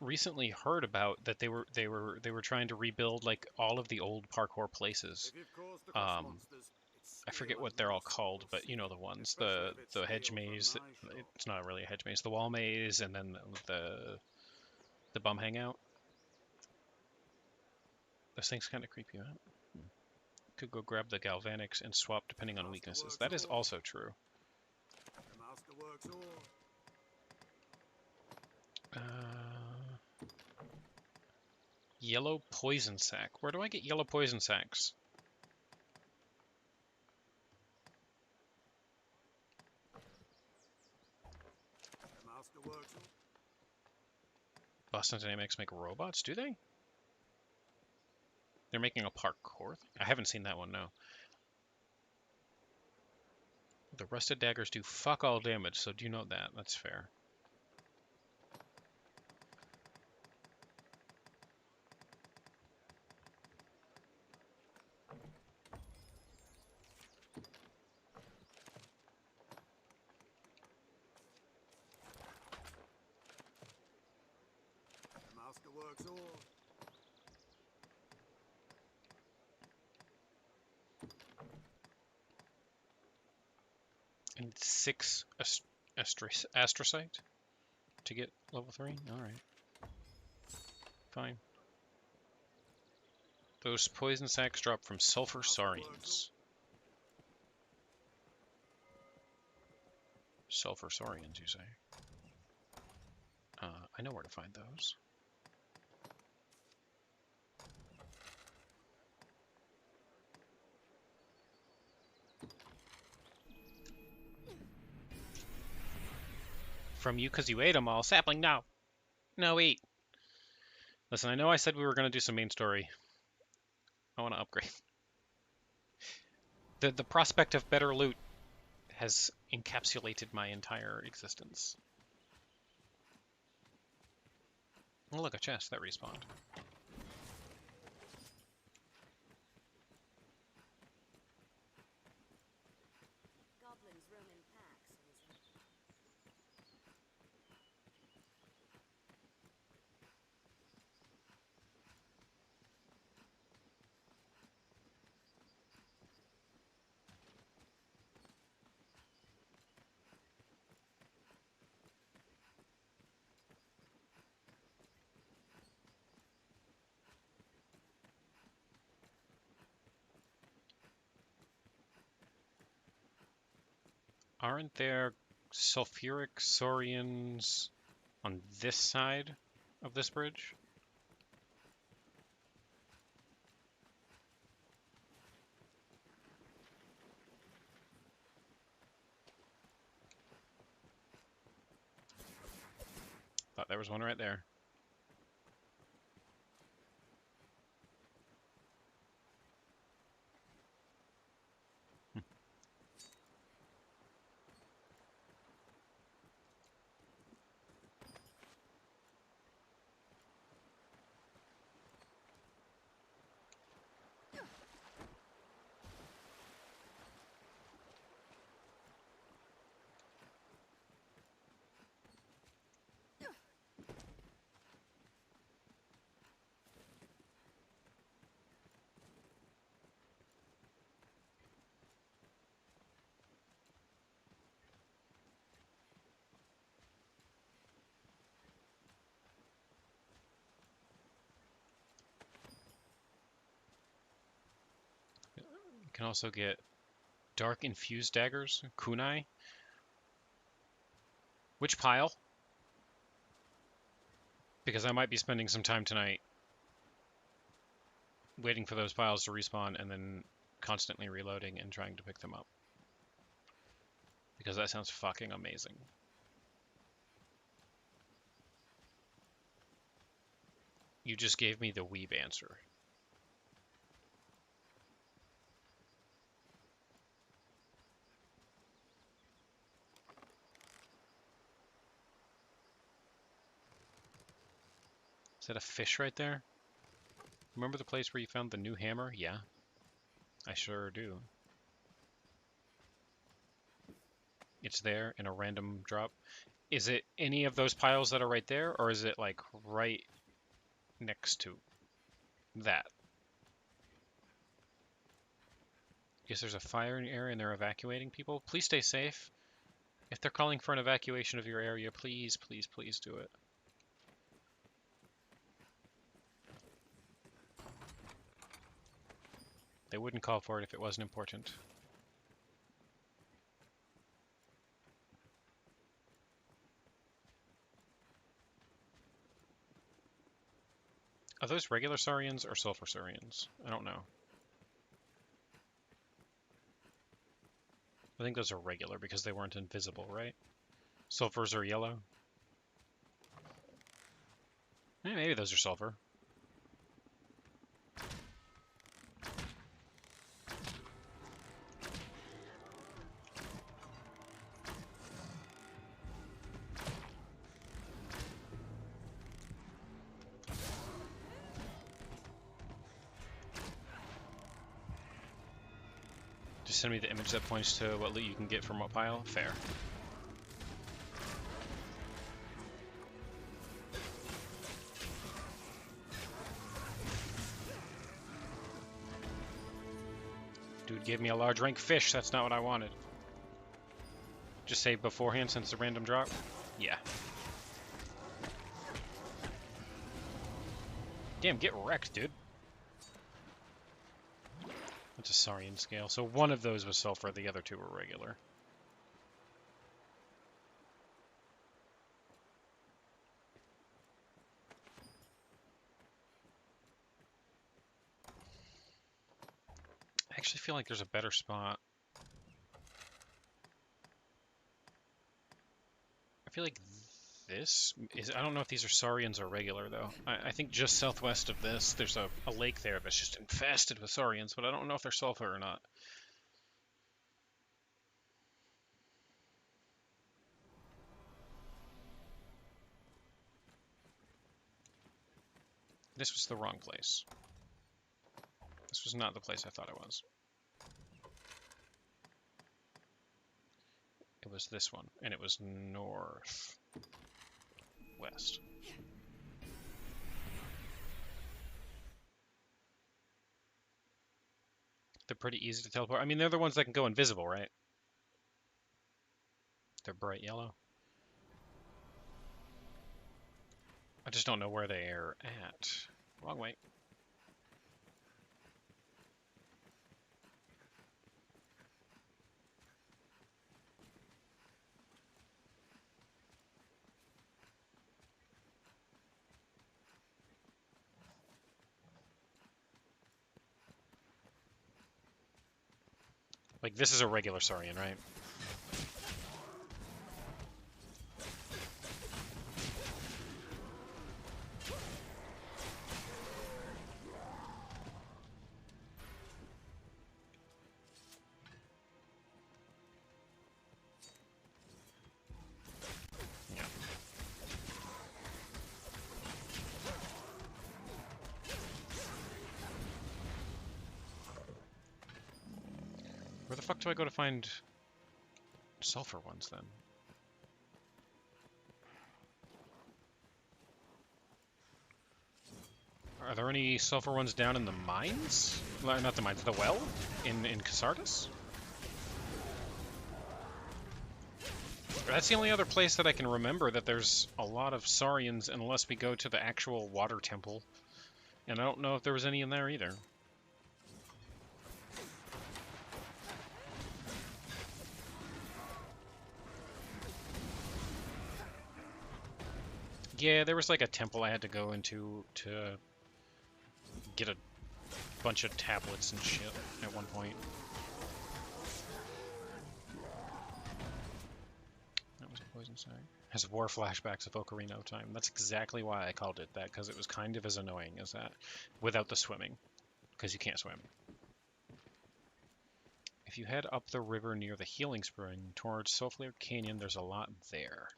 recently heard about that they were trying to rebuild like all of the old parkour places. I forget what they're all called, but you know the ones, the hedge maze. It's not really a hedge maze. The wall maze, and then the bum hangout. Those things kind of creep you out. Could go grab the galvanics and swap depending on weaknesses. That is also true. Yellow poison sac. Where do I get yellow poison sacs? Boston Dynamics make robots, do they? They're making a parkour thing? I haven't seen that one, no. The rusted daggers do fuck all damage, so do you know that? That's fair. Masterworks all. And 6 astrocyte to get level 3? Alright. Fine. Those poison sacs drop from sulfur saurians. Sulfur saurians, you say? I know where to find those. From you because you ate them all. Sapling, no. No, eat. Listen, I know I said we were going to do some main story. I want to upgrade. The prospect of better loot has encapsulated my entire existence. Oh, look, a chest that respawned. Goblins roam in packs, usually. Aren't there sulfuric saurians on this side of this bridge? Thought there was one right there. You can also get dark infused daggers, kunai. Which pile? Because I might be spending some time tonight waiting for those piles to respawn and then constantly reloading and trying to pick them up. Because that sounds fucking amazing. You just gave me the weeb answer. Is that a fish right there? Remember the place where you found the new hammer? Yeah. I sure do. It's there in a random drop. Is it any of those piles that are right there, or is it like right next to that? Guess there's a fire in your area and they're evacuating people. Please stay safe. If they're calling for an evacuation of your area, please, please, please do it. They wouldn't call for it if it wasn't important. Are those regular saurians or sulfur saurians? I don't know. I think those are regular because they weren't invisible, right? Sulfurs are yellow. Maybe those are sulfur. Just send me the image that points to what loot you can get from what pile. Fair. Dude gave me a large rank fish. That's not what I wanted. Just say beforehand since it's a random drop? Yeah. Damn, get wrecked, dude. That's a saurian scale. So one of those was sulfur, the other two were regular. I actually feel like there's a better spot. I feel like this is... I don't know if these are saurians or regular, though. I think just southwest of this, there's a lake there that's just infested with saurians, but I don't know if they're sulfur or not. This was the wrong place. This was not the place I thought it was. It was this one, and it was north west. They're pretty easy to teleport. I mean, they're the ones that can go invisible, right? They're bright yellow. I just don't know where they are at. Wrong way. Like, this is a regular saurian, right? Yeah. Where the fuck do I go to find sulfur ones, then? Are there any sulfur ones down in the mines? Well, not the mines, the well? In Casardis? That's the only other place that I can remember that there's a lot of saurians unless we go to the actual water temple. And I don't know if there was any in there either. Yeah, there was like a temple I had to go into to get a bunch of tablets and shit at one point. That was a poison snag. Has war flashbacks of Ocarina of Time. That's exactly why I called it that, because it was kind of as annoying as that, without the swimming, because you can't swim. If you head up the river near the Healing Spring towards Souffleur Canyon, there's a lot there.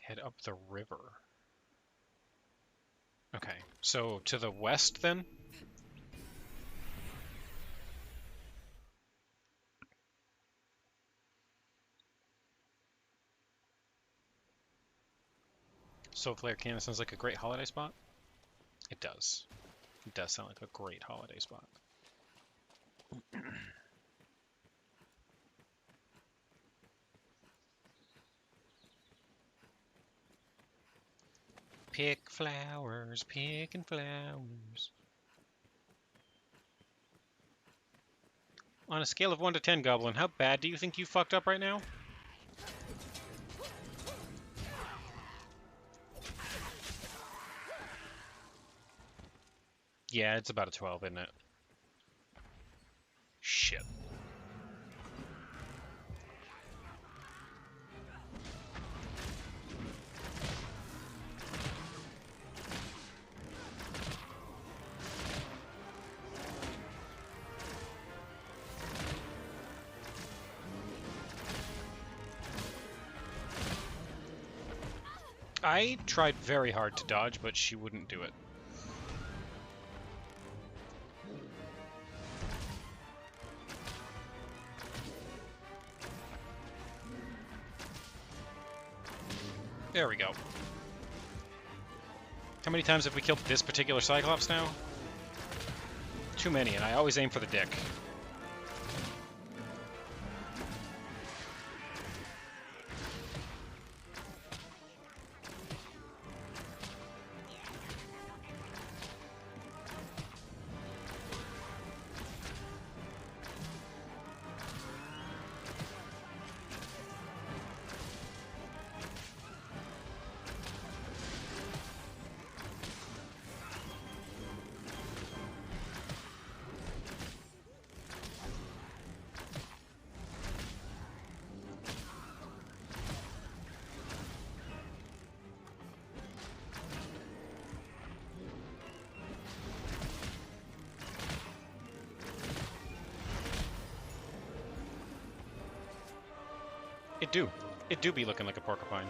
Head up the river. Okay, so to the west then? Souffleur Canyon sounds like a great holiday spot? It does. It does sound like a great holiday spot. Pick flowers, picking flowers. On a scale of 1 to 10, Goblin, how bad do you think you fucked up right now? Yeah, it's about a 12, isn't it? Shit. I tried very hard to dodge, but she wouldn't do it. There we go. How many times have we killed this particular Cyclops now? Too many, and I always aim for the dick. It do be looking like a porcupine.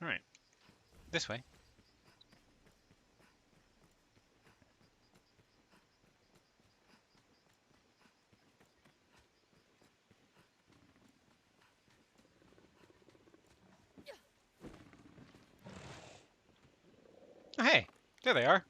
All right, this way. Oh, hey, there they are.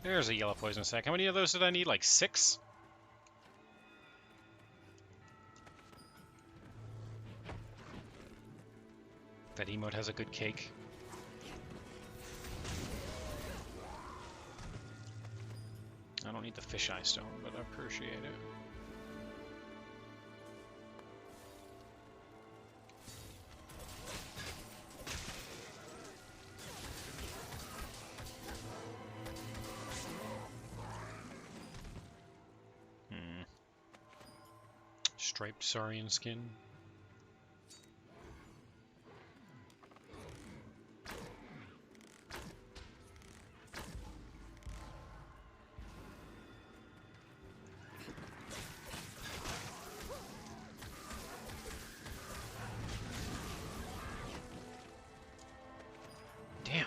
There's a yellow poison sac. How many of those did I need? Like 6? That emote has a good cake. I don't need the fisheye stone, but I appreciate it. Striped saurian skin. Damn.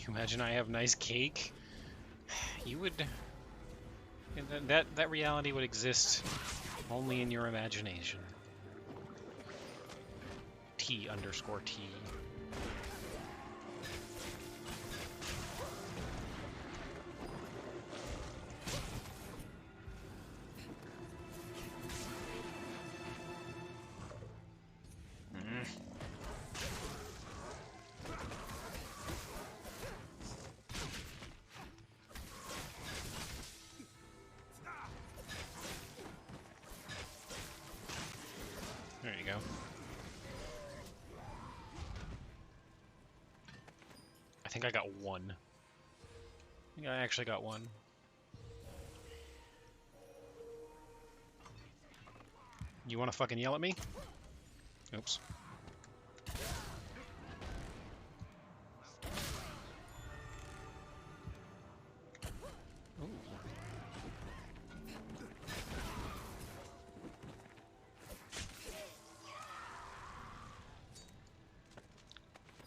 You imagine I have nice cake? You would... That reality would exist only in your imagination. T_T. There you go. I think I got one. I think I actually got one. You want to fucking yell at me? Oops. Ooh.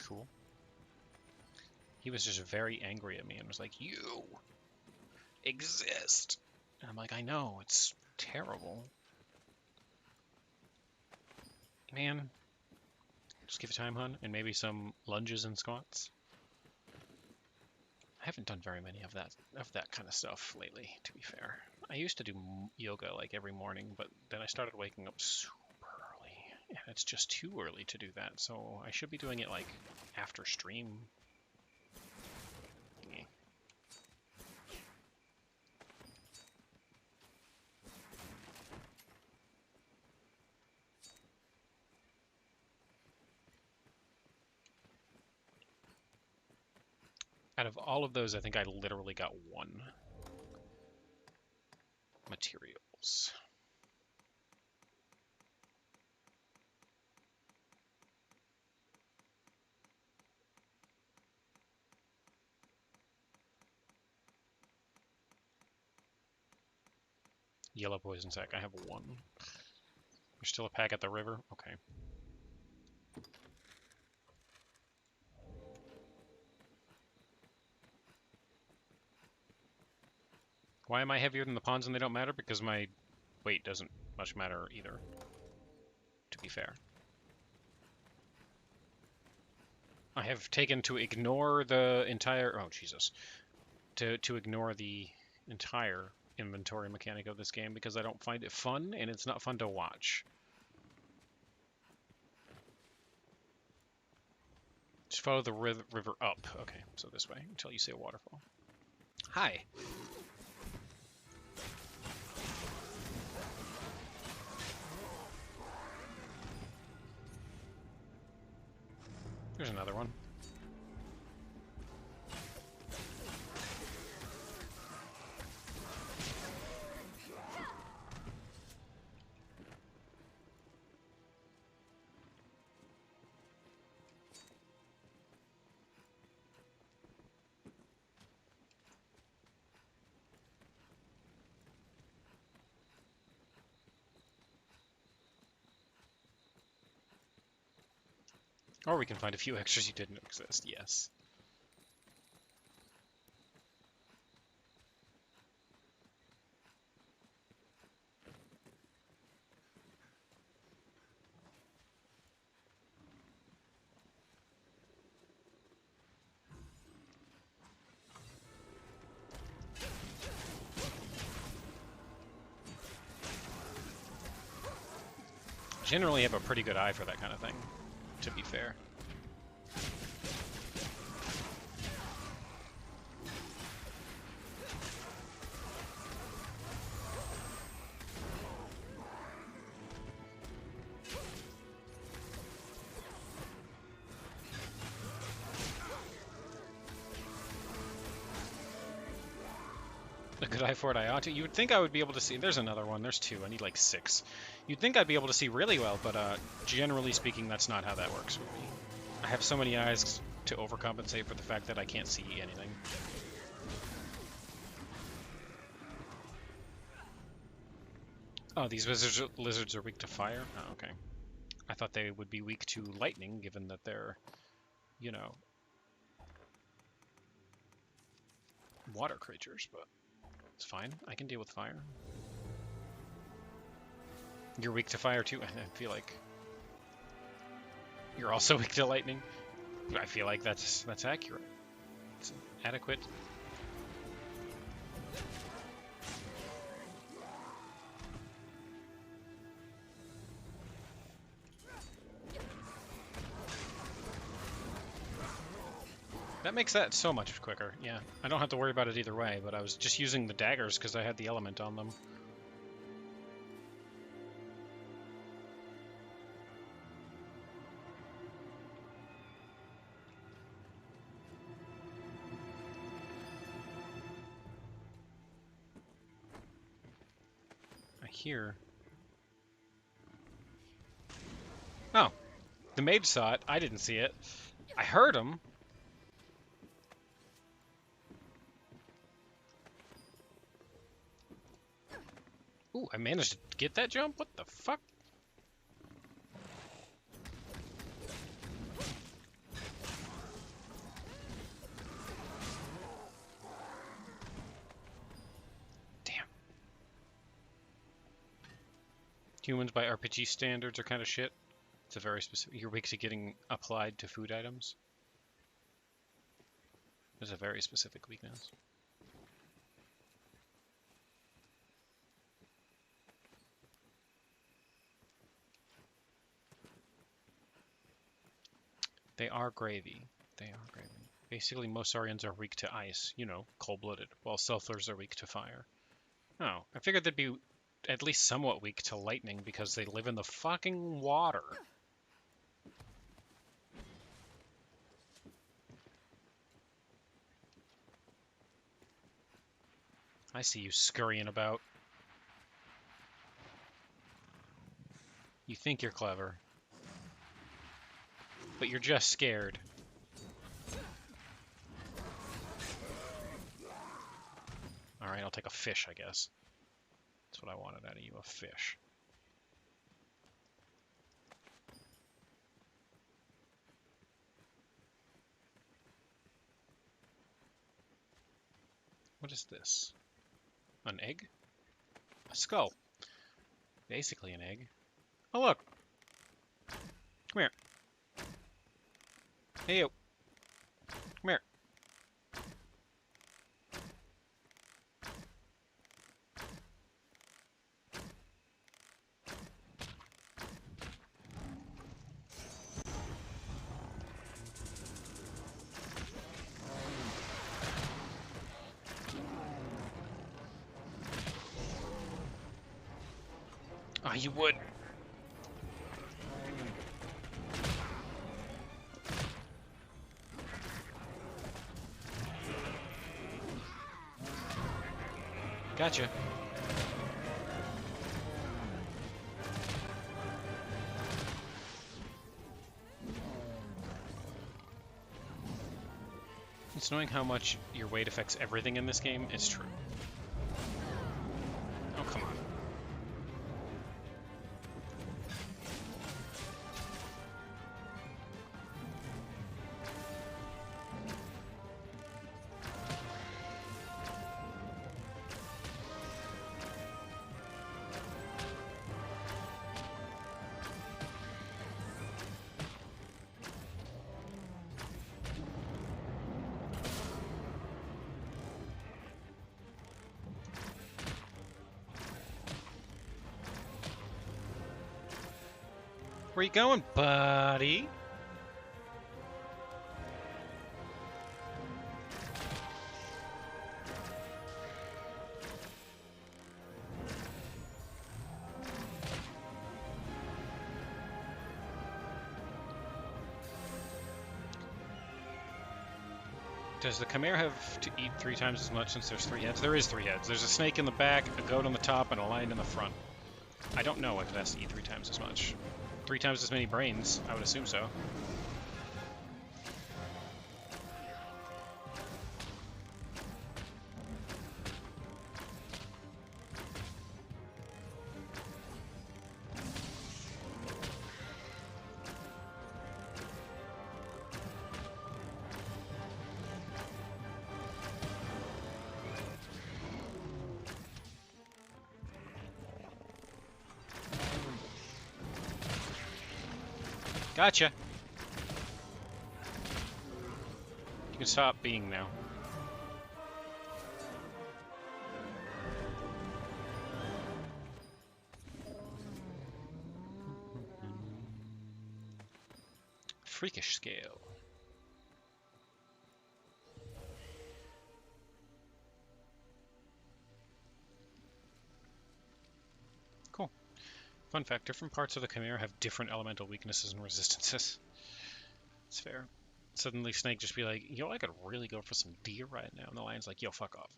Cool. He was just very angry at me and was like, "You exist." And I'm like, "I know, it's terrible. Man, just give it time, hun, and maybe some lunges and squats." I haven't done very many of that kind of stuff lately, to be fair. I used to do yoga like every morning, but then I started waking up super early, and it's just too early to do that, so I should be doing it like after stream. Yeah. Out of all of those, I think I literally got one. Materials. Yellow poison sac. I have one. There's still a pack at the river? Okay. Why am I heavier than the pawns and they don't matter? Because my weight doesn't much matter either, to be fair. I have taken to ignore the entire... Oh, Jesus. To ignore the entire inventory mechanic of this game because I don't find it fun, and it's not fun to watch. Just follow the river up. Okay, so this way, until you see a waterfall. Hi! There's another one. Or we can find a few extras you didn't exist, yes. Generally have a pretty good eye for that kind of thing, to be fair. A good eye for it, I ought to. You would think I would be able to see... There's another one. There's two. I need like 6. You'd think I'd be able to see really well, but generally speaking, that's not how that works with me. I have so many eyes to overcompensate for the fact that I can't see anything. Oh, these lizards are weak to fire? Oh, okay. I thought they would be weak to lightning, given that they're, you know... water creatures, but it's fine. I can deal with fire. You're weak to fire too. I feel like you're also weak to lightning. I feel like that's accurate. It's adequate. That makes that so much quicker, yeah. I don't have to worry about it either way, but I was just using the daggers because I had the element on them. I hear... Oh, the mage saw it. I didn't see it. I heard him. Ooh, I managed to get that jump? What the fuck? Damn. Humans by RPG standards are kind of shit. It's a very specific... You're weak to getting applied to food items. It's a very specific weakness. They are gravy. They are gravy. Basically, most Saurians are weak to ice, you know, cold-blooded, while Selthers are weak to fire. Oh, I figured they'd be at least somewhat weak to lightning because they live in the fucking water. I see you scurrying about. You think you're clever, but you're just scared. Alright, I'll take a fish, I guess. That's what I wanted out of you, a fish. What is this? An egg? A skull. Basically an egg. Oh, look! Come here. Hey, you. Come here. Oh, you would. Gotcha. It's knowing how much your weight affects everything in this game is true. Oh, come on. Where you going, buddy? Does the Chimera have to eat 3 times as much since there's 3 heads? There is 3 heads. There's a snake in the back, a goat on the top, and a lion in the front. I don't know if it has to eat 3 times as much. 3 times as many brains, I would assume so. Gotcha. You can stop being now. Freakish scale. Cool. Fun fact, different parts of the Chimera have different elemental weaknesses and resistances. It's fair. Suddenly Snake just be like, yo, I could really go for some deer right now. And the lion's like, yo, fuck off.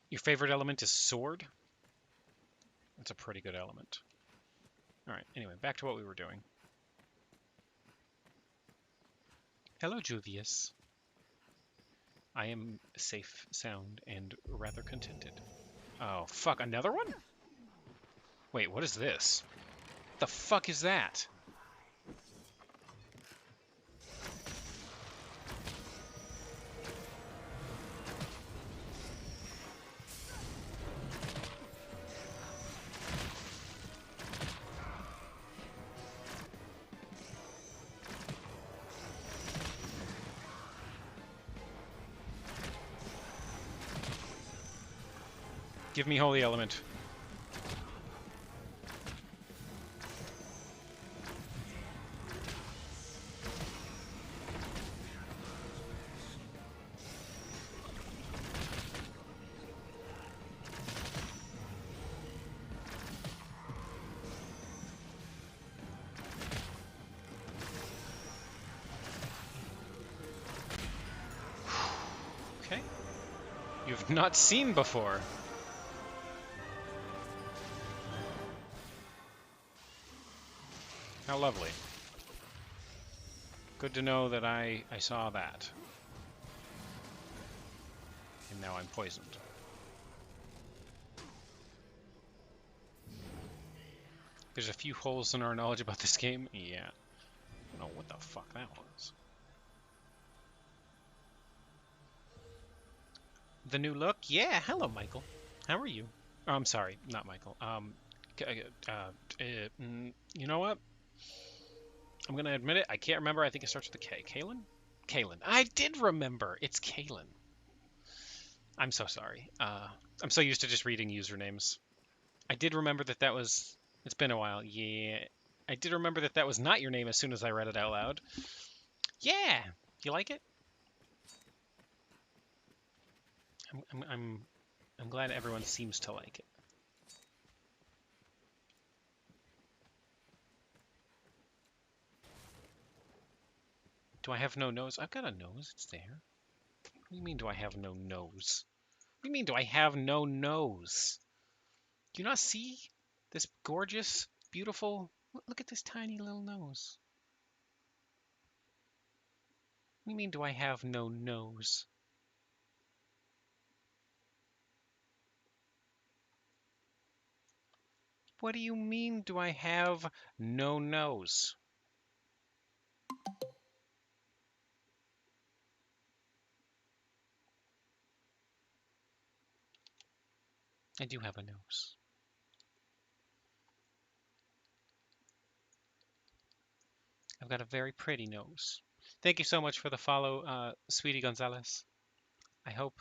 Your favorite element is sword? That's a pretty good element. Alright, anyway, back to what we were doing. Hello, Juvius. I am safe, sound, and rather contented. Oh, fuck, another one? Wait, what is this? The fuck is that? Give me holy element. Okay. You've not seen before. How lovely. Good to know that I saw that. And now I'm poisoned. There's a few holes in our knowledge about this game. Yeah. I don't know what the fuck that was. The new look? Yeah, hello, Michael. How are you? Oh, I'm sorry, not Michael. You know what? I'm gonna admit it. I can't remember. I think it starts with a K. Kalen? Kalen. I did remember. It's Kalen. I'm so sorry. I'm so used to just reading usernames. I did remember that that was... It's been a while. Yeah. I did remember that that was not your name as soon as I read it out loud. Yeah! You like it? I'm glad everyone seems to like it. Do I have no nose? I've got a nose. It's there. What do you mean, do I have no nose? What do you mean, do I have no nose? Do you not see this gorgeous, beautiful... Look at this tiny little nose. What do you mean, do I have no nose? What do you mean, do I have no nose? I do have a nose. I've got a very pretty nose. Thank you so much for the follow, Sweetie Gonzalez. I hope...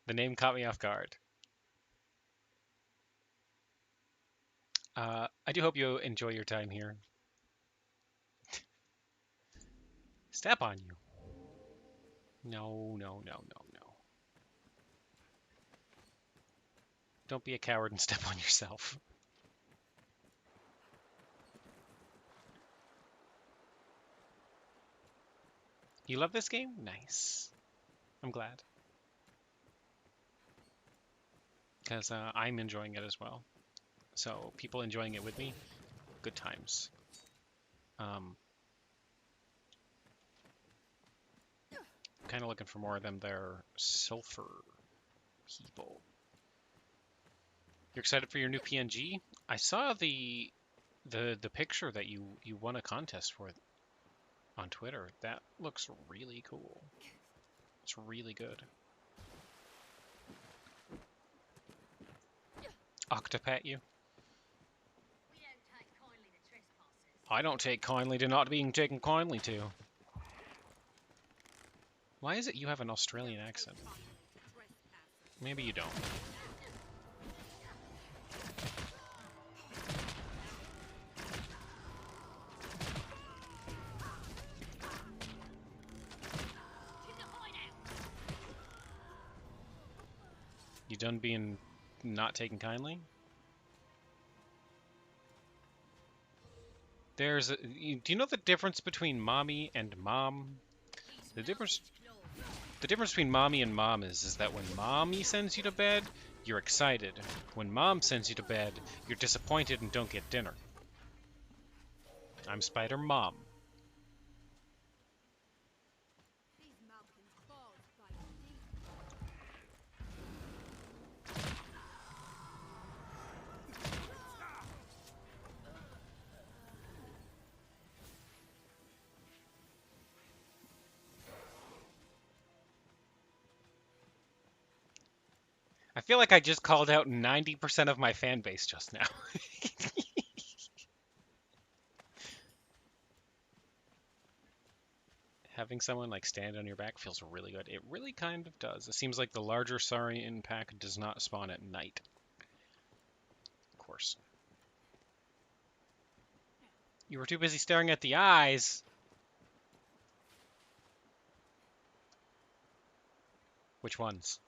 The name caught me off guard. I do hope you enjoy your time here. Step on you. No, no, no, no, no. Don't be a coward and step on yourself. You love this game? Nice. I'm glad. Because I'm enjoying it as well. So people enjoying it with me, good times. Kind of looking for more of them. They're sulfur people. You're excited for your new PNG? I saw the picture that you won a contest for on Twitter. That looks really cool. It's really good. Octopat you? I don't take kindly to not being taken kindly to. Why is it you have an Australian accent? Maybe you don't. You done being not taken kindly? Do you know the difference between mommy and mom? The difference between mommy and mom is that when mommy sends you to bed, you're excited. When mom sends you to bed, you're disappointed and don't get dinner. I'm Spider Mom. I feel like I just called out 90% of my fan base just now. Having someone like stand on your back feels really good. It really kind of does. It seems like the larger Saurian pack does not spawn at night. Of course. You were too busy staring at the eyes. Which ones?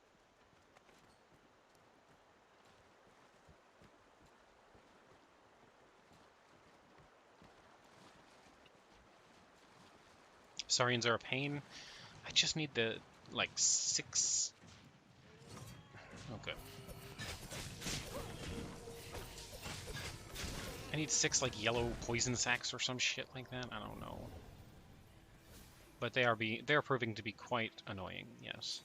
Saurians are a pain. I just need the, like, 6... Oh, good. I need 6, like, yellow poison sacks or some shit like that. I don't know. But they're proving to be quite annoying, yes.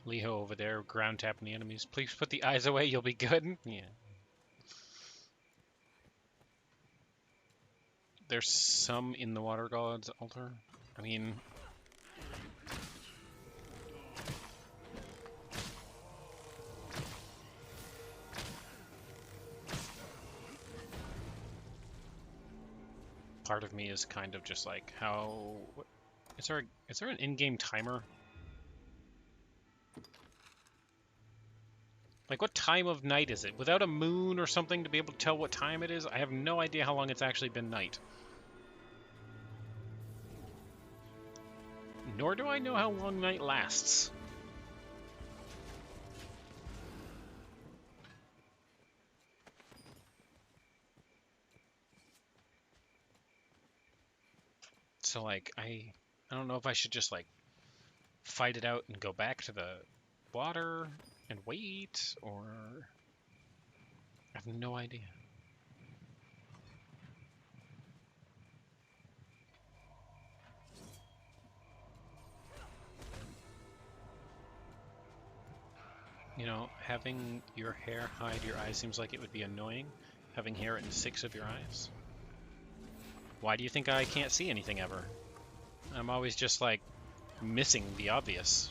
Leho over there, ground tapping the enemies. Please put the eyes away, you'll be good. Yeah. There's some in the Water God's altar. I mean... Part of me is kind of just like, how... Is there an in-game timer? Like, what time of night is it? Without a moon or something to be able to tell what time it is, I have no idea how long it's actually been night. Nor do I know how long night lasts. So, like, I don't know if I should just, like, fight it out and go back to the water and wait, or... I have no idea. You know, having your hair hide your eyes seems like it would be annoying. Having hair in 6 of your eyes. Why do you think I can't see anything ever? I'm always just, like, missing the obvious.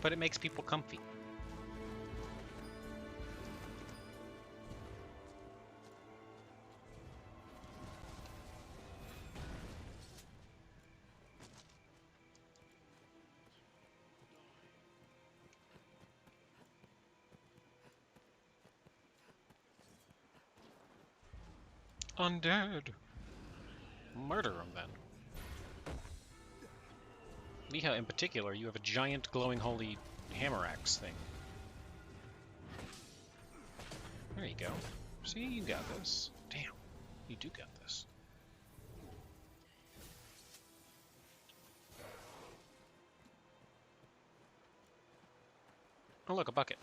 But it makes people comfy. Undead! Murder them then. Leha, in particular, you have a giant glowing holy hammer axe thing. There you go. See, you got this. Damn, you do got this. Oh, look, a bucket.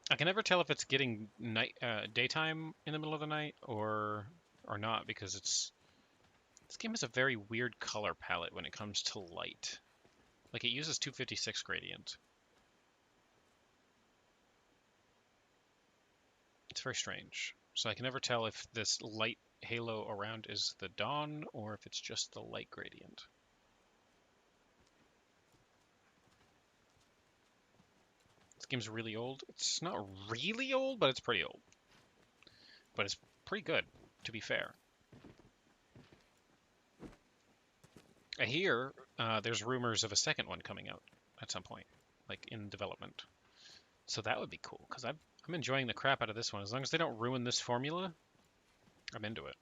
I can never tell if it's getting daytime in the middle of the night or not, because this game has a very weird color palette when it comes to light. Like, it uses 256 gradient. It's very strange. So I can never tell if this light halo around is the dawn or if it's just the light gradient. This game's really old. It's not really old, but it's pretty old. But it's pretty good, to be fair. I hear there's rumors of a second one coming out at some point, like in development. So that would be cool, because I'm enjoying the crap out of this one. As long as they don't ruin this formula, I'm into it.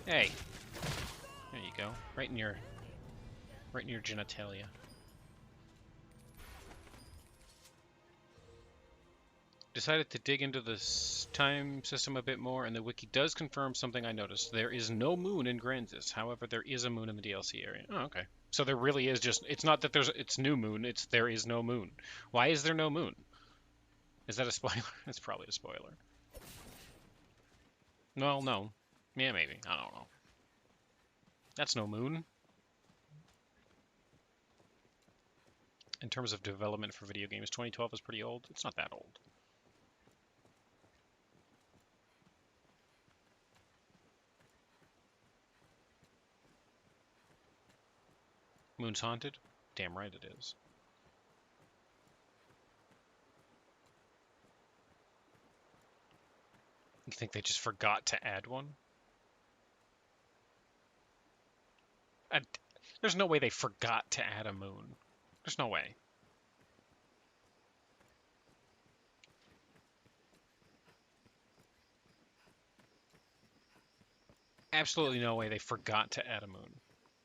Hey, there you go, right in your genitalia. Decided to dig into the time system a bit more, and the wiki does confirm something I noticed. There is no moon in Granzis. However, there is a moon in the DLC area. Oh, okay. So there really is just, it's not that it's new moon, it's there is no moon. Why is there no moon? Is that a spoiler? It's probably a spoiler. Well, no. Yeah, maybe. I don't know. That's no moon. In terms of development for video games, 2012 is pretty old. It's not that old. Moon's haunted? Damn right it is. You think they just forgot to add one? There's no way they forgot to add a moon. There's no way. Absolutely no way they forgot to add a moon.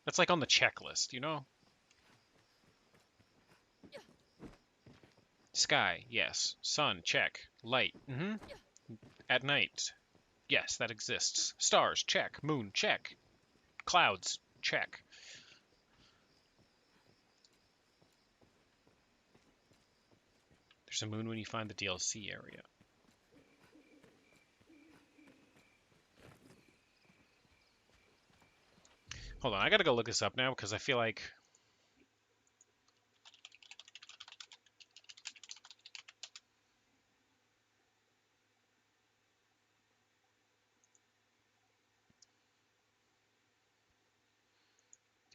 That's like on the checklist, you know? Sky, yes. Sun, check. Light, At night, yes, that exists. Stars, check. Moon, check. Clouds, check. There's a moon when you find the DLC area. Hold on, I gotta go look this up now because I feel like...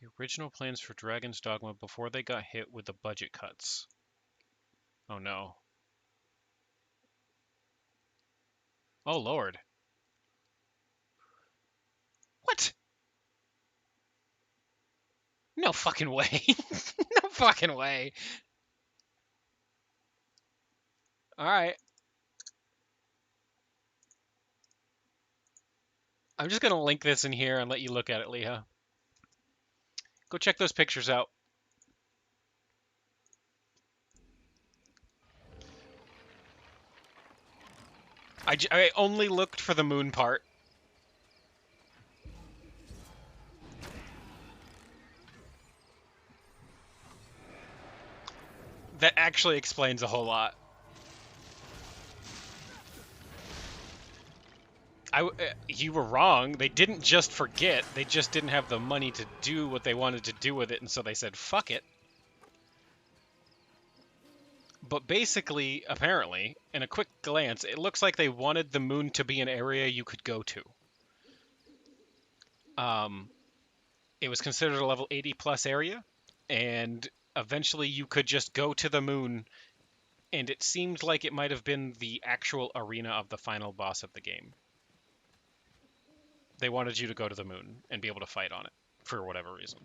The original plans for Dragon's Dogma before they got hit with the budget cuts. Oh no. Oh lord. What? No fucking way. No fucking way. Alright. I'm just gonna link this in here and let you look at it, Leah. Go check those pictures out. I only looked for the moon part. That actually explains a whole lot. You were wrong. They didn't just forget. They just didn't have the money to do what they wanted to do with it, and so they said, fuck it. But basically, apparently, in a quick glance, it looks like they wanted the moon to be an area you could go to. It was considered a level 80 plus area, and eventually you could just go to the moon, and it seemed like it might have been the actual arena of the final boss of the game. They wanted you to go to the moon and be able to fight on it, for whatever reason.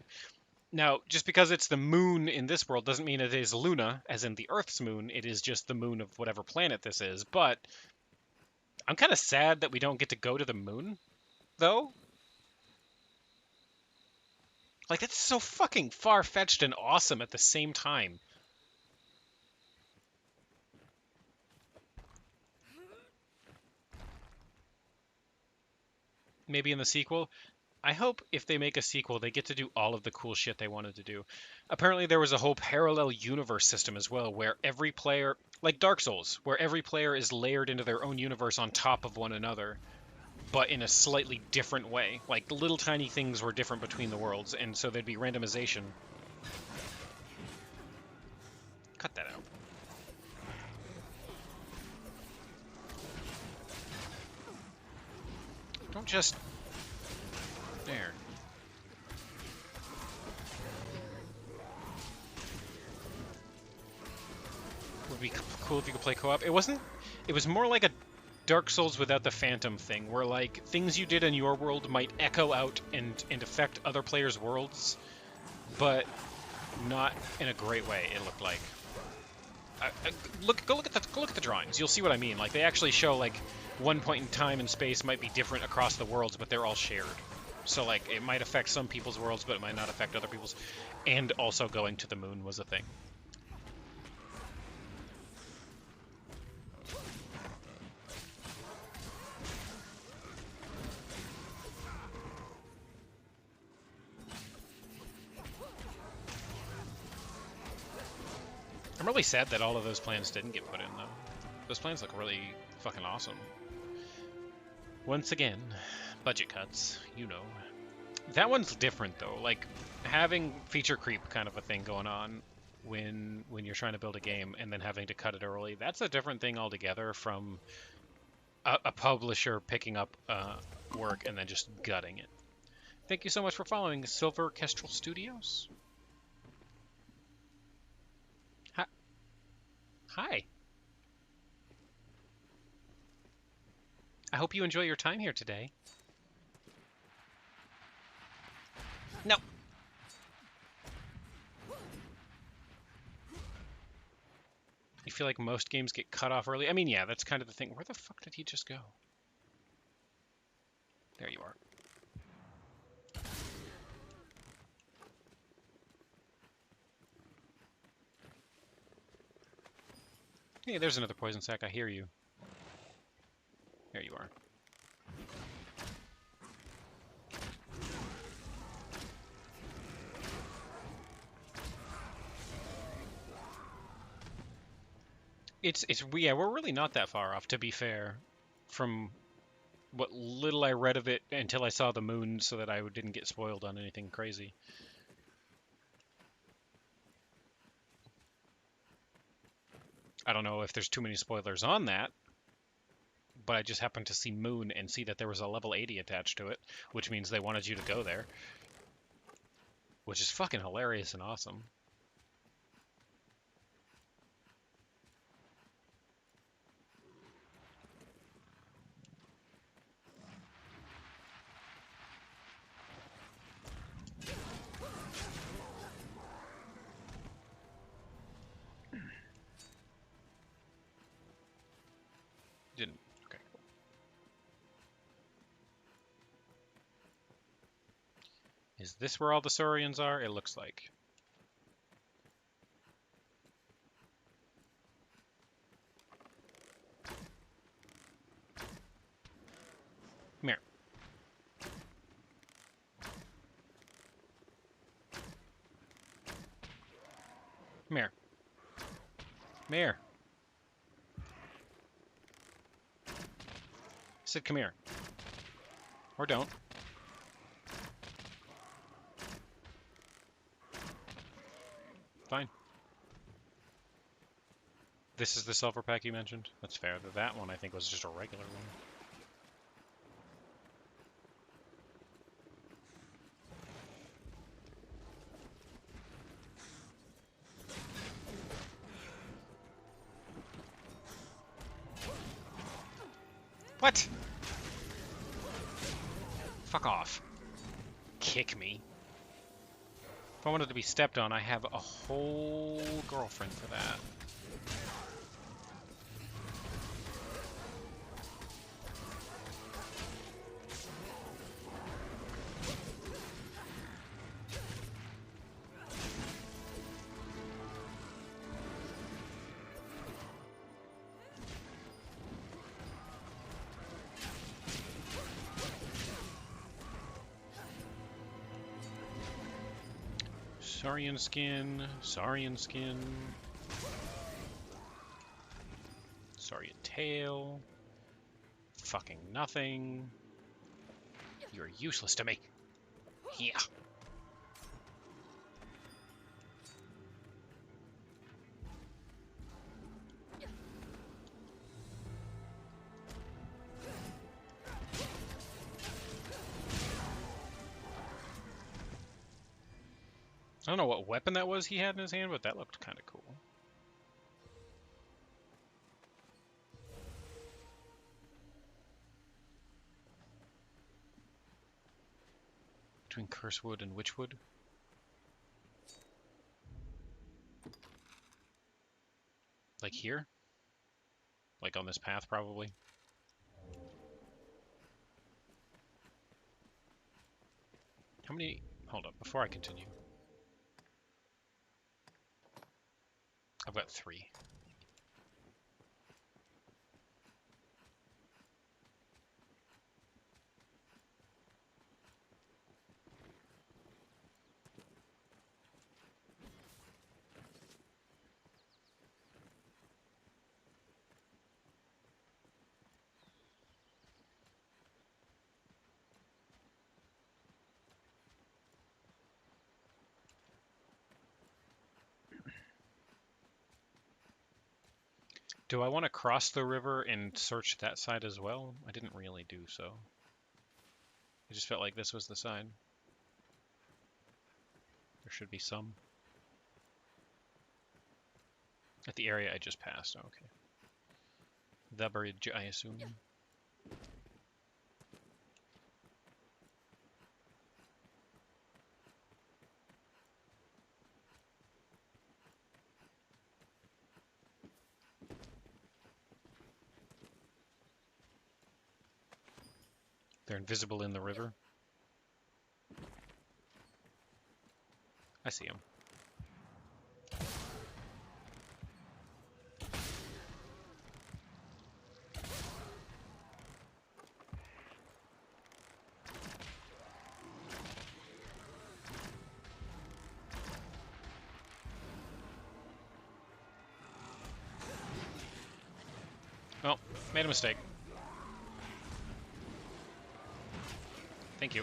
Now, just because it's the moon in this world doesn't mean it is Luna, as in the Earth's moon. It is just the moon of whatever planet this is. But I'm kind of sad that we don't get to go to the moon, though. Like, that's so fucking far-fetched and awesome at the same time. Maybe in the sequel. I hope if they make a sequel, they get to do all of the cool shit they wanted to do. Apparently, there was a whole parallel universe system as well, where every player, like Dark Souls, where every player is layered into their own universe on top of one another, but in a slightly different way. Like, the little tiny things were different between the worlds, and so there'd be randomization. Cut that out. Don't just... There. Would be cool if you could play co-op. It wasn't... It was more like a Dark Souls without the Phantom thing, where, like, things you did in your world might echo out and affect other players' worlds, but not in a great way, it looked like. Go look at the drawings. You'll see what I mean. Like, they actually show, like, one point in time and space might be different across the worlds, but they're all shared. So, like, it might affect some people's worlds, but it might not affect other people's. And also going to the moon was a thing. I'm really sad that all of those plans didn't get put in, though. Those plans look really fucking awesome. Once again, budget cuts, you know. That one's different, though. Like, having feature creep kind of a thing going on when you're trying to build a game and then having to cut it early, that's a different thing altogether from a publisher picking up work and then just gutting it. Thank you so much for following Silver Kestrel Studios. Hi. I hope you enjoy your time here today. No. You feel like most games get cut off early? I mean, yeah, that's kind of the thing. Where the fuck did he just go? There you are. Hey, there's another poison sac. I hear you. There you are. Yeah, we're really not that far off, to be fair, from what little I read of it until I saw the moon, so that I didn't get spoiled on anything crazy. I don't know if there's too many spoilers on that, but I just happened to see moon and see that there was a level 80 attached to it, which means they wanted you to go there, which is fucking hilarious and awesome. Didn't. Okay. Is this where all the Saurians are? It looks like. Come here. Come here. Come here. I said come here. Or don't. Fine. This is the silver pack you mentioned? That's fair. That one I think was just a regular one. What? Fuck off. Kick me. If I wanted to be stepped on, I have a whole girlfriend for that. Saurian skin, Saurian skin, Saurian tail, fucking nothing. You're useless to me. Yeah. I don't know what weapon that was he had in his hand, but that looked kind of cool. Between Cursewood and Witchwood. Like here? Like on this path, probably. How many... Hold up, before I continue. I've got 3. Do I want to cross the river and search that side as well? I didn't really do so. I just felt like this was the side. There should be some. At the area I just passed, okay. The bridge, I assume. They're invisible in the river. I see them. Oh, made a mistake. Thank you.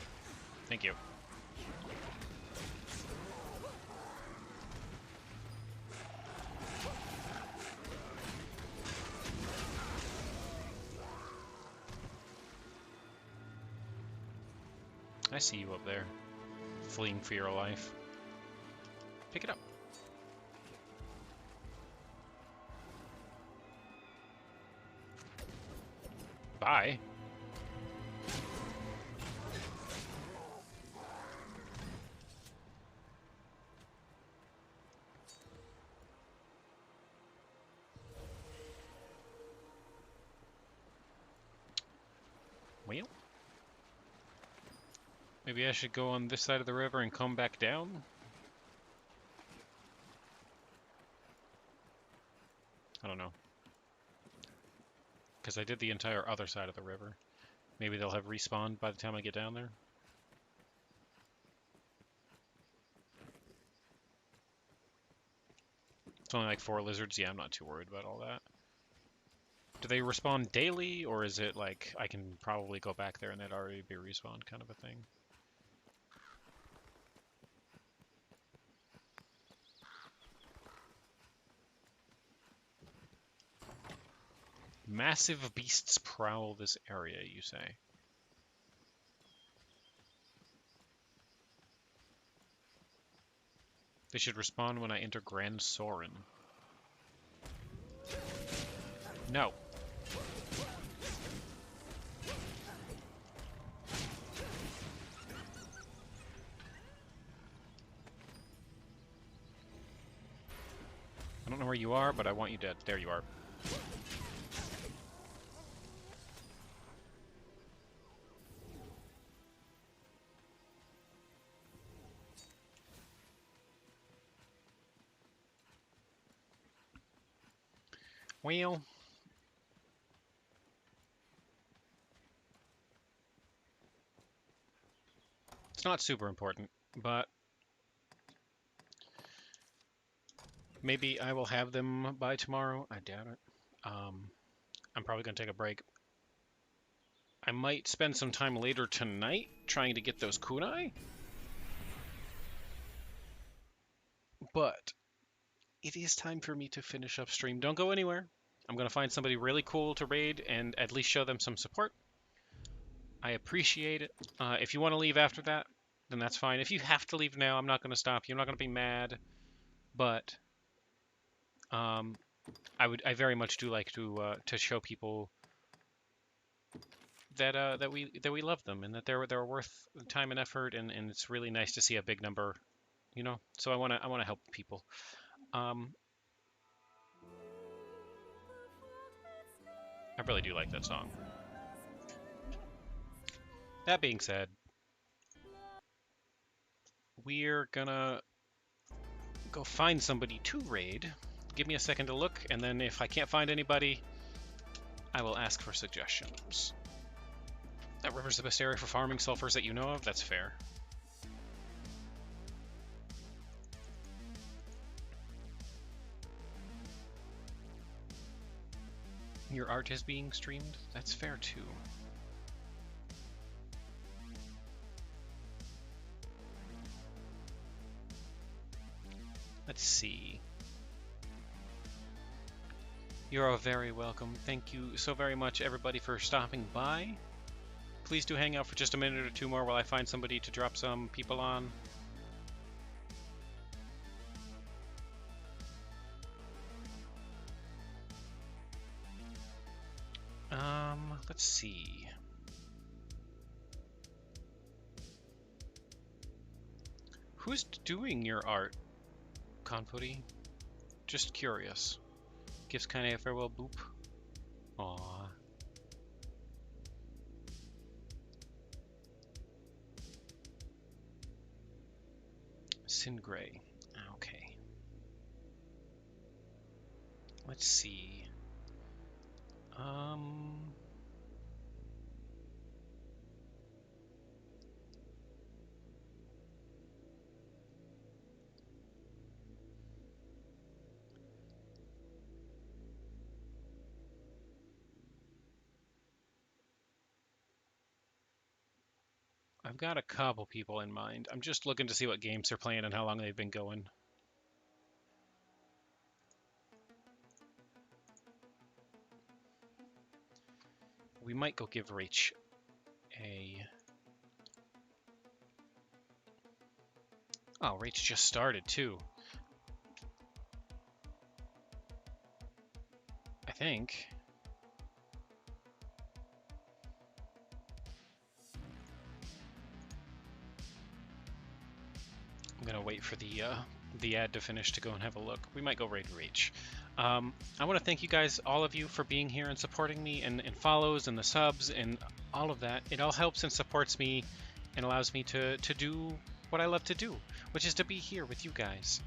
Thank you. I see you up there, fleeing for your life. Pick it up. Bye. Well, maybe I should go on this side of the river and come back down? I don't know. Because I did the entire other side of the river. Maybe they'll have respawned by the time I get down there? It's only like 4 lizards. Yeah, I'm not too worried about all that. Do they respawn daily, or is it like I can probably go back there and they'd already be respawned kind of a thing? Massive beasts prowl this area, you say? They should respawn when I enter Grand Sorin. No. know where you are, but I want you to... There you are. Well... It's not super important, but... Maybe I will have them by tomorrow. I doubt it. I'm probably going to take a break. I might spend some time later tonight trying to get those kunai. But it is time for me to finish up stream. Don't go anywhere. I'm going to find somebody really cool to raid and at least show them some support. I appreciate it. If you want to leave after that, then that's fine. If you have to leave now, I'm not going to stop you. I'm not going to be mad. But I very much do like to show people that we love them and that they're worth time and effort, and it's really nice to see a big number, you know. So I want to help people. I really do like that song. That being said, we're gonna go find somebody to raid. Give me a second to look, and then if I can't find anybody, I will ask for suggestions. That river's the best area for farming sulfurs that you know of? That's fair. Your art is being streamed? That's fair too. Let's see. You're all very welcome. Thank you so very much, everybody, for stopping by. Please do hang out for just a minute or two more while I find somebody to drop some people on. Let's see. Who's doing your art, Confody? Just curious. Gives kinda a farewell boop. Aww. Sin Gray. Okay. Let's see. I've got a couple people in mind. I'm just looking to see what games they're playing and how long they've been going. We might go give Rach a... Oh, Rach just started too. I think. I'm gonna wait for the ad to finish to go and have a look. We might go raid Rach. I want to thank you guys, all of you, for being here and supporting me, and follows and the subs and all of that. It all helps and supports me and allows me to do what I love to do, which is to be here with you guys.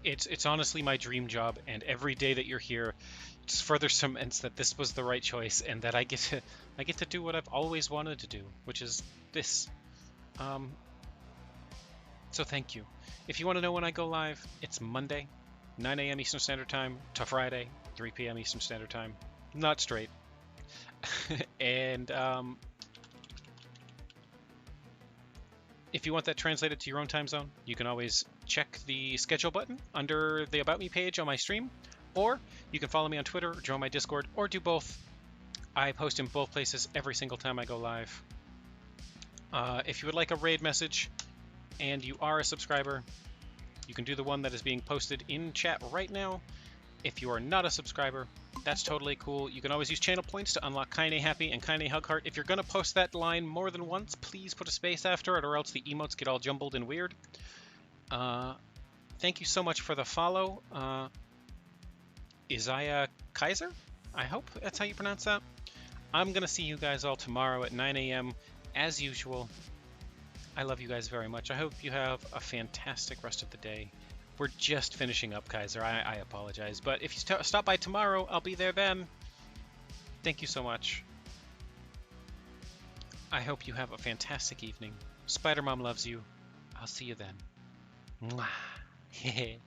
It's honestly my dream job, and every day that you're here just further cements that this was the right choice, and that I get to do what I've always wanted to do, which is this. So thank you. If you want to know when I go live, it's Monday, 9 a.m. Eastern Standard Time to Friday, 3 p.m. Eastern Standard Time. Not straight. And if you want that translated to your own time zone, you can always check the schedule button under the About Me page on my stream, or you can follow me on Twitter, or join my Discord, or do both. I post in both places every single time I go live. If you would like a raid message and you are a subscriber, you can do the one that is being posted in chat right now. If you are not a subscriber, that's totally cool. You can always use channel points to unlock Kaine Happy and Kaine Hug Heart. If you're going to post that line more than once, please put a space after it, or else the emotes get all jumbled and weird. thank you so much for the follow. Isaiah Kaiser? I hope that's how you pronounce that. I'm going to see you guys all tomorrow at 9 a.m. as usual. I love you guys very much. I hope you have a fantastic rest of the day. We're just finishing up, Kaiser. I apologize. But if you stop by tomorrow, I'll be there then. Thank you so much. I hope you have a fantastic evening. Spider Mom loves you. I'll see you then. Mwah.